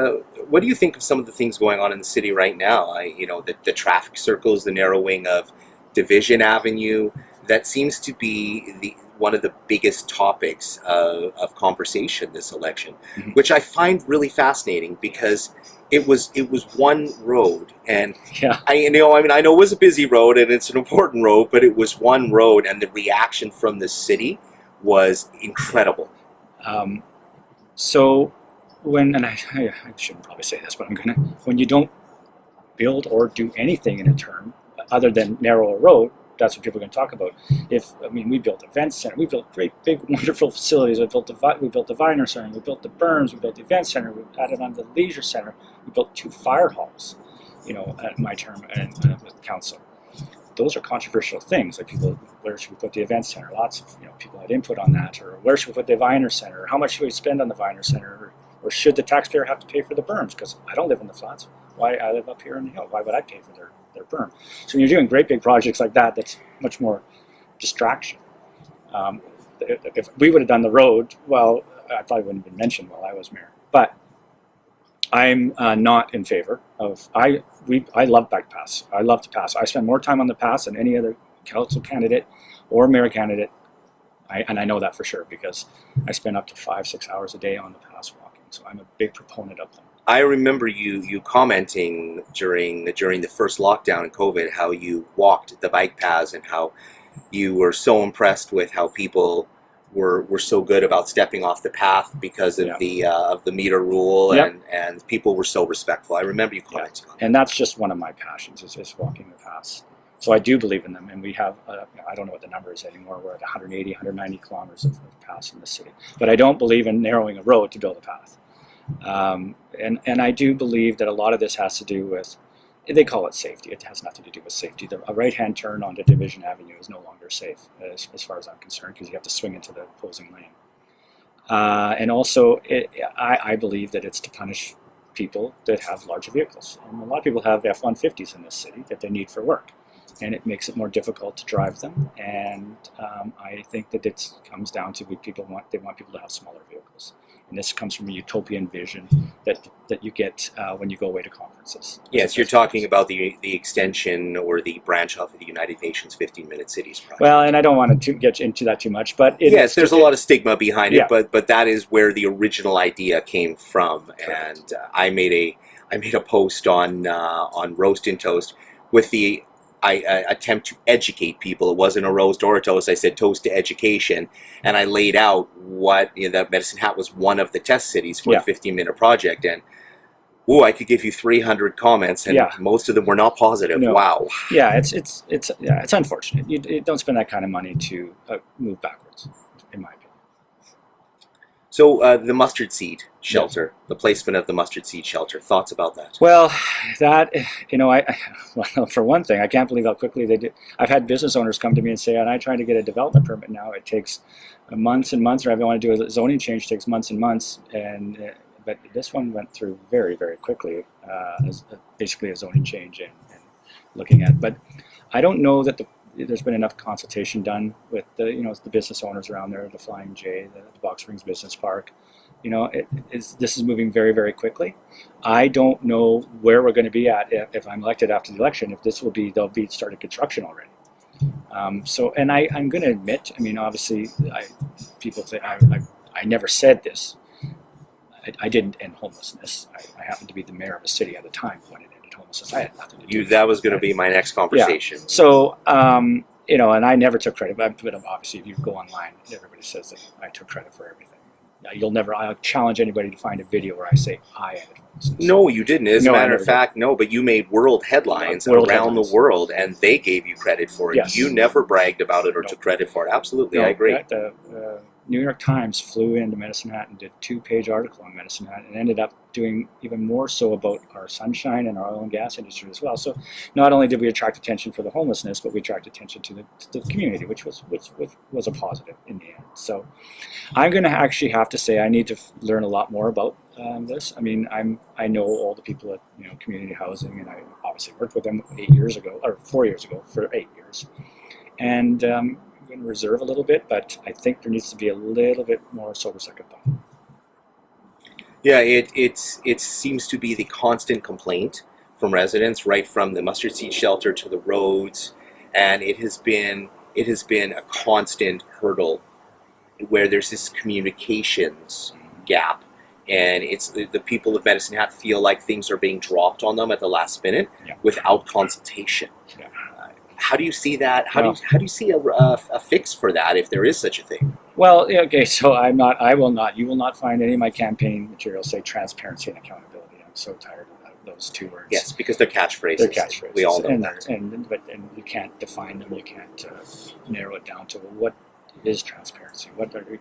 what do you think of some of the things going on in the city right now? The traffic circles, the narrowing of Division Avenue, that seems to be one of the biggest topics of conversation this election, which I find really fascinating because it was one road, and I know it was a busy road and it's an important road, but it was one road, and the reaction from the city was incredible. So when, and I shouldn't probably say this, but when you don't build or do anything in a term other than narrow a road, that's what people are going to talk about. We built a event center, we built great, big, wonderful facilities. We built the Viner Center, we built the Burns, we built the event center, we added on the leisure center, we built 2 fire halls, at my term and with council. Those are controversial things. Like people, where should we put the event center? Lots of people had input on that. Or where should we put the Viner Center? Or how much should we spend on the Viner Center? Or should the taxpayer have to pay for the Burns? Because I don't live in the flats. Why I live up here in the hill? Why would I pay for their berm? So when you're doing great big projects like that, that's much more distraction. If we would have done the road, well, I probably wouldn't have been mentioned while I was mayor. But I'm not in favor of. I love bike pass. I love to pass. I spend more time on the pass than any other council candidate or mayor candidate. And I know that for sure because I spend up to 5-6 hours a day on the pass walking. So I'm a big proponent of them. I remember you commenting during the first lockdown in COVID how you walked the bike paths and how you were so impressed with how people were so good about stepping off the path because of the meter rule and people were so respectful. I remember you commenting on that. And that's just one of my passions is walking the paths. So I do believe in them, and we have, I don't know what the number is anymore, we're at 180, 190 kilometers of paths in the city. But I don't believe in narrowing a road to build a path. And I do believe that a lot of this has to do with, they call it safety. It has nothing to do with safety. A right-hand turn onto Division Avenue is no longer safe, as far as I'm concerned, because you have to swing into the opposing lane. And also, I believe that it's to punish people that have larger vehicles. And a lot of people have F-150s in this city that they need for work. And it makes it more difficult to drive them. And I think that it comes down to they want people to have smaller vehicles. And this comes from a utopian vision that you get when you go away to conferences. Yes, you're talking about the extension or the branch off of the United Nations 15-minute cities project. Well, and I don't want to get into that too much, but there's a lot of stigma behind it, but that is where the original idea came from. Correct. And I made a post on Roast and Toast with the attempt to educate people. It wasn't a roast or a toast. I said toast to education, and I laid out what that Medicine Hat was one of the test cities for the 15-minute project. And I could give you 300 comments, and most of them were not positive. No. Wow. Yeah, it's unfortunate. You don't spend that kind of money to move backwards, in my opinion. So the mustard seed shelter, the placement of the mustard seed shelter, thoughts about that? Well, that, well, for one thing, I can't believe how quickly they did. I've had business owners come to me and say, and I'm trying to get a development permit now. It takes months and months, or if I want to do a zoning change, it takes months and months. And but this one went through very, very quickly, as basically a zoning change and looking at. But I don't know that there's been enough consultation done with the business owners around there, the Flying J, the Box Springs Business Park. This is moving very, very quickly. I don't know where we're going to be at if I'm elected after the election. If they'll be started construction already. And I'm going to admit, I mean, obviously, people say I never said this. I didn't end homelessness. I happened to be the mayor of a city at the time when it ended homelessness. I had nothing to do with That was it. going to be my next conversation. Yeah. So, and I never took credit. But obviously, if you go online, everybody says that I took credit for everything. I'll challenge anybody to find a video where I say I ended homelessness. No, you didn't. As a No, I matter of never fact, no, but you made world headlines World around headlines. the world, and they gave you credit for it. Yes. You never bragged about it or No. took credit for it. Absolutely, No, I agree. The New York Times flew into Medicine Hat and did a 2-page article on Medicine Hat and ended up doing even more so about our sunshine and our oil and gas industry as well. So not only did we attract attention for the homelessness, but we attracted attention to the community, which was a positive in the end. So I'm going to actually have to say I need to learn a lot more about this. I mean, I know all the people at community housing, and I obviously worked with them 4 years ago for 8 years, and I'm going to reserve a little bit, but I think there needs to be a little bit more sober second thought. Yeah, it seems to be the constant complaint from residents, right from the mustard seed shelter to the roads, and it has been a constant hurdle where there's this communications gap, and it's the people of Medicine Hat feel like things are being dropped on them at the last minute without consultation. Yeah. How do you see that? How do you see a fix for that if there is such a thing? Well, okay, so you will not find any of my campaign materials say transparency and accountability. I'm so tired of those two words. Yes, because they're catchphrases. They're catchphrases. We all know and, that. And you can't define them. You can't narrow it down to what is transparency.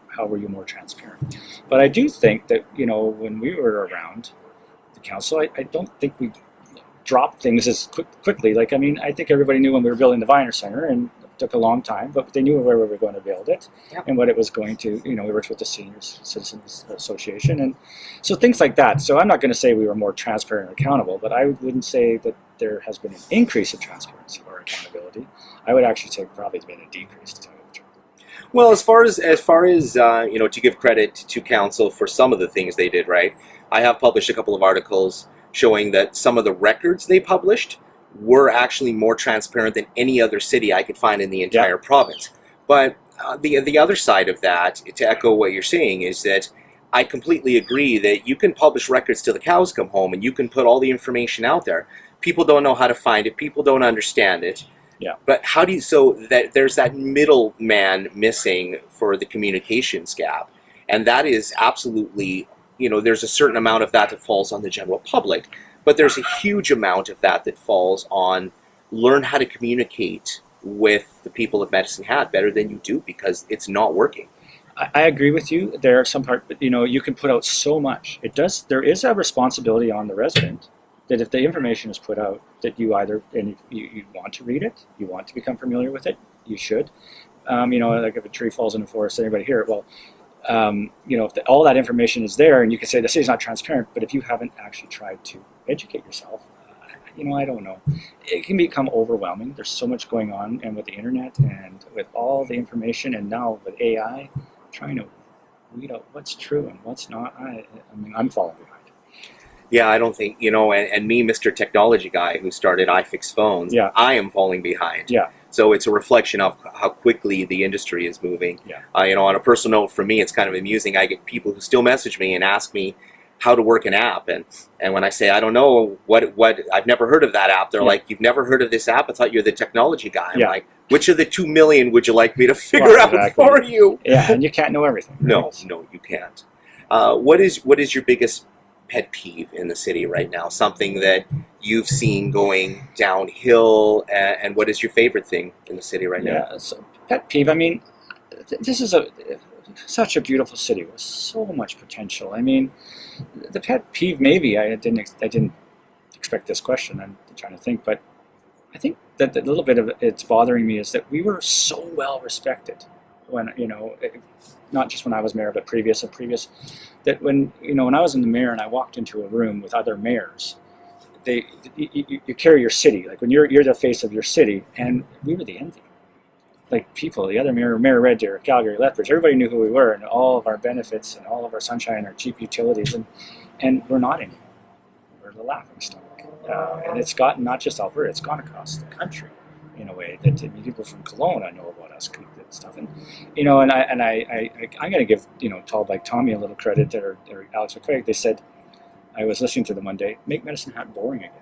How are you more transparent? But I do think that when we were around the council, I don't think we dropped things as quickly. Like, I mean, I think everybody knew when we were building the Viner Center, and it took a long time, but they knew where we were going to build it and what it was going to, we worked with the Senior Citizens Association, and so things like that. So I'm not going to say we were more transparent and accountable, but I wouldn't say that there has been an increase in transparency or accountability. I would actually say probably it's been a decrease, to tell you the truth. Well, as far as to give credit to council for some of the things they did right, I have published a couple of articles showing that some of the records they published were actually more transparent than any other city I could find in the entire province. But the other side of that, to echo what you're saying, is that I completely agree that you can publish records till the cows come home, and you can put all the information out there. People don't know how to find it. People don't understand it. Yeah. But how do you, so that there's that middleman missing for the communications gap, and that is absolutely, there's a certain amount of that falls on the general public, but there's a huge amount of that falls on learn how to communicate with the people of Medicine Hat better than you do, because it's not working. I agree with you. There are some parts, but you can put out so much. There is a responsibility on the resident that if the information is put out, that you want to read it, you want to become familiar with it, you should. Like if a tree falls in the forest, anybody hear it? Well, if all that information is there, and you can say the city's not transparent, but if you haven't actually tried to educate yourself, I don't know. It can become overwhelming. There's so much going on, and with the internet and with all the information, and now with AI, trying to weed out what's true and what's not. I'm falling behind. Yeah, I don't think, and me, Mr. Technology guy who started iFix Phones, I am falling behind. Yeah. So it's a reflection of how quickly the industry is moving. Yeah. On a personal note, for me, it's kind of amusing. I get people who still message me and ask me how to work an app. And when I say, I don't know what I've never heard of that app, they're like, you've never heard of this app? I thought you're the technology guy. I'm like, which of the 2 million would you like me to figure out for you? Yeah, and you can't know everything. Right? No, you can't. What is your biggest pet peeve in the city right now? Something that you've seen going downhill, and what is your favorite thing in the city right now? Yeah, so pet peeve. I mean, this is such a beautiful city with so much potential. I mean, the pet peeve, maybe I didn't expect this question. I'm trying to think, but I think that a little bit of it's bothering me is that we were so well respected when not just when I was mayor, but previous, that when I was in the mayor and I walked into a room with other mayors, you carry your city, like when you're the face of your city, and we were the envy. Like people, the other Mayor Red Deer, Calgary, Lethbridge, everybody knew who we were and all of our benefits and all of our sunshine, our cheap utilities, and we're not anymore. We're the laughing stock, and it's gotten not just Alberta, it's gone across the country in a way that people from Kelowna know about us and stuff. And I'm going to give Tall Bike Tommy a little credit, or Alex McQuaig. They said, I was listening to them one day, make Medicine Hat boring again.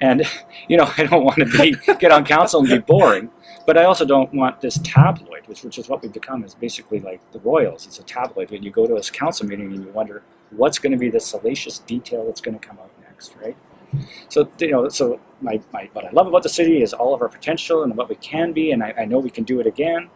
And I don't want to get on council and be boring, but I also don't want this tabloid, which is what we've become, is basically like the Royals. It's a tabloid. When you go to a council meeting and you wonder what's going to be the salacious detail that's going to come out next, right? So my what I love about the city is all of our potential and what we can be, and I know we can do it again.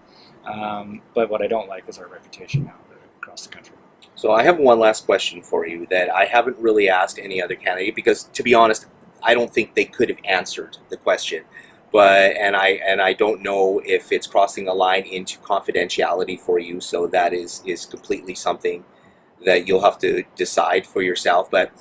But what I don't like is our reputation now across the country. So I have one last question for you that I haven't really asked any other candidate, because to be honest, I don't think they could have answered the question. But I don't know if it's crossing a line into confidentiality for you, so that is completely something that you'll have to decide for yourself. But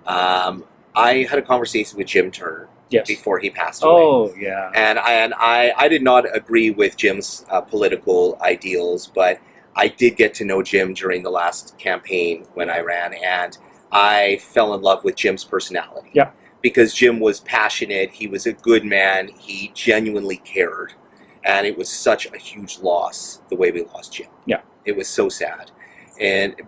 I had a conversation with Jim Turner before he passed away. Oh yeah. And I did not agree with Jim's political ideals, but I did get to know Jim during the last campaign when I ran, and I fell in love with Jim's personality. Yeah. Because Jim was passionate, he was a good man, he genuinely cared, and it was such a huge loss the way we lost Jim. Yeah. It was so sad.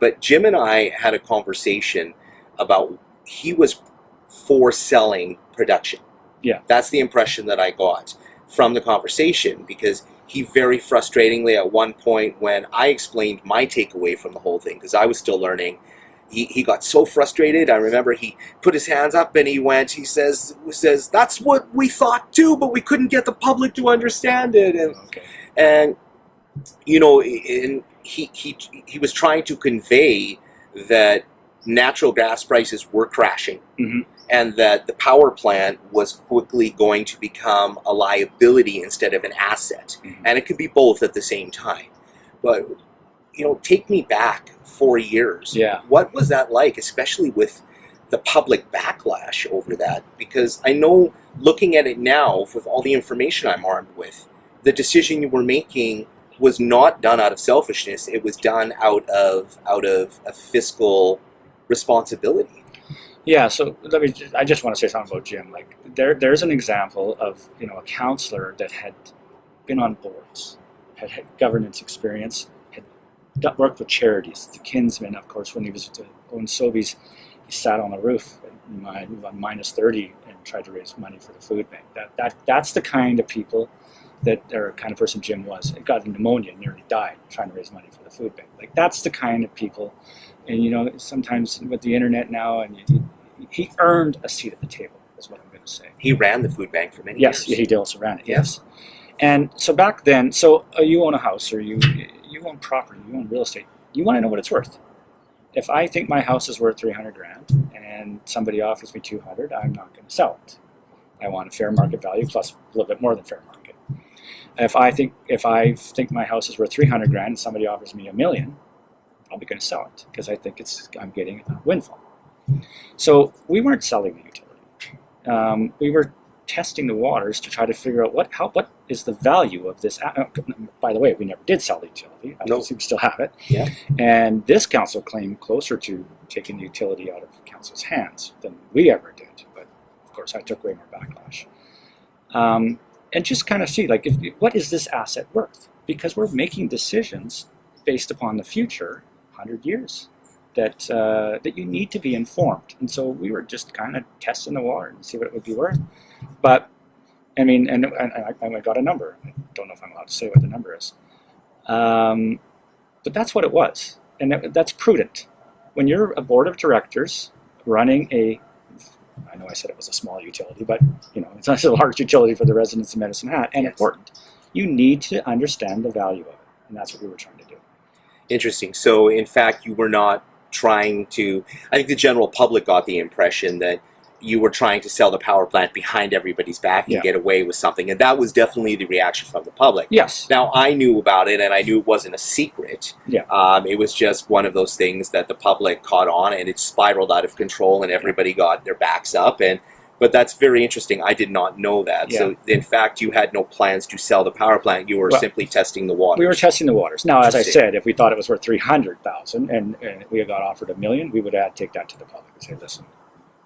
But Jim and I had a conversation about, he was for selling production. Yeah. That's the impression that I got from the conversation, because he very frustratingly at one point, when I explained my takeaway from the whole thing, because I was still learning, he got so frustrated. I remember he put his hands up and he says, that's what we thought too, but we couldn't get the public to understand it. And he was trying to convey that natural gas prices were crashing, mm-hmm. and that the power plant was quickly going to become a liability instead of an asset. Mm-hmm. And it could be both at the same time. But take me back 4 years. Yeah. What was that like, especially with the public backlash over that? Because I know, looking at it now, with all the information I'm armed with, the decision you were making was not done out of selfishness. It was done out of a fiscal responsibility. Yeah, so I just want to say something about Jim. Like there's an example of a counselor that had been on boards, had governance experience, had worked with charities. The Kinsman, of course, when he was owned Sobeys, he sat on the roof on minus 30 and tried to raise money for the food bank. That's the kind of people or kind of person Jim was. He got pneumonia and nearly died trying to raise money for the food bank. Like that's the kind of people. And sometimes with the internet now, and he earned a seat at the table, is what I'm going to say. He ran the food bank for many years. Yes, he also ran it. Yes. And so back then, you own a house, or you own property, you own real estate. You want to know what it's worth. If I think my house is worth $300,000 and somebody offers me $200,000, I'm not going to sell it. I want a fair market value plus a little bit more than fair market. If I think my house is worth $300,000 and somebody offers me $1 million, I'm going to sell it because I think I'm getting a windfall. So we weren't selling the utility. We were testing the waters to try to figure out what is the value of this. By the way, we never did sell the utility. No. We still have it. Yeah. And this council came closer to taking the utility out of council's hands than we ever did. But of course, I took way more backlash. And just kind of see, what is this asset worth? Because we're making decisions based upon the future, 100 years, that you need to be informed. And so we were just kind of testing the water and see what it would be worth. But I mean, and I got a number. I don't know if I'm allowed to say what the number is. But that's what it was. And that's prudent. When you're a board of directors running I know I said it was a small utility, but it's a large utility for the residents of Medicine Hat, and important. You need to understand the value of it. And that's what we were trying to do. Interesting. So in fact, you were not trying to, I think the general public got the impression that you were trying to sell the power plant behind everybody's back and Yeah. get away with something. And that was definitely the reaction from the public. Yes. Now, I knew about it, and I knew it wasn't a secret. Yeah. It was just one of those things that the public caught on, and it spiraled out of control, and everybody got their backs up. But that's very interesting. I did not know that. Yeah. So, in fact, you had no plans to sell the power plant. You were Well, simply testing the waters. We were testing the waters. Now, as I Interesting. said, if we thought it was worth 300,000 and we got offered $1 million, we would take that to the public and say, listen,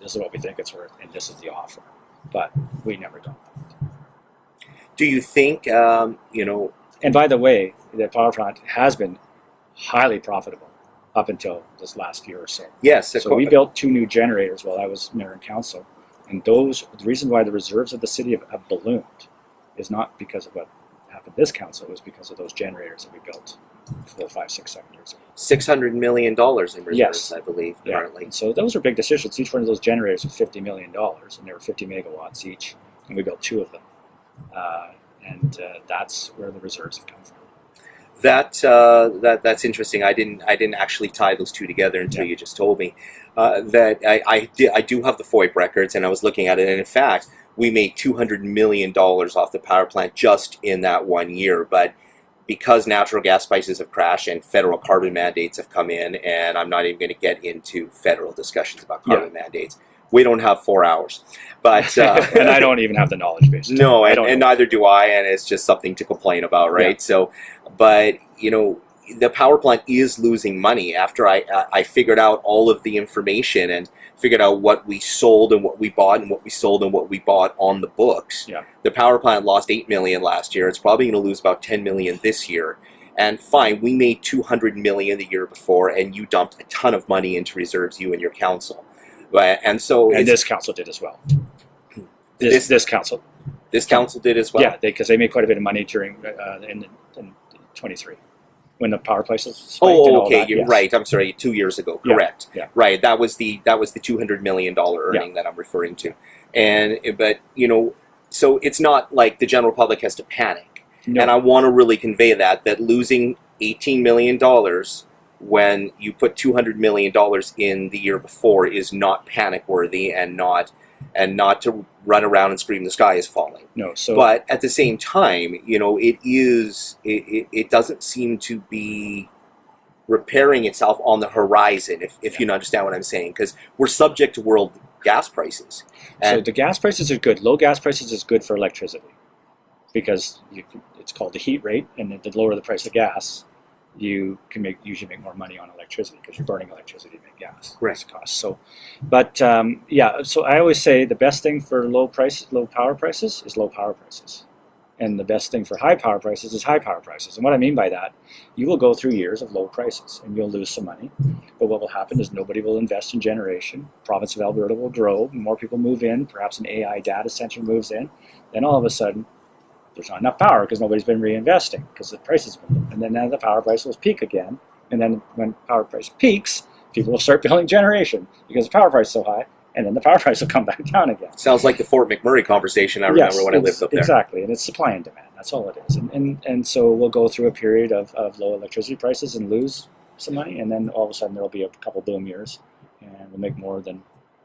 this is what we think it's worth, and this is the offer. But we never got that. Do you think, And by the way, the power plant has been highly profitable up until this last year or so. yes, So we built 2 new generators while I was mayor and council, and the reason why the reserves of the city have ballooned is not because of what happened this council, it was because of those generators that we built 4, 5, 6, 7 years ago. $600 million in reserves, Yes. I believe, Yeah. currently. And so those are big decisions. Each one of those generators was $50 million, and they were 50 megawatts each, and we built 2 of them. That's where the reserves have come from. That's interesting. I didn't actually tie those two together until you just told me. That I do have the FOIP records, and I was looking at it, and in fact, we made $200 million off the power plant just in that 1 year. But because natural gas prices have crashed and federal carbon mandates have come in, and I'm not even going to get into federal discussions about carbon mandates. We don't have 4 hours, but And I don't even have the knowledge base. no, I and, don't and know. neither do I, and it's just something to complain about, right? Yeah. So, but the power plant is losing money. After I figured out all of the information and figured out what we sold and what we bought and what we sold and what we bought on the books. Yeah. The power plant lost $8 million last year. It's probably going to lose about $10 million this year. And fine, we made $200 million the year before, and you dumped a ton of money into reserves, you and your council. And so And it's- this council did as well. This- This council. this council did as well. Yeah, because they made quite a bit of money during in 23 when the power prices spiked and Oh, all okay, that. you're Yes. right. I'm sorry, 2 years ago. Yeah, Correct. yeah. Right. That was the $200 million earning that I'm referring to. But so it's not like the general public has to panic. No. And I want to really convey that losing $18 million when you put $200 million in the year before is not panic worthy and not to run around and scream the sky is falling. No, so But at the same time, it doesn't seem to be repairing itself on the horizon, if you understand what I'm saying, because we're subject to world gas prices. so And the gas prices are good. Low gas prices is good for electricity because it's called the heat rate, and the lower the price of gas, you can usually make more money on electricity because you're burning electricity to make gas. Right. It's cost. So, but so I always say the best thing for low power prices is low power prices, and the best thing for high power prices is high power prices. And what I mean by that, you will go through years of low prices and you'll lose some money, but what will happen is nobody will invest in generation. The province of Alberta will grow, more people move in, perhaps an AI data center moves in, then all of a sudden there's not enough power because nobody's been reinvesting because the prices have been, and then the power price will peak again, and then when power price peaks, people will start building generation because the power price is so high, and then the power price will come back down again. sounds like the Fort McMurray conversation I remember when I lived up there. Exactly, and it's supply and demand. That's all it is. And so we'll go through a period of low electricity prices and lose some money, and then all of a sudden there'll be a couple boom years, and we'll make more than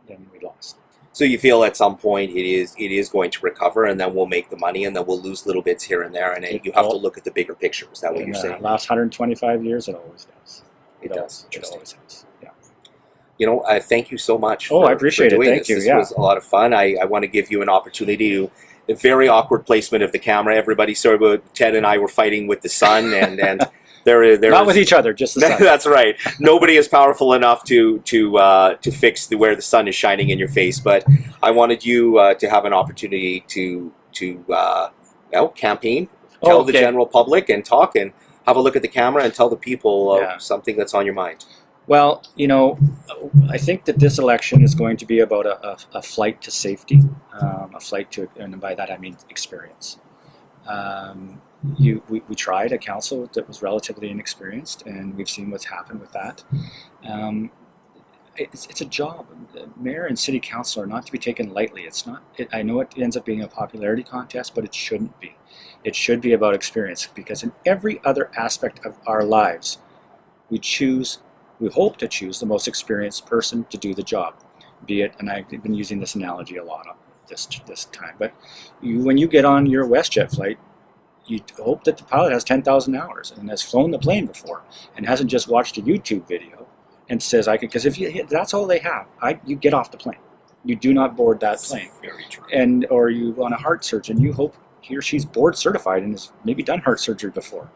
we lost. So you feel at some point it is going to recover, and then we'll make the money, and then we'll lose little bits here and there, and you have to look at the bigger picture. Is that what In you're the saying? last 125 years, it always does. It does. It Interesting. always has. Yeah. Thank you so much. Oh, I appreciate it. doing Thank this. you. This Yeah. was a lot of fun. I want to give you an opportunity to. A very awkward placement of the camera. Everybody sorry, but Ted and I were fighting with the sun, and there Not with each other, just the sun. That's right. Nobody is powerful enough to fix where the sun is shining in your face. But I wanted you to have an opportunity to campaign, tell the Okay. general public, and talk and have a look at the camera and tell the people Yeah. something that's on your mind. Well, I think that this election is going to be about a flight to safety, a flight to, and by that I mean experience. We tried a council that was relatively inexperienced, and we've seen what's happened with that. It's a job. The mayor and city council are not to be taken lightly. It's not. I know it ends up being a popularity contest, but it shouldn't be. It should be about experience, because in every other aspect of our lives, we hope to choose the most experienced person to do the job. be it, and I've been using this analogy a lot this time, but when you get on your WestJet flight, you hope that the pilot has 10,000 hours and has flown the plane before and hasn't just watched a YouTube video and says, I could, because if that's all they have, you get off the plane. You do not board that plane. Very true. And, or you on a heart surgeon, you hope he or she's board certified and has maybe done heart surgery before.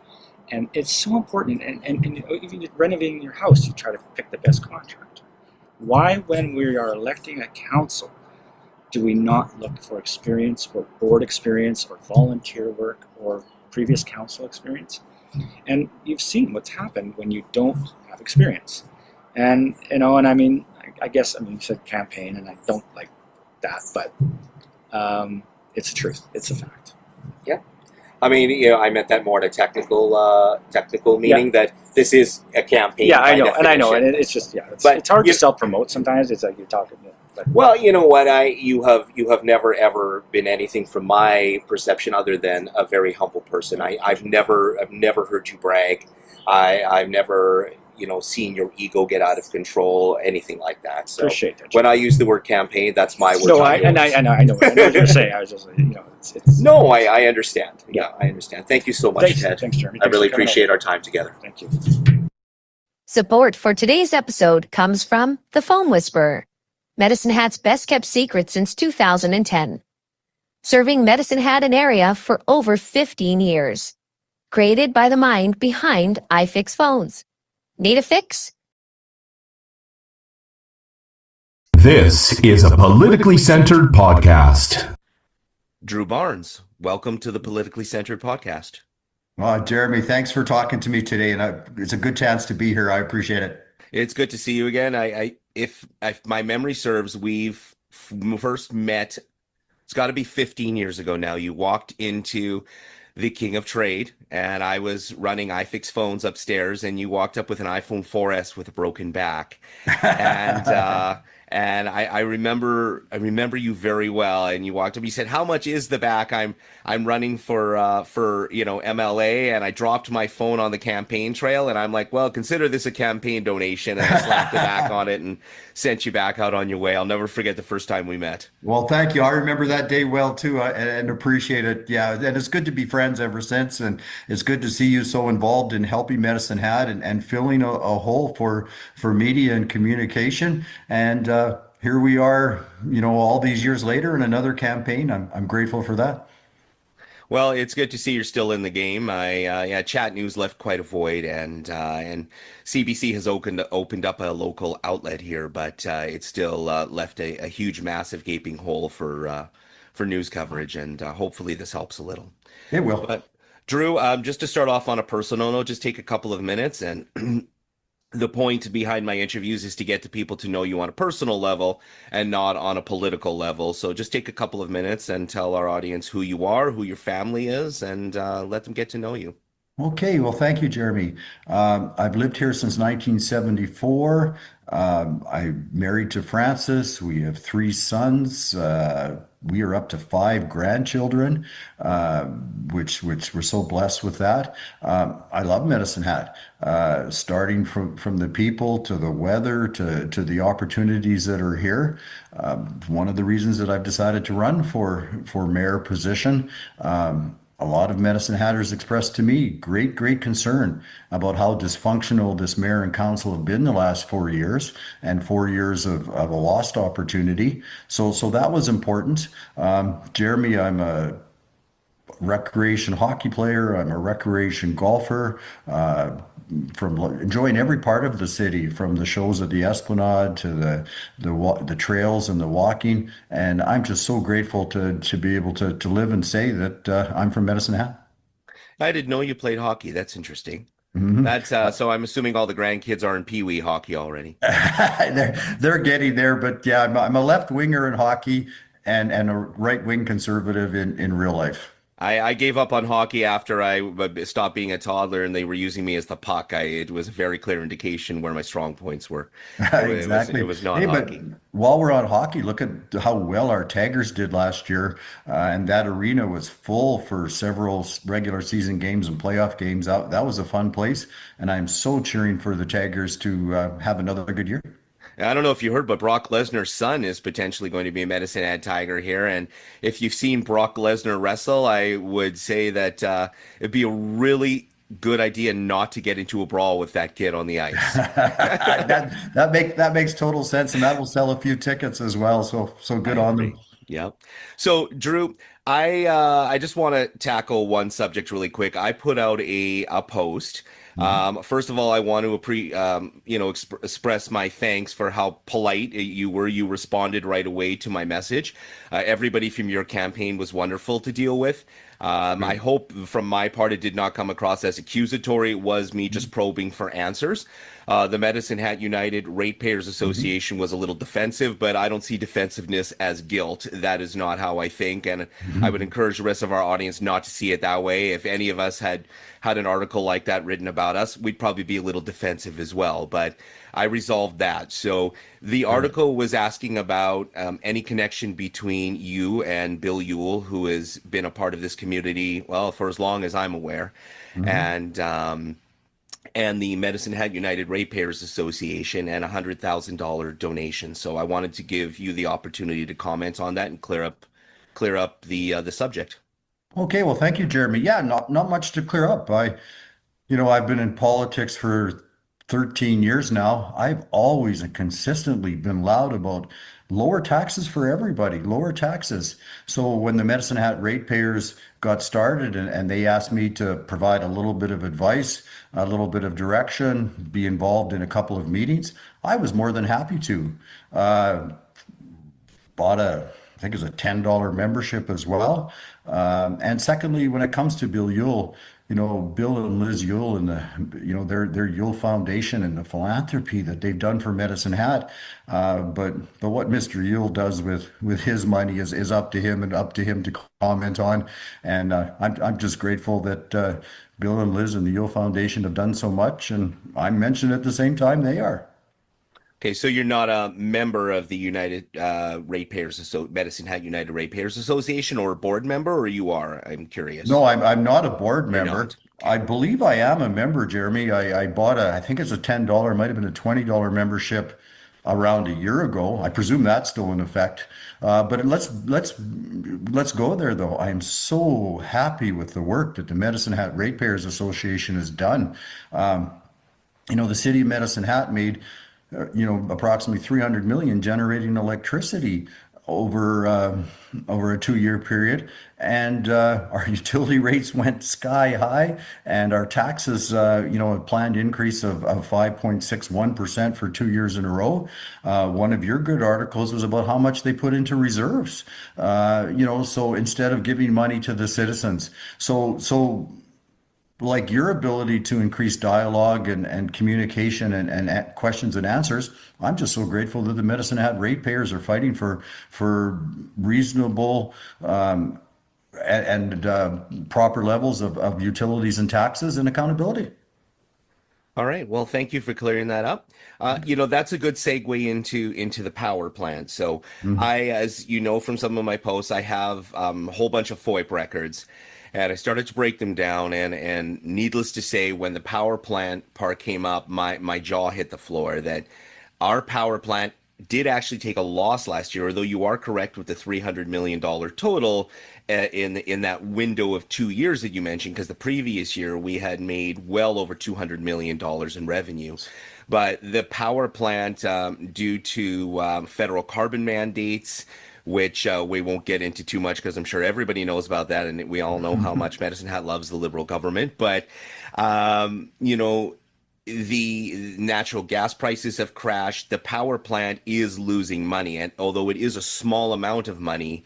And it's so important. And even renovating your house, you try to pick the best contractor. Why, when we are electing a council, do we not look for experience or board experience or volunteer work or previous council experience? And you've seen what's happened when you don't have experience. And, and I mean, you said campaign, and I don't like that, but it's the truth. It's a fact. Yeah. I mean, I meant that more in a technical meaning, that this is a campaign. Yeah, I know, and it's just, it's hard to self-promote sometimes. It's like you're talking. Well, you know what? You have never ever been anything from my perception other than a very humble person. I've never heard you brag. I've never seen your ego get out of control, anything like that. So appreciate that. When I use the word campaign, that's my word. No, I know what you're saying. I was just it's. No, I understand. Yeah, I understand. Thank you so much, Ted. Thanks, Jeremy. I really appreciate our time together. Thank you. Support for today's episode comes from The Foam Whisperer, Medicine Hat's best kept secret since 2010. Serving Medicine Hat and area for over 15 years. Created by the mind behind iFix phones. Need a fix? This is a politically centered podcast. Drew Barnes, welcome to the Politically Centered Podcast. Jeremy, thanks for talking to me today, and it's a good chance to be here. I appreciate it. It's good to see you again. If my memory serves, we've first met, it's got to be 15 years ago now. You walked into the King of Trade, and I was running iFix phones upstairs, and you walked up with an iPhone 4S with a broken back. And I remember you very well. And you walked up, you said, "How much is the back? I'm running for MLA," and I dropped my phone on the campaign trail, and I'm like, "Well, consider this a campaign donation," and I slapped the back on it and sent you back out on your way. I'll never forget the first time we met. Well, thank you. I remember that day well too, and appreciate it. Yeah, and it's good to be friends ever since, and it's good to see you so involved in helping Medicine Hat and filling a hole for media and communication. And here we are, all these years later in another campaign. I'm grateful for that. Well, it's good to see you're still in the game. Chat News left quite a void, and CBC has opened up a local outlet here, but it's still left a huge, massive, gaping hole for news coverage, and hopefully this helps a little. It will. But Drew, just to start off on a personal note, just take a couple of minutes, and the point behind my interviews is to get the people to know you on a personal level and not on a political level. So just take a couple of minutes and tell our audience who you are, who your family is, and let them get to know you. Okay, well, thank you, Jeremy. I've lived here since 1974. I'm married to Frances. We have 3 sons. We are up to 5 grandchildren, which we're so blessed with that. I love Medicine Hat, starting from the people to the weather to the opportunities that are here. One of the reasons that I've decided to run for mayor position. A lot of Medicine Hatters expressed to me great concern about how dysfunctional this mayor and council have been the last 4 years, and 4 years of a lost opportunity. So that was important. Jeremy, I'm a recreation hockey player. I'm a recreation golfer. From enjoying every part of the city, from the shows at the Esplanade to the trails and the walking, and I'm just so grateful to be able to live and say that I'm from Medicine Hat. I didn't know you played hockey. That's interesting. Mm-hmm. That's so I'm assuming all the grandkids are in Pee-wee hockey already. They're getting there, but yeah, I'm a left winger in hockey and a right wing conservative in real life. I gave up on hockey after I stopped being a toddler, and they were using me as the puck. It was a very clear indication where my strong points were. Exactly. It was not hockey. But while we're on hockey, look at how well our Tigers did last year, and that arena was full for several regular season games and playoff games. That was a fun place, and I'm so cheering for the Tigers to have another good year. I don't know if you heard, but Brock Lesnar's son is potentially going to be a Medicine Hat Tiger here. And if you've seen Brock Lesnar wrestle, I would say that it'd be a really good idea not to get into a brawl with that kid on the ice. That makes total sense, and that will sell a few tickets as well. So good on them. Yeah. So Drew, I just want to tackle one subject really quick. I put out a post. First of all, I want to express my thanks for how polite you were. You responded right away to my message. Everybody from your campaign was wonderful to deal with. I hope from my part it did not come across as accusatory. It was me just probing for answers. The Medicine Hat United Ratepayers Association was a little defensive, but I don't see defensiveness as guilt. That is not how I think, and I would encourage the rest of our audience not to see it that way. If any of us had an article like that written about us, we'd probably be a little defensive as well, but I resolved that. So the article was asking about any connection between you and Bill Ewell, who has been a part of this community, well, for as long as I'm aware, and the Medicine Hat United Ratepayers Association, and $100,000 donation. So I wanted to give you the opportunity to comment on that and clear up the subject. Okay, well, thank you, Jeremy. Yeah, not much to clear up. I've been in politics for 13 years now. I've always and consistently been loud about lower taxes for everybody, lower taxes. So when the Medicine Hat Ratepayers got started and they asked me to provide a little bit of advice, a little bit of direction, be involved in a couple of meetings, I was more than happy to. Bought I think it was a $10 membership as well. And secondly, when it comes to Bill Ewell, Bill and Liz Ewell and their Ewell Foundation and the philanthropy that they've done for Medicine Hat. But what Mr. Ewell does with his money is up to him and up to him to comment on. And I'm just grateful that Bill and Liz and the Ewell Foundation have done so much. And I mentioned at the same time they are. Okay, so you're not a member of the Medicine Hat United Ratepayers Association, or a board member, or you are? I'm curious. No, I'm not a board member. Not. I believe I am a member, Jeremy. I bought I think it's a $10, might have been a $20 membership around a year ago. I presume that's still in effect. But let's go there though. I'm so happy with the work that the Medicine Hat Ratepayers Association has done. The city of Medicine Hat made approximately 300 million generating electricity over a 2-year period, and our utility rates went sky high, and our taxes, a planned increase of 5.61% for 2 years in a row. One of your good articles was about how much they put into reserves, so instead of giving money to the citizens. So like your ability to increase dialogue and communication and questions and answers, I'm just so grateful that the Medicine Hat Ratepayers are fighting for reasonable and proper levels of utilities and taxes and accountability. All right. Well, thank you for clearing that up. That's a good segue into the power plant. So I, as you know from some of my posts, I have a whole bunch of FOIP records. And I started to break them down, and needless to say, when the power plant part came up, my jaw hit the floor. That our power plant did actually take a loss last year, although you are correct with the $300 million total in that window of 2 years that you mentioned, because the previous year we had made well over $200 million in revenue. But the power plant, due to federal carbon mandates, which we won't get into too much because I'm sure everybody knows about that, and we all know how much Medicine Hat loves the Liberal government. But, the natural gas prices have crashed. The power plant is losing money, and although it is a small amount of money,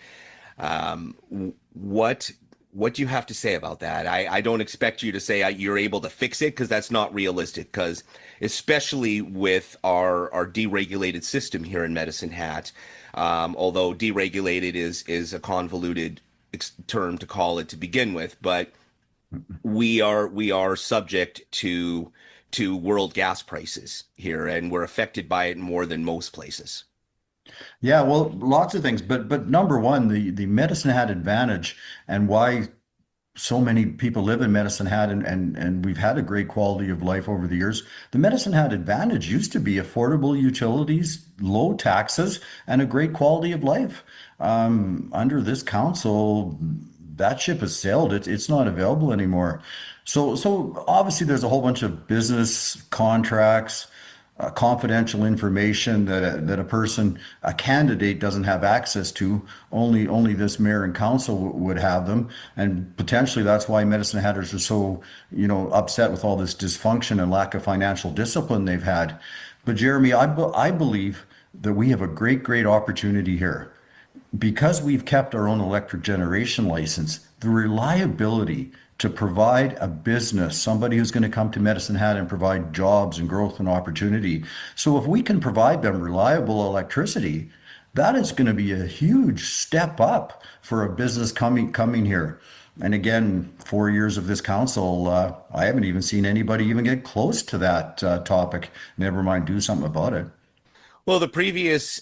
what do you have to say about that? I don't expect you to say you're able to fix it, because that's not realistic, because especially with our deregulated system here in Medicine Hat, although deregulated is a convoluted term to call it to begin with, but we are subject to world gas prices here, and we're affected by it more than most places. Yeah, well, lots of things, but number one, the Medicine Hat advantage, and why so many people live in Medicine Hat, and we've had a great quality of life over the years. The Medicine Hat advantage used to be affordable utilities, low taxes, and a great quality of life. Under this council, that ship has sailed. It's not available anymore. So obviously there's a whole bunch of business contracts, confidential information that a person, a candidate, doesn't have access to. Only this mayor and council would have them, and potentially that's why Medicine Hatters are so, upset with all this dysfunction and lack of financial discipline they've had. But Jeremy, I believe that we have a great opportunity here because we've kept our own electric generation license. The reliability to provide a business, somebody who's going to come to Medicine Hat and provide jobs and growth and opportunity. So if we can provide them reliable electricity, that is going to be a huge step up for a business coming here. And again, 4 years of this council, I haven't even seen anybody even get close to that topic. Never mind do something about it. Well, the previous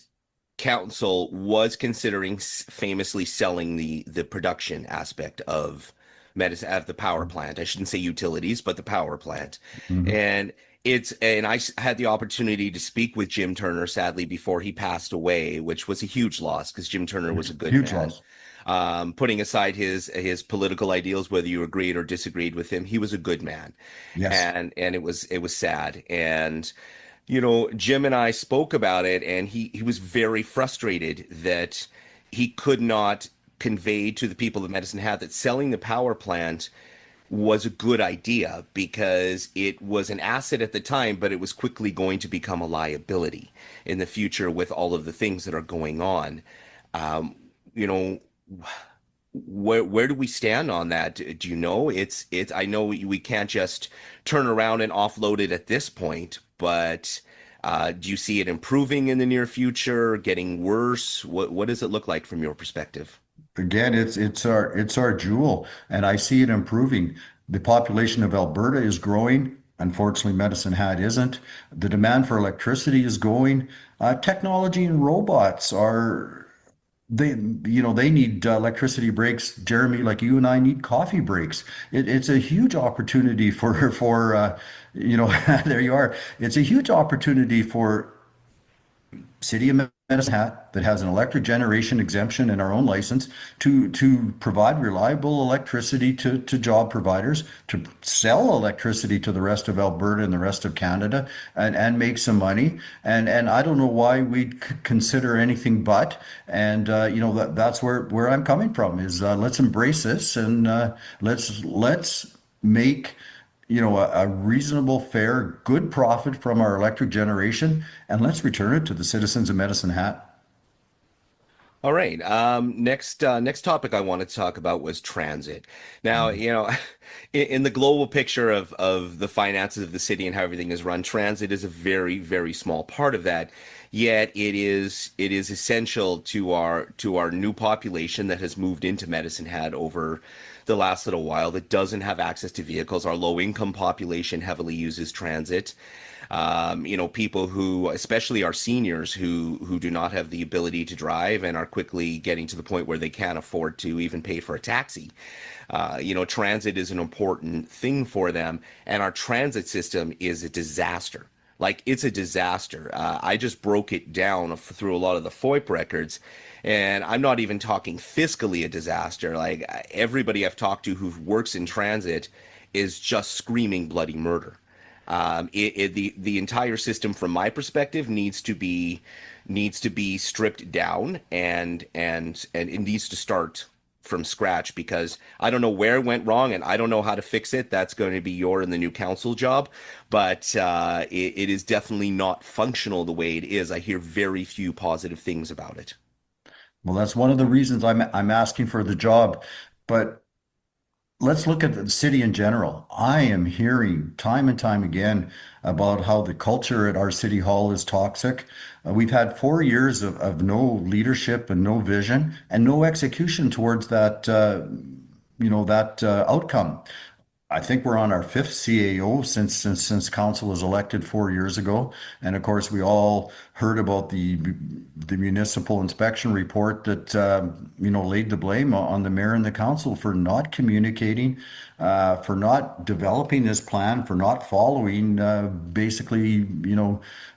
council was considering famously selling the production aspect of the power plant. I shouldn't say utilities, but the power plant. And I had the opportunity to speak with Jim Turner, sadly, before he passed away, which was a huge loss because Jim Turner was a good man. Putting aside his political ideals, whether you agreed or disagreed with him, he was a good man. Yes. And it was sad. And Jim and I spoke about it, and he was very frustrated that he could not convey to the people of Medicine Hat that selling the power plant was a good idea because it was an asset at the time, but it was quickly going to become a liability in the future with all of the things that are going on. Where do we stand on that? Do you know? I know we can't just turn around and offload it at this point, but do you see it improving in the near future, getting worse? What does it look like from your perspective? Again, it's our jewel, and I see it improving. The population of Alberta is growing. Unfortunately, Medicine Hat isn't. The demand for electricity is going. Technology and robots they need electricity breaks, Jeremy, like you and I need coffee breaks. It's a huge opportunity for there you are. It's a huge opportunity for City of Medicine Hat that has an electric generation exemption in our own license to provide reliable electricity to job providers, to sell electricity to the rest of Alberta and the rest of Canada and make some money. And I don't know why we'd consider anything but. And that's where I'm coming from is let's embrace this and let's make a reasonable, fair, good profit from our electric generation, and let's return it to the citizens of Medicine Hat. All right. Next topic I wanted to talk about was transit. Now, in the global picture of the finances of the city and how everything is run, transit is a very, very small part of that. Yet it is essential to our new population that has moved into Medicine Hat over the last little while that doesn't have access to vehicles. Our low income population heavily uses transit. People who, especially our seniors who do not have the ability to drive and are quickly getting to the point where they can't afford to even pay for a taxi. Transit is an important thing for them, and our transit system is a disaster. Like, it's a disaster. I just broke it down through a lot of the FOIP records, and I'm not even talking fiscally a disaster. Like, everybody I've talked to who works in transit is just screaming bloody murder. The entire system, from my perspective, needs to be stripped down, and it needs to start from scratch, because I don't know where it went wrong and I don't know how to fix it. That's going to be your and the new council job, but it is definitely not functional the way it is. I hear very few positive things about it. Well, that's one of the reasons I'm asking for the job, but let's look at the city in general. I am hearing time and time again about how the culture at our city hall is toxic. We've had 4 years of no leadership and no vision and no execution towards that, outcome. I think we're on our fifth CAO since council was elected 4 years ago, and of course we all heard about the municipal inspection report that laid the blame on the mayor and the council for not communicating, for not developing this plan, for not following basically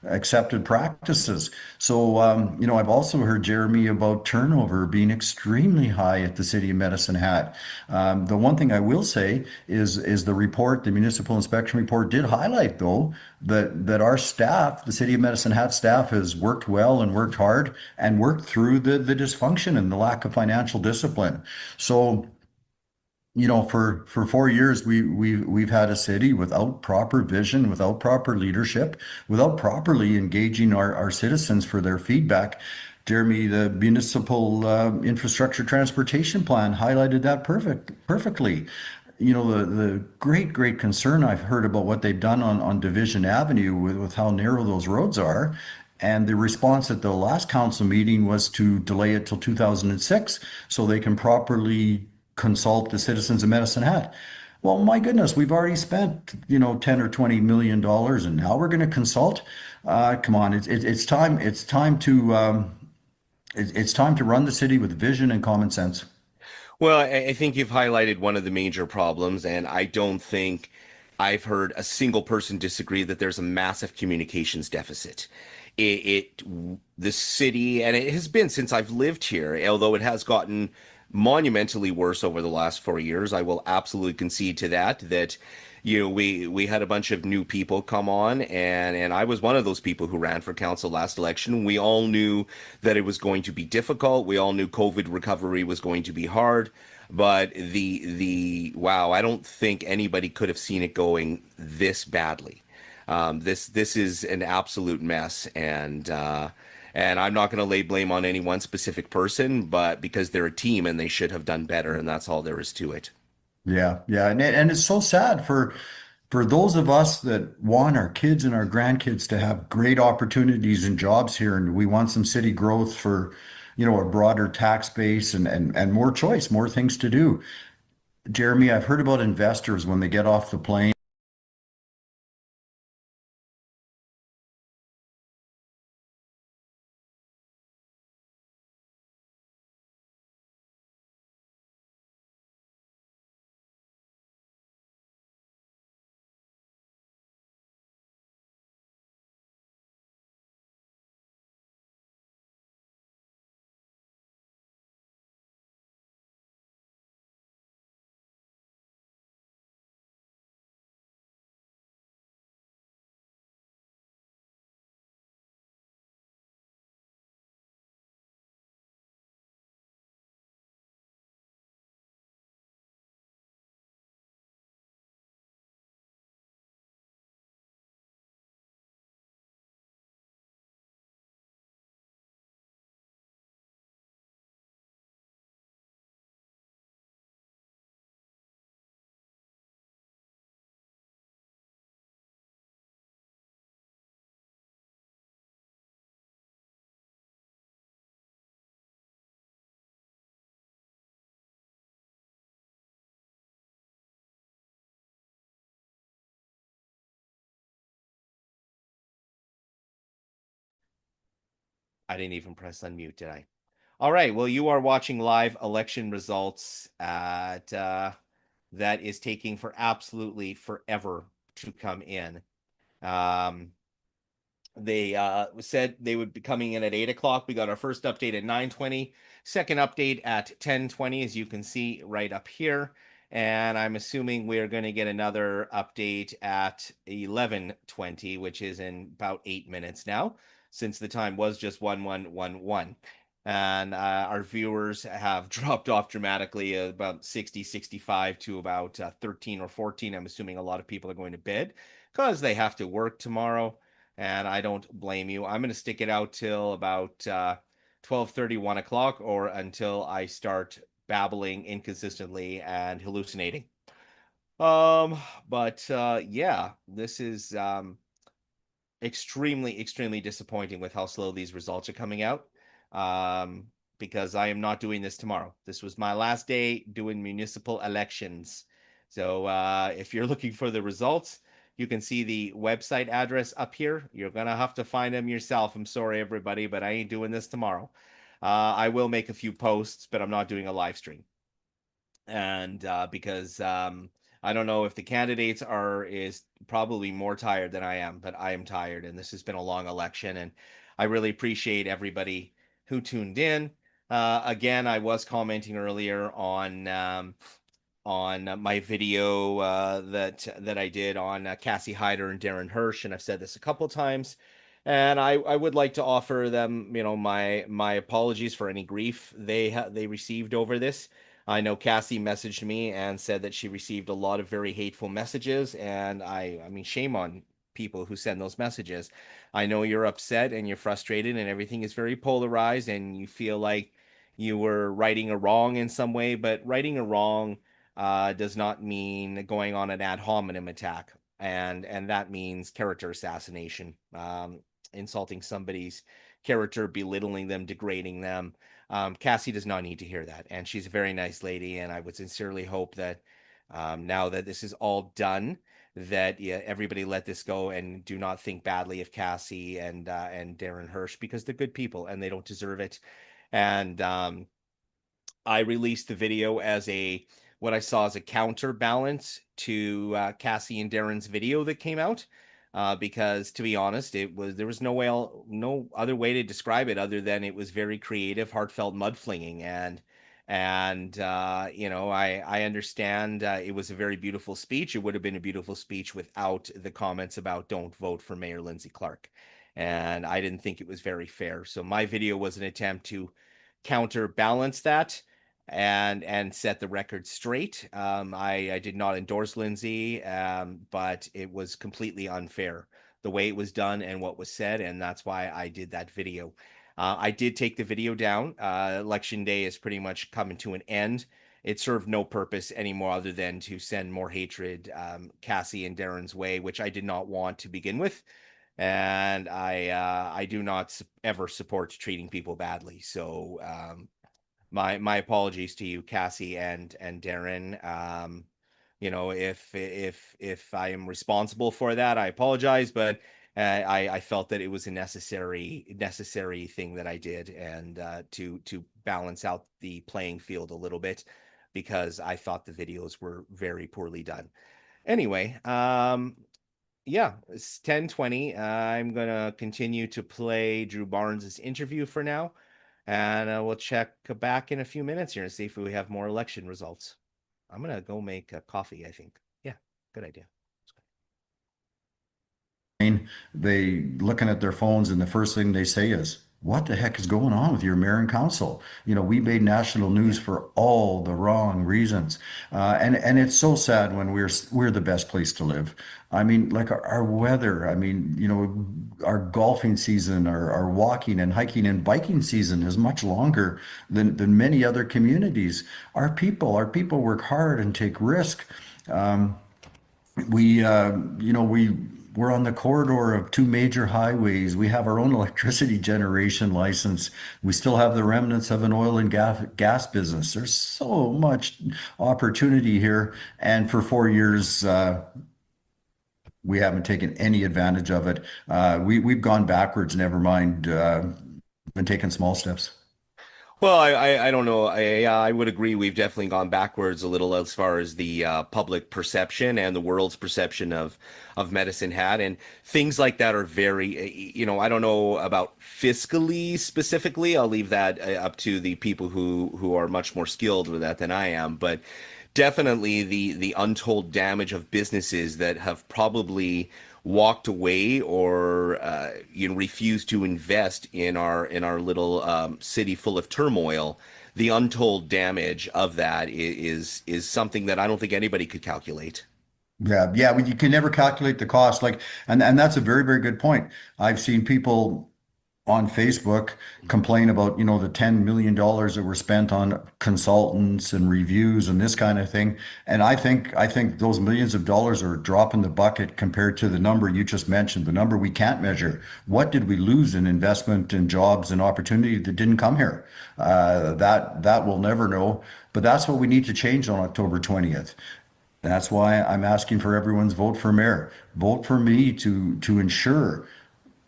accepted practices. So I've also heard, Jeremy, about turnover being extremely high at the city of Medicine Hat. The one thing I will say is the report, the municipal inspection report, did highlight, though, that our staff, the City of Medicine Hat staff, has worked well and worked hard and worked through the dysfunction and the lack of financial discipline. So, for 4 years, we've had a city without proper vision, without proper leadership, without properly engaging our citizens for their feedback. Jeremy, the municipal infrastructure transportation plan highlighted that perfectly. The great concern I've heard about what they've done on Division Avenue with how narrow those roads are. And the response at the last council meeting was to delay it till 2006 so they can properly consult the citizens of Medicine Hat. Well, my goodness, we've already spent, 10 or $20 million, and now we're going to consult. Come on, it's time to run the city with vision and common sense. Well, I think you've highlighted one of the major problems, and I don't think I've heard a single person disagree that there's a massive communications deficit. The city, and it has been since I've lived here, although it has gotten monumentally worse over the last 4 years. I will absolutely concede to that we had a bunch of new people come on, and I was one of those people who ran for council last election. We all knew that it was going to be difficult. We all knew COVID recovery was going to be hard, but wow, I don't think anybody could have seen it going this badly. This is an absolute mess, and I'm not going to lay blame on any one specific person, but because they're a team and they should have done better, and that's all there is to it. Yeah, and it's so sad for those of us that want our kids and our grandkids to have great opportunities and jobs here, and we want some city growth for, a broader tax base and more choice, more things to do. Jeremy, I've heard about investors when they get off the plane. I didn't even press unmute, did I? All right. Well, you are watching live election results at that is taking for absolutely forever to come in. They said they would be coming in at 8 o'clock. We got our first update at 9:20, second update at 10:20, as you can see right up here. And I'm assuming we're going to get another update at 11:20, which is in about 8 minutes now, since the time was just 1111. And our viewers have dropped off dramatically, about 60, 65 to about 13 or 14. I'm assuming a lot of people are going to bed because they have to work tomorrow. And I don't blame you. I'm going to stick it out till about 12:30, 1 o'clock, or until I start babbling inconsistently and hallucinating. But yeah, this is extremely disappointing with how slow these results are coming out. Because I am not doing this tomorrow. This was my last day doing municipal elections. So if you're looking for the results, you can see the website address up here. You're going to have to find them yourself. I'm sorry, everybody, but I ain't doing this tomorrow. I will make a few posts, but I'm not doing a live stream. And because I don't know if the candidates is probably more tired than I am, but I am tired. And this has been a long election. And I really appreciate everybody who tuned in. Again, I was commenting earlier on my video that I did on Cassie Hyder and Darren Hirsch, and I've said this a couple times, and I would like to offer them, my apologies for any grief they received over this. I know Cassie messaged me and said that she received a lot of very hateful messages, and I mean, shame on people who send those messages. I know you're upset and you're frustrated, and everything is very polarized, and you feel like you were righting a wrong in some way, but righting a wrong does not mean going on an ad hominem attack, and that means character assassination, insulting somebody's character, belittling them, degrading them. Cassie does not need to hear that, and she's a very nice lady, and I would sincerely hope that now that this is all done, that everybody let this go and do not think badly of Cassie and Darren Hirsch, because they're good people and they don't deserve it. And I released the video as what I saw as a counterbalance to Cassie and Darren's video that came out, because to be honest, there was no other way to describe it other than it was very creative, heartfelt mudflinging, and I understand it was a very beautiful speech. It would have been a beautiful speech without the comments about don't vote for Mayor Lindsay Clark, and I didn't think it was very fair. So my video was an attempt to counterbalance that and set the record straight. I did not endorse Lindsay, but it was completely unfair the way it was done and what was said, and that's why I did that video. I did take the video down. Election day is pretty much coming to an end. It served no purpose anymore other than to send more hatred Cassie and Darren's way, which I did not want to begin with. And I do not ever support treating people badly. So my apologies to you, Cassie and Darren. If I am responsible for that, I apologize, but I felt that it was a necessary thing that I did, and to balance out the playing field a little bit, because I thought the videos were very poorly done. Anyway, yeah, it's 10:20. I'm gonna continue to play Drew Barnes's interview for now, and we'll check back in a few minutes here and see if we have more election results. I'm gonna go make a coffee, I think. Yeah, good idea. They looking at their phones, and the first thing they say is, what the heck is going on with your mayor and council? We made national news for all the wrong reasons. And it's so sad when we're the best place to live. I mean, like our weather, our golfing season, our walking and hiking and biking season is much longer than many other communities. Our people work hard and take risk. We're on the corridor of two major highways. We have our own electricity generation license. We still have the remnants of an oil and gas business. There's so much opportunity here. And for 4 years, we haven't taken any advantage of it. We've gone backwards, never mind, been taking small steps. Well, I don't know. I would agree. We've definitely gone backwards a little as far as the public perception and the world's perception of Medicine Hat, and things like that are very, I don't know about fiscally specifically. I'll leave that up to the people who are much more skilled with that than I am. But definitely the untold damage of businesses that have probably walked away or refused to invest in our little city full of turmoil. The untold damage of that is something that I don't think anybody could calculate. Yeah, you can never calculate the cost. And that's a very, very good point. I've seen people on Facebook complain about, the $10 million that were spent on consultants and reviews and this kind of thing. And I think those millions of dollars are a drop in the bucket compared to the number you just mentioned, the number we can't measure. What did we lose in investment and jobs and opportunity that didn't come here? That we'll never know. But that's what we need to change on October 20th. That's why I'm asking for everyone's vote for mayor. Vote for me to ensure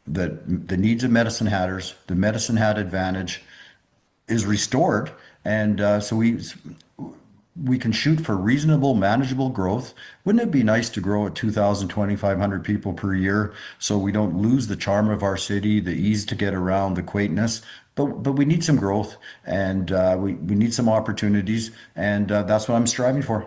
that the needs of Medicine Hatters, the Medicine Hat advantage is restored. And so we can shoot for reasonable, manageable growth. Wouldn't it be nice to grow at 2,000, 2,500 people per year so we don't lose the charm of our city, the ease to get around, the quaintness? But we need some growth, and we need some opportunities, and that's what I'm striving for.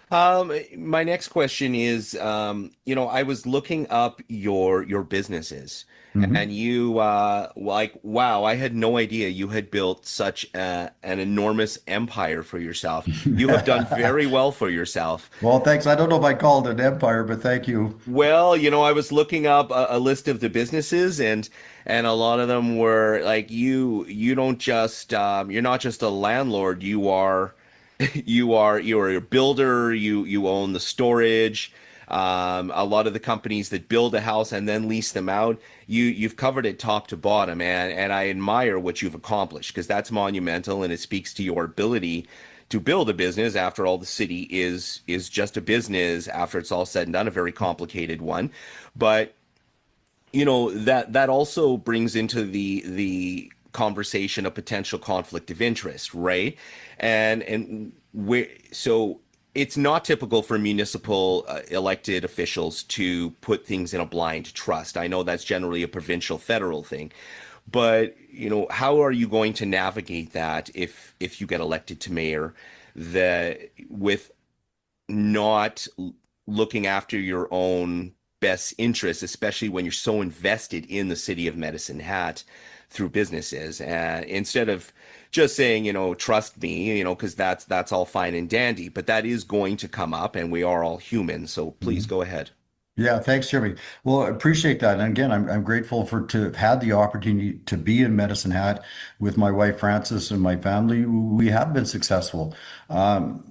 My next question is, I was looking up your businesses, Mhm. and you wow, I had no idea you had built such an enormous empire for yourself. You have done very well for yourself. Well, thanks. I don't know if I called it an empire, but thank you. Well, I was looking up a list of the businesses, and a lot of them were like you don't just you're not just a landlord, you are you're a builder, you own the storage. A lot of the companies that build a house and then lease them out, you've covered it top to bottom, and I admire what you've accomplished because that's monumental and it speaks to your ability to build a business. After all, the city is just a business after it's all said and done, a very complicated one. But that also brings into the conversation a potential conflict of interest, right? So it's not typical for municipal elected officials to put things in a blind trust. I know that's generally a provincial federal thing, but how are you going to navigate that if you get elected to mayor, that with not looking after your own best interests, especially when you're so invested in the city of Medicine Hat through businesses, and instead of just saying, trust me, because that's all fine and dandy, but that is going to come up, and we are all human. So please go ahead. Yeah, thanks, Jeremy. Well, I appreciate that. And again, I'm grateful to have had the opportunity to be in Medicine Hat with my wife Frances and my family. We have been successful. And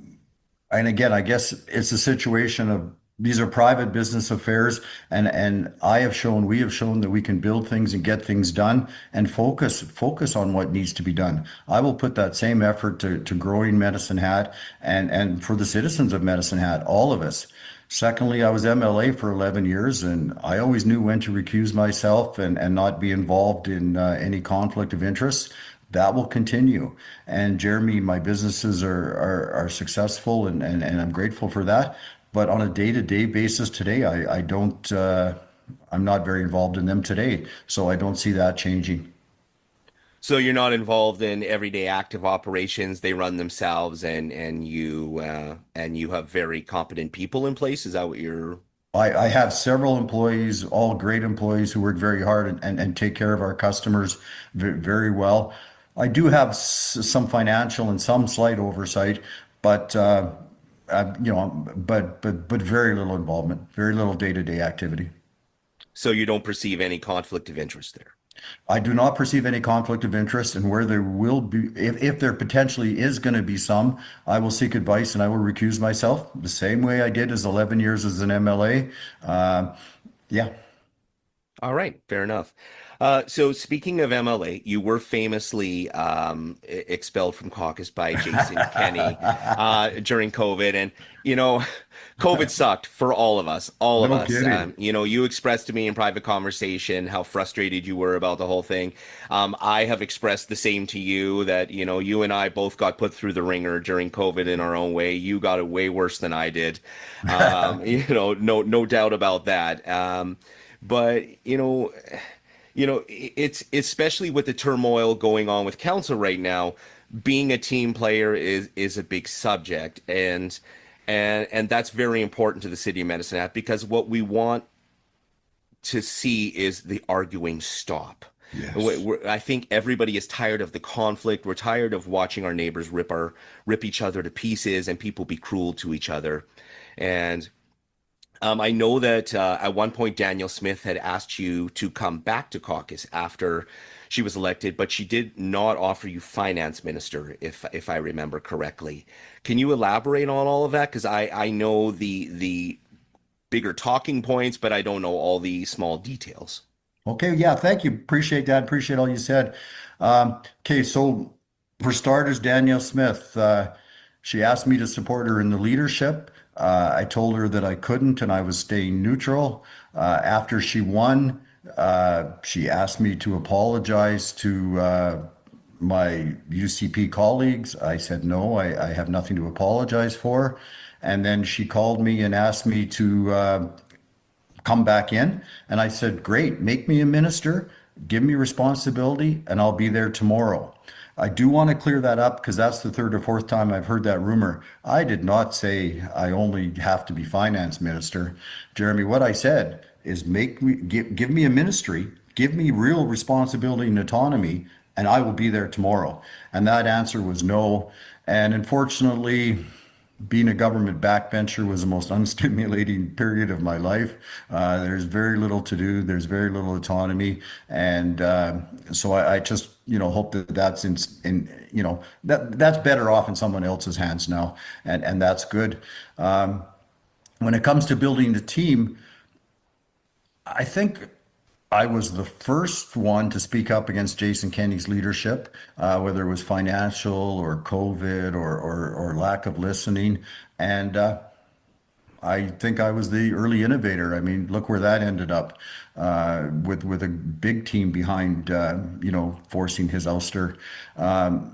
again, I guess it's a situation of these are private business affairs, and we have shown that we can build things and get things done and focus on what needs to be done. I will put that same effort to growing Medicine Hat and for the citizens of Medicine Hat, all of us. Secondly, I was MLA for 11 years, and I always knew when to recuse myself and not be involved in any conflict of interest. That will continue. And Jeremy, my businesses are successful, and I'm grateful for that. But on a day-to-day basis today, I don't, I'm not very involved in them today. So I don't see that changing. So you're not involved in everyday active operations; they run themselves, and you have very competent people in place. Is that what you're? I have several employees, all great employees who work very hard and take care of our customers very well. I do have some financial and some slight oversight, but but very little involvement, very little day-to-day activity. So you don't perceive any conflict of interest there? I do not perceive any conflict of interest, and where there will be, if there potentially is going to be some, I will seek advice and I will recuse myself the same way I did as 11 years as an MLA. Yeah. All right, fair enough. So speaking of MLA, you were famously expelled from caucus by Jason Kenney during COVID, and COVID sucked for all of us, No kidding. You expressed to me in private conversation how frustrated you were about the whole thing. I have expressed the same to you, that you and I both got put through the ringer during COVID in our own way. You got it way worse than I did. No doubt about that. But it's especially with the turmoil going on with council right now, being a team player is a big subject, and that's very important to the city of Medicine Hat, because what we want to see is the arguing stop. Yes. I think everybody is tired of the conflict. We're tired of watching our neighbors rip each other to pieces and people be cruel to each other. And I know that at one point Danielle Smith had asked you to come back to caucus after she was elected, but she did not offer you finance minister, if I remember correctly. Can you elaborate on all of that? Because I know the bigger talking points, but I don't know all the small details. Okay, yeah, thank you. Appreciate that. Appreciate all you said. Okay, so for starters, Danielle Smith, She asked me to support her in the leadership. I told her that I couldn't and I was staying neutral. After she won, she asked me to apologize to my UCP colleagues. I said, no, I have nothing to apologize for. And then she called me and asked me to come back in. And I said, great, make me a minister, give me responsibility, and I'll be there tomorrow. I do want to clear that up because that's the third or fourth time I've heard that rumor. I did not say I only have to be finance minister. Jeremy, what I said is give me a ministry, give me real responsibility and autonomy, and I will be there tomorrow. And that answer was no. And unfortunately, being a government backbencher was the most unstimulating period of my life. There's very little to do. There's very little autonomy. And so I just, hope that that's that's better off in someone else's hands now. And that's good. When it comes to building a team, I think I was the first one to speak up against Jason Kenney's leadership, whether it was financial or COVID or lack of listening. And I think I was the early innovator. I mean, look where that ended up with a big team behind, forcing his ouster.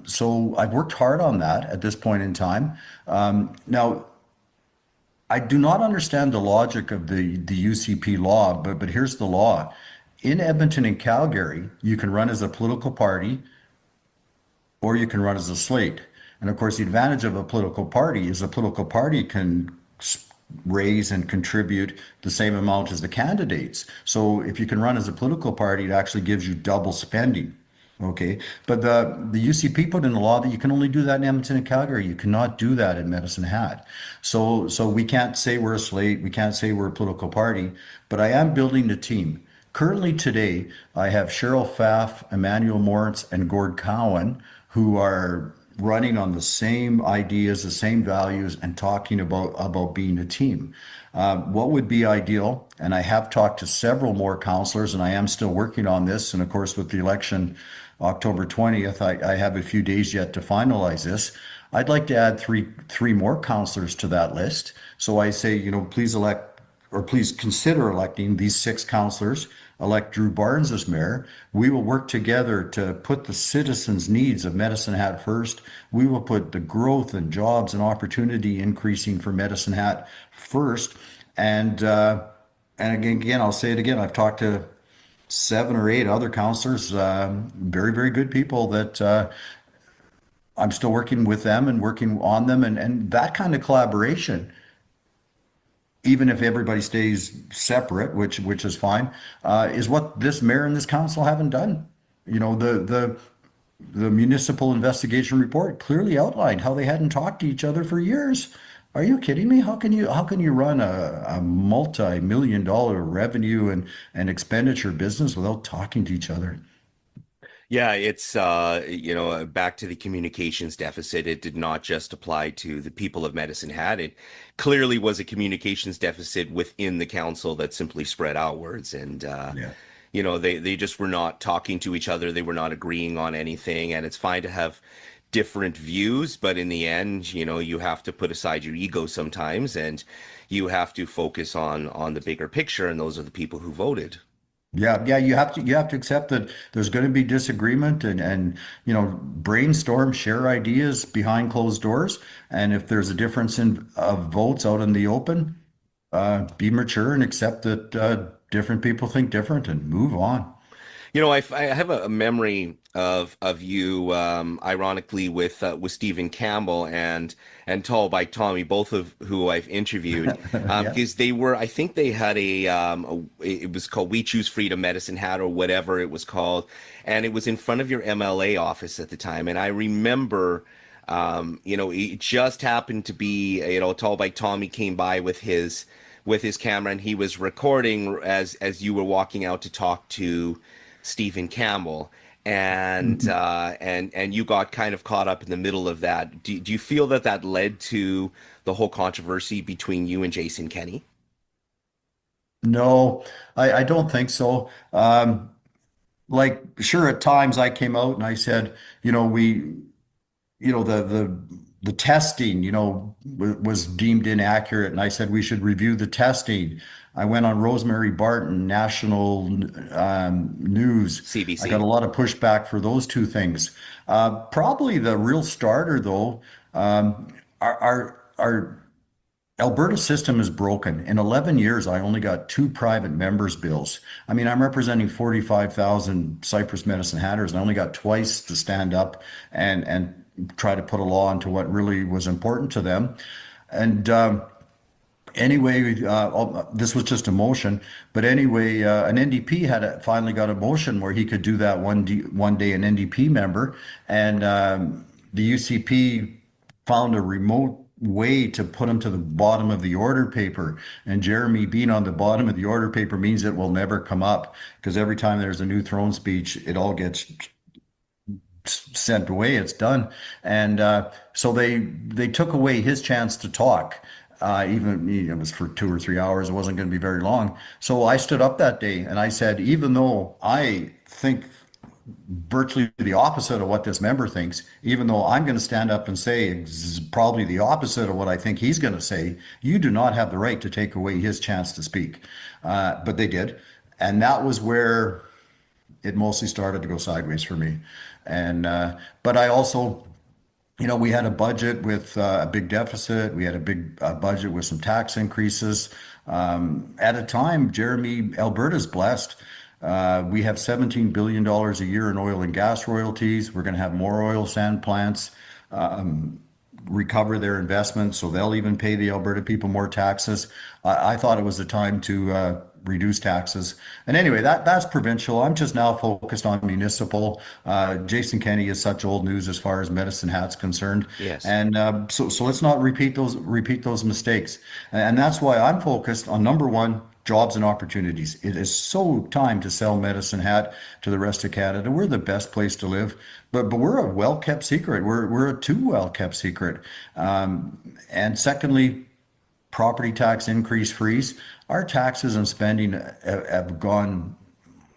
So I've worked hard on that at this point in time. Now, I do not understand the logic of the UCP law, but here's the law. In Edmonton and Calgary, you can run as a political party or you can run as a slate. And of course, the advantage of a political party is a political party can raise and contribute the same amount as the candidates. So if you can run as a political party, it actually gives you double spending. Okay, but the UCP put in the law that you can only do that in Edmonton and Calgary. You cannot do that in Medicine Hat. So we can't say we're a slate. We can't say we're a political party. But I am building a team. Currently today, I have Cheryl Pfaff, Emmanuel Moritz, and Gord Cowan, who are running on the same ideas, the same values, and talking about being a team. What would be ideal, and I have talked to several more councillors, and I am still working on this, and of course with the election October 20th, I have a few days yet to finalize this. I'd like to add three more councillors to that list. So I say, please elect, or please consider electing these 6 councillors, elect Drew Barnes as mayor. We will work together to put the citizens' needs of Medicine Hat first. We will put the growth and jobs and opportunity increasing for Medicine Hat first. And again, I'll say it again, I've talked to 7 or 8 other councillors, very, very good people that I'm still working with them and working on them. And that kind of collaboration, even if everybody stays separate, which is fine, is what this mayor and this council haven't done. The municipal investigation report clearly outlined how they hadn't talked to each other for years. Are you kidding me? How can you run a multi-million-dollar revenue and expenditure business without talking to each other? Yeah, it's back to the communications deficit. It did not just apply to the people of Medicine Hat. It clearly was a communications deficit within the council that simply spread outwards. And they just were not talking to each other. They were not agreeing on anything. And it's fine to have different views, but in the end, you have to put aside your ego sometimes, and you have to focus on the bigger picture. And those are the people who voted. Yeah, you have to accept that there's going to be disagreement and brainstorm, share ideas behind closed doors. And if there's a difference of votes out in the open, be mature and accept that different people think different and move on. I have a memory of you, ironically, with Stephen Campbell and Tall by Tommy, both of who I've interviewed, because I think they had it was called We Choose Freedom Medicine Hat or whatever it was called, and it was in front of your MLA office at the time, and I remember. It just happened to be, Tall by Tommy came by with his camera, and he was recording as you were walking out to talk to Stephen Campbell, and you got kind of caught up in the middle of that. Do you feel that led to the whole controversy between you and Jason Kenney? No, I don't think so. Sure, at times I came out and I said, the the testing, was deemed inaccurate, and I said we should review the testing. I went on Rosemary Barton, national news. CBC. I got a lot of pushback for those two things. Probably the real starter, though, our Alberta system is broken. In 11 years, I only got 2 private members' bills. I mean, I'm representing 45,000 Cypress Medicine Hatters, and I only got twice to stand up and try to put a law into what really was important to them. And anyway, this was just a motion, but anyway, an NDP finally got a motion where he could do that one day an NDP member, and the UCP found a remote way to put him to the bottom of the order paper. And Jeremy being on the bottom of the order paper means it will never come up, because every time there's a new throne speech, it all gets sent away. It's done. And so they took away his chance to talk. Even it was for 2 or 3 hours. It wasn't going to be very long. So I stood up that day and I said, even though I think virtually the opposite of what this member thinks, even though I'm going to stand up and say probably the opposite of what I think he's going to say, you do not have the right to take away his chance to speak. But they did. And that was where it mostly started to go sideways for me. And but I also, we had a budget with a big deficit. We had a big budget with some tax increases. At a time, Jeremy, Alberta's blessed. We have $17 billion a year in oil and gas royalties. We're going to have more oil sand plants recover their investments, so they'll even pay the Alberta people more taxes. I thought it was the time to reduce taxes. And anyway, that's provincial. I'm just now focused on municipal. Jason Kenney is such old news as far as Medicine Hat's concerned. Yes. And so let's not repeat those mistakes. And that's why I'm focused on number one, jobs and opportunities. It is so time to sell Medicine Hat to the rest of Canada. We're the best place to live, but we're a well-kept secret. We're a too well-kept secret. And secondly, property tax increase freeze. Our taxes and spending have gone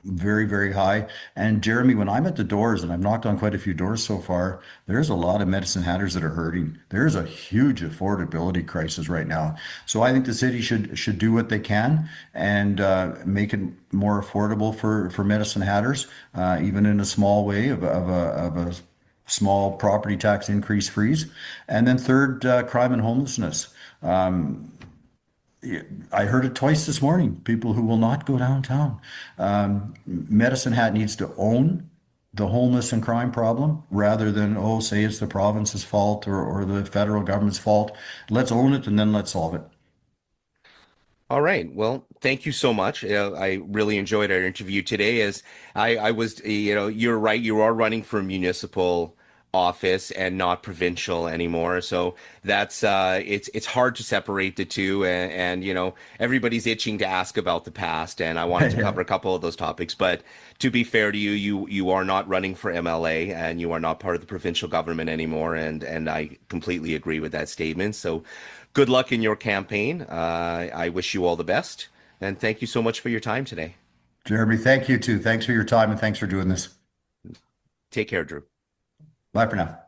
very, very high. And Jeremy, when I'm at the doors, and I've knocked on quite a few doors so far, there's a lot of Medicine Hatters that are hurting. There's a huge affordability crisis right now. So I think the city should do what they can and make it more affordable for Medicine Hatters, even in a small way of a small property tax increase freeze. And then third, crime and homelessness. I heard it twice this morning, people who will not go downtown. Medicine Hat needs to own the homeless and crime problem rather than, say it's the province's fault or the federal government's fault. Let's own it and then let's solve it. All right. Well, thank you so much. I really enjoyed our interview today. As I was, you're right. You are running for municipal office and not provincial anymore. So that's it's hard to separate the two. And everybody's itching to ask about the past. And I wanted to cover a couple of those topics. But to be fair to you, you are not running for MLA and you are not part of the provincial government anymore. And I completely agree with that statement. So good luck in your campaign. I wish you all the best. And thank you so much for your time today. Jeremy, thank you too. Thanks for your time and thanks for doing this. Take care, Drew. Bye for now.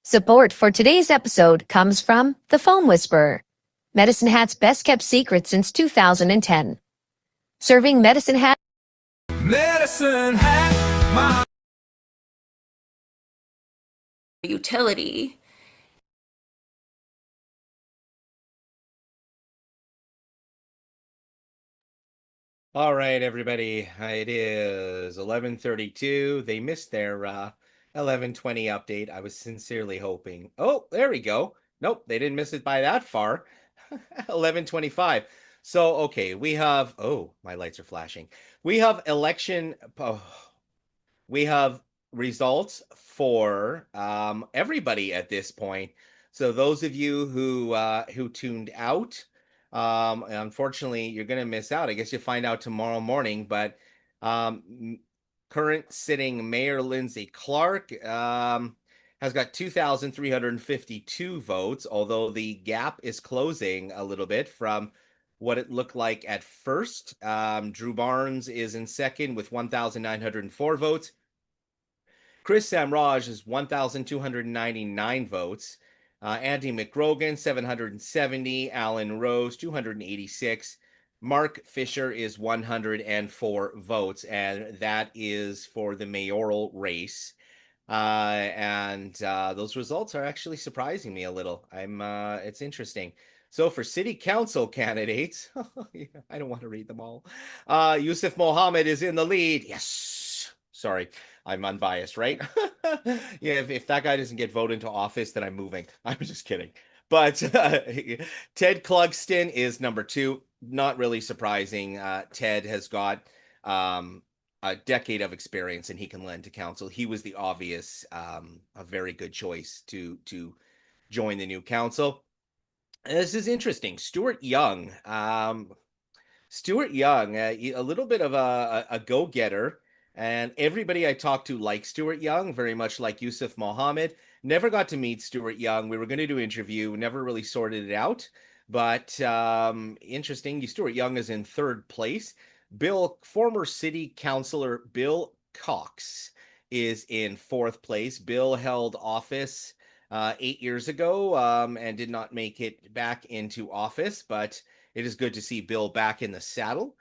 Support for today's episode comes from The Foam Whisperer, Medicine Hat's best kept secret since 2010. Serving Medicine Hat. Medicine Hat, my utility. All right, everybody. It is 11:32. They missed their 11:20 update. I was sincerely hoping. Oh, there we go. Nope, they didn't miss it by that far. 11:25. So, okay, we have, my lights are flashing. We have we have results for everybody at this point. So those of you who tuned out, unfortunately, you're going to miss out. I guess you'll find out tomorrow morning. But current sitting Mayor Lindsay Clark has got 2,352 votes, although the gap is closing a little bit from what it looked like at first. Drew Barnes is in second with 1,904 votes. Chris Samraj is 1,299 votes. Andy McGrogan, 770. Alan Rose, 286. Mark Fisher is 104 votes, and that is for the mayoral race. And those results are actually surprising me a little. It's interesting. So for city council candidates, I don't want to read them all. Yusuf Mohammed is in the lead. Yes. Sorry, I'm unbiased, right? Yeah, if that guy doesn't get voted into office, then I'm moving. I'm just kidding. But Ted Clugston is number 2. Not really surprising. Ted has got a decade of experience and he can lend to council. He was the obvious, a very good choice to join the new council. This is interesting. Stuart Young, a little bit of a go-getter, and everybody I talked to likes Stuart Young, very much like Yusuf Mohammed. Never got to meet Stuart Young. We were going to do an interview, never really sorted it out, but interesting. Stuart Young is in 3rd place. Former city councilor Bill Cox is in 4th place. Bill held office 8 years ago and did not make it back into office, but it is good to see Bill back in the saddle.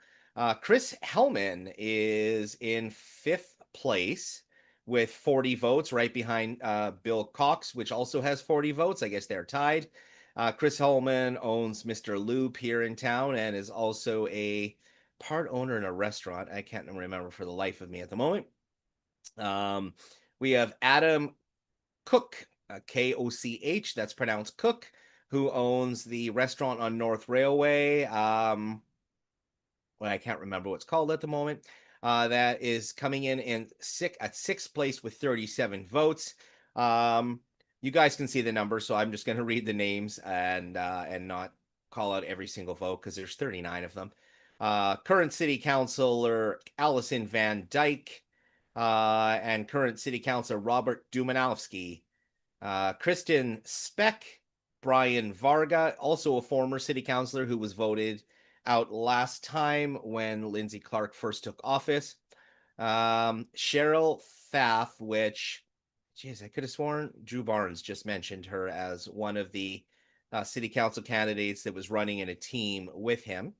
Chris Hellman is in 5th place with 40 votes, right behind Bill Cox, which also has 40 votes. I guess they're tied. Chris Hellman owns Mr. Loop here in town and is also a part owner in a restaurant. I can't remember for the life of me at the moment. We have Adam Cook, Koch, that's pronounced Cook, who owns the restaurant on North Railway. Well, I can't remember what it's called at the moment. That is coming in at 6th place with 37 votes. You guys can see the numbers, so I'm just going to read the names and not call out every single vote because there's 39 of them. Current city councilor Allison Van Dyke, and current city councilor Robert Dumanowski. Kristen Speck, Brian Varga, also a former city councilor who was voted out last time when Lindsay Clark first took office. Cheryl Pfaff, which, geez, I could have sworn Drew Barnes just mentioned her as one of the city council candidates that was running in a team with him.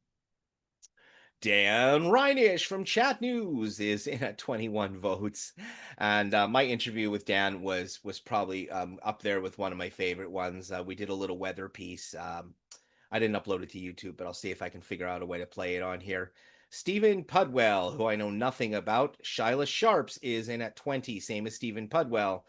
Dan Reinish from Chat News is in at 21 votes. And my interview with Dan was probably up there with one of my favorite ones. We did a little weather piece. I didn't upload it to YouTube, but I'll see if I can figure out a way to play it on here. Stephen Pudwell, who I know nothing about. Shyla Sharps is in at 20, same as Stephen Pudwell.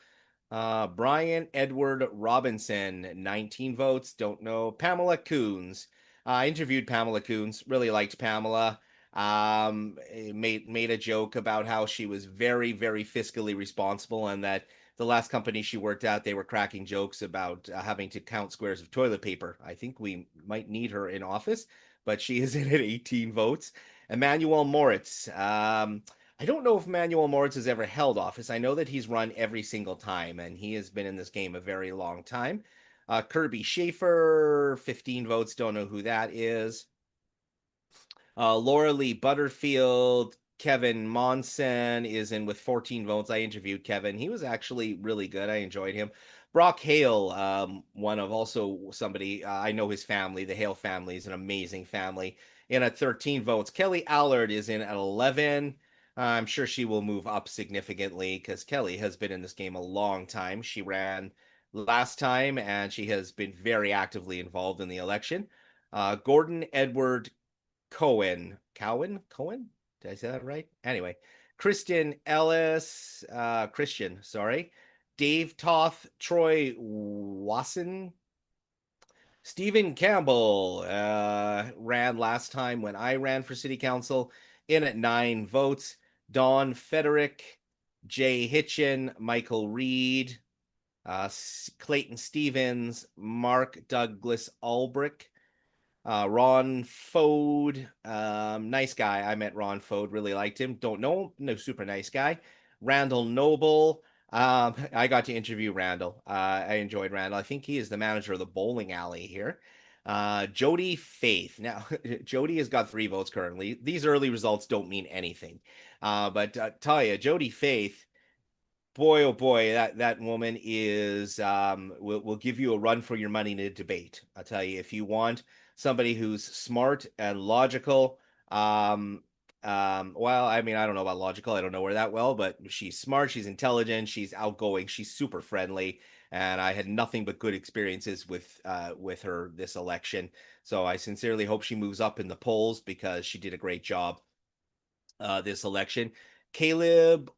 Brian Edward Robinson, 19 votes. Don't know. Pamela Coons. I interviewed Pamela Coons, really liked Pamela. Made a joke about how she was very, very fiscally responsible and that the last company she worked at, they were cracking jokes about having to count squares of toilet paper. I think we might need her in office, but she is in at 18 votes. Emmanuel Moritz. I don't know if Emmanuel Moritz has ever held office. I know that he's run every single time, and he has been in this game a very long time. Kirby Schaefer, 15 votes. Don't know who that is. Laura Lee Butterfield, Kevin Monson is in with 14 votes. I interviewed Kevin. He was actually really good. I enjoyed him. Brock Hale, one of also somebody, I know his family. The Hale family is an amazing family. In at 13 votes. Kelly Allard is in at 11. I'm sure she will move up significantly because Kelly has been in this game a long time. She ran last time and she has been very actively involved in the election. Gordon Edward Cohen. Did I say that right? Anyway, Christian, sorry. Dave Toth, Troy Wasson, Stephen Campbell ran last time when I ran for city council, in at 9 votes. Don Federick, Jay Hitchin, Michael Reed, Clayton Stevens, Mark Douglas Ulbrich, Ron Fode, nice guy. I met Ron Fode, really liked him. Don't know him, no, super nice guy. Randall Noble. I got to interview Randall. I enjoyed Randall. I think he is the manager of the bowling alley here. Jody Faith. Now, Jody has got 3 votes currently. These early results don't mean anything. But tell you, Jody Faith, boy, oh boy, that woman is will give you a run for your money in a debate. I'll tell you, if you want somebody who's smart and logical, well, I mean, I don't know about logical, I don't know her that well, but she's smart, she's intelligent, she's outgoing, she's super friendly, and I had nothing but good experiences with her this election. So I sincerely hope she moves up in the polls because she did a great job this election. Caleb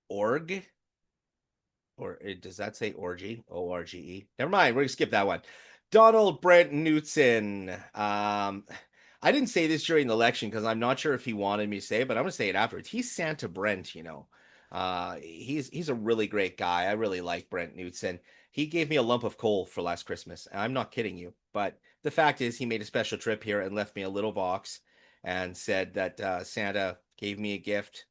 Org, or does that say orgy? O-R-G-E. Never mind. We're gonna skip that one. Donald Brent Knutson. I didn't say this during the election because I'm not sure if he wanted me to say it, but I'm gonna say it afterwards. He's Santa Brent, you know. He's a really great guy. I really like Brent Knutson. He gave me a lump of coal for last Christmas, and I'm not kidding you. But the fact is, he made a special trip here and left me a little box and said that Santa gave me a gift,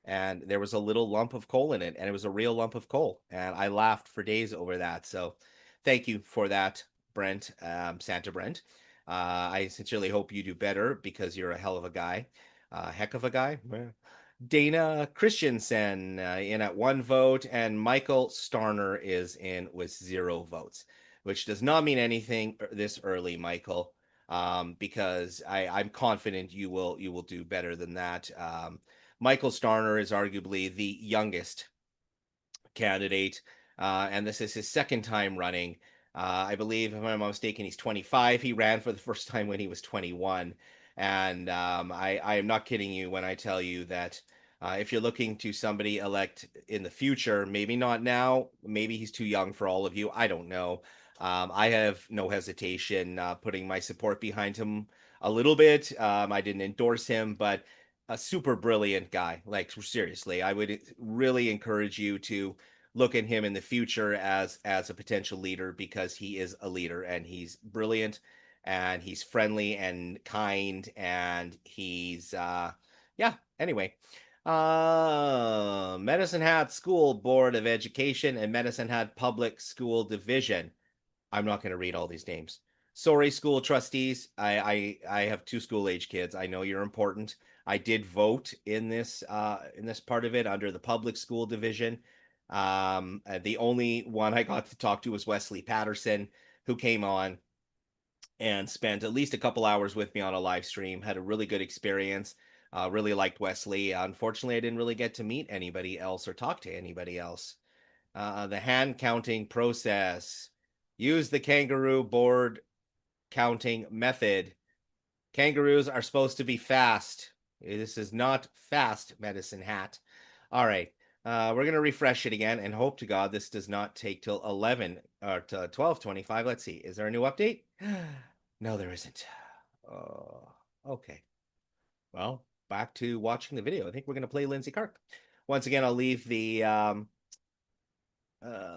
and there was a little lump of coal in it, and it was a real lump of coal, and I laughed for days over that. So thank you for that, Brent, Santa Brent. I sincerely hope you do better because you're a hell of a guy, heck of a guy. Dana Christensen in at 1 vote, and Michael Starner is in with 0 votes, which does not mean anything this early, Michael, because I'm confident you will do better than that. Michael Starner is arguably the youngest candidate, and this is his second time running. I believe, if I'm not mistaken, he's 25. He ran for the first time when he was 21. And I am not kidding you when I tell you that if you're looking to somebody elect in the future, maybe not now, maybe he's too young for all of you. I don't know. I have no hesitation putting my support behind him a little bit. I didn't endorse him, but a super brilliant guy. Like, seriously, I would really encourage you to look at him in the future as a potential leader, because he is a leader and he's brilliant and he's friendly and kind, and he's yeah, anyway. Medicine Hat School Board of Education and Medicine Hat Public School Division. I'm not going to read all these names. Sorry, school trustees. I have 2 school age kids. I know you're important. I did vote in this part of it under the public school division. The only one I got to talk to was Wesley Patterson, who came on and spent at least a couple hours with me on a live stream. Had a really good experience. Really liked Wesley. Unfortunately, I didn't really get to meet anybody else or talk to anybody else. The hand counting process. Use the kangaroo board counting method. Kangaroos are supposed to be fast. This is not fast, Medicine Hat. All right. We're going to refresh it again and hope to God this does not take till 11 or to 12:25. Let's see. Is there a new update? No, there isn't. Okay. Well, back to watching the video. I think we're going to play Lindsay Clark. Once again, I'll leave the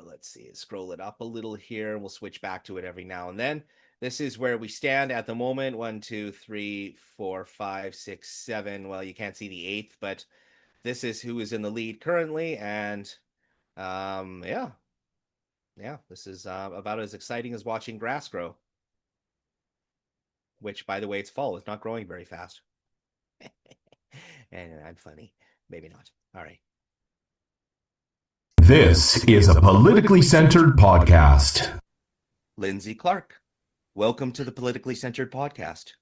let's see, scroll it up a little here, and we'll switch back to it every now and then. This is where we stand at the moment. 1, 2, 3, 4, 5, 6, 7. Well, you can't see the 8th, but this is who is in the lead currently. And yeah, this is about as exciting as watching grass grow. Which, by the way, it's fall. It's not growing very fast. And I'm funny. Maybe not. All right. This is a politically centered podcast. Lindsay Clark, welcome to the Politically Centered Podcast.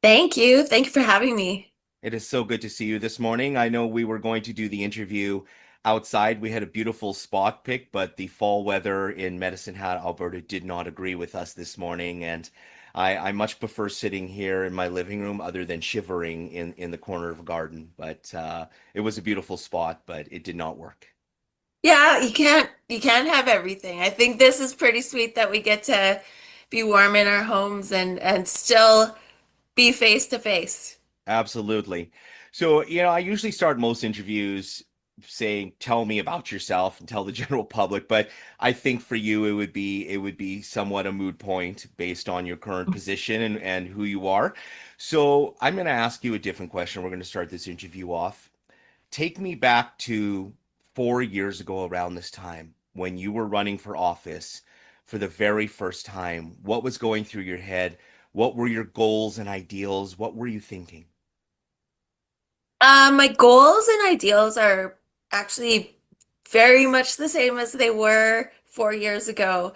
Thank you. Thank you for having me. It is so good to see you this morning. I know we were going to do the interview outside. We had a beautiful spot pick, but the fall weather in Medicine Hat, Alberta did not agree with us this morning. And I much prefer sitting here in my living room other than shivering in the corner of a garden. But it was a beautiful spot, but it did not work. Yeah, you can't have everything. I think this is pretty sweet that we get to be warm in our homes and still be face to face. Absolutely. So, I usually start most interviews saying, tell me about yourself and tell the general public, but I think for you it would be somewhat a moot point based on your current position and who you are. So I'm going to ask you a different question. We're going to start this interview off. Take me back to 4 years ago around this time when you were running for office for the very first time. What was going through your head? What were your goals and ideals? What were you thinking? My goals and ideals are actually very much the same as they were 4 years ago.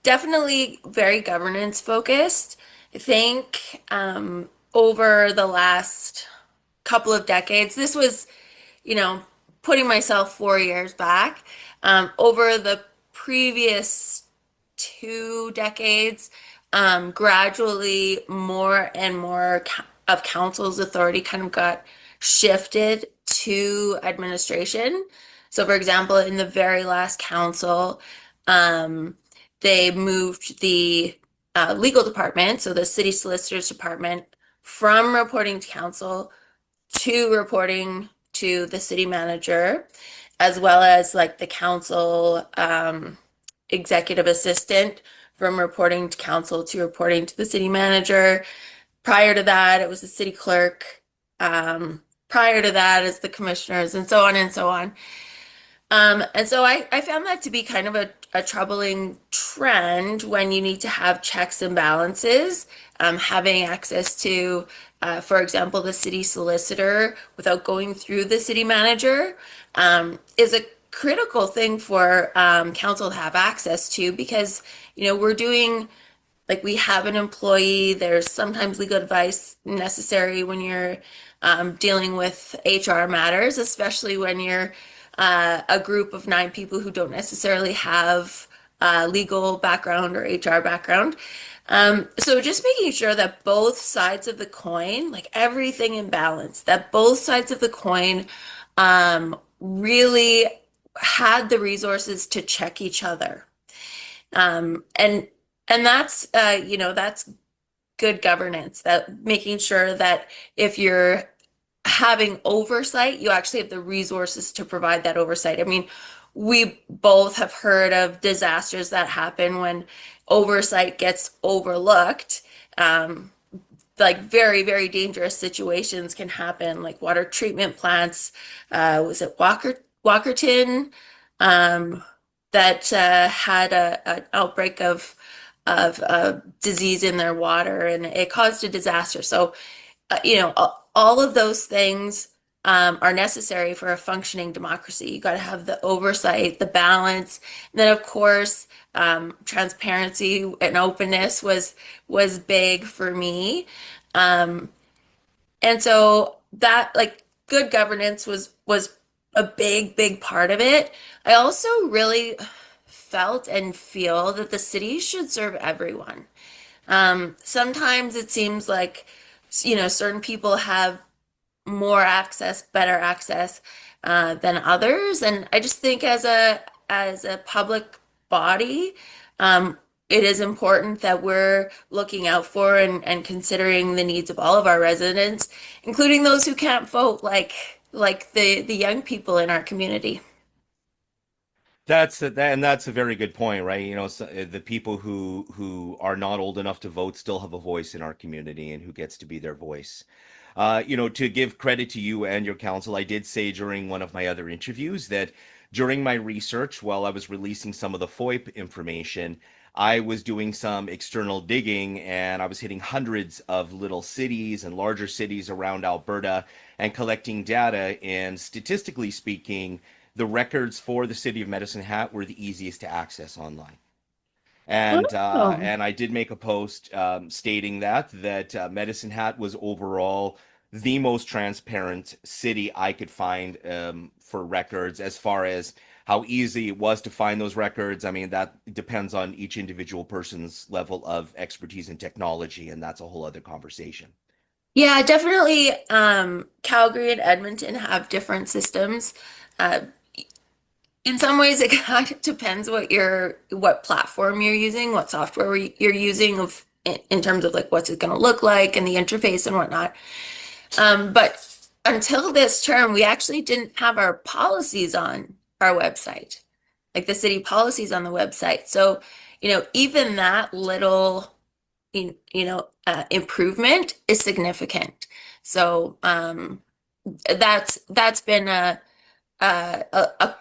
Definitely very governance focused. I think over the last couple of decades, this was, you know, putting myself 4 years back. Over the previous 2 decades, gradually more and more of council's authority kind of got shifted to administration. So, for example, in the very last council, they moved the legal department, so the city solicitor's department, from reporting to council to reporting to the city manager, as well as like the council executive assistant from reporting to council to reporting to the city manager. Prior to that, it was the city clerk. Prior to that, is the commissioners, and so on and so on. And so I found that to be kind of a troubling trend when you need to have checks and balances. Having access to, for example, the city solicitor without going through the city manager is a critical thing for council to have access to, because, you know, we're doing, like, we have an employee, there's sometimes legal advice necessary when you're dealing with HR matters, especially when you're a group of 9 people who don't necessarily have legal background or HR background. So just making sure that both sides of the coin, like everything in balance, that both sides of the coin really had the resources to check each other. And that's, you know, that's good governance, that making sure that if you're having oversight, you actually have the resources to provide that oversight. I mean, we both have heard of disasters that happen when oversight gets overlooked. Like very, very dangerous situations can happen, like water treatment plants. Was it Walkerton that had an outbreak of disease in their water, and it caused a disaster. So, you know, all of those things are necessary for a functioning democracy. You got to have the oversight, the balance, and then of course, transparency and openness was big for me, and so that, like, good governance was a big part of it. I also really felt and feel that the city should serve everyone. Sometimes it seems like, you know, certain people have more access, better access than others, and I just think as a public body, it is important that we're looking out for and considering the needs of all of our residents, including those who can't vote, like the young people in our community. That's a very good point, right? You know, so, the people who are not old enough to vote still have a voice in our community, and who gets to be their voice. You know, to give credit to you and your council, I did say during one of my other interviews that during my research, while I was releasing some of the FOIP information, I was doing some external digging, and I was hitting hundreds of little cities and larger cities around Alberta and collecting data. And statistically speaking, the records for the city of Medicine Hat were the easiest to access online. And I did make a post stating that Medicine Hat was overall the most transparent city I could find for records, as far as how easy it was to find those records. I mean, that depends on each individual person's level of expertise in technology, and that's a whole other conversation. Yeah, definitely. Calgary and Edmonton have different systems. In some ways, it kind of depends what platform you're using, what software you're using, in terms of like what's it going to look like and the interface and whatnot. But until this term, we actually didn't have our policies on our website, like the city policies on the website. So, you know, even that little, improvement is significant. So that's been a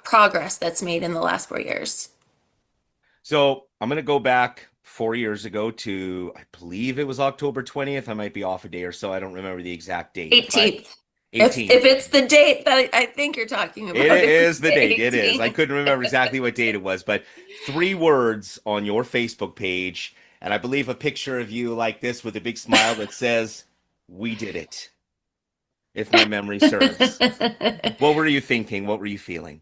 progress that's made in the last 4 years. So I'm going to go back 4 years ago to, I believe it was October 20th. I might be off a day or so. I don't remember the exact date. 18th. If it's the date that I think you're talking about, It it is the date. It is. I 18th. couldn't remember exactly what date it was, but 3 words on your Facebook page, and I believe a picture of you like this with a big smile that says, "We did it," if my memory serves. What were you thinking? What were you feeling?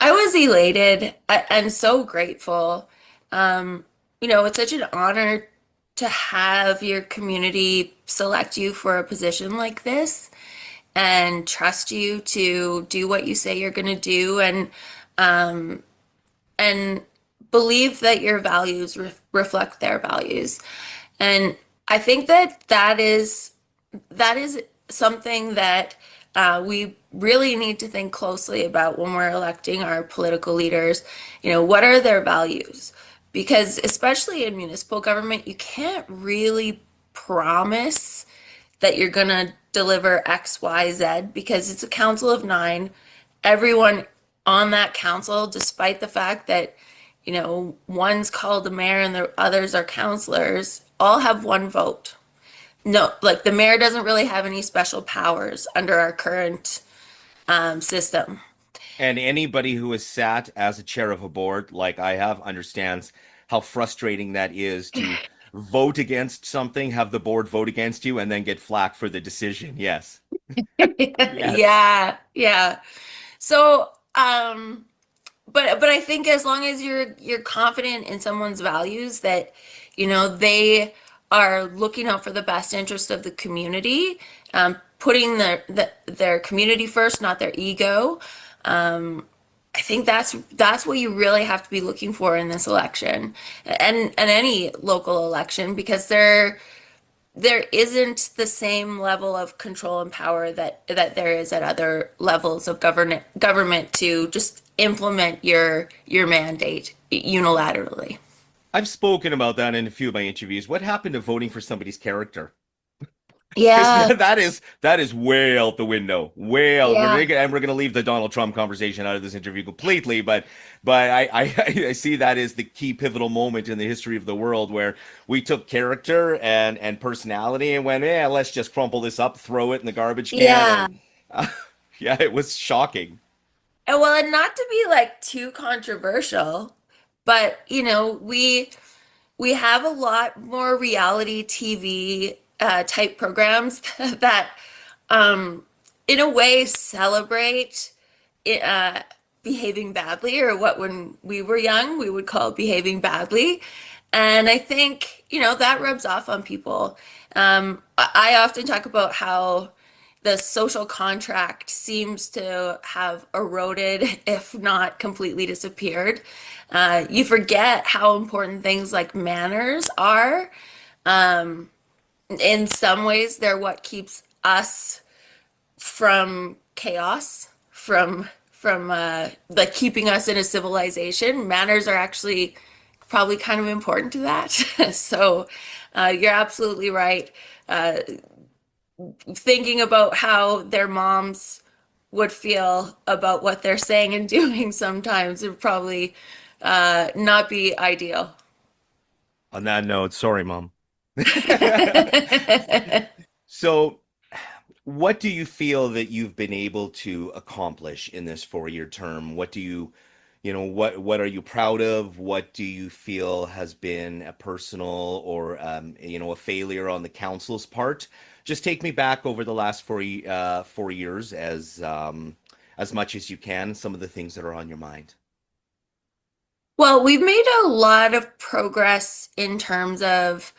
I was elated. I'm so grateful. It's such an honor to have your community select you for a position like this and trust you to do what you say you're going to do, and believe that your values reflect their values. And I think that is something that we really need to think closely about when we're electing our political leaders. What are their values? Because especially in municipal government, you can't really promise that you're going to deliver X, Y, Z because it's a council of 9. Everyone on that council, despite the fact that, one's called the mayor and the others are councilors, all have one vote. No, like the mayor doesn't really have any special powers under our current system. And anybody who has sat as a chair of a board, like I have, understands how frustrating that is to vote against something, have the board vote against you, and then get flack for the decision. Yes. Yes. Yeah. So, but I think as long as you're confident in someone's values that, they are looking out for the best interest of the community, putting their community first, not their ego. I think that's what you really have to be looking for in this election and any local election, because there isn't the same level of control and power that there is at other levels of government to just implement your mandate unilaterally. I've spoken about that in a few of my interviews. What happened to voting for somebody's character? Yeah. that is way out the window. Way out. Yeah. We're gonna leave the Donald Trump conversation out of this interview completely, but I see that as the key pivotal moment in the history of the world where we took character and personality and went, let's just crumple this up, throw it in the garbage can. Yeah. And, yeah, it was shocking. And not to be like too controversial, but we have a lot more reality TV type programs that in a way celebrate behaving badly, or what when we were young we would call behaving badly. And I think that rubs off on people. I often talk about how the social contract seems to have eroded, if not completely disappeared. You forget how important things like manners are. In some ways, they're what keeps us from chaos, from like keeping us in a civilization. Manners are actually probably kind of important to that. So you're absolutely right. Thinking about how their moms would feel about what they're saying and doing sometimes would probably not be ideal. On that note, sorry, Mom. So, what do you feel that you've been able to accomplish in this 4-year term? What do you what are you proud of? What do you feel has been a personal or a failure on the council's part? Just take me back over the last 4 years as much as you can. Some of the things that are on your mind. Well, we've made a lot of progress in terms of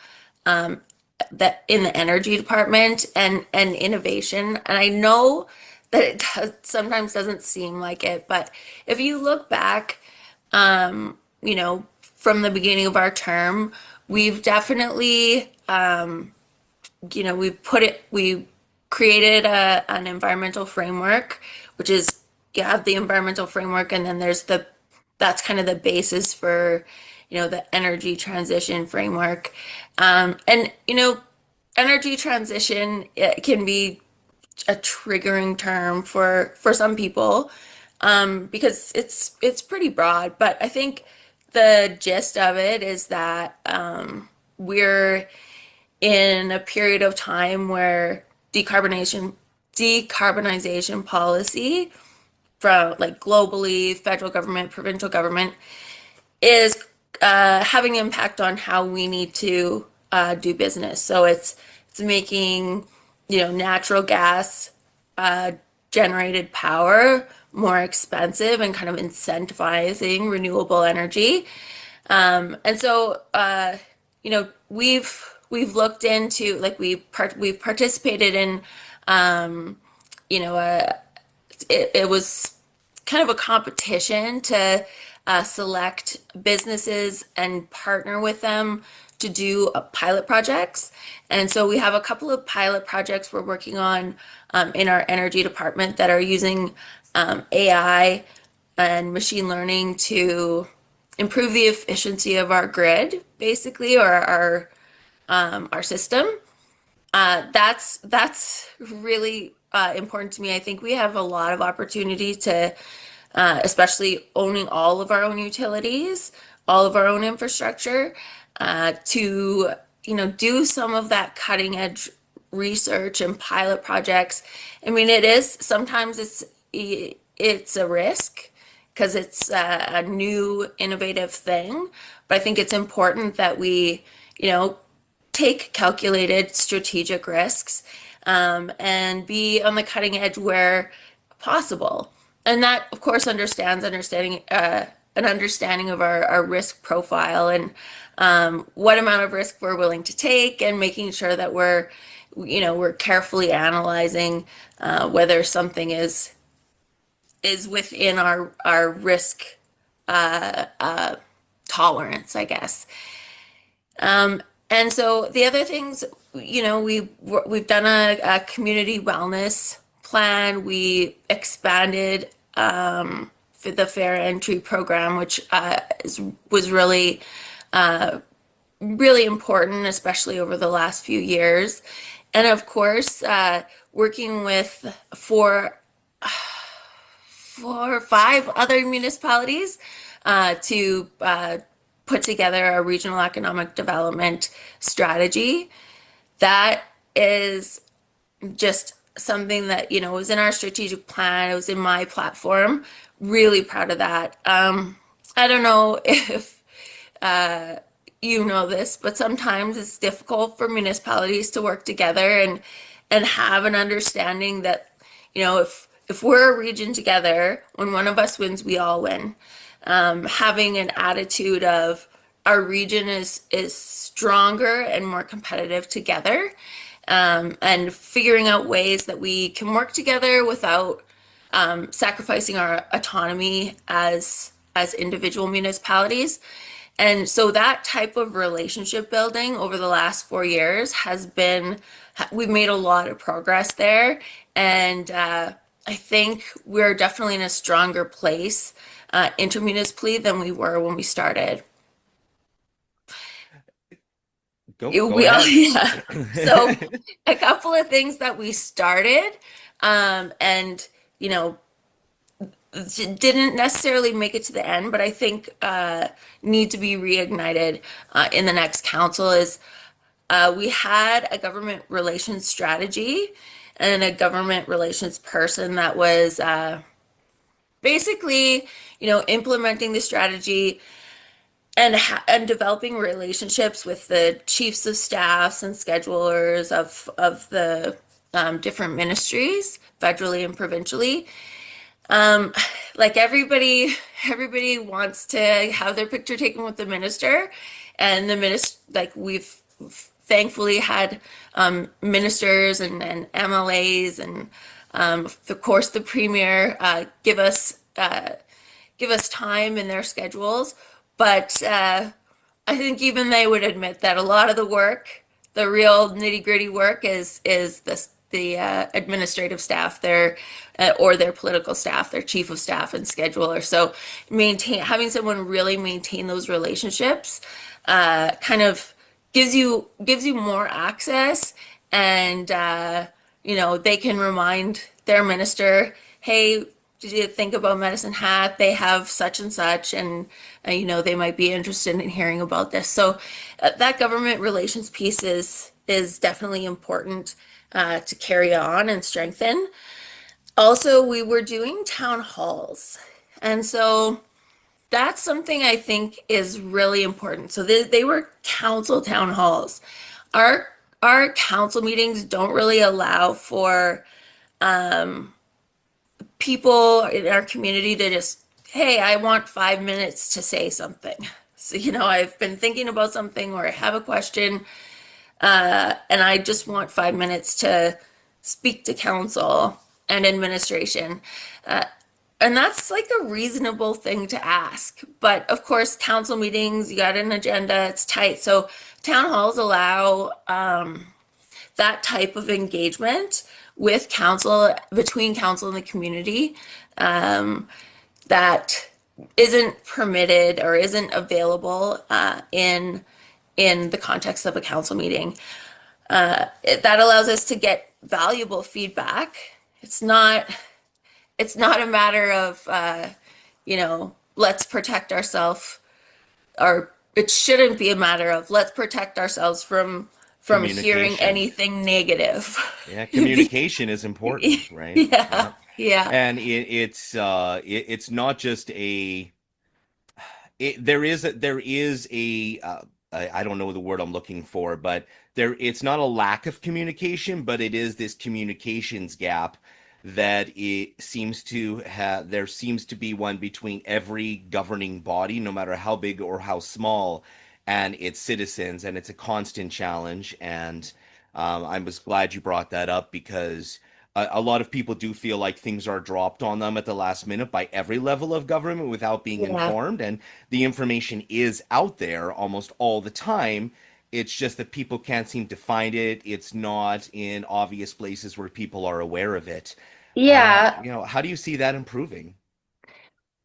that in the energy department and innovation. And I know that it sometimes doesn't seem like it, but if you look back, from the beginning of our term, we've definitely, we created an environmental framework, which is you have the environmental framework, and then that's kind of the basis for the energy transition framework. Energy transition, it can be a triggering term for some people, because it's pretty broad. But I think the gist of it is that we're in a period of time where decarbonization decarbonization policy from like globally, federal government, provincial government, is having impact on how we need to do business. So it's making, you know, natural gas generated power more expensive and kind of incentivizing renewable energy. And so, you know, we've looked into, like, we've participated in, you know, it was kind of a competition to select businesses and partner with them to do pilot projects. And so we have a couple of pilot projects we're working on in our energy department that are using AI and machine learning to improve the efficiency of our grid, basically, or our system. That's really important to me. I think we have a lot of opportunity to, especially owning all of our own utilities, all of our own infrastructure, to, you know, do some of that cutting edge research and pilot projects. I mean, it is sometimes it's a risk because it's a new innovative thing, but I think it's important that we, you know, take calculated strategic risks and be on the cutting edge where possible. And that, of course, understanding an understanding of our risk profile and what amount of risk we're willing to take, and making sure that we're, you know, we're carefully analyzing whether something is within our risk tolerance, I guess. And so the other things, you know, we've done a community wellness plan. We expanded for the fair entry program, which was really really important, especially over the last few years. And of course, working with four or five other municipalities to put together a regional economic development strategy. That is just something that, you know, was in our strategic plan. It was in my platform. Really proud of that. I don't know if you know this, but sometimes it's difficult for municipalities to work together and have an understanding that, you know, if we're a region together, when one of us wins, we all win. Having an attitude of our region is stronger and more competitive together, and figuring out ways that we can work together without sacrificing our autonomy as individual municipalities. And so that type of relationship building over the last 4 years we've made a lot of progress there. And I think we're definitely in a stronger place intermunicipally than we were when we started. Go Yeah. So a couple of things that we started and, you know, didn't necessarily make it to the end, but I think need to be reignited in the next council is we had a government relations strategy and a government relations person that was basically, you know, implementing the strategy and developing relationships with the chiefs of staffs and schedulers of the different ministries, federally and provincially. Like everybody wants to have their picture taken with the minister, and the minister, like we've thankfully had ministers and MLAs and of course the premier give us time in their schedules, but I think even they would admit that a lot of the work, the real nitty-gritty work, is the administrative staff there, or their political staff, their chief of staff and scheduler. So having someone really maintain those relationships kind of gives you more access, and you know, they can remind their minister, hey, did you think about Medicine Hat? They have such and such, and you know, they might be interested in hearing about this. So that government relations piece is definitely important. to carry on and strengthen. Also, we were doing town halls. And so that's something I think is really important. So they were council town halls. Our council meetings don't really allow for people in our community to just, hey, I want 5 minutes to say something. So, I've been thinking about something or I have a question, and I just want 5 minutes to speak to council and administration. And that's like a reasonable thing to ask. But of course, council meetings, you got an agenda, it's tight. So town halls allow that type of engagement with council, between council and the community, that isn't permitted or isn't available in the context of a council meeting. That allows us to get valuable feedback. It's not a matter of let's protect ourselves, or it shouldn't be a matter of let's protect ourselves from hearing anything negative. Yeah, communication is important, right? Yeah. And it's not just there is a I don't know the word I'm looking for, but it's not a lack of communication, but it is this communications gap that there seems to be one between every governing body, no matter how big or how small, and its citizens, and it's a constant challenge. And I was glad you brought that up, because a lot of people do feel like things are dropped on them at the last minute by every level of government without being informed, and the information is out there almost all the time. It's just that people can't seem to find it. It's not in obvious places where people are aware of it. Yeah. How do you see that improving?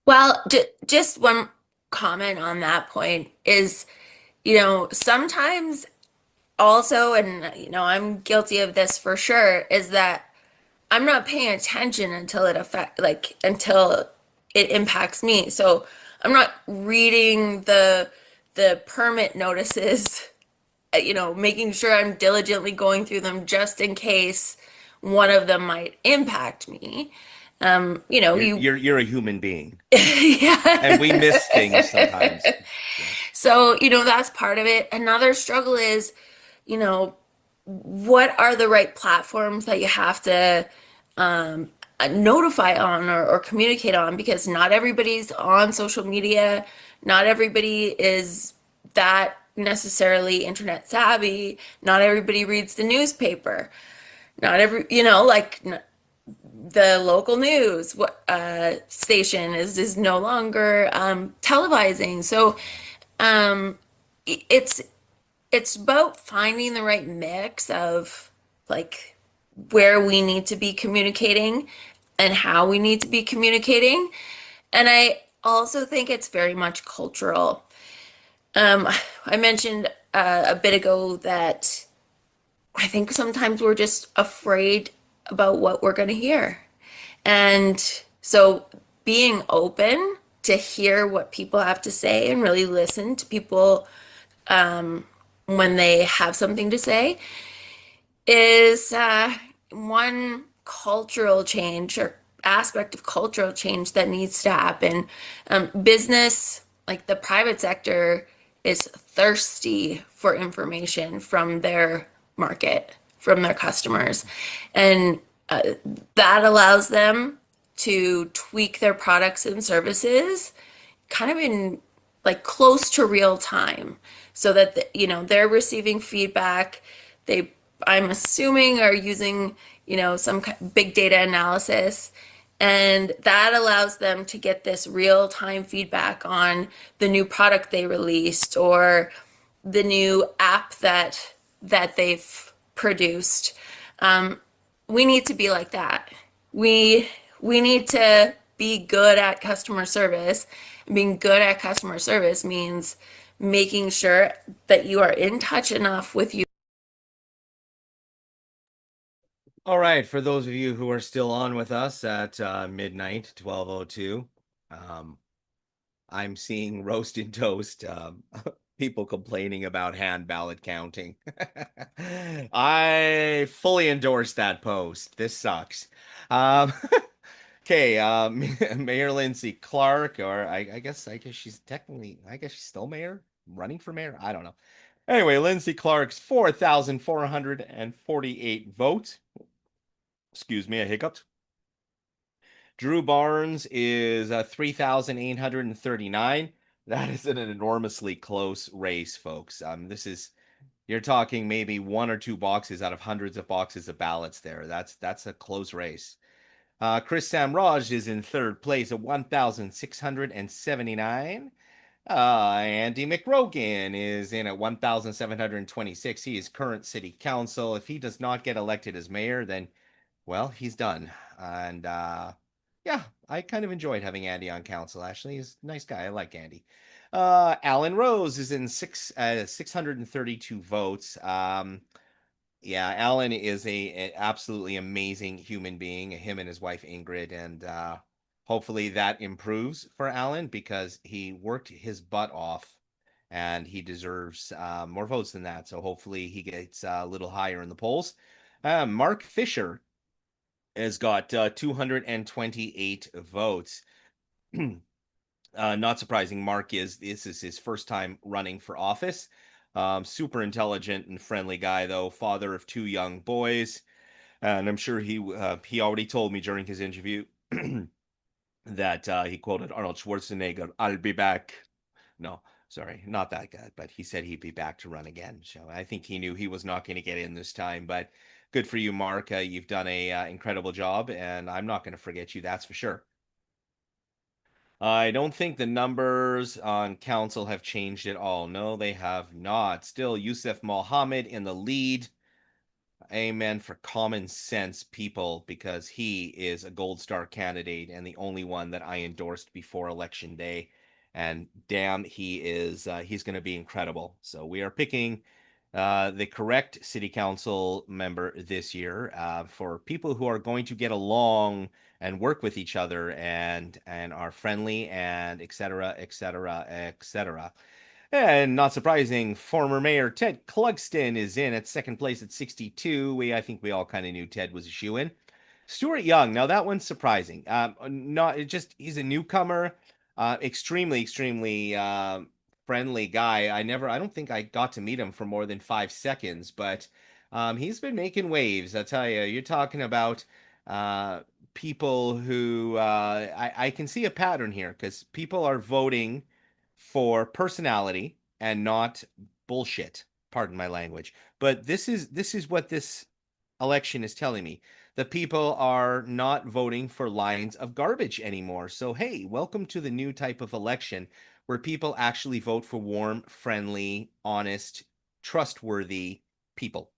Well, just one comment on that point is, sometimes also, and I'm guilty of this for sure, is that I'm not paying attention until until it impacts me. So I'm not reading the permit notices, making sure I'm diligently going through them just in case one of them might impact me. You're a human being. Yeah. And we miss things sometimes. Yeah. So, that's part of it. Another struggle is, what are the right platforms that you have to notify on or communicate on, because not everybody's on social media. Not everybody is that necessarily internet savvy. Not everybody reads the newspaper. Not every, the local news station is no longer televising. So it's about finding the right mix of like where we need to be communicating and how we need to be communicating. And I also think it's very much cultural. I mentioned a bit ago that I think sometimes we're just afraid about what we're going to hear. And so being open to hear what people have to say and really listen to people when they have something to say is one cultural change or aspect of cultural change that needs to happen. Business, like the private sector, is thirsty for information from their market, from their customers. And that allows them to tweak their products and services kind of in like close to real time, so that they're receiving feedback. I'm assuming are using some big data analysis, and that allows them to get this real time feedback on the new product they released or the new app that they've produced. We need to be like that. We need to be good at customer service. Being good at customer service means making sure that you are in touch enough with you. All right, for those of you who are still on with us at midnight, 12:02, I'm seeing Roast and Toast People complaining about hand ballot counting. I fully endorse that post. This sucks. Um, okay, Mayor Lindsay Clark, or I guess she's technically, I guess she's still mayor, running for mayor. I don't know. Anyway, Lindsay Clark's 4,448 votes. Excuse me, I hiccuped. Drew Barnes is 3,839. That is an enormously close race, folks. You're talking maybe 1 or 2 boxes out of hundreds of boxes of ballots there. That's a close race. Chris Samraj is in third place at 1,679. Andy McRogan is in at 1,726. He is current city council. If he does not get elected as mayor, then, well, he's done. And yeah, I kind of enjoyed having Andy on council. Actually, he's a nice guy. I like Andy. Alan Rose is in 632 votes. Yeah, Alan is a absolutely amazing human being. Him and his wife Ingrid, and hopefully that improves for Alan because he worked his butt off, and he deserves more votes than that. So hopefully he gets a little higher in the polls. Mark Fisher has got 228 votes. Not surprising. This is his first time running for office. Super intelligent and friendly guy, though. Father of 2 young boys, and I'm sure he already told me during his interview that he quoted Arnold Schwarzenegger, "I'll be back." No, sorry, not that guy, but he said he'd be back to run again. So I think he knew he was not going to get in this time, but good for you, Mark. You've done a incredible job, and I'm not going to forget you, that's for sure. I don't think the numbers on council have changed at all. No, they have not. Still, Youssef Mohammed in the lead. Amen for common sense people, because he is a gold star candidate and the only one that I endorsed before election day. And damn, he's going to be incredible. So we are picking the correct city council member this year for people who are going to get along and work with each other and are friendly and et cetera, et cetera, et cetera. And not surprising, former Mayor Ted Clugston is in at second place at 62. I think we all kind of knew Ted was a shoo-in. Stuart Young, now that one's surprising. He's a newcomer, extremely friendly guy. I don't think I got to meet him for more than 5 seconds, but he's been making waves. I tell you, you're talking about people who I can see a pattern here, because people are voting for personality and not bullshit. Pardon my language, but this is what this election is telling me. The people are not voting for lines of garbage anymore. So hey, welcome to the new type of election where people actually vote for warm, friendly, honest, trustworthy people,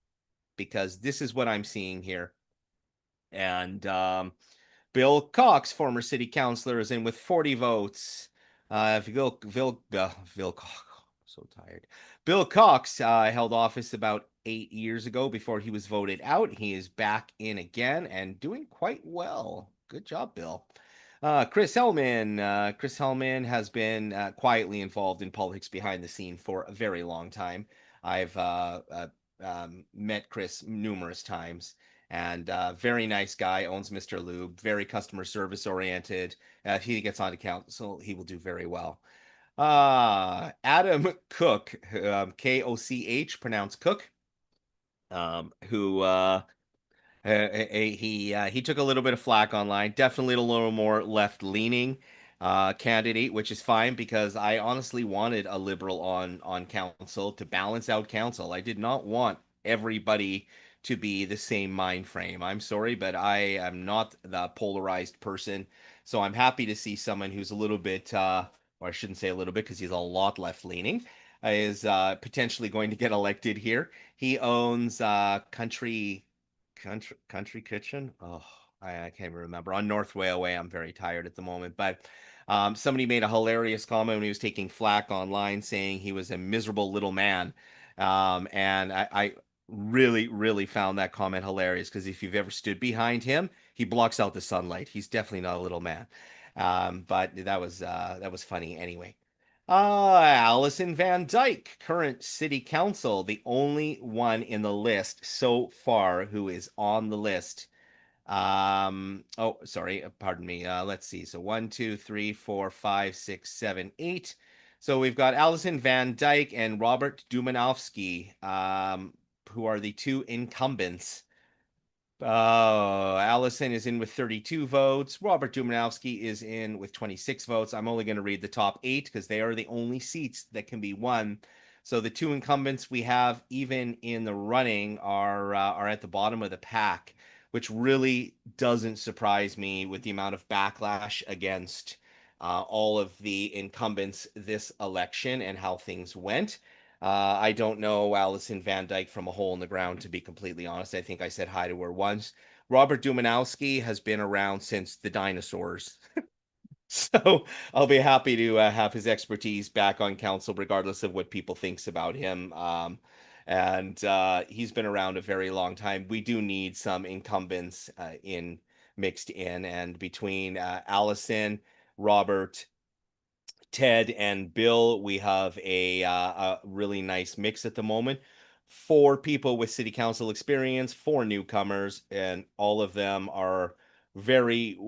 because this is what I'm seeing here. And Bill Cox, former city councilor, is in with 40 votes. So tired. Bill Cox held office about 8 years ago before he was voted out. He is back in again and doing quite well. Good job, Bill. Chris Hellman. Chris Hellman has been quietly involved in politics behind the scene for a very long time. I've met Chris numerous times, and very nice guy, owns Mr. Lube, very customer service oriented. If he gets onto council, he will do very well. Adam Cook, Koch, pronounced Cook, who he took a little bit of flack online, definitely a little more left leaning candidate, which is fine, because I honestly wanted a liberal on council to balance out council. I did not want everybody to be the same mind frame. I'm sorry, but I am not the polarized person. So I'm happy to see someone who's a little bit, or I shouldn't say a little bit, because he's a lot left leaning, is potentially going to get elected here. He owns Country Kitchen. Oh, I can't remember. On North Railway. I'm very tired at the moment, but somebody made a hilarious comment when he was taking flack online, saying he was a miserable little man. And I really found that comment hilarious, because if you've ever stood behind him, he blocks out the sunlight. He's definitely not a little man. But that was funny anyway. Allison Van Dyke, current city council, the only one in the list so far who is on the list. Oh, sorry, pardon me. Let's see. So 1, 2, 3, 4, 5, 6, 7, 8. So we've got Allison Van Dyke and Robert Dumanowski, who are the two incumbents. Allison is in with 32 votes. Robert Dumanowski is in with 26 votes. I'm only going to read the top 8 because they are the only seats that can be won. So the two incumbents we have even in the running are at the bottom of the pack, which really doesn't surprise me with the amount of backlash against all of the incumbents this election and how things went. I don't know Allison Van Dyke from a hole in the ground, to be completely honest. I think I said hi to her once. Robert Dumanowski has been around since the dinosaurs. So I'll be happy to have his expertise back on council, regardless of what people thinks about him. And he's been around a very long time. We do need some incumbents mixed in, and between Allison, Robert, Ted, and Bill, we have a really nice mix at the moment. 4 people with city council experience, 4 newcomers, and all of them are very,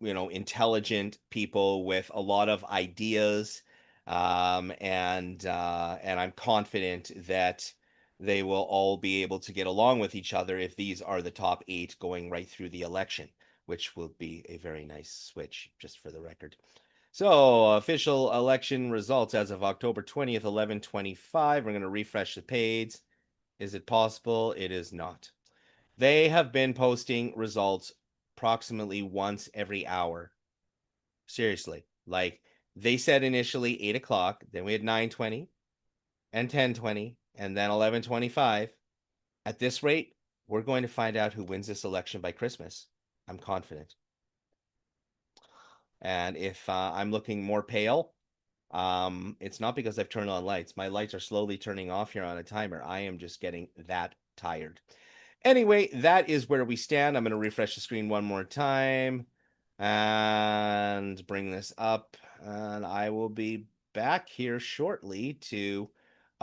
intelligent people with a lot of ideas. And I'm confident that they will all be able to get along with each other if these are the top 8 going right through the election, which will be a very nice switch, just for the record. So, official election results as of October 20th, 11:25. We're going to refresh the page. Is it possible? It is not. They have been posting results approximately once every hour. Seriously. Like, they said initially 8 o'clock, then we had 9:20 and 10:20, and then 11:25. At this rate, we're going to find out who wins this election by Christmas. I'm confident. And if I'm looking more pale, it's not because I've turned on lights. My lights are slowly turning off here on a timer. I am just getting that tired. Anyway, that is where we stand. I'm going to refresh the screen one more time and bring this up. And I will be back here shortly to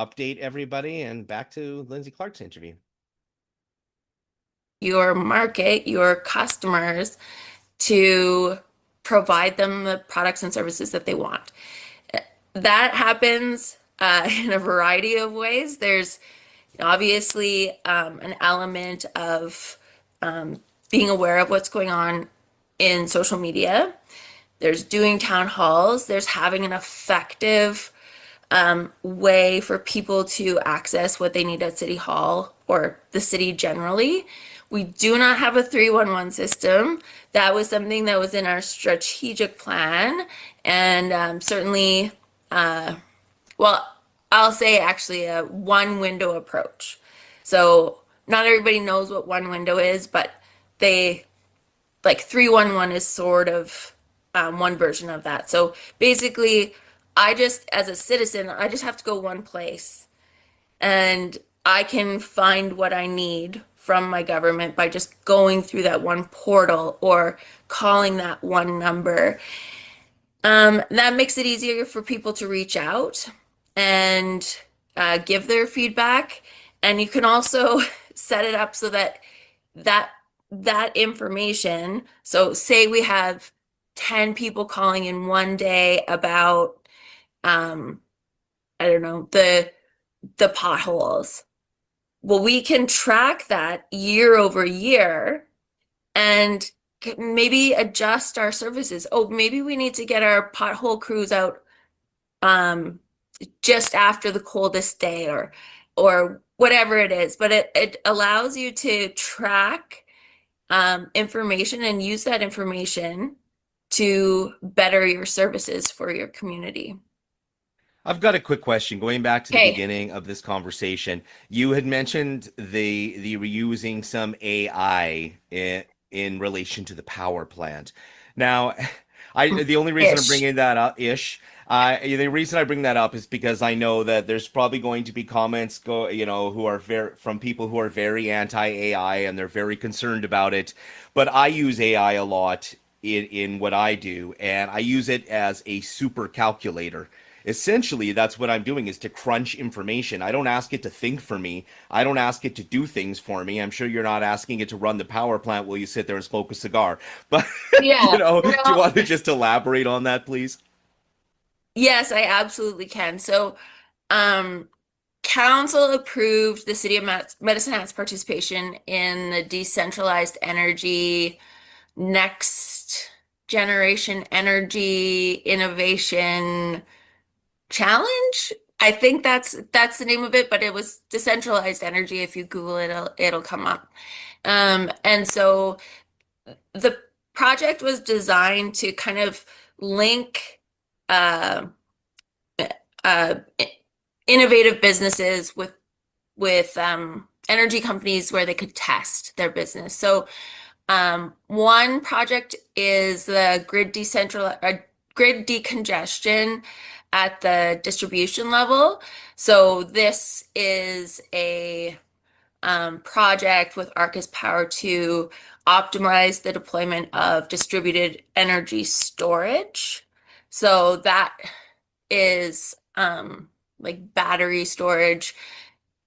update everybody, and back to Lindsay Clark's interview. Your market, your customers, to provide them the products and services that they want. That happens in a variety of ways. There's obviously an element of being aware of what's going on in social media. There's doing town halls. There's having an effective way for people to access what they need at City Hall or the city generally. We do not have a 311 system. That was something that was in our strategic plan, and certainly, well, I'll say actually a one window approach. So not everybody knows what one window is, but they, like 311 is sort of one version of that. So basically, as a citizen, I just have to go one place, and I can find what I need from my government by just going through that one portal or calling that one number. That makes it easier for people to reach out and give their feedback. And you can also set it up so that information, so say we have 10 people calling in one day about, I don't know, the potholes. Well, we can track that year over year and maybe adjust our services. Oh, maybe we need to get our pothole crews out just after the coldest day, or whatever it is. But it allows you to track information and use that information to better your services for your community. I've got a quick question. Going back to the beginning of this conversation, you had mentioned the reusing some AI in relation to the power plant. Now, the only reason I'm bringing that up, the reason I bring that up is because I know that there's probably going to be comments who are from people who are very anti-AI, and they're very concerned about it. But I use AI a lot in what I do, and I use it as a super calculator. essentially that's what I'm doing, is to crunch information. I don't ask it to think for me. I don't ask it to do things for me. I'm sure you're not asking it to run the power plant while you sit there and smoke a cigar. But Yeah, do you want to just elaborate on that, please? yes, I absolutely can. So, council approved the City of Medicine Hat's participation in the Decentralized Energy Next Generation Energy Innovation Challenge. I think that's the name of it, but it was decentralized energy. If you Google it, it'll come up. And so the project was designed to kind of link uh, uh, innovative businesses with energy companies where they could test their business. So one project is the grid decongestion at the distribution level. So this is a project with Arcus Power to optimize the deployment of distributed energy storage. So that is like battery storage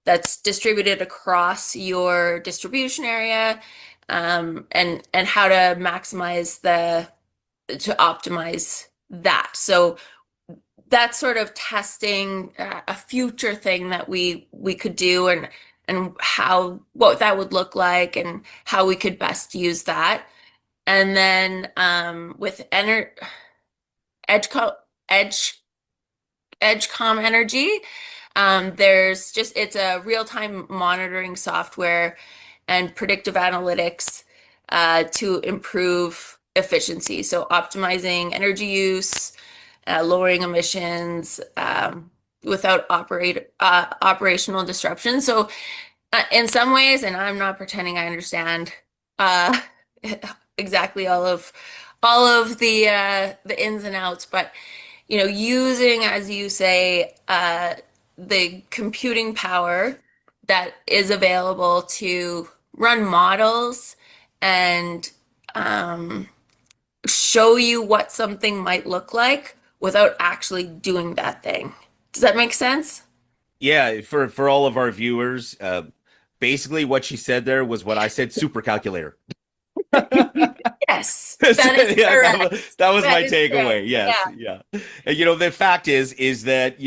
that's distributed across your distribution area, and how to optimize that. So that's sort of testing a future thing that we could do, and what that would look like and how we could best use that. And then with Edgecom Energy, it's a real-time monitoring software and predictive analytics to improve efficiency. So optimizing energy use, lowering emissions without operational disruption. So in some ways, and I'm not pretending I understand exactly all of the ins and outs, but using, as you say, the computing power that is available to run models and show you what something might look like without actually doing that thing. Does that make sense? Yeah, for all of our viewers, basically what she said there was what I said, super calculator. Yes, that is Yeah, correct. that was That my is takeaway. correct. Yes, yeah. And, the fact is that,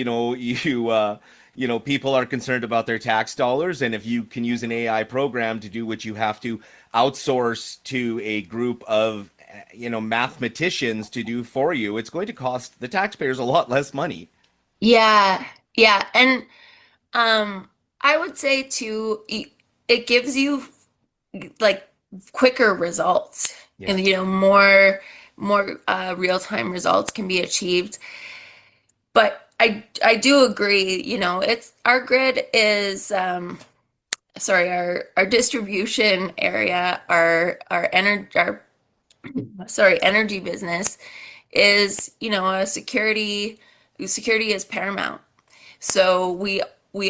people are concerned about their tax dollars, and if you can use an AI program to do what you have to outsource to a group of, mathematicians to do for you, it's going to cost the taxpayers a lot less money. Yeah, yeah. And I would say too, it gives you like quicker results, Yeah. and more real-time results can be achieved. But I do agree, it's our grid is our distribution area, our energy business is, a security is paramount. So we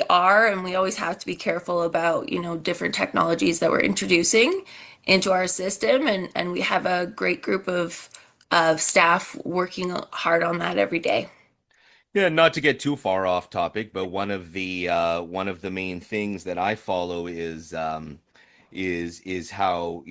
are, and we always have to be careful about, different technologies that we're introducing into our system, and we have a great group of staff working hard on that every day. Yeah, not to get too far off topic, but one of the main things that I follow is how,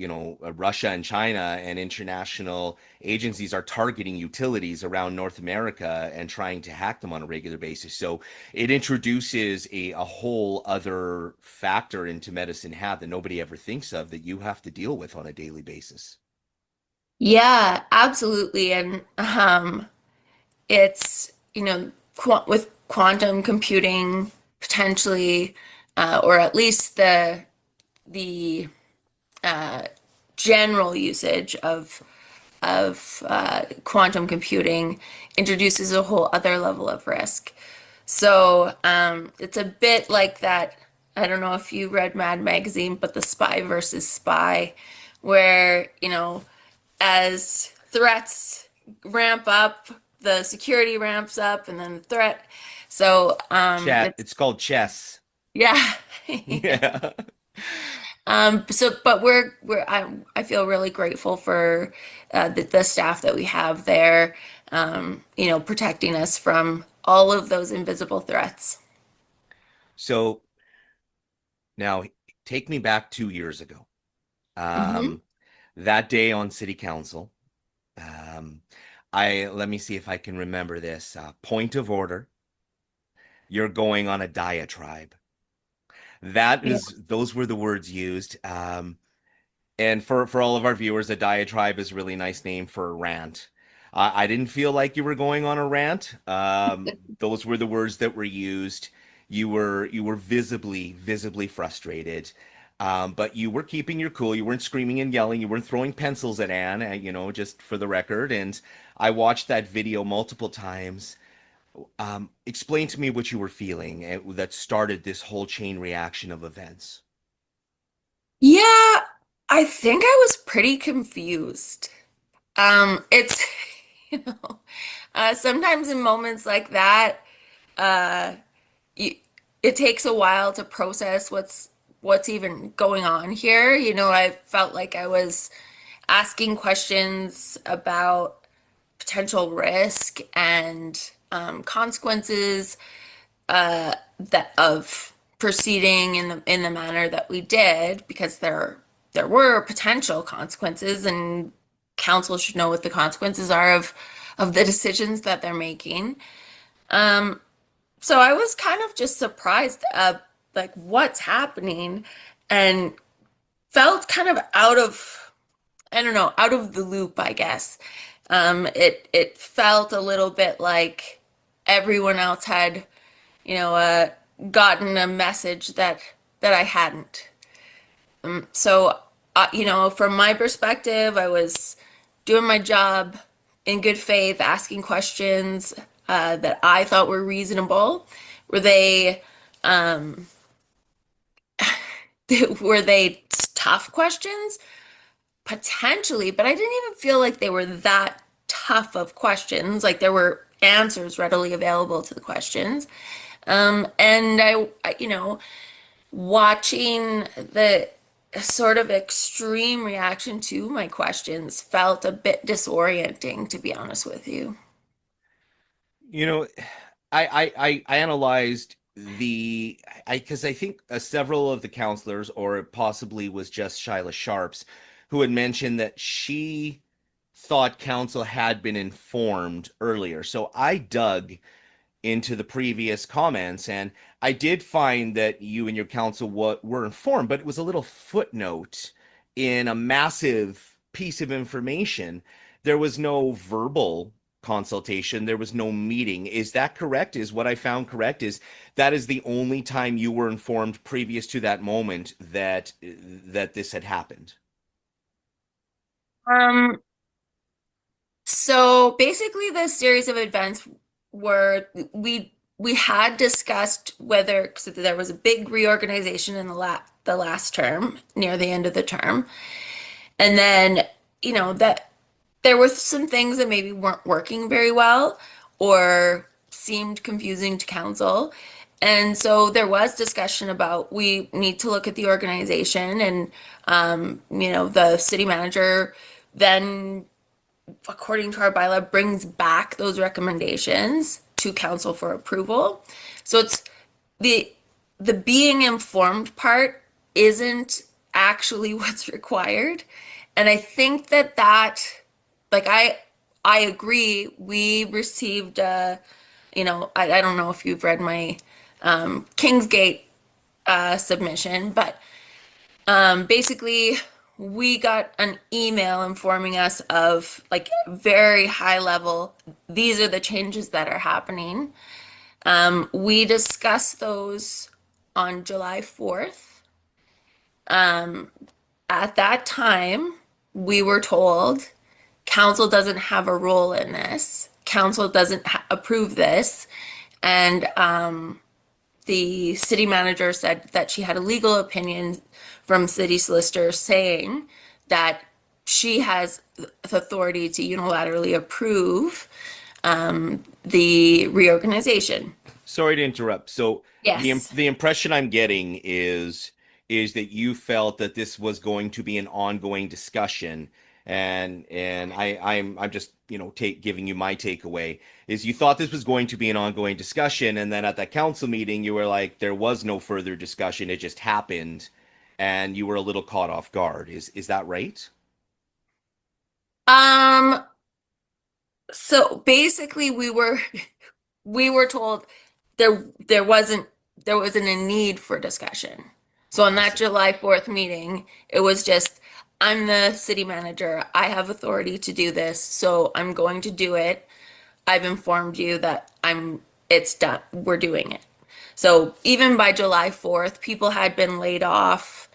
Russia and China and international agencies are targeting utilities around North America and trying to hack them on a regular basis. So it introduces a whole other factor into Medicine Hat that nobody ever thinks of, that you have to deal with on a daily basis. Yeah, absolutely. And it's, with quantum computing potentially, or at least the general usage of quantum computing introduces a whole other level of risk. So it's a bit like that. I don't know if you read Mad Magazine, but the Spy versus Spy, where, as threats ramp up, the security ramps up, and then the threat. So It's called chess. yeah. Yeah. But I feel really grateful for the staff that we have there, protecting us from all of those invisible threats. So now take me back 2 years ago. That day on city council, let me see if I can remember this. Point of order. You're going on a diatribe. Those were the words used. And for all of our viewers, a diatribe is a really nice name for a rant. I didn't feel like you were going on a rant. Those were the words that were used. You were visibly frustrated. But you were keeping your cool. You weren't screaming and yelling. You weren't throwing pencils at Anne, just for the record. And I watched that video multiple times. Explain to me what you were feeling that started this whole chain reaction of events. Yeah, I think I was pretty confused. It's, sometimes in moments like that, it takes a while to process what's even going on here. I felt like I was asking questions about potential risk and consequences that of proceeding in the manner that we did, because there were potential consequences, and council should know what the consequences are of the decisions that they're making. So I was kind of just surprised at like what's happening, and felt kind of out of the loop, I guess. It felt a little bit like everyone else had, gotten a message that I hadn't. So, from my perspective, I was doing my job in good faith, asking questions that I thought were reasonable. Were they tough questions? Potentially, but I didn't even feel like they were that tough of questions. Like there were answers readily available to the questions. And I watching the sort of extreme reaction to my questions felt a bit disorienting, to be honest with you. I analyzed because I think several of the counselors, or it possibly was just Shyla Sharps, who had mentioned that she thought council had been informed earlier. So I dug into the previous comments, and I did find that you and your council were informed, but it was a little footnote in a massive piece of information. There was no verbal consultation. There was no meeting. Is that correct? Is what I found correct? Is that is the only time you were informed previous to that moment that this had happened? So basically the series of events were we had discussed whether, 'cause there was a big reorganization in the last term, near the end of the term. And then, that there were some things that maybe weren't working very well or seemed confusing to council. And so there was discussion about we need to look at the organization, and the city manager then, according to our bylaw, brings back those recommendations to council for approval. So it's the being informed part isn't actually what's required. And I think that like I agree, we received I don't know if you've read my Kingsgate submission, but basically we got an email informing us of like very high level, these are the changes that are happening. We discussed those on July 4th. At that time, we were told council doesn't have a role in this. Council doesn't approve this. And the city manager said that she had a legal opinion from city solicitor saying that she has the authority to unilaterally approve the reorganization. Sorry to interrupt. So Yes. the impression I'm getting is that you felt that this was going to be an ongoing discussion, and I'm just giving you my takeaway is you thought this was going to be an ongoing discussion, and then at that council meeting you were like there was no further discussion, it just happened, and you were a little caught off guard. Is that right? So basically we were told there wasn't a need for discussion. So on that July 4th meeting, it was just, I'm the city manager. I have authority to do this, so I'm going to do it. I've informed you that it's done. We're doing it. So even by July 4th, people had been laid off.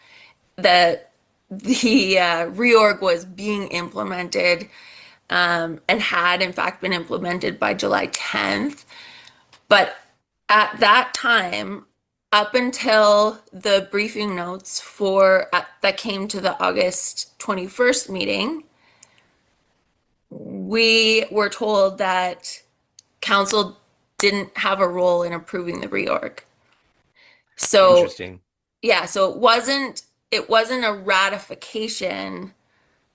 The reorg was being implemented, and had in fact been implemented by July 10th. But at that time, up until the briefing notes that came to the August 21st meeting, we were told that council didn't have a role in approving the reorg. So Interesting. yeah, so it wasn't a ratification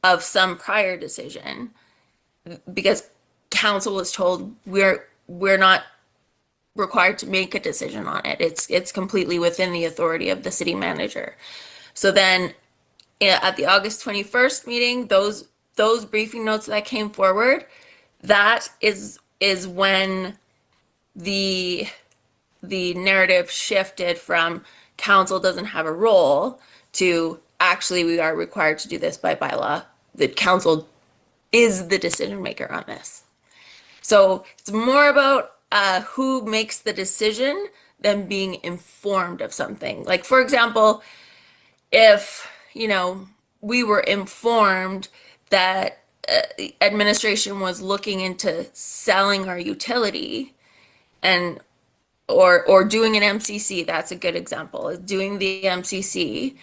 of some prior decision, because council was told we're not required to make a decision on it. It's completely within the authority of the city manager. So then at the August 21st meeting, those briefing notes that came forward, that is when the narrative shifted from council doesn't have a role to actually we are required to do this by bylaw. The council is the decision maker on this. So it's more about who makes the decision than being informed of something. Like, for example, if, we were informed that administration was looking into selling our utility or doing an MCC, that's a good example, is doing the MCC,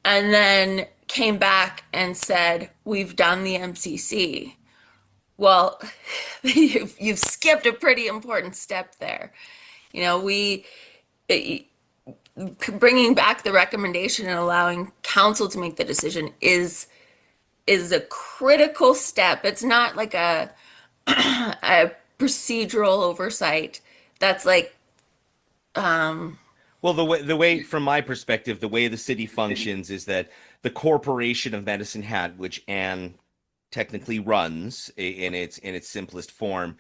and then came back and said, we've done the MCC. Well, you've skipped a pretty important step there. Bringing back the recommendation and allowing council to make the decision is a critical step. It's not like a procedural oversight. That's like, well, the way from my perspective, the way the city functions is that the Corporation of Medicine Hat, which Anne technically runs in its simplest form,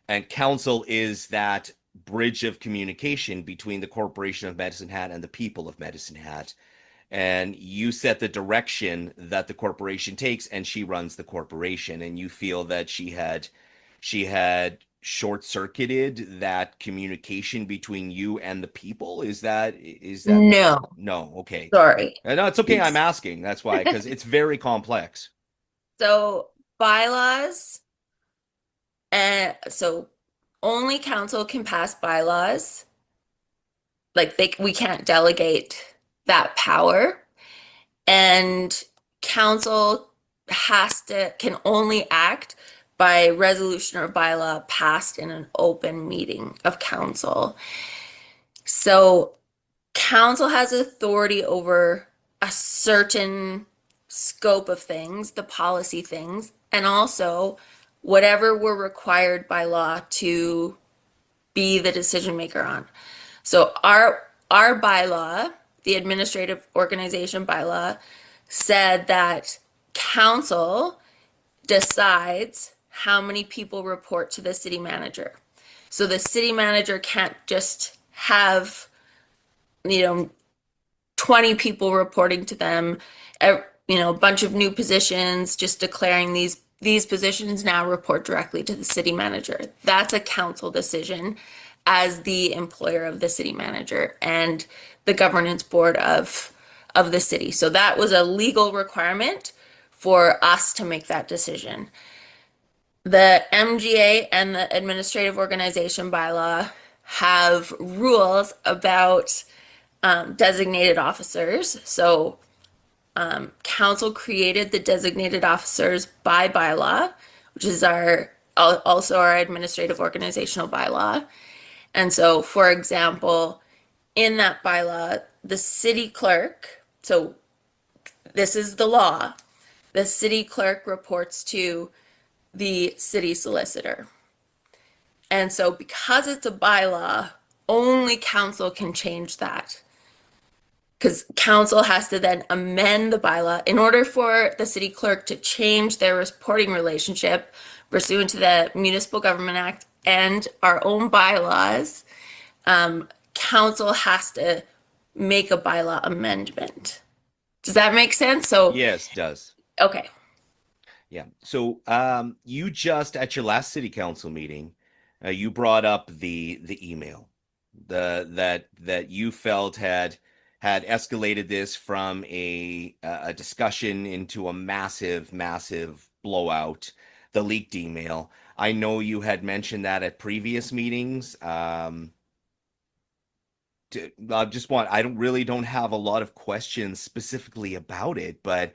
and council is that bridge of communication between the Corporation of Medicine Hat and the people of Medicine Hat. And you set the direction that the corporation takes, and she runs the corporation, and you feel that she had short-circuited that communication between you and the people. Is that no? Okay, sorry. No, it's okay. I'm asking. That's why, because it's very complex. So bylaws, so only council can pass bylaws. Like we can't delegate that power, and council can only act by resolution or bylaw passed in an open meeting of council. So council has authority over a certain scope of things, the policy things, and also whatever we're required by law to be the decision maker on. So our bylaw, the administrative organization bylaw, said that council decides how many people report to the city manager. So the city manager can't just have 20 people reporting to them, a bunch of new positions, just declaring these positions now report directly to the city manager. That's a council decision as the employer of the city manager and the governance board of the city. So that was a legal requirement for us to make that decision. The MGA and the administrative organization bylaw have rules about designated officers. So council created the designated officers by bylaw, which is also our administrative organizational bylaw. And so, for example, in that bylaw, the city clerk, so this is the law, the city clerk reports to the city solicitor. And so because it's a bylaw, only council can change that. Because council has to then amend the bylaw in order for the city clerk to change their reporting relationship pursuant to the Municipal Government Act and our own bylaws. Council has to make a bylaw amendment. Does that make sense? So Yes, it does. okay. Yeah. So you just at your last city council meeting, you brought up the email that you felt had escalated this from a discussion into a massive blowout, the leaked email. I know you had mentioned that at previous meetings. I don't have a lot of questions specifically about it, but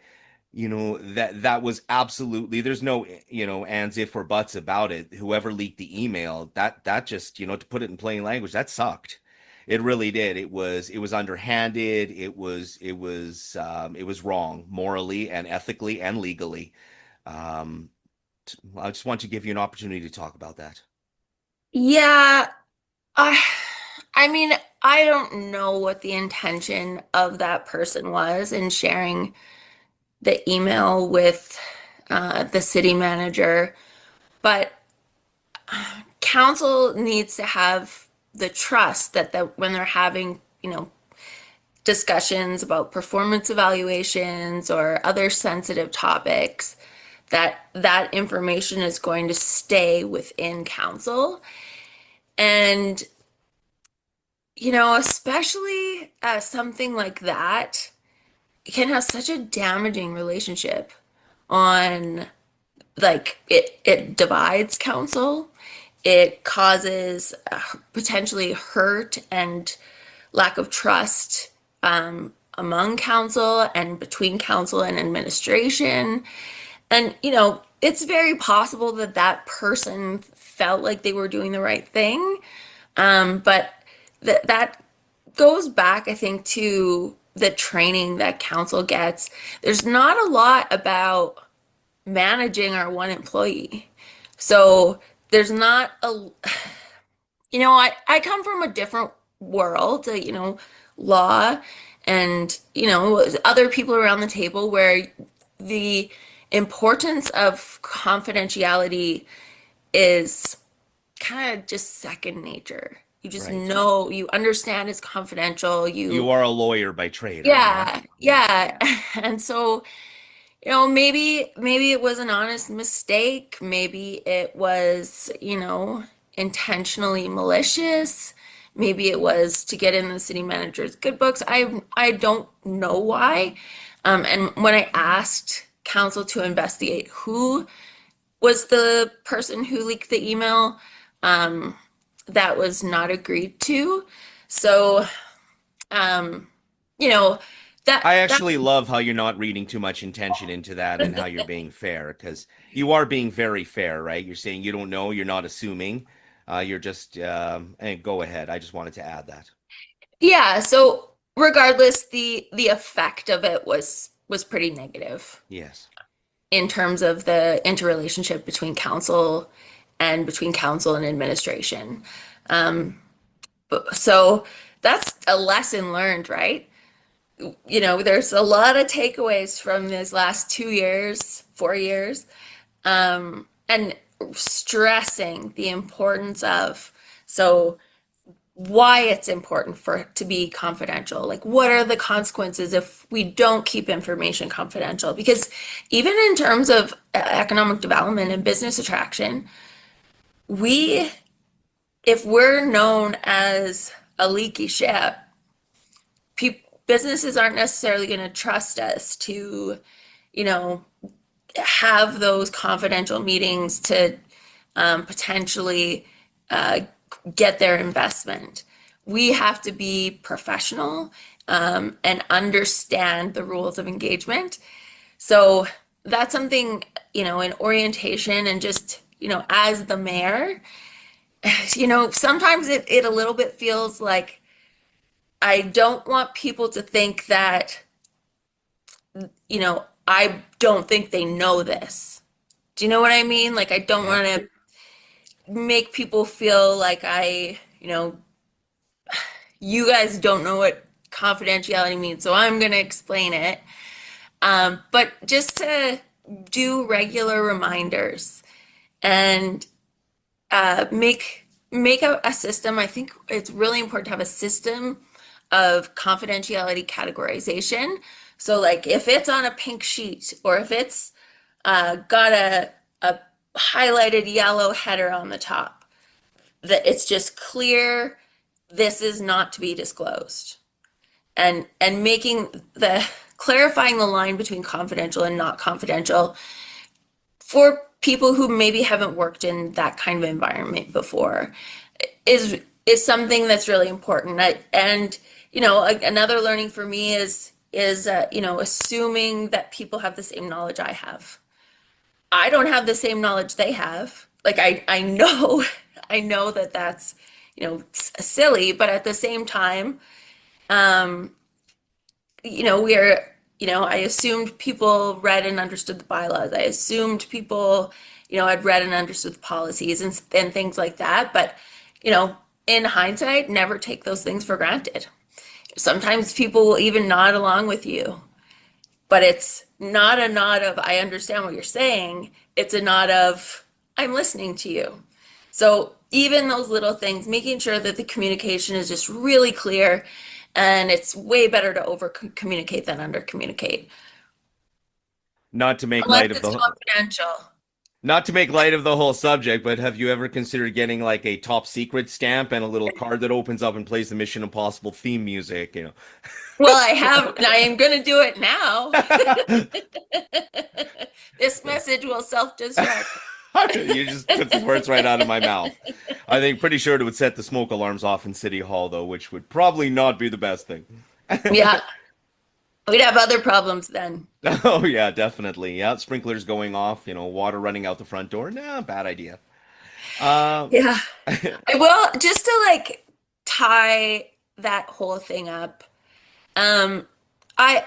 that was absolutely, there's no ands, if, or buts about it. Whoever leaked the email, that just, to put it in plain language, that sucked. It really did. It was underhanded. It was wrong morally and ethically and legally. I just want to give you an opportunity to talk about that. Yeah, I mean, I don't know what the intention of that person was in sharing the email with the city manager, but council needs to have the trust that when they're having, discussions about performance evaluations or other sensitive topics, that information is going to stay within council. And, especially something like that can have such a damaging relationship on, like, it divides council. It causes potentially hurt and lack of trust among council and between council and administration. And, it's very possible that that person felt like they were doing the right thing. But that goes back, I think, to the training that council gets. There's not a lot about managing our one employee. So there's not I come from a different world, law and, other people around the table where the importance of confidentiality is kind of just second nature. You just know, you understand it's confidential. You are a lawyer by trade. Yeah, yeah. And so, maybe it was an honest mistake. Maybe it was, intentionally malicious. Maybe it was to get in the city manager's good books. I don't know why. And when I asked council to investigate who was the person who leaked the email, that was not agreed to. So, that I actually love how you're not reading too much intention into that and how you're being fair, because you are being very fair, right? You're saying you don't know, you're not assuming, you're just, and go ahead. I just wanted to add that. Yeah. So regardless, the effect of it was pretty negative. Yes. In terms of the interrelationship between council and administration. So that's a lesson learned, right? There's a lot of takeaways from these last 4 years, and stressing the importance of, so why it's important for it to be confidential. Like, what are the consequences if we don't keep information confidential? Because even in terms of economic development and business attraction, if we're known as a leaky ship, businesses aren't necessarily going to trust us to, have those confidential meetings to potentially get their investment. We have to be professional and understand the rules of engagement. So that's something, in orientation and just, as the mayor, sometimes it a little bit feels like I don't want people to think that, I don't think they know this. Do you know what I mean? Like, I don't want to make people feel like you guys don't know what confidentiality means, so I'm going to explain it. But just to do regular reminders and make a system. I think it's really important to have a system of confidentiality categorization. So like if it's on a pink sheet, or if it's got a highlighted yellow header on the top, that it's just clear this is not to be disclosed. And clarifying the line between confidential and not confidential for people who maybe haven't worked in that kind of environment before is something that's really important. Another learning for me is assuming that people have the same knowledge I have. I don't have the same knowledge they have. Like I know I know that that's silly, but at the same time, I assumed people read and understood the bylaws. I assumed people, had read and understood the policies and things like that. But, in hindsight, never take those things for granted. Sometimes people will even nod along with you, but it's not a nod of, I understand what you're saying. It's a nod of, I'm listening to you. So even those little things, making sure that the communication is just really clear. And it's way better to over communicate than under communicate. Not to make Unless light of it's the confidential. Not to make light of the whole subject, but have you ever considered getting like a top secret stamp and a little card that opens up and plays the Mission Impossible theme music? Well, I am going to do it now. This message will self-destruct. You just took the words right out of my mouth. I think pretty sure it would set the smoke alarms off in City Hall, though, which would probably not be the best thing. Yeah. We'd have other problems then. Oh, yeah, definitely. Yeah, sprinklers going off, water running out the front door. Nah, bad idea. Yeah. Well, just to tie that whole thing up, I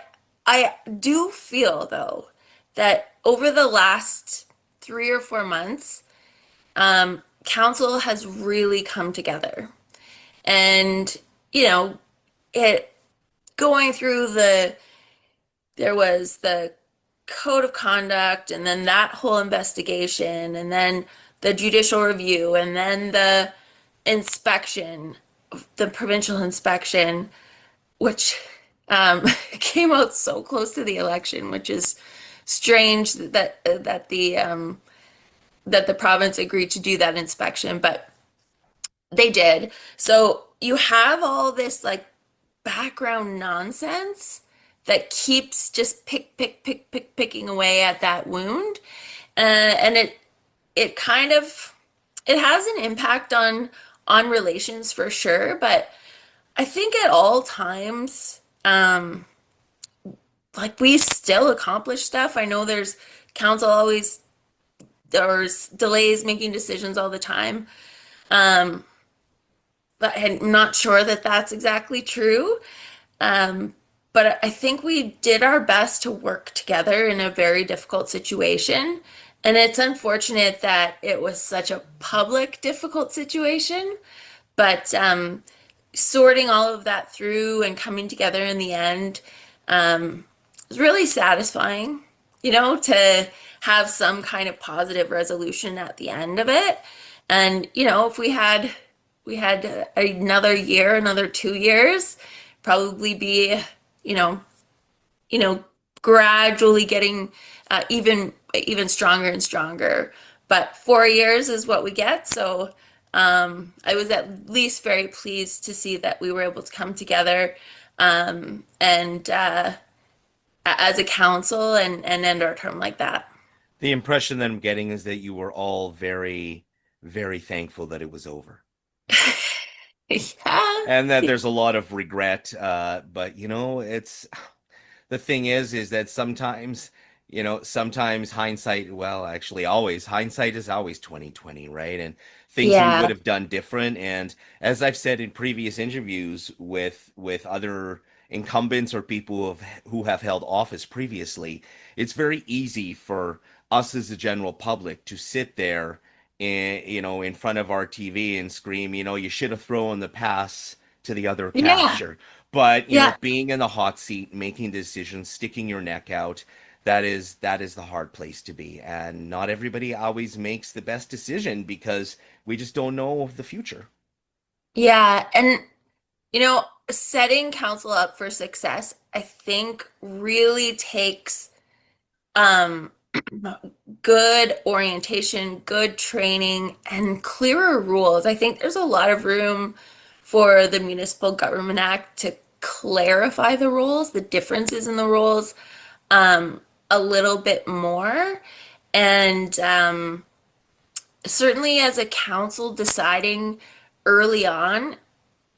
do feel, though, that over the last 3 or 4 months, council has really come together. And, it going through there was the code of conduct, and then that whole investigation, and then the judicial review, and then the inspection, the provincial inspection, which came out so close to the election, which is strange that the province agreed to do that inspection, but they did. So you have all this background nonsense that keeps just picking away at that wound, and it kind of has an impact on relations for sure. But I think at all times, we still accomplish stuff. I know there's there's delays making decisions all the time. But I'm not sure that that's exactly true. But I think we did our best to work together in a very difficult situation. And it's unfortunate that it was such a public, difficult situation. But sorting all of that through and coming together in the end was really satisfying, to have some kind of positive resolution at the end of it. And, if we had another year, another 2 years, probably be, gradually getting even stronger and stronger. But 4 years is what we get. So I was at least very pleased to see that we were able to come together and as a council and end our term like that. The impression that I'm getting is that you were all very, very thankful that it was over. Yeah. And that there's a lot of regret. But it's the thing is that sometimes hindsight, well, actually always hindsight is always 2020, right? And things we would have done different. And as I've said in previous interviews with other incumbents or people who have held office previously, it's very easy for us as the general public to sit there in front of our TV and scream, you should have thrown the pass to the other Yeah. catcher. But, Yeah. being in the hot seat, making decisions, sticking your neck out, that is the hard place to be. And not everybody always makes the best decision because we just don't know the future. Yeah. And, setting council up for success, I think really takes um good orientation, good training, and clearer rules. I think there's a lot of room for the Municipal Government Act to clarify the rules, the differences in the rules, a little bit more. And certainly as a council deciding early on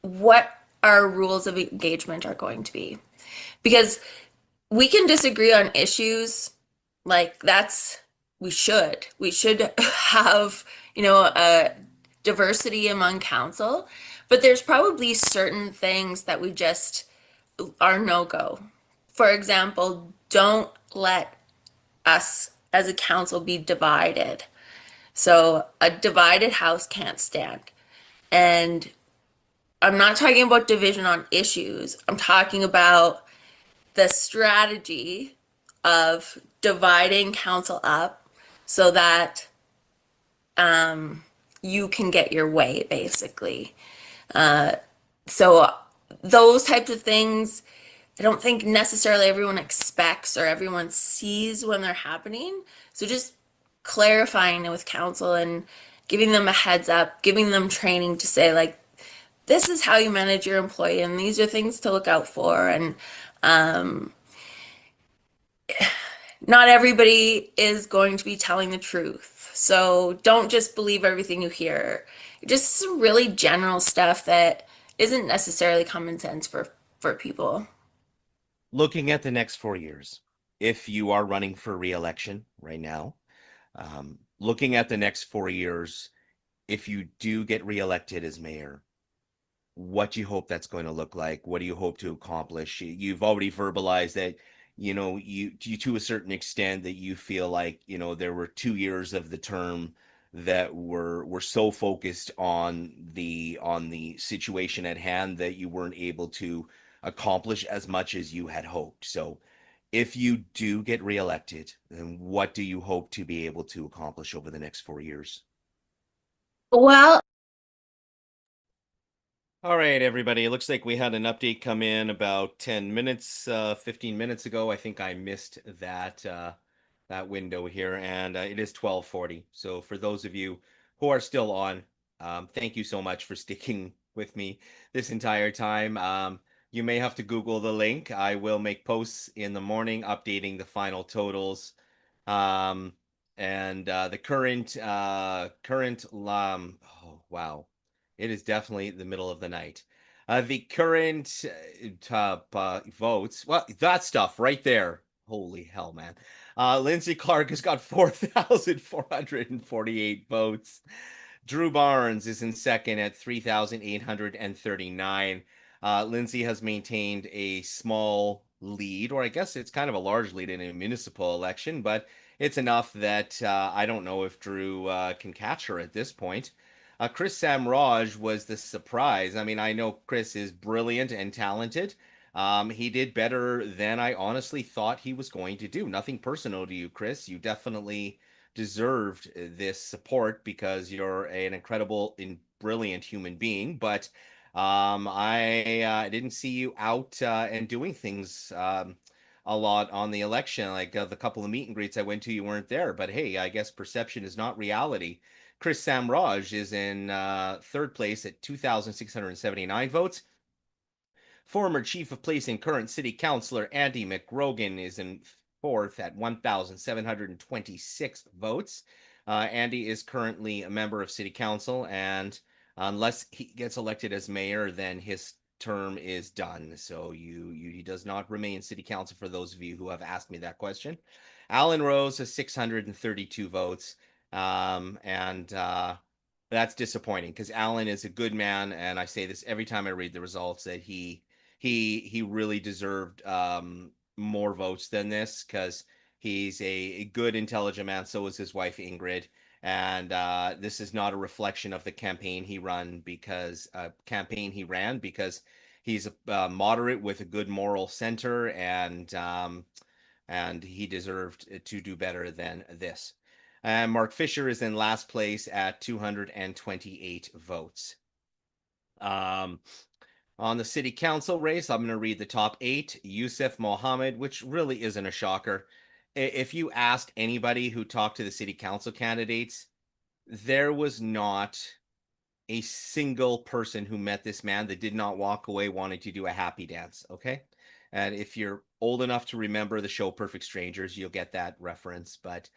what our rules of engagement are going to be. Because we can disagree on issues, like we should have, a diversity among council, but there's probably certain things that we just are no-go. For example, don't let us as a council be divided. So a divided house can't stand. And I'm not talking about division on issues. I'm talking about the strategy of dividing council up so that you can get your way, basically. So those types of things, I don't think necessarily everyone expects or everyone sees when they're happening. So just clarifying it with council and giving them a heads up, giving them training to say, like, this is how you manage your employee and these are things to look out for. And not everybody is going to be telling the truth. So don't just believe everything you hear. Just some really general stuff that isn't necessarily common sense for people. Looking at the next 4 years, if you are running for re-election right now, looking at the next 4 years, if you do get re-elected as mayor, what do you hope that's going to look like? What do you hope to accomplish? You've already verbalized that, you to a certain extent that you feel like, there were 2 years of the term that were so focused on the situation at hand that you weren't able to accomplish as much as you had hoped. So if you do get reelected, then what do you hope to be able to accomplish over the next 4 years? Well, all right, everybody. It looks like we had an update come in about 10 minutes, 15 minutes ago. I think I missed that window here, and it is 12:40. So for those of you who are still on, thank you so much for sticking with me this entire time. You may have to Google the link. I will make posts in the morning updating the final totals, and the current. Oh wow. It is definitely the middle of the night. The current top votes, well, that stuff right there. Holy hell, man. Lindsay Clark has got 4,448 votes. Drew Barnes is in second at 3,839. Lindsay has maintained a small lead, or I guess it's kind of a large lead in a municipal election, but it's enough that I don't know if Drew can catch her at this point. Chris Samraj was the surprise. I mean, I know Chris is brilliant and talented. He did better than I honestly thought he was going to do. Nothing personal to you, Chris. You definitely deserved this support because you're an incredible and brilliant human being. But I didn't see you out and doing things a lot on the election. Like the couple of meet and greets I went to, you weren't there. But hey, I guess perception is not reality. Chris Samraj is in third place at 2,679 votes. Former Chief of Police and current City Councilor Andy McGrogan is in fourth at 1,726 votes. Andy is currently a member of City Council, and unless he gets elected as mayor, then his term is done. So he does not remain City Council, for those of you who have asked me that question. Alan Rose has 632 votes. That's disappointing because Alan is a good man, and I say this every time I read the results that he he really deserved more votes than this, because he's a good, intelligent man. So is his wife Ingrid. And this is not a reflection of the campaign he ran, because he's a moderate with a good moral center, and he deserved to do better than this. And Mark Fisher is in last place at 228 votes. On the city council race, I'm going to read the top 8. Yousef Mohammed, which really isn't a shocker. If you asked anybody who talked to the city council candidates, there was not a single person who met this man that did not walk away wanting to do a happy dance. Okay. And if you're old enough to remember the show Perfect Strangers, you'll get that reference. But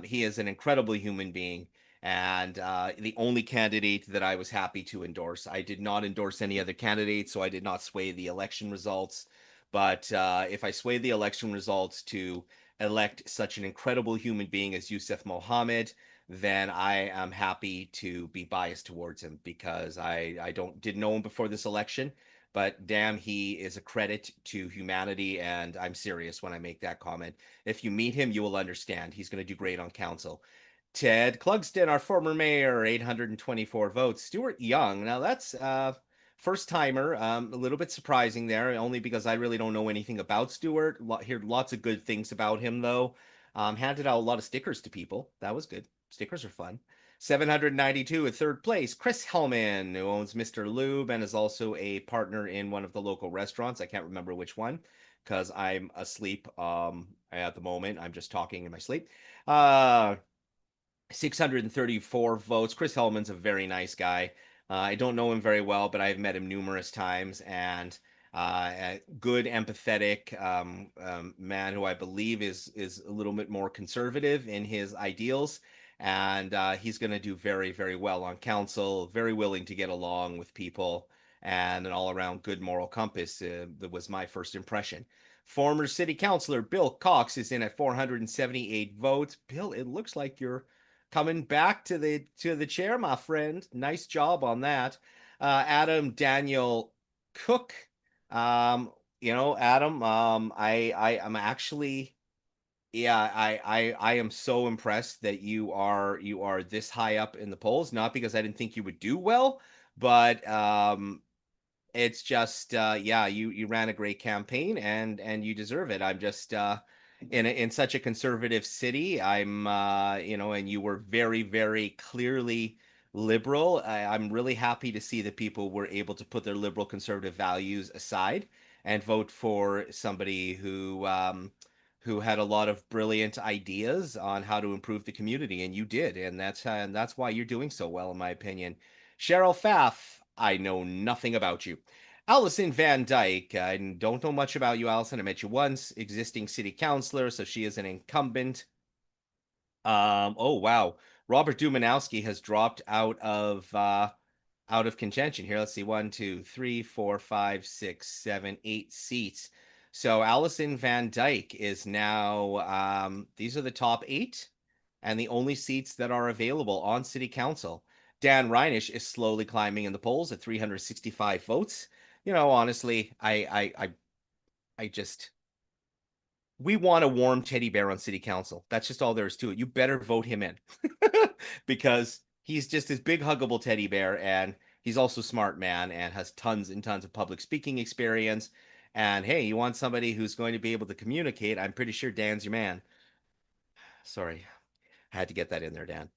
he is an incredible human being, and the only candidate that I was happy to endorse. I did not endorse any other candidates, so I did not sway the election results. But if I sway the election results to elect such an incredible human being as Yousef Mohammed, then I am happy to be biased towards him, because I didn't know him before this election, but damn, he is a credit to humanity, and I'm serious when I make that comment. If you meet him, you will understand. He's going to do great on council. Ted Clugston, our former mayor, 824 votes. Stuart Young, now that's first timer, a little bit surprising there, only because I really don't know anything about Stuart. Heard lots of good things about him, though. Handed out a lot of stickers to people. That was good. Stickers are fun. 792 at third place, Chris Hellman, who owns Mr. Lube and is also a partner in one of the local restaurants. I can't remember which one, because I'm asleep at the moment. I'm just talking in my sleep. 634 votes. Chris Hellman's a very nice guy. I don't know him very well, but I've met him numerous times, and a good, empathetic man who I believe is a little bit more conservative in his ideals. And he's going to do very, very well on council, very willing to get along with people, and an all-around good moral compass. That was my first impression. Former city councilor Bill Cox is in at 478 votes. Bill, it looks like you're coming back to the chair, my friend. Nice job on that. Adam Daniel Cook. Adam, I'm actually... Yeah, I am so impressed that you are this high up in the polls. Not because I didn't think you would do well, but it's just yeah, you ran a great campaign, and you deserve it. I'm just in such a conservative city. I'm and you were very, very clearly liberal. I'm really happy to see that people were able to put their liberal conservative values aside and vote for somebody who had a lot of brilliant ideas on how to improve the community, and you did, and that's why you're doing so well, in my opinion. Cheryl Pfaff, I know nothing about you. Allison Van Dyke, I don't know much about you, Allison. I met you once. Existing city councilor, so she is an incumbent. Oh wow, Robert Dumanowski has dropped out of contention here. Let's see, 1, 2, 3, 4, 5, 6, 7, 8 seats. So Allison Van Dyke is now, these are the top 8 and the only seats that are available on city council. Dan Reinish is slowly climbing in the polls at 365 votes. Honestly, I just, we want a warm teddy bear on city council. That's just all there is to it. You better vote him in because he's just this big huggable teddy bear, and he's also smart, man, and has tons and tons of public speaking experience. And hey, you want somebody who's going to be able to communicate? I'm pretty sure Dan's your man. Sorry, I had to get that in there, Dan.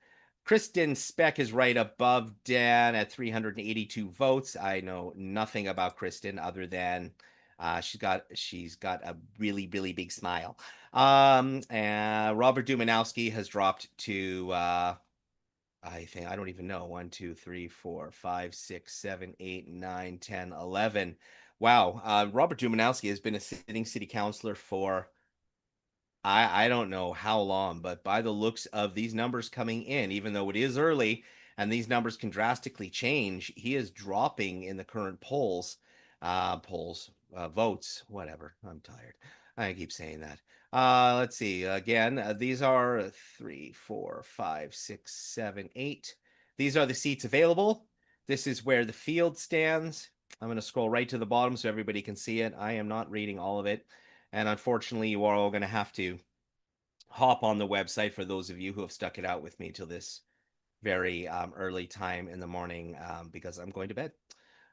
Kristen Speck is right above Dan at 382 votes. I know nothing about Kristen other than she's got a really, really big smile. And Robert Dumanowski has dropped to I don't even know. 1, 2, 3, 4, 5, 6, 7, 8, 9, 10, 11. Wow. Robert Dumanowski has been a sitting city councilor for I don't know how long, but by the looks of these numbers coming in, even though it is early and these numbers can drastically change, he is dropping in the current votes, whatever. I'm tired. I keep saying that. Let's see. Again, these are 3, 4, 5, 6, 7, 8. These are the seats available. This is where the field stands. I'm going to scroll right to the bottom so everybody can see it. I am not reading all of it. And unfortunately, you are all going to have to hop on the website for those of you who have stuck it out with me till this very early time in the morning because I'm going to bed.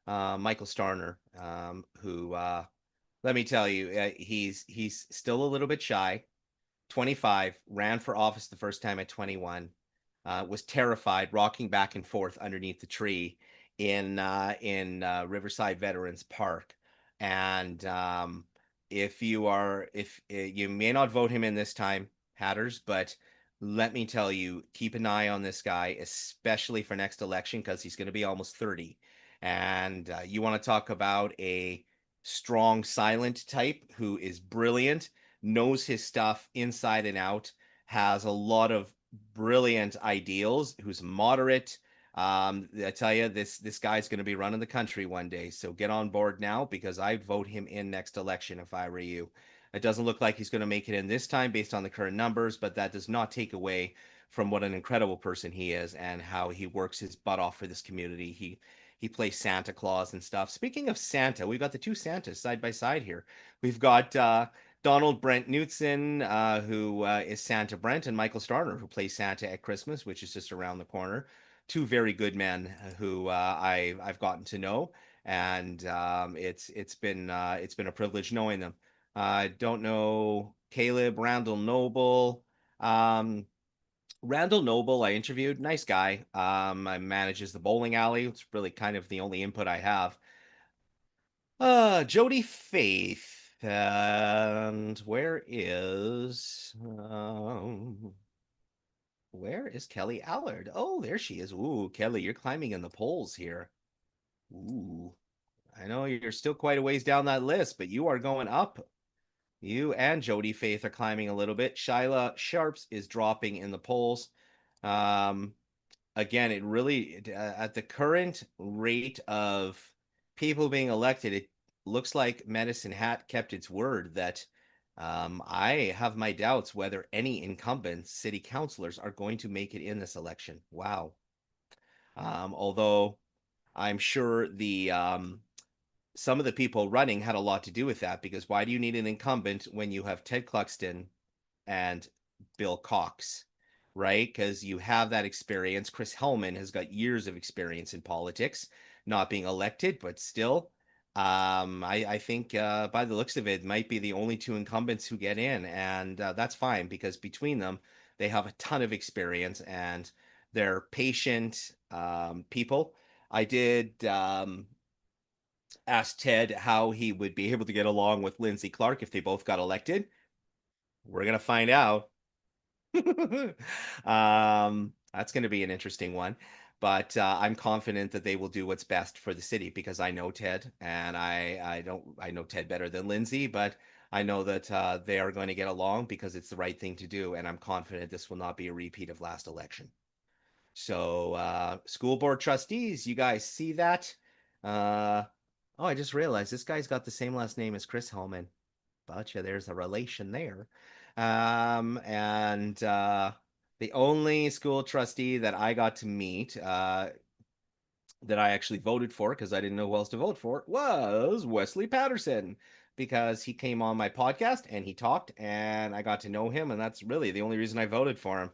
Michael Starner, who, let me tell you, he's still a little bit shy. 25, ran for office the first time at 21, was terrified, rocking back and forth underneath the tree in Riverside Veterans Park. And if you may not vote him in this time, Hatters, but let me tell you, keep an eye on this guy, especially for next election, because he's going to be almost 30. And you want to talk about a strong, silent type who is brilliant, knows his stuff inside and out, has a lot of brilliant ideals, who's moderate. I tell you, this guy's going to be running the country one day. So get on board now, because I'd vote him in next election if I were you. It doesn't look like he's going to make it in this time based on the current numbers, but that does not take away from what an incredible person he is and how he works his butt off for this community. He plays Santa Claus and stuff. Speaking of Santa, we've got the two Santas side by side here. We've got Donald Brent Knutson, who is Santa Brent, and Michael Starner, who plays Santa at Christmas, which is just around the corner. Two very good men who I've gotten to know, and it's been a privilege knowing them. I don't know Caleb Randall Noble. Randall Noble, I interviewed, nice guy. I manages the bowling alley. It's really kind of the only input I have. Jody Faith, and where is Kelly Allard? Oh, there she is. Ooh, Kelly, you're climbing in the polls here. Ooh, I know you're still quite a ways down that list, but you are going up. You and Jody Faith are climbing a little bit. Shyla Sharps is dropping in the polls. Again, it really, at the current rate of people being elected, it looks like Medicine Hat kept its word that I have my doubts whether any incumbent city councilors are going to make it in this election. Wow. Although I'm sure some of the people running had a lot to do with that, because why do you need an incumbent when you have Ted Cluxton and Bill Cox, right? Because you have that experience. Chris Hellman has got years of experience in politics, not being elected, but still. I think by the looks of it, might be the only two incumbents who get in, and that's fine, because between them, they have a ton of experience and they're patient people. I did asked Ted how he would be able to get along with Lindsay Clark if they both got elected. We're going to find out. That's going to be an interesting one. But I'm confident that they will do what's best for the city, because I know Ted, and I know Ted better than Lindsay, but I know that they are going to get along because it's the right thing to do, and I'm confident this will not be a repeat of last election. So school board trustees, you guys see that? Oh, I just realized this guy's got the same last name as Chris Hellman. But yeah, there's a relation there. And the only school trustee that I got to meet that I actually voted for, because I didn't know who else to vote for, was Wesley Patterson, because he came on my podcast and he talked and I got to know him. And that's really the only reason I voted for him.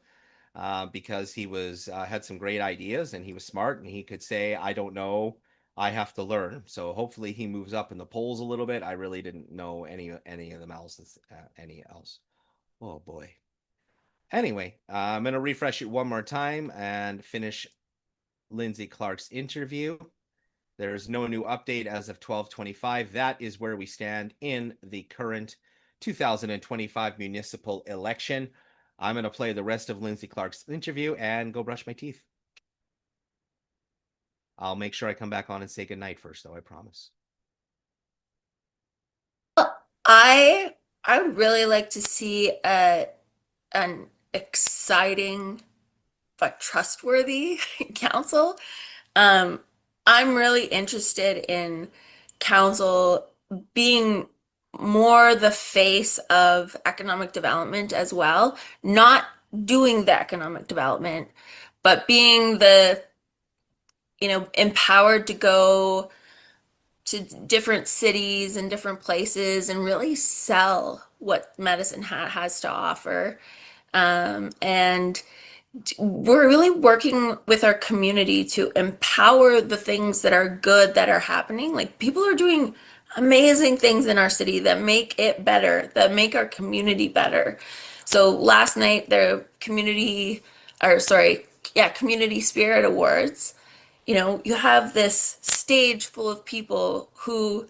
Because he was had some great ideas and he was smart and he could say, I don't know, I have to learn. So hopefully he moves up in the polls a little bit. I really didn't know any of them else. Any else. Oh boy. Anyway, I'm going to refresh it one more time and finish Lindsay Clark's interview. There's no new update as of 12:25. That is where we stand in the current 2025 municipal election. I'm going to play the rest of Lindsay Clark's interview and go brush my teeth. I'll make sure I come back on and say goodnight first, though, I promise. I would really like to see an exciting but trustworthy council. I'm really interested in council being more the face of economic development as well, not doing the economic development, but being the, empowered to go to different cities and different places and really sell what Medicine Hat has to offer. And we're really working with our community to empower the things that are good that are happening. Like, people are doing amazing things in our city that make it better, that make our community better. So last night, Community Spirit Awards, you have this stage full of people who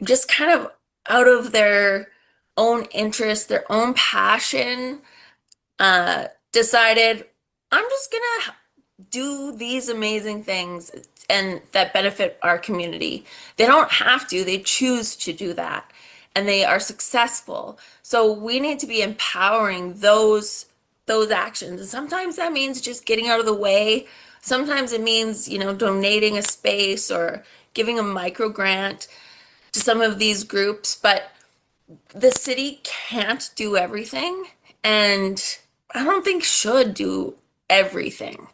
just kind of out of their own interest, their own passion, decided, I'm just gonna do these amazing things and that benefit our community. They don't have to, they choose to do that, and they are successful. So we need to be empowering those actions. And sometimes that means just getting out of the way. Sometimes it means, donating a space or giving a micro grant to some of these groups, but the city can't do everything, and I don't think should do everything.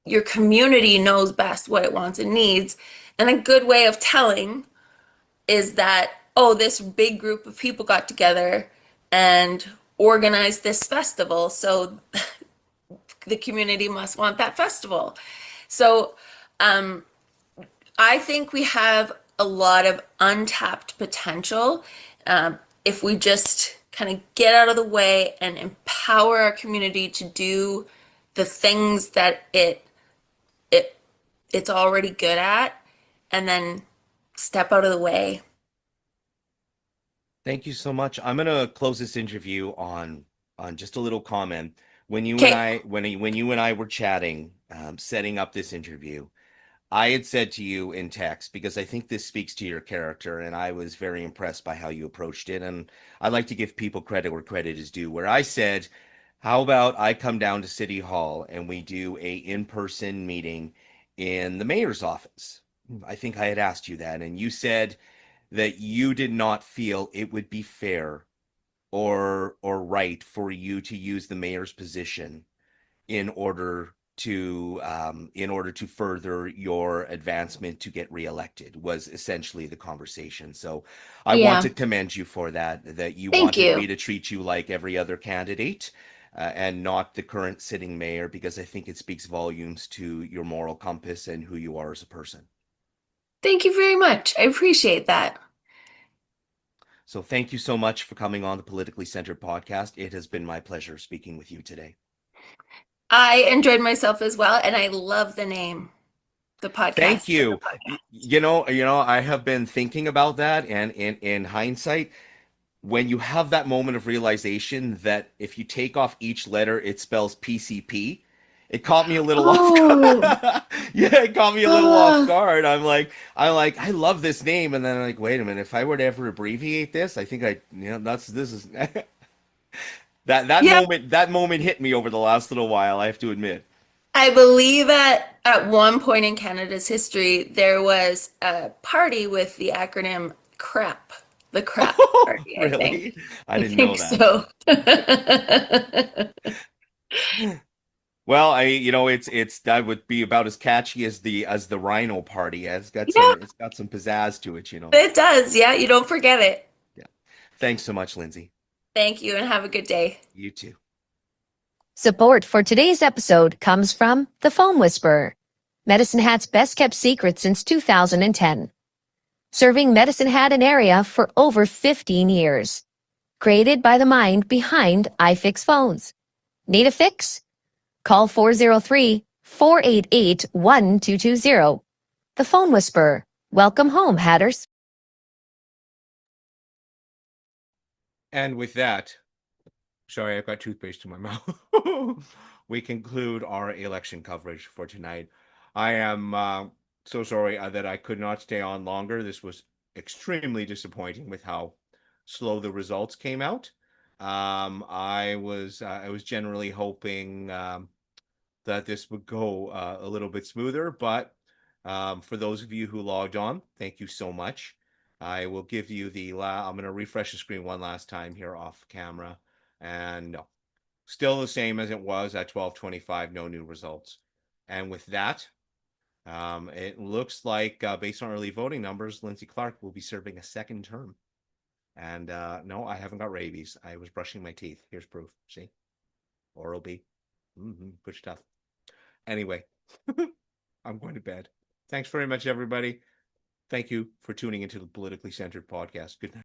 Your community knows best what it wants and needs, and a good way of telling is that, oh, this big group of people got together and organized this festival, so the community must want that festival. So I think we have a lot of untapped potential if we just kind of get out of the way and empower our community to do the things that it's already good at, and then step out of the way. Thank you so much. I'm gonna close this interview on just a little comment. When you Okay. when you and I were chatting, setting up this interview, I had said to you in text, because I think this speaks to your character, and I was very impressed by how you approached it. And I like to give people credit where credit is due. Where I said, how about I come down to City Hall and we do a in-person meeting in the mayor's office? I think I had asked you that, and you said that you did not feel it would be fair or right for you to use the mayor's position in order to further your advancement to get reelected, was essentially the conversation. So I want Yeah. to commend you for that you Thank wanted you. me to treat you like every other candidate, and not the current sitting mayor, because I think it speaks volumes to your moral compass and who you are as a person. Thank you very much. I appreciate that. So thank you so much for coming on the Politically Centered podcast. It has been my pleasure speaking with you today. I enjoyed myself as well, and I love the name, the podcast. Thank you. You know, I have been thinking about that, and in hindsight, when you have that moment of realization that if you take off each letter, it spells PCP, it caught me a little Oh. off. Yeah, it caught me a little off guard. I'm like, I love this name, and then I'm like, wait a minute, if I were to ever abbreviate this, I think this is that Yeah. moment hit me over the last little while, I have to admit. I believe at one point in Canada's history, there was a party with the acronym CRAP. The CRAP party, I think. Really? I didn't know that. So. Well, it's that would be about as catchy as the Rhino Party. It's got some pizzazz to it, It does, yeah. You don't forget it. Yeah. Thanks so much, Lindsay. Thank you, and have a good day. You too. Support for today's episode comes from The Phone Whisperer, Medicine Hat's best kept secret since 2010. Serving Medicine Hat and area for over 15 years. Created by the mind behind iFix phones. Need a fix? Call 403-488-1220. The Phone Whisperer. Welcome home, Hatters. And with that, sorry, I've got toothpaste in my mouth. We conclude our election coverage for tonight. I am so sorry that I could not stay on longer. This was extremely disappointing with how slow the results came out. I was generally hoping that this would go a little bit smoother, but for those of you who logged on, thank you so much. I will give you I'm going to refresh the screen one last time here off camera, and no, still the same as it was at 12:25, no new results. And with that, It looks like, based on early voting numbers, Lindsay Clark will be serving a second term. And no, I haven't got rabies. I was brushing my teeth. Here's proof. See? Oral-B. Good stuff. Anyway, I'm going to bed. Thanks very much, everybody. Thank you for tuning into the Politically Centered podcast. Good night.